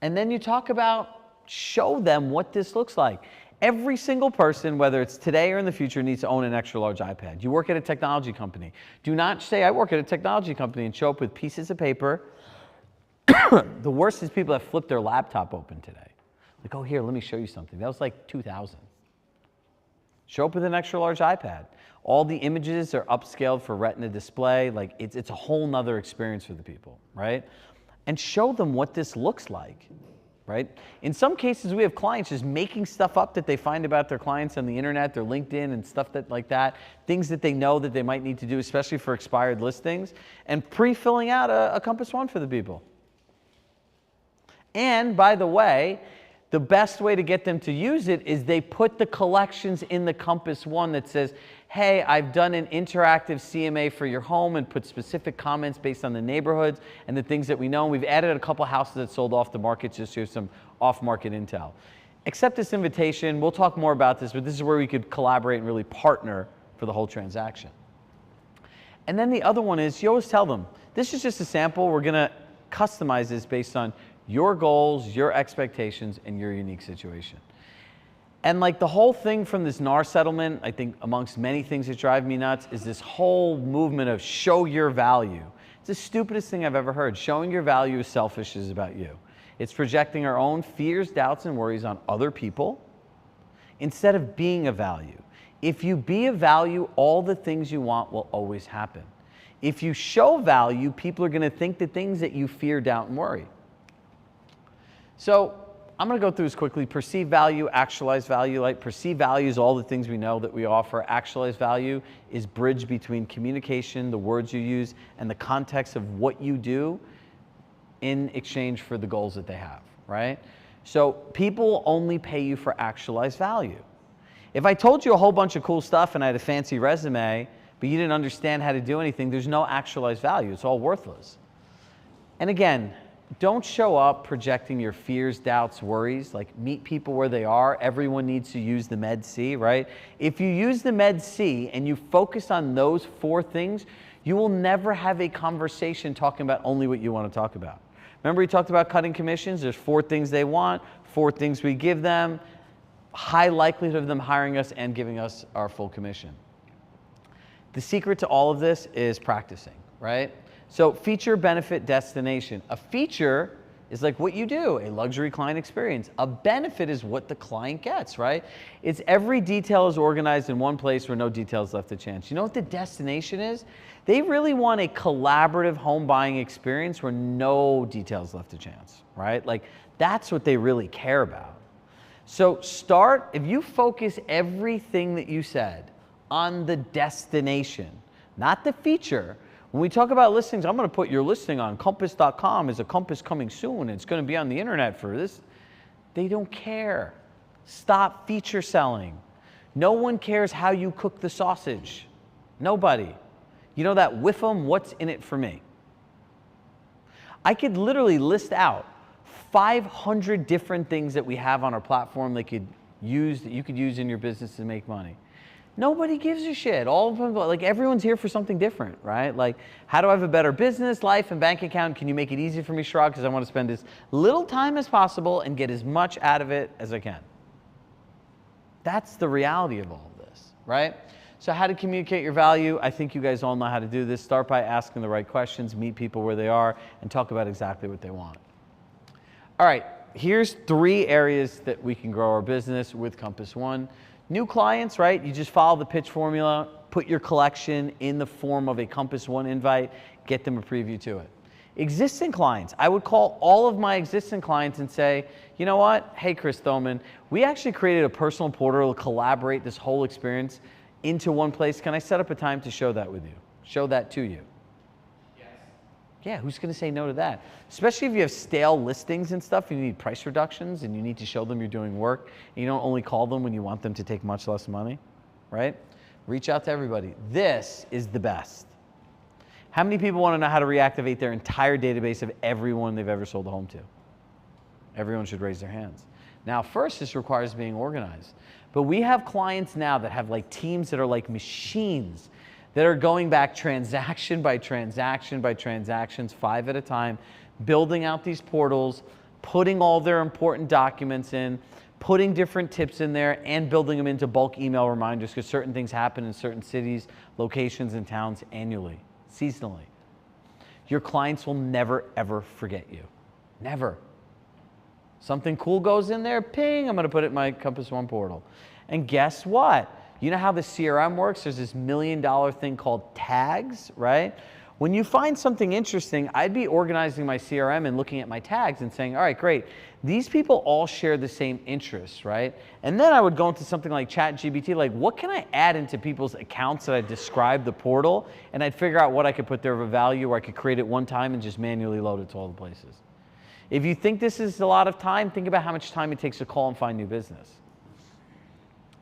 And then you talk about, show them what this looks like. Every single person, whether it's today or in the future, needs to own an extra large iPad. You work at a technology company. Do not say, I work at a technology company, and show up with pieces of paper. The worst is people have flipped their laptop open today. Like, oh, here, let me show you something. That was like 2000. Show up with an extra large iPad. All the images are upscaled for Retina display. Like, it's a whole nother experience for the people, right? And show them what this looks like, right? In some cases, we have clients just making stuff up that they find about their clients on the internet, their LinkedIn and stuff like that, things that they know that they might need to do, especially for expired listings, and pre-filling out a Compass One for the people. And by the way, the best way to get them to use it is they put the collections in the Compass One that says, hey, I've done an interactive CMA for your home, and put specific comments based on the neighborhoods and the things that we know. And we've added a couple houses that sold off the market just to have some off-market intel. Accept this invitation. We'll talk more about this, but this is where we could collaborate and really partner for the whole transaction. And then the other one is, you always tell them, this is just a sample. We're going to customize this based on your goals, your expectations, and your unique situation. And like the whole thing from this NAR settlement, I think amongst many things that drive me nuts, is this whole movement of show your value. It's the stupidest thing I've ever heard. Showing your value is selfish, is about you. It's projecting our own fears, doubts, and worries on other people instead of being a value. If you be a value, all the things you want will always happen. If you show value, people are going to think the things that you fear, doubt, and worry. So I'm going to go through this quickly. Perceived value, actualized value. Like, perceived value is all the things we know that we offer. Actualized value is bridge between communication, the words you use, and the context of what you do in exchange for the goals that they have, right? So people only pay you for actualized value. If I told you a whole bunch of cool stuff and I had a fancy resume, but you didn't understand how to do anything, there's no actualized value. It's all worthless. And again, don't show up projecting your fears, doubts, worries. Like, meet people where they are. Everyone needs to use the Med C, right? If you use the Med C and you focus on those 4 things, you will never have a conversation talking about only what you want to talk about. Remember we talked about cutting commissions? There's 4 things they want, 4 things we give them, high likelihood of them hiring us and giving us our full commission. The secret to all of this is practicing, right? So feature, benefit, destination. A feature is like what you do, a luxury client experience. A benefit is what the client gets, right? It's every detail is organized in one place where no details left to chance. You know what the destination is? They really want a collaborative home buying experience where no details left to chance, right? Like that's what they really care about. So start, if you focus everything that you said on the destination, not the feature. When we talk about listings, I'm going to put your listing on compass.com is a Compass coming soon. It's going to be on the internet for this. They don't care. Stop feature selling. No one cares how you cook the sausage. Nobody. You know that with them, what's in it for me? I could literally list out 500 different things that we have on our platform that you could use in your business to make money. Nobody gives a shit. All of them, like everyone's here for something different, right? Like, how do I have a better business, life, and bank account? Can you make it easy for me, Shrug? Because I want to spend as little time as possible and get as much out of it as I can. That's the reality of all of this, right? So how to communicate your value? I think you guys all know how to do this. Start by asking the right questions, meet people where they are, and talk about exactly what they want. All right, here's 3 areas that we can grow our business with Compass One. New clients, right? You just follow the pitch formula, put your collection in the form of a Compass One invite, get them a preview to it. Existing clients, I would call all of my existing clients and say, you know what? Hey, Chris Thoman, we actually created a personal portal to collaborate this whole experience into one place. Can I set up a time to show that with you? Show that to you? Yes. Yeah, who's going to say no to that? Especially if you have stale listings and stuff, you need price reductions and you need to show them you're doing work. And you don't only call them when you want them to take much less money, right? Reach out to everybody. This is the best. How many people want to know how to reactivate their entire database of everyone they've ever sold a home to? Everyone should raise their hands. Now, first, this requires being organized. But we have clients now that have like teams that are like machines that are going back transaction by transaction by transactions, 5 at a time, building out these portals, putting all their important documents in, putting different tips in there, and building them into bulk email reminders because certain things happen in certain cities, locations, and towns annually, seasonally. Your clients will never, ever forget you. Never. Something cool goes in there, ping, I'm going to put it in my Compass One portal. And guess what? You know how the CRM works? There's this $1 million thing called tags, right? When you find something interesting, I'd be organizing my CRM and looking at my tags and saying, all right, great. These people all share the same interests, right? And then I would go into something like ChatGPT, like what can I add into people's accounts that I describe the portal? And I'd figure out what I could put there of a value or I could create it one time and just manually load it to all the places. If you think this is a lot of time, think about how much time it takes to call and find new business.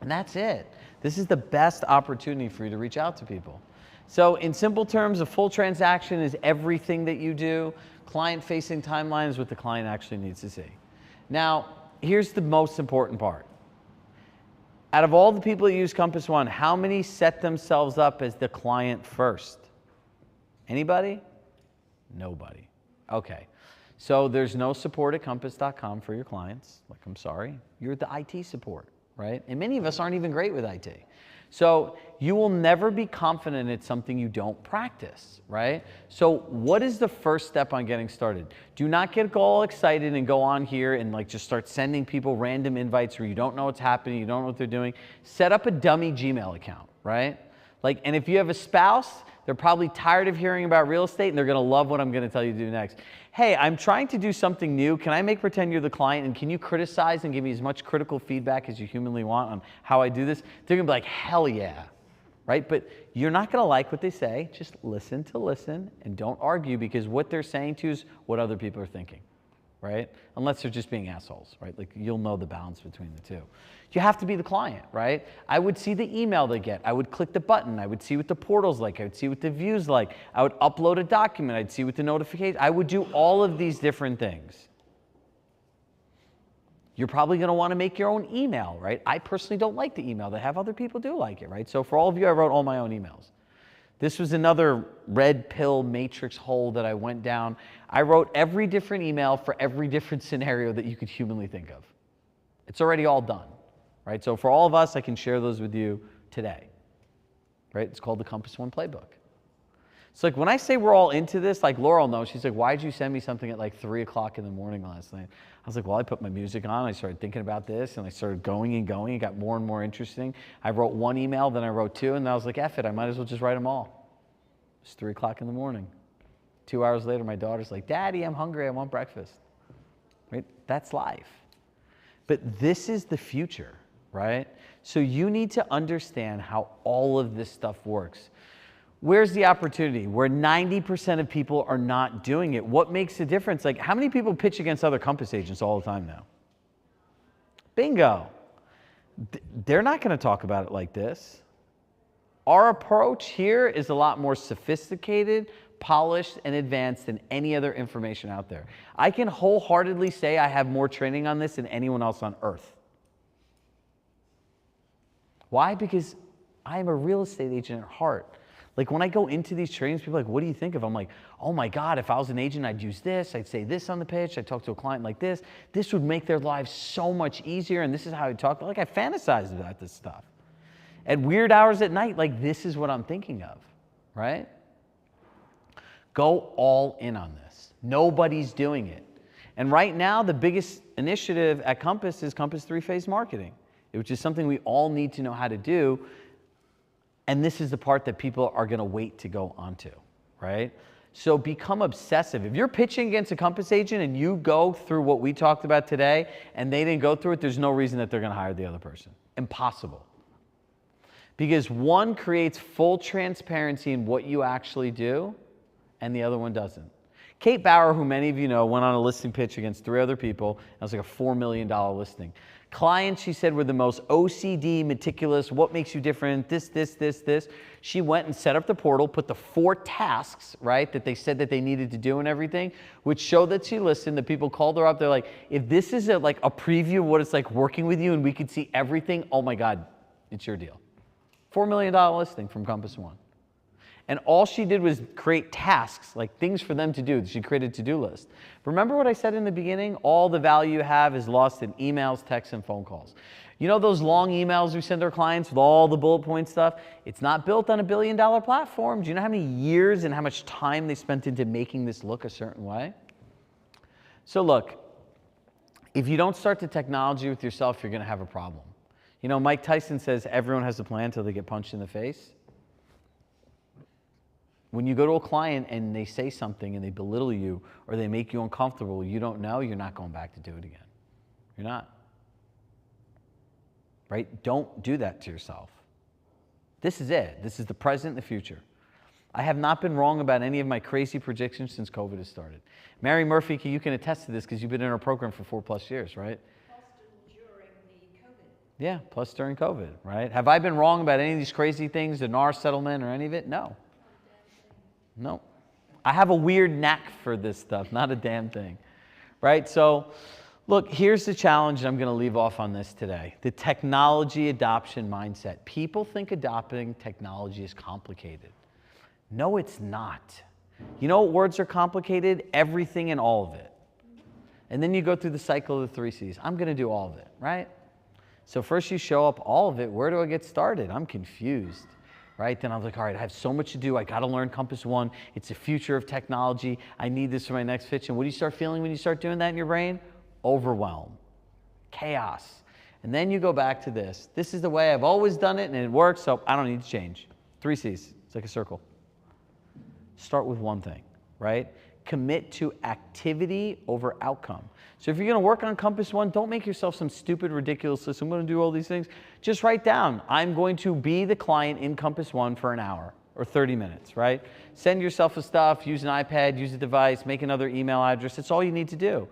And that's it. This is the best opportunity for you to reach out to people. So in simple terms, a full transaction is everything that you do. Client-facing timeline is what the client actually needs to see. Now, here's the most important part. Out of all the people that use Compass One, how many set themselves up as the client first? Anybody? Nobody. Okay. So there's no support at compass.com for your clients. Like, I'm sorry. You're the IT support, right? And many of us aren't even great with IT. So you will never be confident at something you don't practice, right? So what is the first step on getting started? Do not get all excited and go on here and like just start sending people random invites where you don't know what's happening, you don't know what they're doing. Set up a dummy Gmail account, right? Like, and if you have a spouse, they're probably tired of hearing about real estate and they're gonna love what I'm gonna tell you to do next. Hey, I'm trying to do something new. Can I make pretend you're the client and can you criticize and give me as much critical feedback as you humanly want on how I do this? They're gonna be like, hell yeah, right? But you're not gonna like what they say. Just listen to listen and don't argue because what they're saying to you is what other people are thinking, right? Unless they're just being assholes, right? Like you'll know the balance between the two. You have to be the client, right? I would see the email they get. I would click the button. I would see what the portal's like. I would see what the view's like. I would upload a document. I'd see what the notification. I would do all of these different things. You're probably going to want to make your own email, right? I personally don't like the email. They have other people do like it, right? So for all of you, I wrote all my own emails. This was another red pill matrix hole that I went down. I wrote every different email for every different scenario that you could humanly think of. It's already all done, right? So for all of us, I can share those with you today, right? It's called the Compass One Playbook. So like when I say we're all into this, like Laurel knows, she's like, why'd you send me something at like 3 o'clock in the morning last night? I was like, well, I put my music on, I started thinking about this, and I started going and going, it got more and more interesting. I wrote 1 email, then I wrote 2, and I was like, F it, I might as well just write them all. It's 3 o'clock in the morning. 2 hours later, my daughter's like, Daddy, I'm hungry, I want breakfast. Right? That's life. But this is the future, right? So you need to understand how all of this stuff works. Where's the opportunity? Where 90% of people are not doing it. What makes the difference? Like, how many people pitch against other Compass agents all the time now? Bingo. They're not going to talk about it like this. Our approach here is a lot more sophisticated, polished, and advanced than any other information out there. I can wholeheartedly say I have more training on this than anyone else on earth. Why? Because I am a real estate agent at heart. Like when I go into these trainings, people are like, what do you think of? I'm like, oh my God, if I was an agent, I'd use this, I'd say this on the pitch, I'd talk to a client like this. This would make their lives so much easier, and this is how I talk. Like I fantasize about this stuff. At weird hours at night, like this is what I'm thinking of, right? Go all in on this. Nobody's doing it. And right now, the biggest initiative at Compass is Compass 3-phase marketing, which is something we all need to know how to do. And this is the part that people are going to wait to go onto, right? So become obsessive. If you're pitching against a Compass agent and you go through what we talked about today and they didn't go through it, there's no reason that they're going to hire the other person. Impossible. Because one creates full transparency in what you actually do, and the other one doesn't. Kate Bauer, who many of you know, went on a listing pitch against 3 other people. It was like a $4 million listing. Clients, she said, were the most OCD, meticulous, what makes you different, this. She went and set up the portal, put the 4 tasks, right, that they said that they needed to do and everything, which showed that she listened. The people called her up. They're like, if this is like a preview of what it's like working with you and we could see everything, oh my God, it's your deal. $4 million listing from Compass One. And all she did was create tasks, like things for them to do. She created a to-do list. Remember what I said in the beginning? All the value you have is lost in emails, texts, and phone calls. You know those long emails we send our clients with all the bullet point stuff? It's not built on a billion-dollar platform. Do you know how many years and how much time they spent into making this look a certain way? So look, if you don't start the technology with yourself, you're going to have a problem. You know, Mike Tyson says everyone has a plan until they get punched in the face. When you go to a client and they say something and they belittle you or they make you uncomfortable, you don't know, you're not going back to do it again. You're not. Right? Don't do that to yourself. This is it. This is the present and the future. I have not been wrong about any of my crazy predictions since COVID has started. Mary Murphy, you can attest to this because you've been in our program for 4+ years, right? Yeah, plus during COVID, right? Have I been wrong about any of these crazy things, the NAR settlement or any of it? No. No. I have a weird knack for this stuff, not a damn thing, right? So look, here's the challenge, and I'm going to leave off on this today. The technology adoption mindset. People think adopting technology is complicated. No, it's not. You know what words are complicated? Everything and all of it. And then you go through the cycle of the 3 C's. I'm going to do all of it, right? So first you show up all of it. Where do I get started? I'm confused. Right? Then I'm like, all right, I have so much to do. I got to learn Compass One. It's the future of technology. I need this for my next pitch. And what do you start feeling when you start doing that in your brain? Overwhelm, chaos. And then you go back to this. This is the way I've always done it, and it works, so I don't need to change. 3 C's. It's like a circle. Start with one thing, right? Commit to activity over outcome. So if you're going to work on Compass One, don't make yourself some stupid, ridiculous list. I'm going to do all these things. Just write down, I'm going to be the client in Compass One for an hour or 30 minutes, right? Send yourself a stuff, use an iPad, use a device, make another email address. That's all you need to do.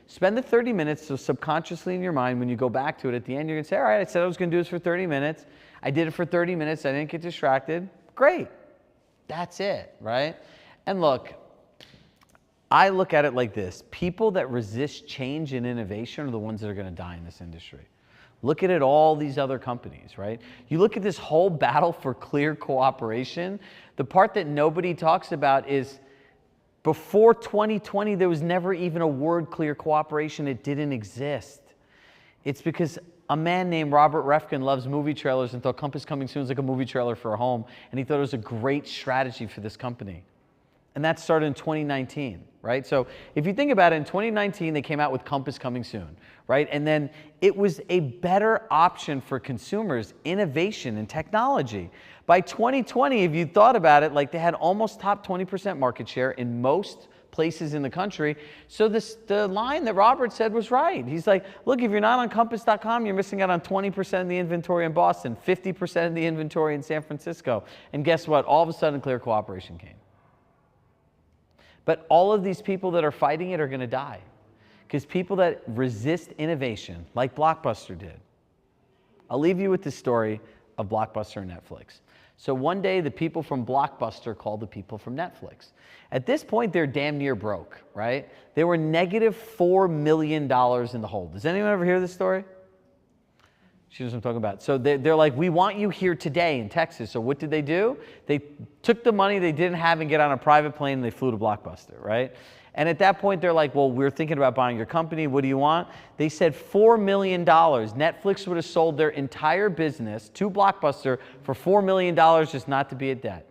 Spend the 30 minutes so subconsciously in your mind, when you go back to it at the end, you're going to say, all right, I said I was going to do this for 30 minutes. I did it for 30 minutes. I didn't get distracted. Great. That's it, right? And look, I look at it like this. People that resist change and innovation are the ones that are going to die in this industry. Look at it, all these other companies, right? You look at this whole battle for clear cooperation. The part that nobody talks about is before 2020, there was never even a word clear cooperation. It didn't exist. It's because A man named Robert Refkin loves movie trailers and thought Compass Coming Soon is like a movie trailer for a home, and he thought it was a great strategy for this company. And that started in 2019, right? So if you think about it, in 2019, they came out with Compass Coming Soon, right? And then it was a better option for consumers, innovation and technology. By 2020, if you thought about it, like they had almost top 20% market share in most places in the country. So the line that Robert said was right. He's like, look, if you're not on compass.com, you're missing out on 20% of the inventory in Boston, 50% of the inventory in San Francisco. And guess what? All of a sudden, clear cooperation came. But all of these people that are fighting it are going to die. Because people that resist innovation, like Blockbuster did. I'll leave you with the story of Blockbuster and Netflix. So one day, the people from Blockbuster called the people from Netflix. At this point, they're damn near broke, right? They were negative $4 million in the hole. Does anyone ever hear this story? She knows what I'm talking about. So they're like, we want you here today in Texas. So what did they do? They took the money they didn't have and get on a private plane and they flew to Blockbuster, right? And at that point, they're like, well, we're thinking about buying your company. What do you want? They said $4 million. Netflix would have sold their entire business to Blockbuster for $4 million just not to be at debt.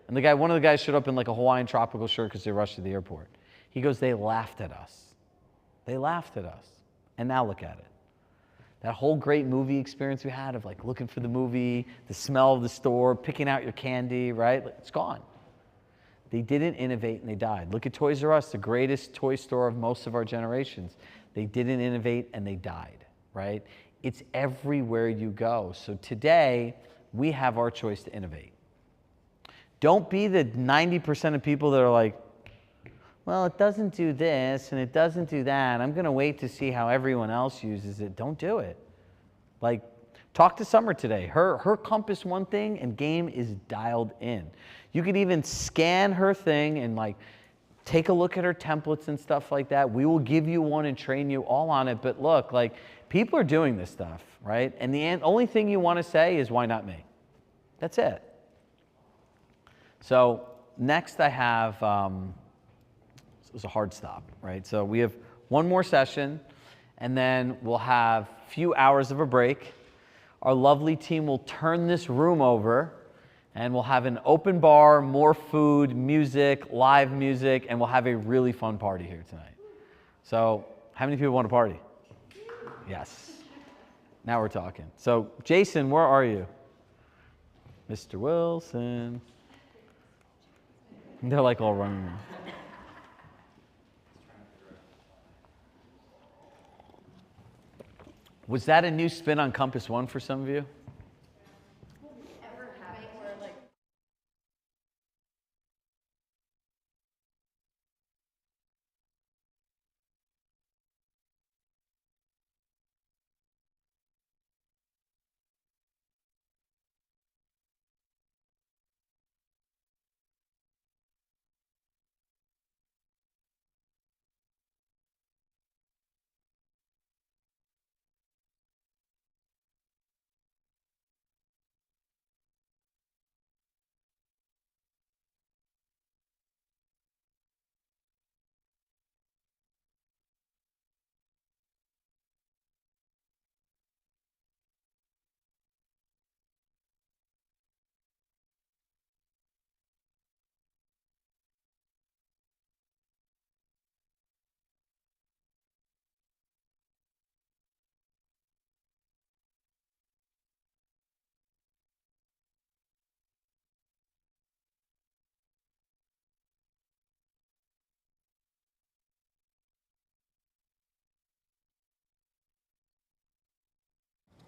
And one of the guys showed up in like a Hawaiian tropical shirt because they rushed to the airport. He goes, they laughed at us. They laughed at us. And now look at it. That whole great movie experience we had of like looking for the movie, the smell of the store, picking out your candy, right? It's gone. They didn't innovate and they died. Look at Toys R Us, the greatest toy store of most of our generations. They didn't innovate and they died, right? It's everywhere you go. So today, we have our choice to innovate. Don't be the 90% of people that are like, well, it doesn't do this and it doesn't do that. I'm going to wait to see how everyone else uses it. Don't do it. Like, talk to Summer today. Her Compass One thing and game is dialed in. You could even scan her thing and like take a look at her templates and stuff like that. We will give you one and train you all on it. But look, like people are doing this stuff, right? And the only thing you want to say is, why not me? That's it. So next I have, it was a hard stop, right? So we have one more session and then we'll have a few hours of a break. Our lovely team will turn this room over and we'll have an open bar, more food, music, live music, and we'll have a really fun party here tonight. So how many people want to party? Yes. Now we're talking. So Jason, where are you? Mr. Wilson. They're like all running. Was that a new spin on Compass One for some of you?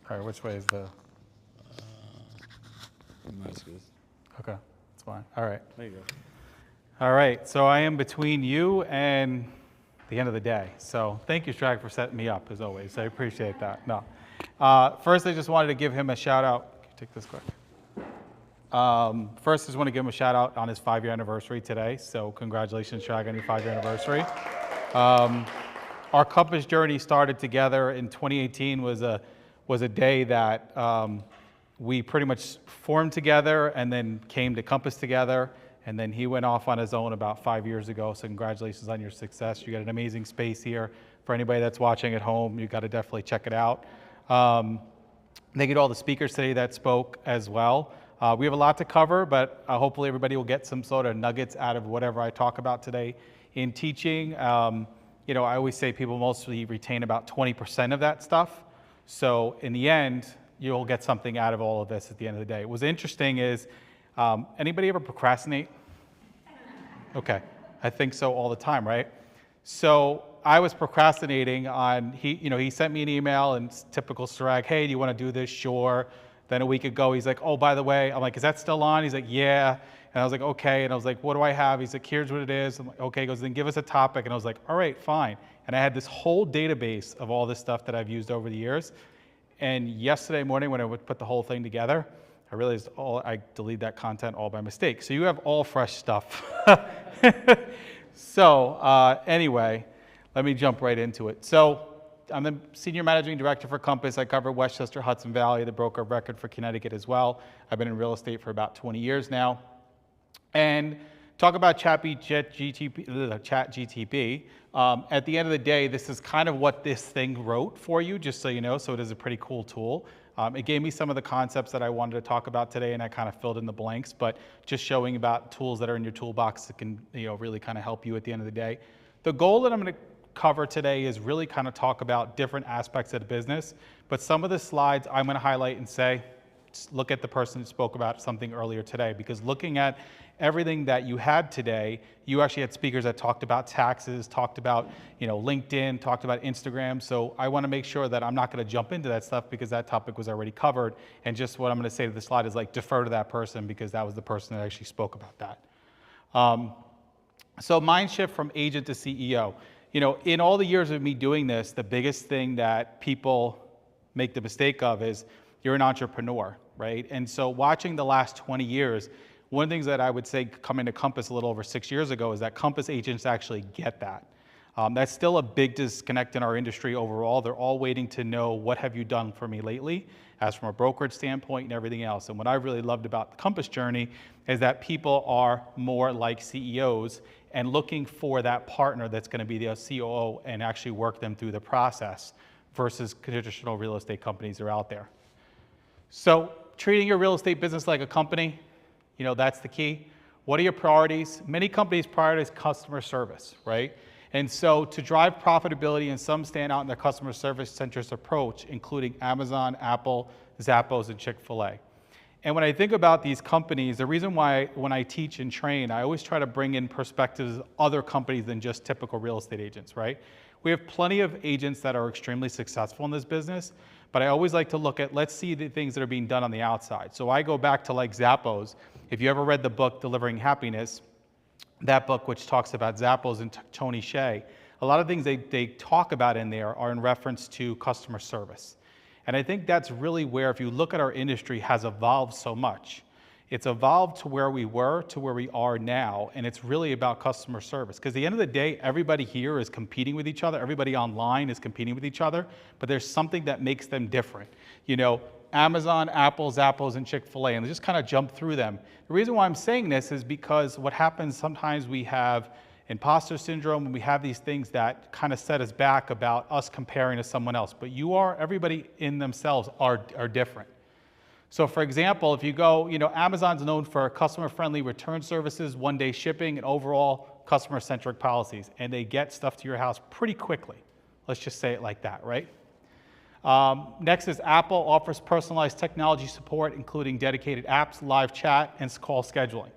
All right, which way is the? Okay, that's fine. All right. There you go. All right, so I am between you and the end of the day. So thank you, Strag, for setting me up, as always. I appreciate that. No. First, I just wanted to give him a shout out. Can you take this quick? First, I just want to give him a shout out on his 5-year anniversary today. So congratulations, Strag, on your 5-year anniversary. Our Compass journey started together in 2018. Was a day that we pretty much formed together and then came to Compass together. And then he went off on his own about 5 years ago. So congratulations on your success. You got an amazing space here. For anybody that's watching at home, you got to definitely check it out. Thank you to all the speakers today that spoke as well. We have a lot to cover, but hopefully everybody will get some sort of nuggets out of whatever I talk about today. In teaching, you know, I always say people mostly retain about 20% of that stuff. So in the end, you'll get something out of all of this at the end of the day. What's interesting is, anybody ever procrastinate? Okay, I think so all the time, right? So I was procrastinating on, he sent me an email and typical Sarag, hey, do you want to do this? Sure. Then a week ago, he's like, oh, by the way, I'm like, is that still on? He's like, yeah. And I was like, okay. And I was like, what do I have? He's like, here's what it is. I'm like, okay. He goes, then give us a topic. And I was like, all right, fine. And I had this whole database of all this stuff that I've used over the years. And yesterday morning, when I would put the whole thing together, I realized I deleted that content all by mistake. So you have all fresh stuff. So anyway, let me jump right into it. So I'm the Senior Managing Director for Compass. I cover Westchester, Hudson Valley, the broker of record for Connecticut as well. I've been in real estate for about 20 years now. And talk about ChatGTP. At the end of the day, this is kind of what this thing wrote for you, just so you know, so it is a pretty cool tool. It gave me some of the concepts that I wanted to talk about today, and I kind of filled in the blanks, but just showing about tools that are in your toolbox that can, really kind of help you at the end of the day. The goal that I'm going to cover today is really kind of talk about different aspects of the business, but some of the slides I'm going to highlight and say, look at the person who spoke about something earlier today, because looking at everything that you had today, you actually had speakers that talked about taxes, talked about, LinkedIn, talked about Instagram. So I want to make sure that I'm not going to jump into that stuff because that topic was already covered. And just what I'm going to say to the slide is like defer to that person because that was the person that actually spoke about that. So mind shift from agent to CEO. In all the years of me doing this, the biggest thing that people make the mistake of is you're an entrepreneur, right? And so watching the last 20 years, one of the things that I would say coming to Compass a little over 6 years ago is that Compass agents actually get that. That's still a big disconnect in our industry overall. They're all waiting to know, what have you done for me lately, as from a brokerage standpoint and everything else. And what I really loved about the Compass journey is that people are more like CEOs and looking for that partner that's going to be the COO and actually work them through the process versus traditional real estate companies that are out there. So treating your real estate business like a company, that's the key. What are your priorities? Many companies prioritize customer service, right? And so to drive profitability, and some stand out in their customer service centric approach, including Amazon, Apple, Zappos, and Chick-fil-A. And when I think about these companies, the reason why when I teach and train, I always try to bring in perspectives of other companies than just typical real estate agents, right? We have plenty of agents that are extremely successful in this business, but I always like to look at, let's see the things that are being done on the outside. So I go back to like Zappos. If you ever read the book, Delivering Happiness, that book which talks about Zappos and Tony Hsieh, a lot of things they talk about in there are in reference to customer service. And I think that's really where, if you look at our industry, has evolved so much. It's evolved to where we were, to where we are now, and it's really about customer service. Because at the end of the day, everybody here is competing with each other. Everybody online is competing with each other, but there's something that makes them different. Amazon, Apple, Zappos, and Chick-fil-A, and just kind of jump through them. The reason why I'm saying this is because what happens sometimes, we have imposter syndrome, and we have these things that kind of set us back about us comparing to someone else. But everybody in themselves are different. So for example, if you go, Amazon's known for customer-friendly return services, one-day shipping, and overall customer-centric policies, and they get stuff to your house pretty quickly. Let's just say it like that, right? Next is Apple offers personalized technology support, including dedicated apps, live chat, and call scheduling.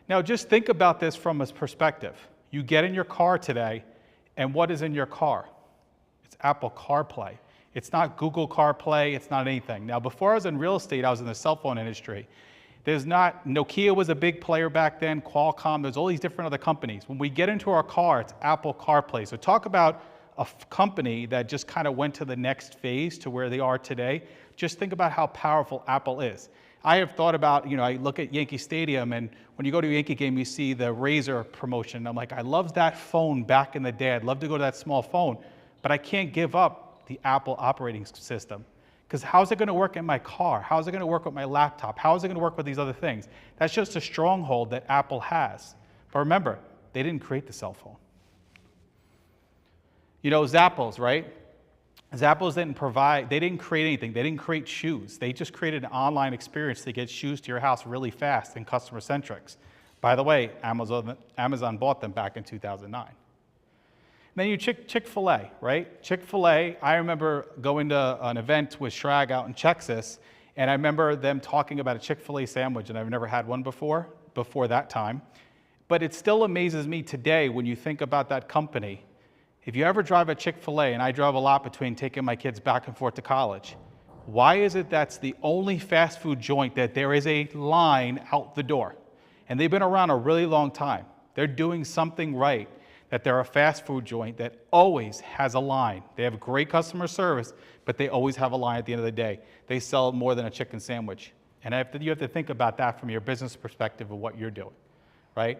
Now just think about this from a perspective. You get in your car today, and what is in your car? It's Apple CarPlay. It's not Google CarPlay, it's not anything. Now before I was in real estate, I was in the cell phone industry. Nokia was a big player back then, Qualcomm, there's all these different other companies. When we get into our car, it's Apple CarPlay. So talk about a company that just kind of went to the next phase to where they are today. Just think about how powerful Apple is. I have thought about, I look at Yankee Stadium, and when you go to a Yankee game, you see the Razr promotion. I'm like, I love that phone back in the day. I'd love to go to that small phone, but I can't give up the Apple operating system. Because how's it going to work in my car? How's it going to work with my laptop? How is it going to work with these other things? That's just a stronghold that Apple has. But remember, they didn't create the cell phone. Zappos, right? Zappos didn't provide, they didn't create anything. They didn't create shoes. They just created an online experience to get shoes to your house really fast and customer centrics. By the way, Amazon bought them back in 2009. Then you Chick-fil-A, right? Chick-fil-A, I remember going to an event with Shrag out in Texas, and I remember them talking about a Chick-fil-A sandwich, and I've never had one before that time. But it still amazes me today when you think about that company. If you ever drive a Chick-fil-A, and I drove a lot between taking my kids back and forth to college, why is it that's the only fast food joint that there is a line out the door? And they've been around a really long time. They're doing something right, that they're a fast food joint that always has a line. They have great customer service, but they always have a line at the end of the day. They sell more than a chicken sandwich. And you have to think about that from your business perspective of what you're doing, right?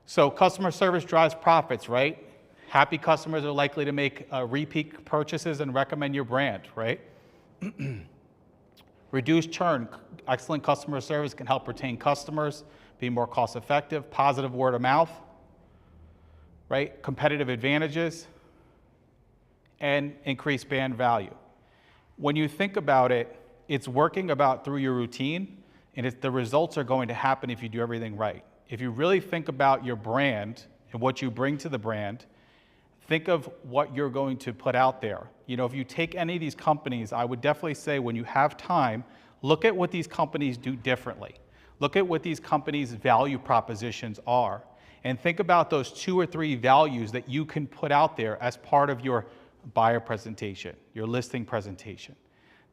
So customer service drives profits, right? Happy customers are likely to make repeat purchases and recommend your brand, right? Reduce churn. Excellent customer service can help retain customers, be more cost effective, positive word of mouth, right? Competitive advantages, and increase brand value. When you think about it, it's working about through your routine, and the results are going to happen if you do everything right. If you really think about your brand and what you bring to the brand, think of what you're going to put out there. You know, if you take any of these companies, I would definitely say when you have time, look at what these companies do differently. Look at what these companies' value propositions are. And think about those 2 or 3 values that you can put out there as part of your buyer presentation, your listing presentation.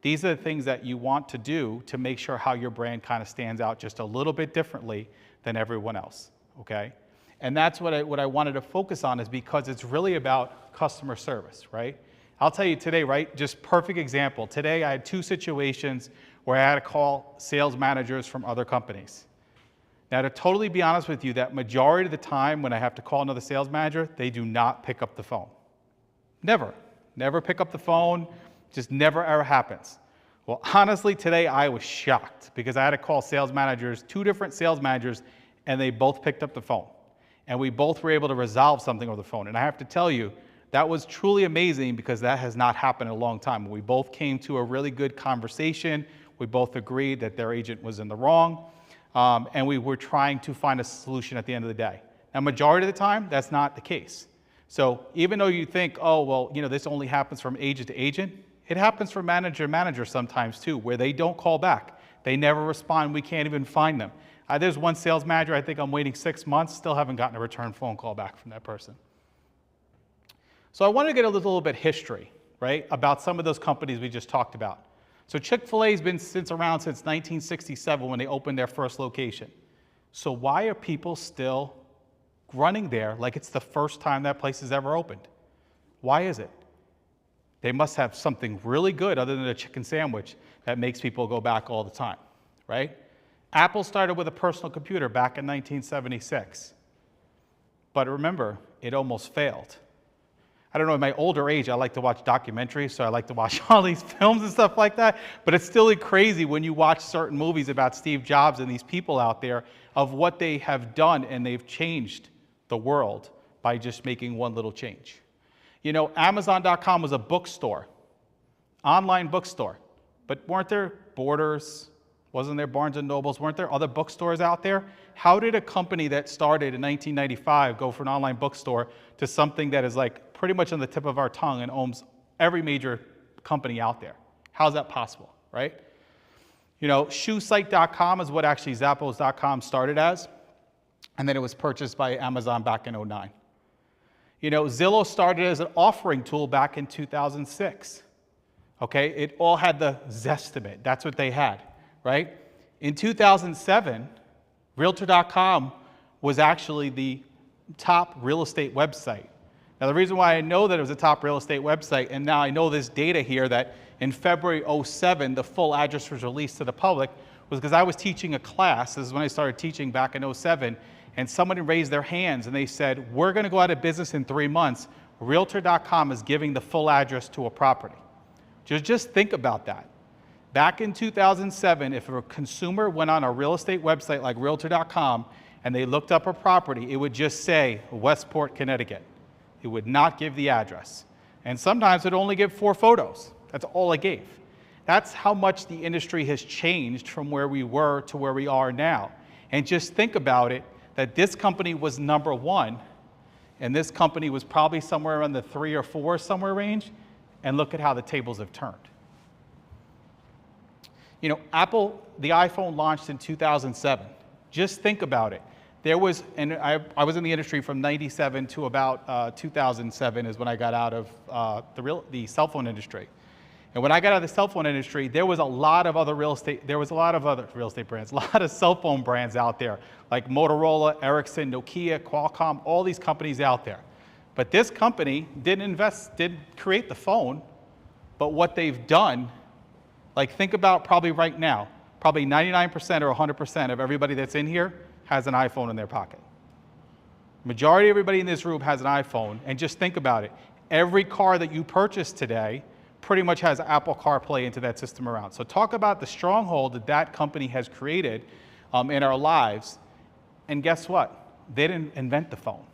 These are the things that you want to do to make sure how your brand kind of stands out just a little bit differently than everyone else, okay? And that's what I wanted to focus on, is because it's really about customer service, right? I'll tell you today, right, just perfect example. Today I had 2 situations where I had to call sales managers from other companies. Now, to totally be honest with you, that majority of the time when I have to call another sales manager, they do not pick up the phone. Never pick up the phone, just never ever happens. Well, honestly, today I was shocked because I had to call sales managers, 2 different sales managers, and they both picked up the phone. And we both were able to resolve something over the phone. And I have to tell you, that was truly amazing because that has not happened in a long time. We both came to a really good conversation. We both agreed that their agent was in the wrong. And we were trying to find a solution at the end of the day. Now, majority of the time, that's not the case. So even though you think, oh, well, you know, this only happens from agent to agent, it happens from manager to manager sometimes too, where they don't call back. They never respond. We can't even find them. There's one sales manager, I think I'm waiting 6 months, still haven't gotten a return phone call back from that person. So I wanted to get a little bit history, right, about some of those companies we just talked about. So Chick-fil-A has been around since 1967 when they opened their first location. So why are people still running there like it's the first time that place has ever opened? Why is it? They must have something really good other than a chicken sandwich that makes people go back all the time, right? Apple started with a personal computer back in 1976. But remember, it almost failed. I don't know, in my older age, I like to watch documentaries, so I like to watch all these films and stuff like that. But it's still crazy when you watch certain movies about Steve Jobs and these people out there of what they have done, and they've changed the world by just making one little change. You know, Amazon.com was a bookstore, online bookstore. But weren't there Borders? Wasn't there Barnes & Nobles? Weren't there other bookstores out there? How did a company that started in 1995 go from an online bookstore to something that is like pretty much on the tip of our tongue and owns every major company out there? How's that possible, right? You know, shoesite.com is what actually Zappos.com started as, and then it was purchased by Amazon back in 2009. You know, Zillow started as an offering tool back in 2006. Okay, it all had the Zestimate. That's what they had. Right? In 2007, Realtor.com was actually the top real estate website. Now, the reason why I know that it was a top real estate website, and now I know this data here, that in February 2007, the full address was released to the public, was because I was teaching a class. This is when I started teaching back in 2007, and somebody raised their hands and they said, we're going to go out of business in 3 months. Realtor.com is giving the full address to a property. Just think about that. Back in 2007, if a consumer went on a real estate website like Realtor.com and they looked up a property, it would just say Westport, Connecticut. It would not give the address. And sometimes it only gave 4 photos. That's all it gave. That's how much the industry has changed from where we were to where we are now. And just think about it, that this company was number 1, and this company was probably somewhere around the 3 or 4 somewhere range, and look at how the tables have turned. You know, Apple, the iPhone launched in 2007. Just think about it. There was, and I was in the industry from 97 to about 2007 is when I got out of the cell phone industry. And when I got out of the cell phone industry, there was a lot of other there was a lot of other real estate brands, a lot of cell phone brands out there, like Motorola, Ericsson, Nokia, Qualcomm, all these companies out there. But this company didn't create the phone, but what they've done, like think about probably right now, probably 99% or 100% of everybody that's in here has an iPhone in their pocket. Majority of everybody in this room has an iPhone, and just think about it. Every car that you purchase today pretty much has Apple CarPlay into that system around. So talk about the stronghold that that company has created in our lives. And guess what? They didn't invent the phone.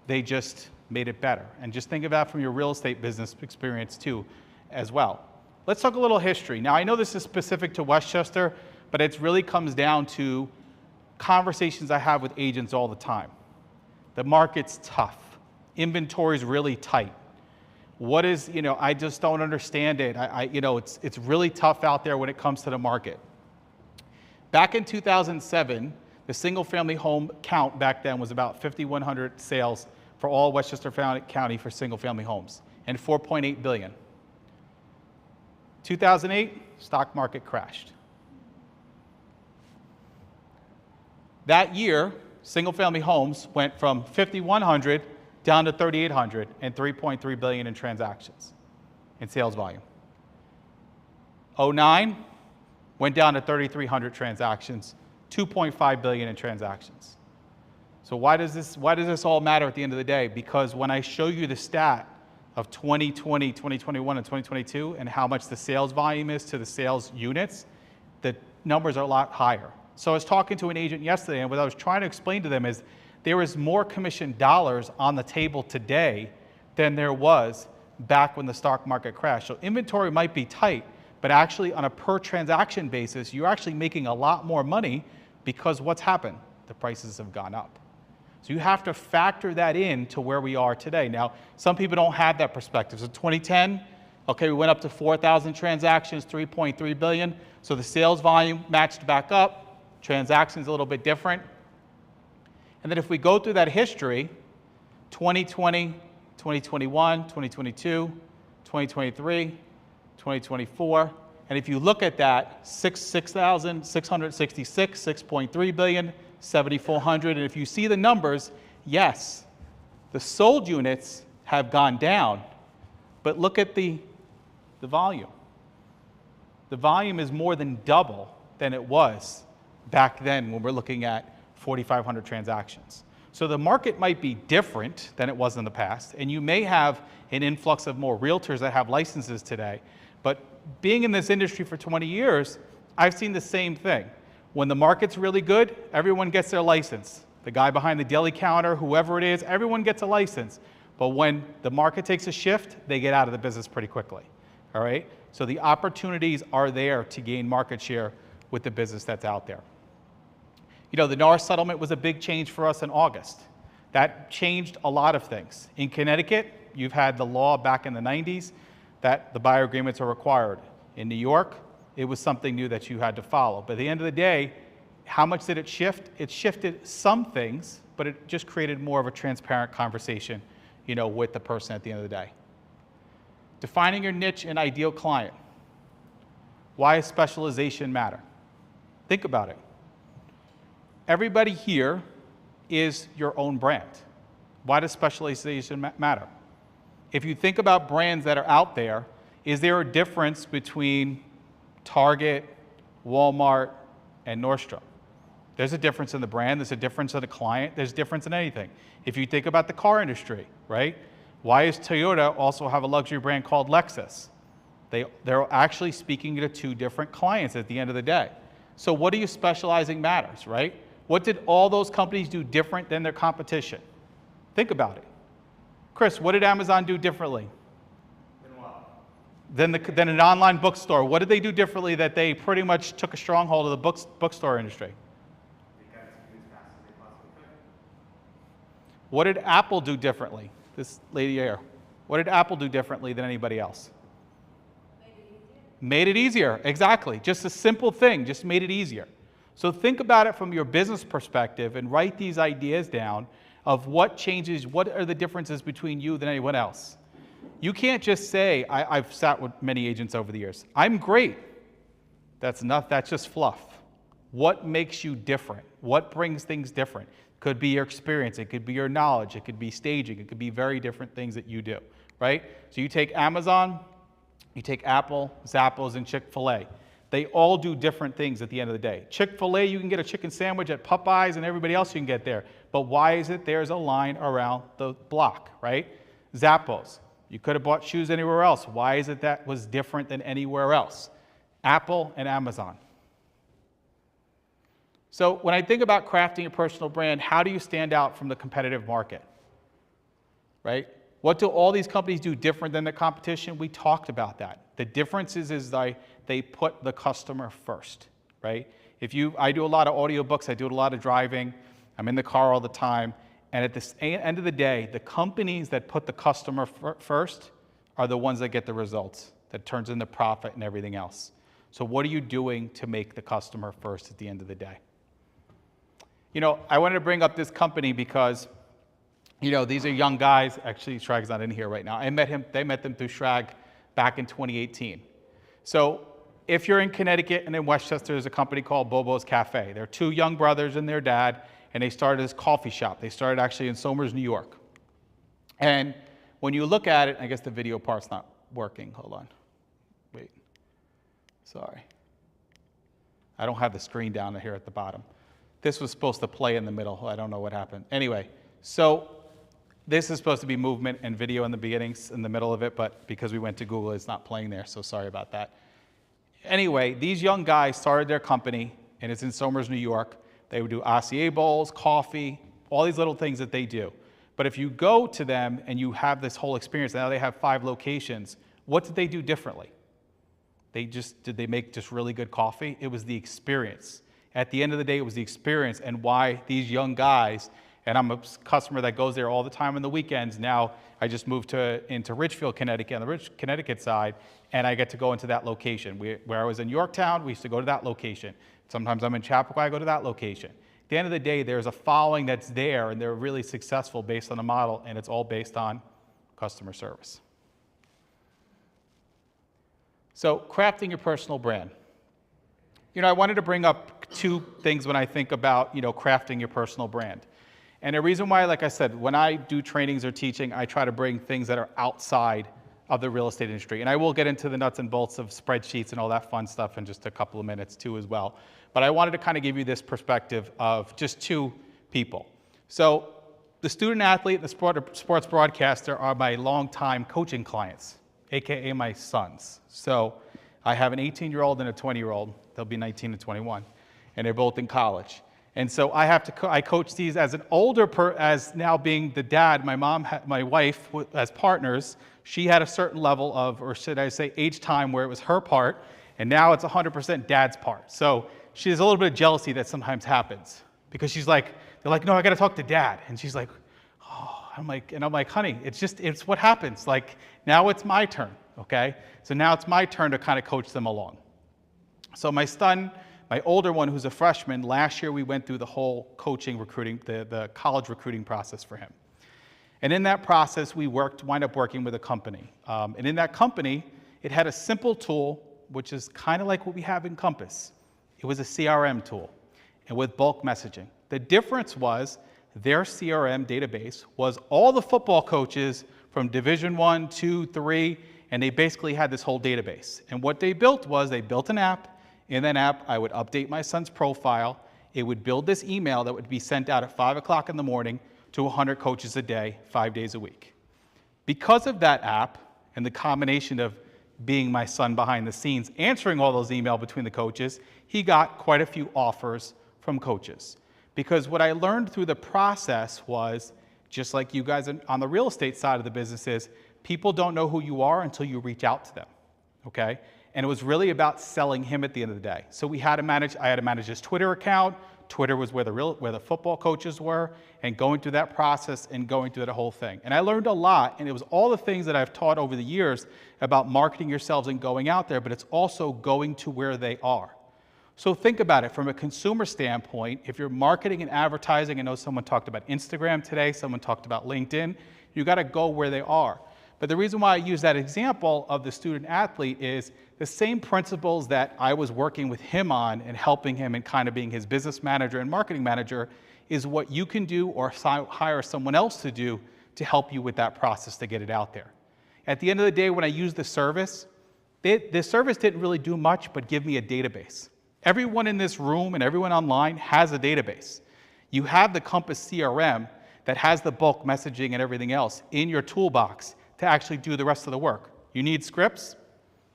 They just made it better. And just think of that from your real estate business experience too, as well. Let's talk a little history. Now, I know this is specific to Westchester, but it really comes down to conversations I have with agents all the time. The market's tough. Inventory's really tight. What is, you know, I just don't understand it. You know, it's really tough out there when it comes to the market. Back in 2007, the single family home count back then was about 5,100 sales for all Westchester County for single family homes, and 4.8 billion. 2008, stock market crashed. That year, single family homes went from 5,100 down to 3,800 and 3.3 billion in transactions in sales volume. 2009 went down to 3,300 transactions, 2.5 billion in transactions. So why does this all matter at the end of the day? Because when I show you the stat of 2020, 2021, and 2022 and how much the sales volume is to the sales units, the numbers are a lot higher. So I was talking to an agent yesterday, and what I was trying to explain to them is there is more commission dollars on the table today than there was back when the stock market crashed. So inventory might be tight, but actually on a per transaction basis, you're actually making a lot more money because what's happened? The prices have gone up. So you have to factor that in to where we are today. Now, some people don't have that perspective. So 2010, okay, we went up to 4,000 transactions, 3.3 billion. So the sales volume matched back up, transactions a little bit different. And then if we go through that history, 2020, 2021, 2022, 2023, 2024, and if you look at that, 6,666, 6.3 billion, 7,400, and if you see the numbers, yes, the sold units have gone down, but look at the volume. The volume is more than double than it was back then when we're looking at 4,500 transactions. So the market might be different than it was in the past, and you may have an influx of more realtors that have licenses today, but being in this industry for 20 years, I've seen the same thing. When the market's really good, everyone gets their license. The guy behind the deli counter, whoever it is, everyone gets a license. But when the market takes a shift, they get out of the business pretty quickly, all right? So the opportunities are there to gain market share with the business that's out there. You know, the NAR settlement was a big change for us in August. That changed a lot of things. In Connecticut, you've had the law back in the 90s that the buyer agreements are required. In New York, it was something new that you had to follow. But at the end of the day, how much did it shift? It shifted some things, but it just created more of a transparent conversation, you know, with the person at the end of the day. Defining your niche and ideal client. Why does specialization matter? Think about it. Everybody here is your own brand. Why does specialization matter? If you think about brands that are out there, is there a difference between Target, Walmart, and Nordstrom? There's a difference in the brand, there's a difference in the client, there's a difference in anything. If you think about the car industry, right? Why does Toyota also have a luxury brand called Lexus? They're actually speaking to two different clients at the end of the day. So what are you specializing matters, right? What did all those companies do different than their competition? Think about it. Chris, what did Amazon do differently? than an online bookstore. What did they do differently that they pretty much took a stronghold of the bookstore industry? What did Apple do differently? This lady here. What did Apple do differently than anybody else? Made it easier, exactly. Just a simple thing, just made it easier. So think about it from your business perspective and write these ideas down of what changes, what are the differences between you than anyone else. You can't just say, I've sat with many agents over the years, I'm great. That's enough, that's just fluff. What makes you different? What brings things different? Could be your experience, it could be your knowledge, it could be staging, it could be very different things that you do, right? So you take Amazon, you take Apple, Zappos, and Chick-fil-A. They all do different things at the end of the day. Chick-fil-A, you can get a chicken sandwich at Popeyes and everybody else you can get there. But why is it there's a line around the block, right? Zappos, you could have bought shoes anywhere else. Why is it that was different than anywhere else? Apple and Amazon. So when I think about crafting a personal brand, how do you stand out from the competitive market, right? What do all these companies do different than the competition? We talked about that. The difference is they put the customer first, right? I do a lot of audiobooks, I do a lot of driving, I'm in the car all the time, and at the end of the day, the companies that put the customer first are the ones that get the results, that turns into profit and everything else. So what are you doing to make the customer first at the end of the day? You know, I wanted to bring up this company because, you know, these are young guys. Actually, Shrag's not in here right now. They met them through Shrag back in 2018. So if you're in Connecticut and in Westchester, there's a company called Bobo's Cafe. They're two young brothers and their dad, and they started this coffee shop. They started actually in Somers, New York. And when you look at it, I guess the video part's not working. Hold on. Wait. Sorry. I don't have the screen down here at the bottom. This was supposed to play in the middle. I don't know what happened. Anyway, so this is supposed to be movement and video in the beginnings, in the middle of it, but because we went to Google, it's not playing there, so sorry about that. Anyway, these young guys started their company, and it's in Somers, New York. They would do acai bowls, coffee, all these little things that they do. But if you go to them and you have this whole experience, now they have 5 locations, what did they do differently? Did they make just really good coffee? It was the experience. At the end of the day, it was the experience and why these young guys, and I'm a customer that goes there all the time on the weekends. Now I just moved into Ridgefield, Connecticut, on the Connecticut side, and I get to go into that location. Where I was in Yorktown, we used to go to that location. Sometimes I'm in Chappaqua, I go to that location. At the end of the day, there's a following that's there, and they're really successful based on the model, and it's all based on customer service. So crafting your personal brand. You know, I wanted to bring up 2 things when I think about, you know, crafting your personal brand. And the reason why, like I said, when I do trainings or teaching, I try to bring things that are outside of the real estate industry. And I will get into the nuts and bolts of spreadsheets and all that fun stuff in just a couple of minutes too as well. But I wanted to kind of give you this perspective of just 2 people. So the student athlete and the sports broadcaster are my longtime coaching clients, AKA my sons. So I have an 18-year-old and a 20-year-old. They'll be 19 and 21, and they're both in college. And so I coach these as an as now being the dad. My mom, my wife, as partners, she had a certain level of, or should I say, age time where it was her part, and now it's 100% dad's part. So she has a little bit of jealousy that sometimes happens because she's like, they're like, no, I got to talk to dad, and she's like, oh, I'm like, honey, it's what happens. Like now it's my turn, okay? So now it's my turn to kind of coach them along. So my son, my older one, who's a freshman, last year we went through the whole coaching recruiting, the college recruiting process for him. And in that process, we wind up working with a company. And in that company, it had a simple tool, which is kind of like what we have in Compass. It was a CRM tool, and with bulk messaging. The difference was their CRM database was all the football coaches from Division 1, 2, 3, and they basically had this whole database. And what they built was they built an app. In that app, I would update my son's profile. It would build this email that would be sent out at 5 o'clock in the morning to 100 coaches a day, 5 days a week. Because of that app and the combination of being my son behind the scenes, answering all those emails between the coaches, he got quite a few offers from coaches. Because what I learned through the process was, just like you guys on the real estate side of the business is, people don't know who you are until you reach out to them. okay? And it was really about selling him at the end of the day. So I had to manage his Twitter account. Twitter was where the football coaches were, and going through that process and going through the whole thing. And I learned a lot, and it was all the things that I've taught over the years about marketing yourselves and going out there, but it's also going to where they are. So think about it from a consumer standpoint. If you're marketing and advertising, I know someone talked about Instagram today, someone talked about LinkedIn, you got to go where they are. But the reason why I use that example of the student athlete is the same principles that I was working with him on and helping him and kind of being his business manager and marketing manager is what you can do or hire someone else to do to help you with that process to get it out there. At the end of the day, when I use the service didn't really do much but give me a database. Everyone in this room and everyone online has a database. You have the Compass CRM that has the bulk messaging and everything else in your toolbox to actually do the rest of the work. You need scripts?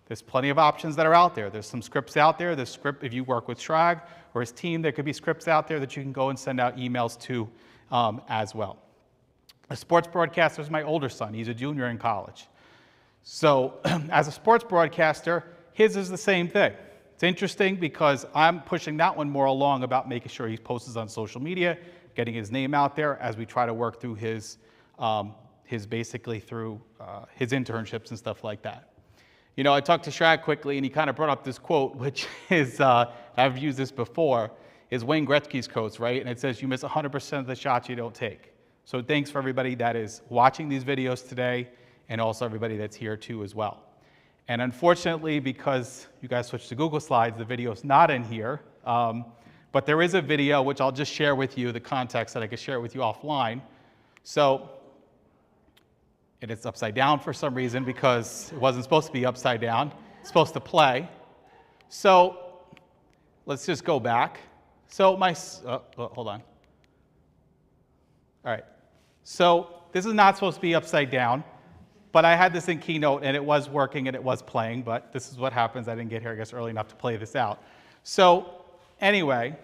There's plenty of options that are out there. There's some scripts out there. There's script, if you work with Shrag or his team, there could be scripts out there that you can go and send out emails to as well. A sports broadcaster is my older son. He's a junior in college. So as a sports broadcaster, his is the same thing. It's interesting because I'm pushing that one more along about making sure he posts on social media, getting his name out there as we try to work through his basically through his internships and stuff like that. You know, I talked to Shrag quickly, and he kind of brought up this quote, which is, I've used this before, is Wayne Gretzky's quotes, right? And it says, you miss 100% of the shots you don't take. So thanks for everybody that is watching these videos today, and also everybody that's here too as well. And unfortunately, because you guys switched to Google Slides, the video's not in here. But there is a video, which I'll just share with you, the context that I could share with you offline. So, and it's upside down for some reason because it wasn't supposed to be upside down. It's supposed to play. So let's just go back. So hold on. All right. So this is not supposed to be upside down, but I had this in Keynote and it was working and it was playing, but this is what happens. I didn't get here, I guess, early enough to play this out. So anyway,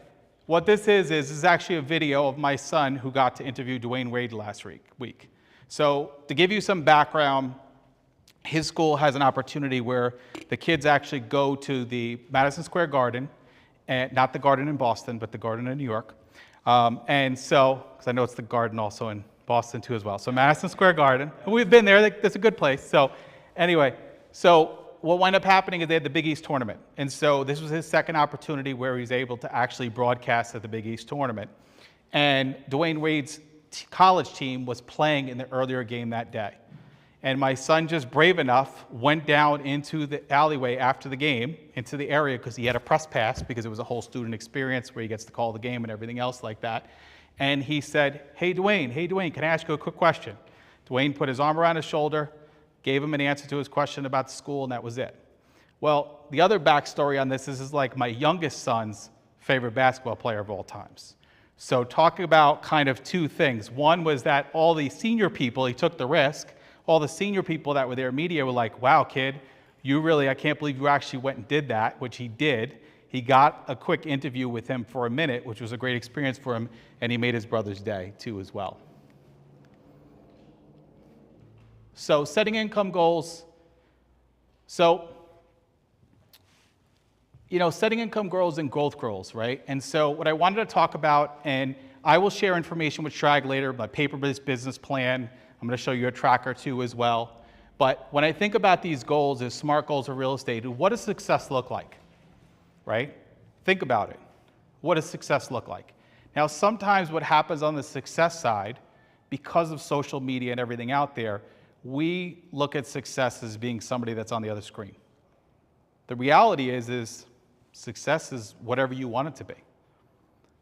what this is actually a video of my son who got to interview Dwayne Wade last week. So to give you some background, his school has an opportunity where the kids actually go to the Madison Square Garden, and not the Garden in Boston, but the Garden in New York. And so, because I know it's the Garden also in Boston too as well. So Madison Square Garden, we've been there, that's a good place. So anyway, so what wound up happening is they had the Big East tournament. And so this was his second opportunity where he's able to actually broadcast at the Big East tournament. And Dwayne Wade's college team was playing in the earlier game that day. And my son, just brave enough, went down into the alleyway after the game, into the area, because he had a press pass, because it was a whole student experience where he gets to call the game and everything else like that. And he said, hey, Dwayne, can I ask you a quick question? Dwayne put his arm around his shoulder, gave him an answer to his question about the school, and that was it. Well, the other backstory on this is like my youngest son's favorite basketball player of all times. So talking about kind of two things. One was that all the senior people, he took the risk, all the senior people that were there, media, were like, wow, kid, you really, I can't believe you actually went and did that, which he did. He got a quick interview with him for a minute, which was a great experience for him, and he made his brother's day too as well. So setting income goals. So, you know, setting income goals and growth goals, right? And so what I wanted to talk about, and I will share information with Shrag later, my paper-based business plan. I'm going to show you a tracker too as well. But when I think about these goals as SMART goals of real estate, what does success look like, right? Think about it. What does success look like? Now, sometimes what happens on the success side, because of social media and everything out there, we look at success as being somebody that's on the other screen. The reality is success is whatever you want it to be.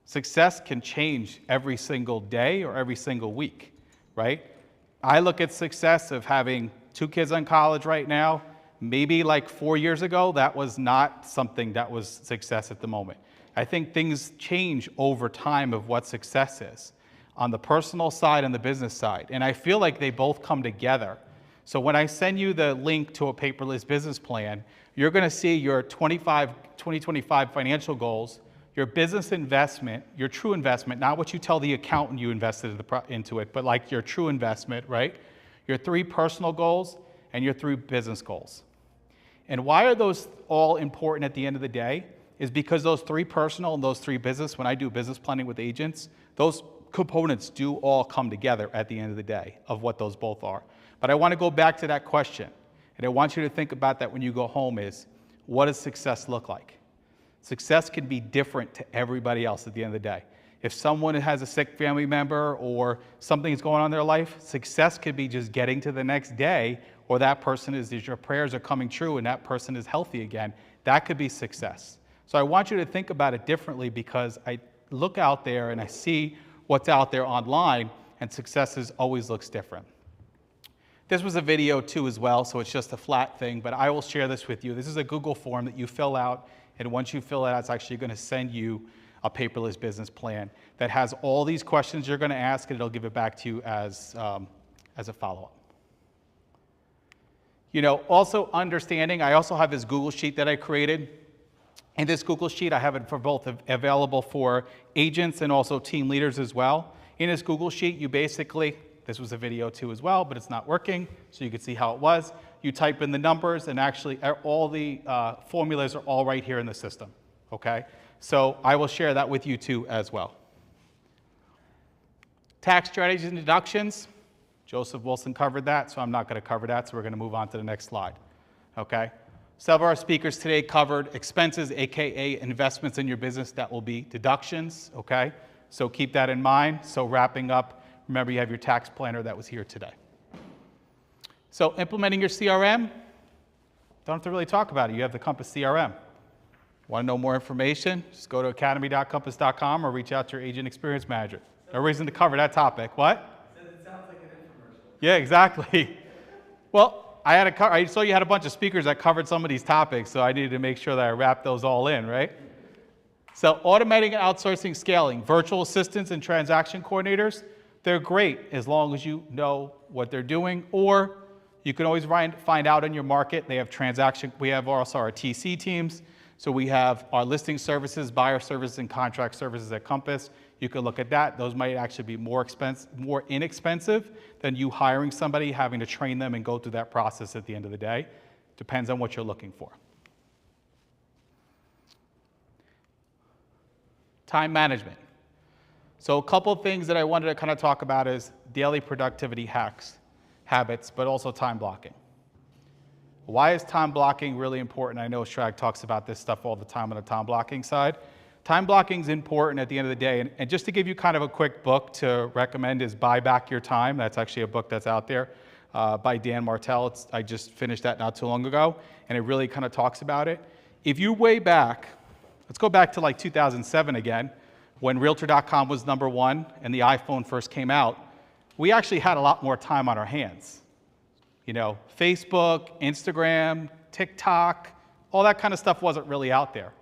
Success can change every single day or every single week, right? I look at success of having 2 kids in college right now. Maybe like 4 years ago, that was not something that was success at the moment. I think things change over time of what success is on the personal side and the business side. And I feel like they both come together. So when I send you the link to a paperless business plan, you're going to see your 2025 financial goals, your business investment, your true investment, not what you tell the accountant you invested into it, but like your true investment, right? Your 3 personal goals and your 3 business goals. And why are those all important at the end of the day? Is because those 3 personal and those 3 business, when I do business planning with agents, those components do all come together at the end of the day of what those both are. But I want to go back to that question, and I want you to think about that when you go home is, what does success look like? Success can be different to everybody else at the end of the day. If someone has a sick family member or something's going on in their life, success could be just getting to the next day, or that person is, your prayers are coming true and that person is healthy again. That could be success. So I want you to think about it differently, because I look out there and I see what's out there online, and success always looks different. This was a video too as well, so it's just a flat thing, but I will share this with you. This is a Google form that you fill out, and once you fill it out, it's actually going to send you a paperless business plan that has all these questions you're going to ask, and it'll give it back to you as a follow-up. You know, also understanding, I also have this Google Sheet that I created. In this Google Sheet, I have it for both available for agents and also team leaders as well. In this Google Sheet, you basically, this was a video too as well, but it's not working, so you can see how it was. You type in the numbers, and actually all the formulas are all right here in the system, okay? So I will share that with you too as well. Tax strategies and deductions. Joseph Wilson covered that, so I'm not going to cover that, so we're going to move on to the next slide, okay? Some of our speakers today covered expenses, AKA investments in your business. That will be deductions, okay? So keep that in mind. So wrapping up, remember you have your tax planner that was here today. So implementing your CRM, don't have to really talk about it. You have the Compass CRM. Want to know more information? Just go to academy.compass.com or reach out to your agent experience manager. No reason to cover that topic. What? It sounds like an infomercial. Yeah, exactly. Well, I saw you had a bunch of speakers that covered some of these topics, so I needed to make sure that I wrapped those all in, right? So automating and outsourcing scaling, virtual assistants and transaction coordinators, they're great as long as you know what they're doing, or you can always find out in your market. They have we have also our TC teams, so we have our listing services, buyer services, and contract services at Compass. You can look at that. Those might actually be more inexpensive than you hiring somebody, having to train them and go through that process at the end of the day. Depends on what you're looking for. Time management. So a couple of things that I wanted to kind of talk about is daily productivity habits, but also time blocking. Why is time blocking really important? I know Shrag talks about this stuff all the time on the time blocking side. Time blocking is important at the end of the day. And just to give you kind of a quick book to recommend is Buy Back Your Time. That's actually a book that's out there by Dan Martell. I just finished that not too long ago, and it really kind of talks about it. If you way back, let's go back to like 2007 again, when Realtor.com was #1 and the iPhone first came out, we actually had a lot more time on our hands. You know, Facebook, Instagram, TikTok, all that kind of stuff wasn't really out there.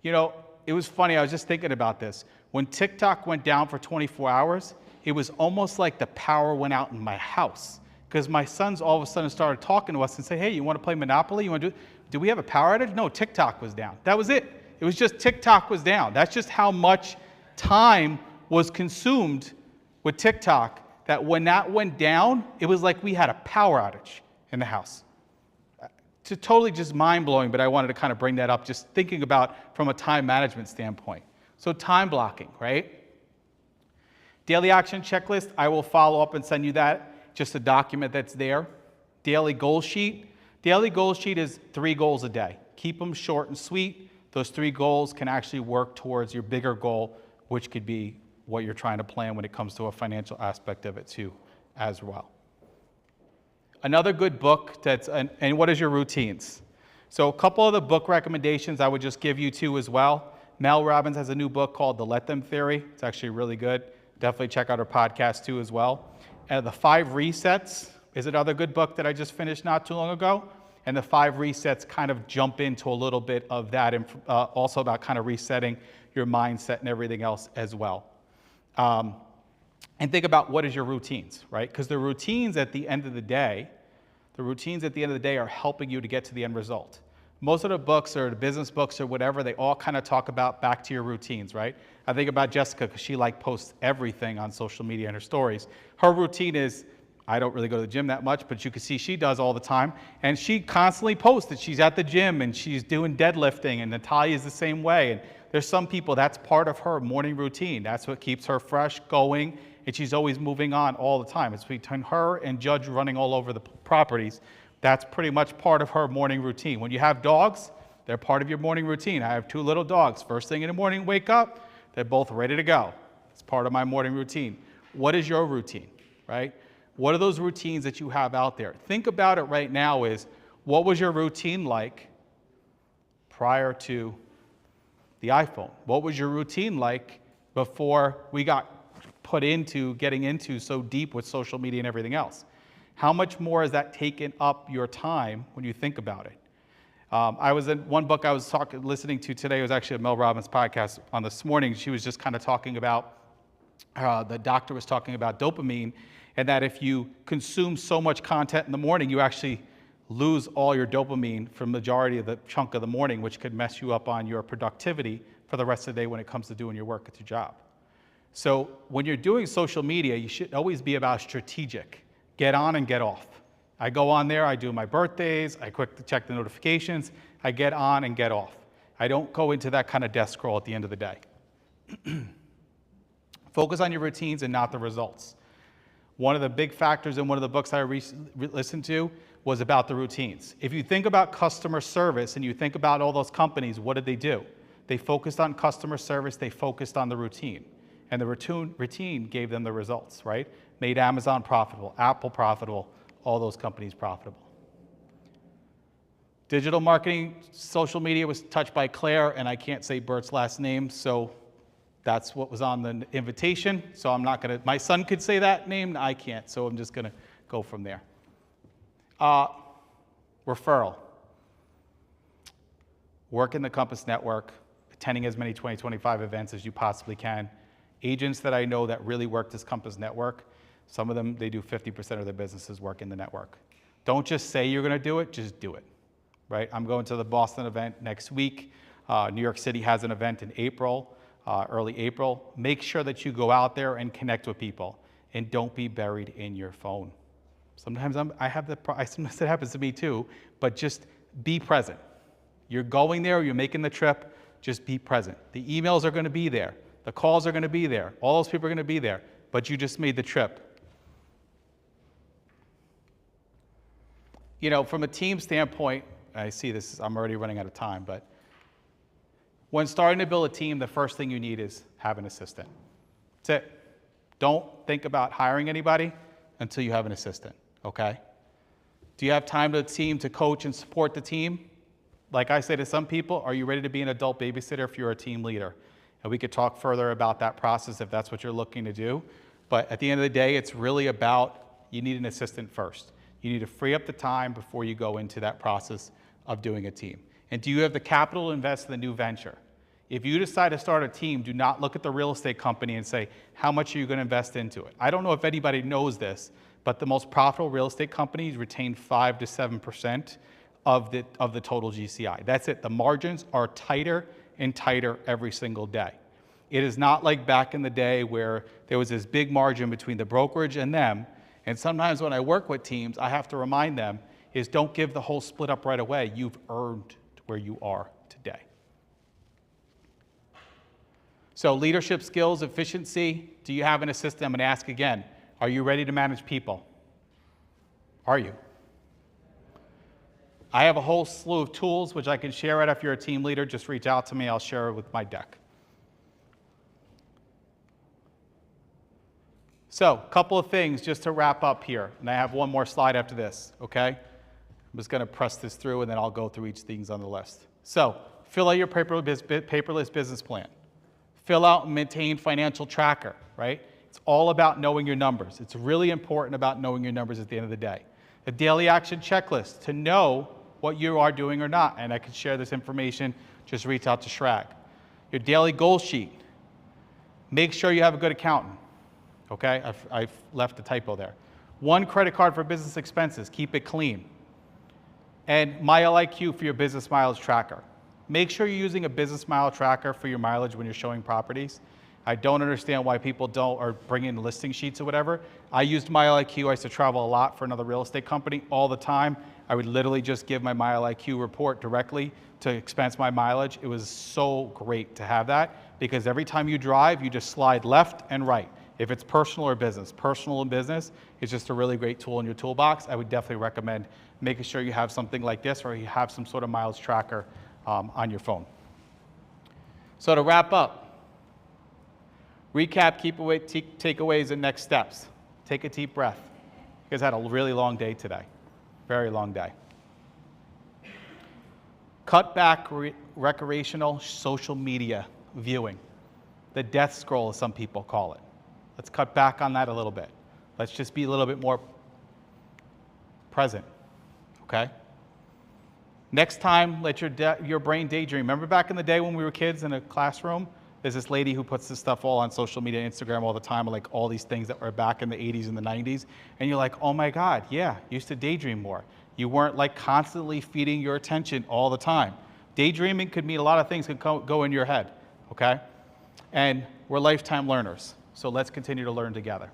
You know, it was funny, I was just thinking about this. When TikTok went down for 24 hours, it was almost like the power went out in my house, because my sons all of a sudden started talking to us and say, hey, you want to play Monopoly? You want to do we have a power outage? No, TikTok was down. That was it. It was just TikTok was down. That's just how much time was consumed with TikTok, that when that went down, it was like we had a power outage in the house. It's totally just mind-blowing, but I wanted to kind of bring that up, just thinking about from a time management standpoint. So time blocking, right? Daily action checklist, I will follow up and send you that, just a document that's there. Daily goal sheet. Daily goal sheet is 3 goals a day. Keep them short and sweet. Those 3 goals can actually work towards your bigger goal, which could be what you're trying to plan when it comes to a financial aspect of it too, as well. Another good book and what is your routines? So a couple of the book recommendations I would just give you too as well. Mel Robbins has a new book called The Let Them Theory. It's actually really good. Definitely check out her podcast too as well. And The 5 Resets is another good book that I just finished not too long ago. And The 5 Resets kind of jump into a little bit of that, also about kind of resetting your mindset and everything else as well. And think about what is your routines, right? Because the routines at the end of the day are helping you to get to the end result. Most of the books or the business books or whatever, they all kind of talk about back to your routines, right? I think about Jessica because she posts everything on social media and her stories. Her routine is I don't really go to the gym that much, but you can see she does all the time. And she constantly posts that she's at the gym and she's doing deadlifting, and Natalia is the same way. And there's some people, that's part of her morning routine. That's what keeps her fresh, going, and she's always moving on all the time. It's between her and Judge running all over the properties. That's pretty much part of her morning routine. When you have dogs, they're part of your morning routine. I have 2 little dogs. First thing in the morning, wake up, they're both ready to go. It's part of my morning routine. What is your routine, right? What are those routines that you have out there? Think about it right now is, what was your routine like prior to the iPhone? What was your routine like before we got put into getting into so deep with social media and everything else? How much more has that taken up your time when you think about it? I was in one book I was listening to today, was actually a Mel Robbins podcast on this morning. She was just kind of talking about, the doctor was talking about dopamine, and that if you consume so much content in the morning, you actually lose all your dopamine for the majority of the chunk of the morning, which could mess you up on your productivity for the rest of the day when it comes to doing your work at your job. So when you're doing social media, you should always be about strategic. Get on and get off. I go on there, I do my birthdays, I quickly check the notifications, I get on and get off. I don't go into that kind of death scroll at the end of the day. Focus on your routines and not the results. One of the big factors in one of the books I listened to was about the routines. If you think about customer service and you think about all those companies, what did they do? They focused on customer service, they focused on the routine. And the routine gave them the results, right? Made Amazon profitable, Apple profitable, all those companies profitable. Digital marketing, social media was touched by Claire, and I can't say Bert's last name, so that's what was on the invitation. So I'm not gonna, my son could say that name, I can't, so I'm just gonna go from there. Referral. Work in the Compass Network, attending as many 2025 events as you possibly can. Agents that I know that really work this Compass Network, some of them, they do 50% of their businesses work in the network. Don't just say you're gonna do it, just do it, right? I'm going to the Boston event next week. New York City has an event in April, early April. Make sure that you go out there and connect with people, and don't be buried in your phone. Sometimes sometimes it happens to me too, but just be present. You're going there, you're making the trip, just be present. The emails are gonna be there. The calls are gonna be there. All those people are gonna be there, but you just made the trip. You know, from a team standpoint, I see this, I'm already running out of time, but when starting to build a team, the first thing you need is have an assistant. That's it. Don't think about hiring anybody until you have an assistant, okay? Do you have time to the team to coach and support the team? Like I say to some people, are you ready to be an adult babysitter if you're a team leader? And we could talk further about that process if that's what you're looking to do. But at the end of the day, it's really about, you need an assistant first. You need to free up the time before you go into that process of doing a team. And do you have the capital to invest in the new venture? If you decide to start a team, do not look at the real estate company and say, how much are you going to invest into it? I don't know if anybody knows this, but the most profitable real estate companies retain 5 to 7% of the total GCI. That's it. The margins are tighter and tighter every single day. It is not like back in the day where there was this big margin between the brokerage and them. And sometimes when I work with teams, I have to remind them is don't give the whole split up right away. You've earned where you are today. So leadership skills, efficiency. Do you have an assistant? I'm going to ask again. Are you ready to manage people? Are you? I have a whole slew of tools which I can share right if you're a team leader. Just reach out to me. I'll share it with my deck. So a couple of things just to wrap up here. And I have one more slide after this, okay? I'm just going to press this through, and then I'll go through each things on the list. So fill out your paperless business plan. Fill out and maintain financial tracker, right? It's all about knowing your numbers. It's really important about knowing your numbers at the end of the day. A daily action checklist to know what you are doing or not. And I can share this information, just reach out to Shrag. Your daily goal sheet. Make sure you have a good accountant. Okay, I've left a typo there. One credit card for business expenses, keep it clean. And MileIQ for your business mileage tracker. Make sure you're using a business mile tracker for your mileage when you're showing properties. I don't understand why people don't or bring in listing sheets or whatever. I used MyLIQ. I used to travel a lot for another real estate company all the time. I would literally just give my MyLIQ report directly to expense my mileage. It was so great to have that because every time you drive, you just slide left and right. If it's personal or business, personal and business is just a really great tool in your toolbox. I would definitely recommend making sure you have something like this or you have some sort of mileage tracker on your phone. So to wrap up, recap, takeaways, and next steps. Take a deep breath. You guys had a really long day today, very long day. Cut back recreational social media viewing. The death scroll, as some people call it. Let's cut back on that a little bit. Let's just be a little bit more present, okay? Next time, let your brain daydream. Remember back in the day when we were kids in a classroom? There's this lady who puts this stuff all on social media, Instagram all the time, like all these things that were back in the 80s and the 90s. And you're like, oh my God, yeah, you used to daydream more. You weren't like constantly feeding your attention all the time. Daydreaming could mean a lot of things could go in your head, okay? And we're lifetime learners. So let's continue to learn together,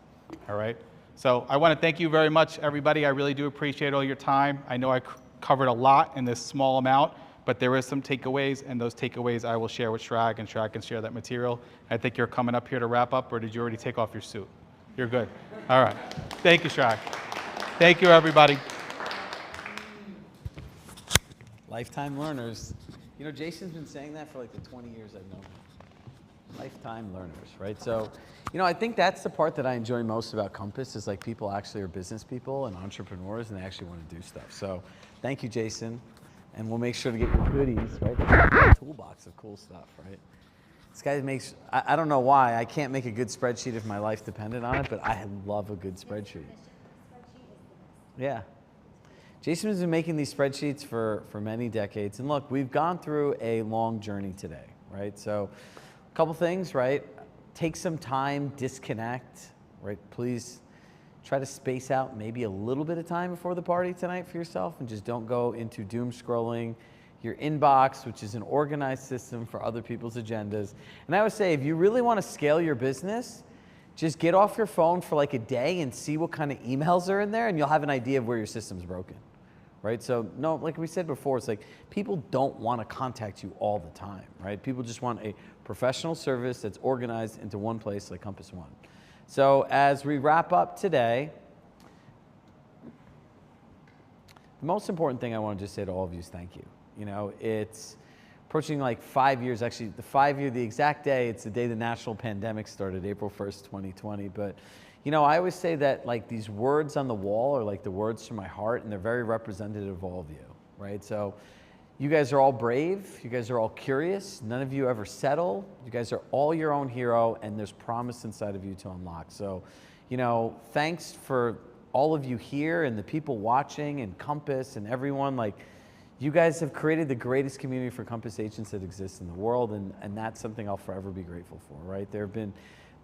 all right? So I want to thank you very much, everybody. I really do appreciate all your time. I know I covered a lot in this small amount, but there is some takeaways, and those takeaways I will share with Shrag, and Shrag can share that material. I think you're coming up here to wrap up, or did you already take off your suit? You're good. All right. Thank you, Shrag. Thank you, everybody. Lifetime learners. You know, Jason's been saying that for like the 20 years I've known him. Lifetime learners, right? So, you know, I think that's the part that I enjoy most about Compass is like people actually are business people and entrepreneurs and they actually want to do stuff. So thank you, Jason. And we'll make sure to get your goodies, right? A toolbox of cool stuff, right? This guy makes, I don't know why, I can't make a good spreadsheet if my life depended on it, but I love a good spreadsheet. Yeah. Jason has been making these spreadsheets for many decades. And look, we've gone through a long journey today, right? So a couple things, right? Take some time, disconnect, right? Please try to space out maybe a little bit of time before the party tonight for yourself and just don't go into doom scrolling your inbox, which is an organized system for other people's agendas. And I would say if you really want to scale your business, just get off your phone for like a day and see what kind of emails are in there and you'll have an idea of where your system's broken, right? So no, like we said before, it's like people don't want to contact you all the time, right? People just want a professional service that's organized into one place like Compass One. So as we wrap up today, the most important thing I want to just say to all of you is thank you. You know, it's approaching like 5 years, actually the exact day, it's the day the national pandemic started, April 1st, 2020. But, you know, I always say that like these words on the wall are like the words from my heart and they're very representative of all of you, right? So you guys are all brave, you guys are all curious, none of you ever settle, you guys are all your own hero and there's promise inside of you to unlock. So, you know, thanks for all of you here and the people watching and Compass and everyone, like you guys have created the greatest community for Compass agents that exists in the world and that's something I'll forever be grateful for, right? There have been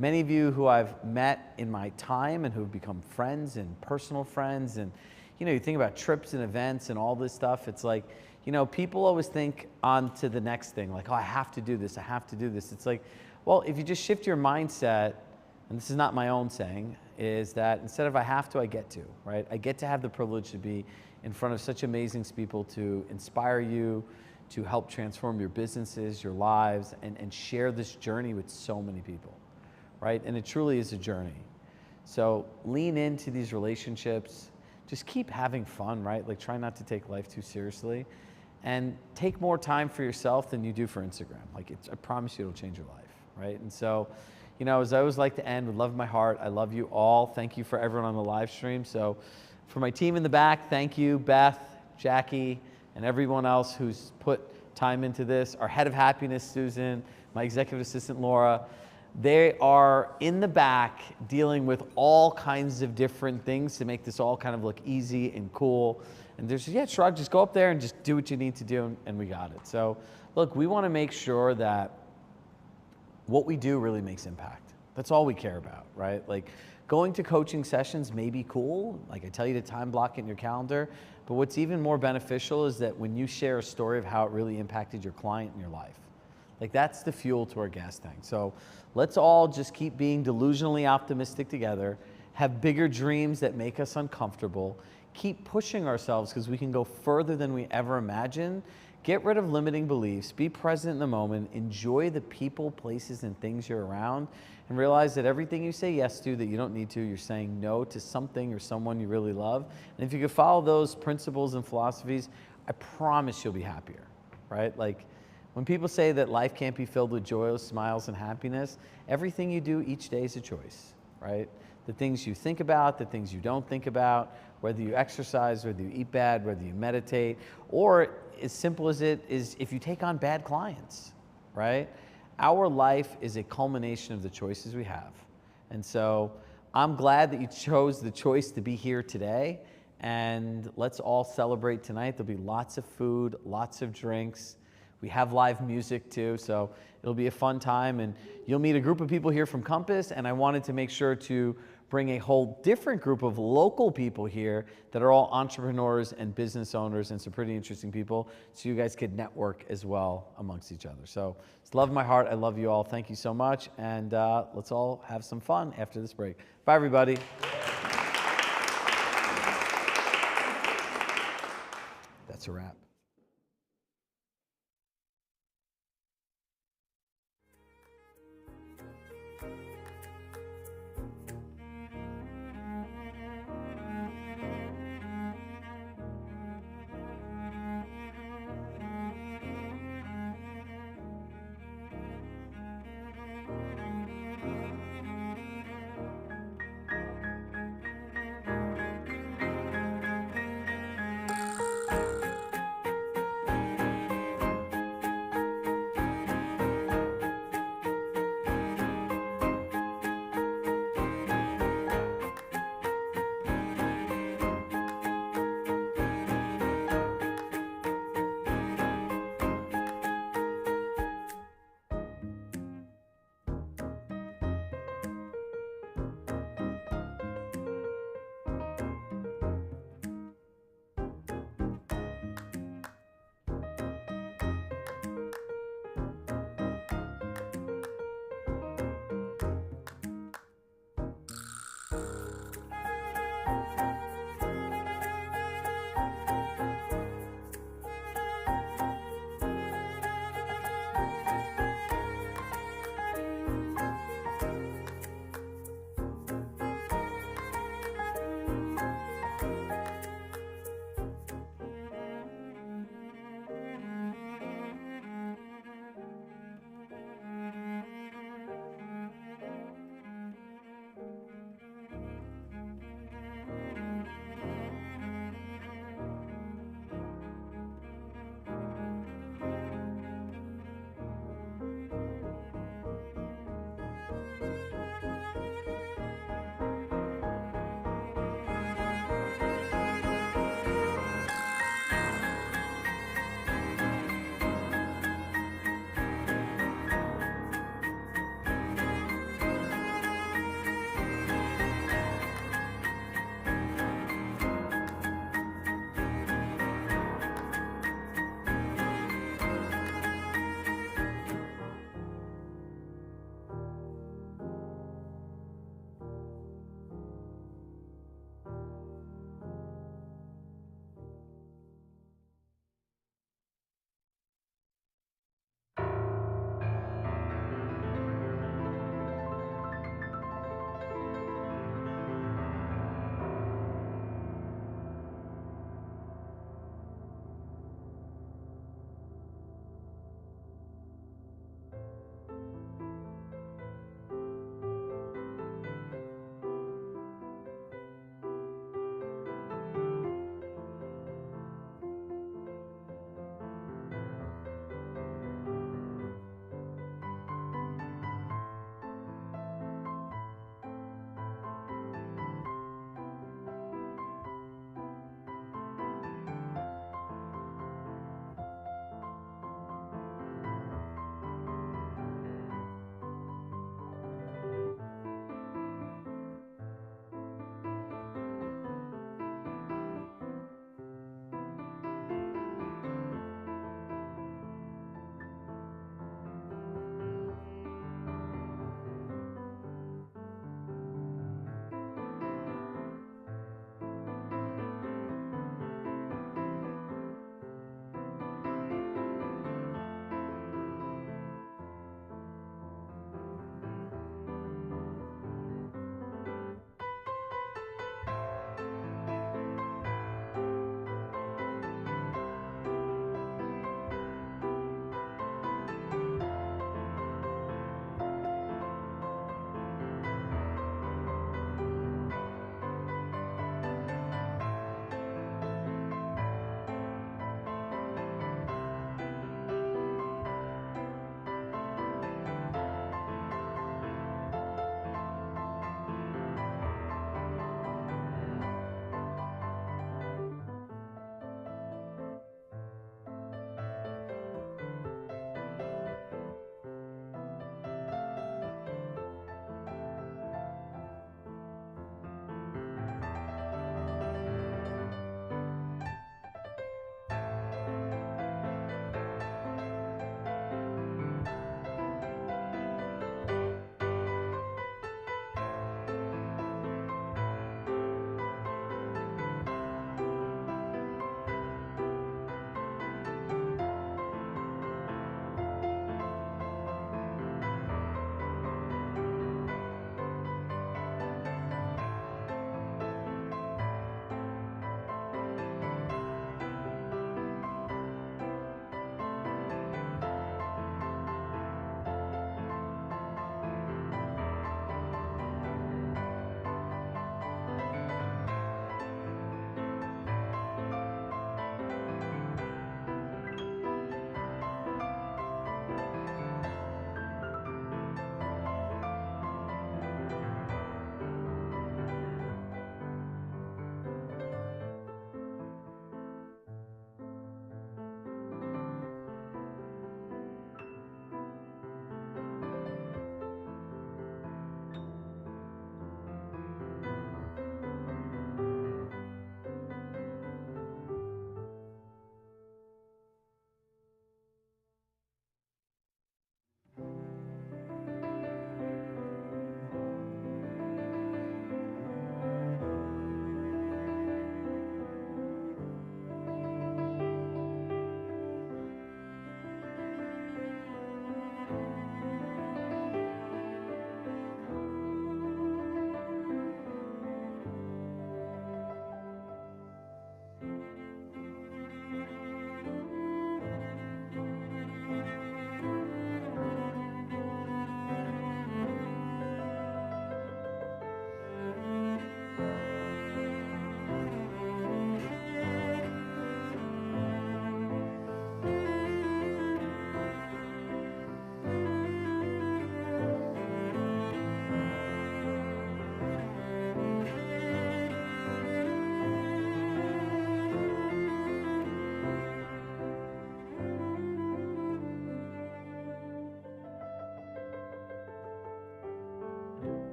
many of you who I've met in my time and who've become friends and personal friends and, you know, you think about trips and events and all this stuff, it's like, you know, people always think on to the next thing, like, oh, I have to do this, I have to do this. It's like, well, if you just shift your mindset, and this is not my own saying, is that instead of I have to, I get to, right? I get to have the privilege to be in front of such amazing people to inspire you, to help transform your businesses, your lives, and share this journey with so many people, right? And it truly is a journey. So lean into these relationships, just keep having fun, right? Like try not to take life too seriously and take more time for yourself than you do for Instagram. Like I promise you it'll change your life, right? And so, you know, as I always like to end with love of my heart, I love you all. Thank you for everyone on the live stream. So for my team in the back, thank you, Beth, Jackie, and everyone else who's put time into this. Our head of happiness, Susan, my executive assistant, Laura. They are in the back dealing with all kinds of different things to make this all kind of look easy and cool. And there's, yeah, Shrug, just go up there and just do what you need to do, and we got it. So look, we want to make sure that what we do really makes impact. That's all we care about, right? Like going to coaching sessions may be cool. Like I tell you to time block it in your calendar, but what's even more beneficial is that when you share a story of how it really impacted your client in your life. Like that's the fuel to our gas tank. So let's all just keep being delusionally optimistic together, have bigger dreams that make us uncomfortable, keep pushing ourselves because we can go further than we ever imagined. Get rid of limiting beliefs, be present in the moment, enjoy the people, places, and things you're around, and realize that everything you say yes to that you don't need to, you're saying no to something or someone you really love. And if you could follow those principles and philosophies, I promise you'll be happier, right? Like when people say that life can't be filled with joy, smiles, and happiness, everything you do each day is a choice, right? The things you think about, the things you don't think about, whether you exercise, whether you eat bad, whether you meditate, or as simple as it is if you take on bad clients, right? Our life is a culmination of the choices we have. And so I'm glad that you chose the choice to be here today, and let's all celebrate tonight. There'll be lots of food, lots of drinks. We have live music too, so it'll be a fun time, and you'll meet a group of people here from Compass, and I wanted to make sure to bring a whole different group of local people here that are all entrepreneurs and business owners and some pretty interesting people, so you guys could network as well amongst each other. So it's love in my heart. I love you all. Thank you so much, and let's all have some fun after this break. Bye, everybody. That's a wrap.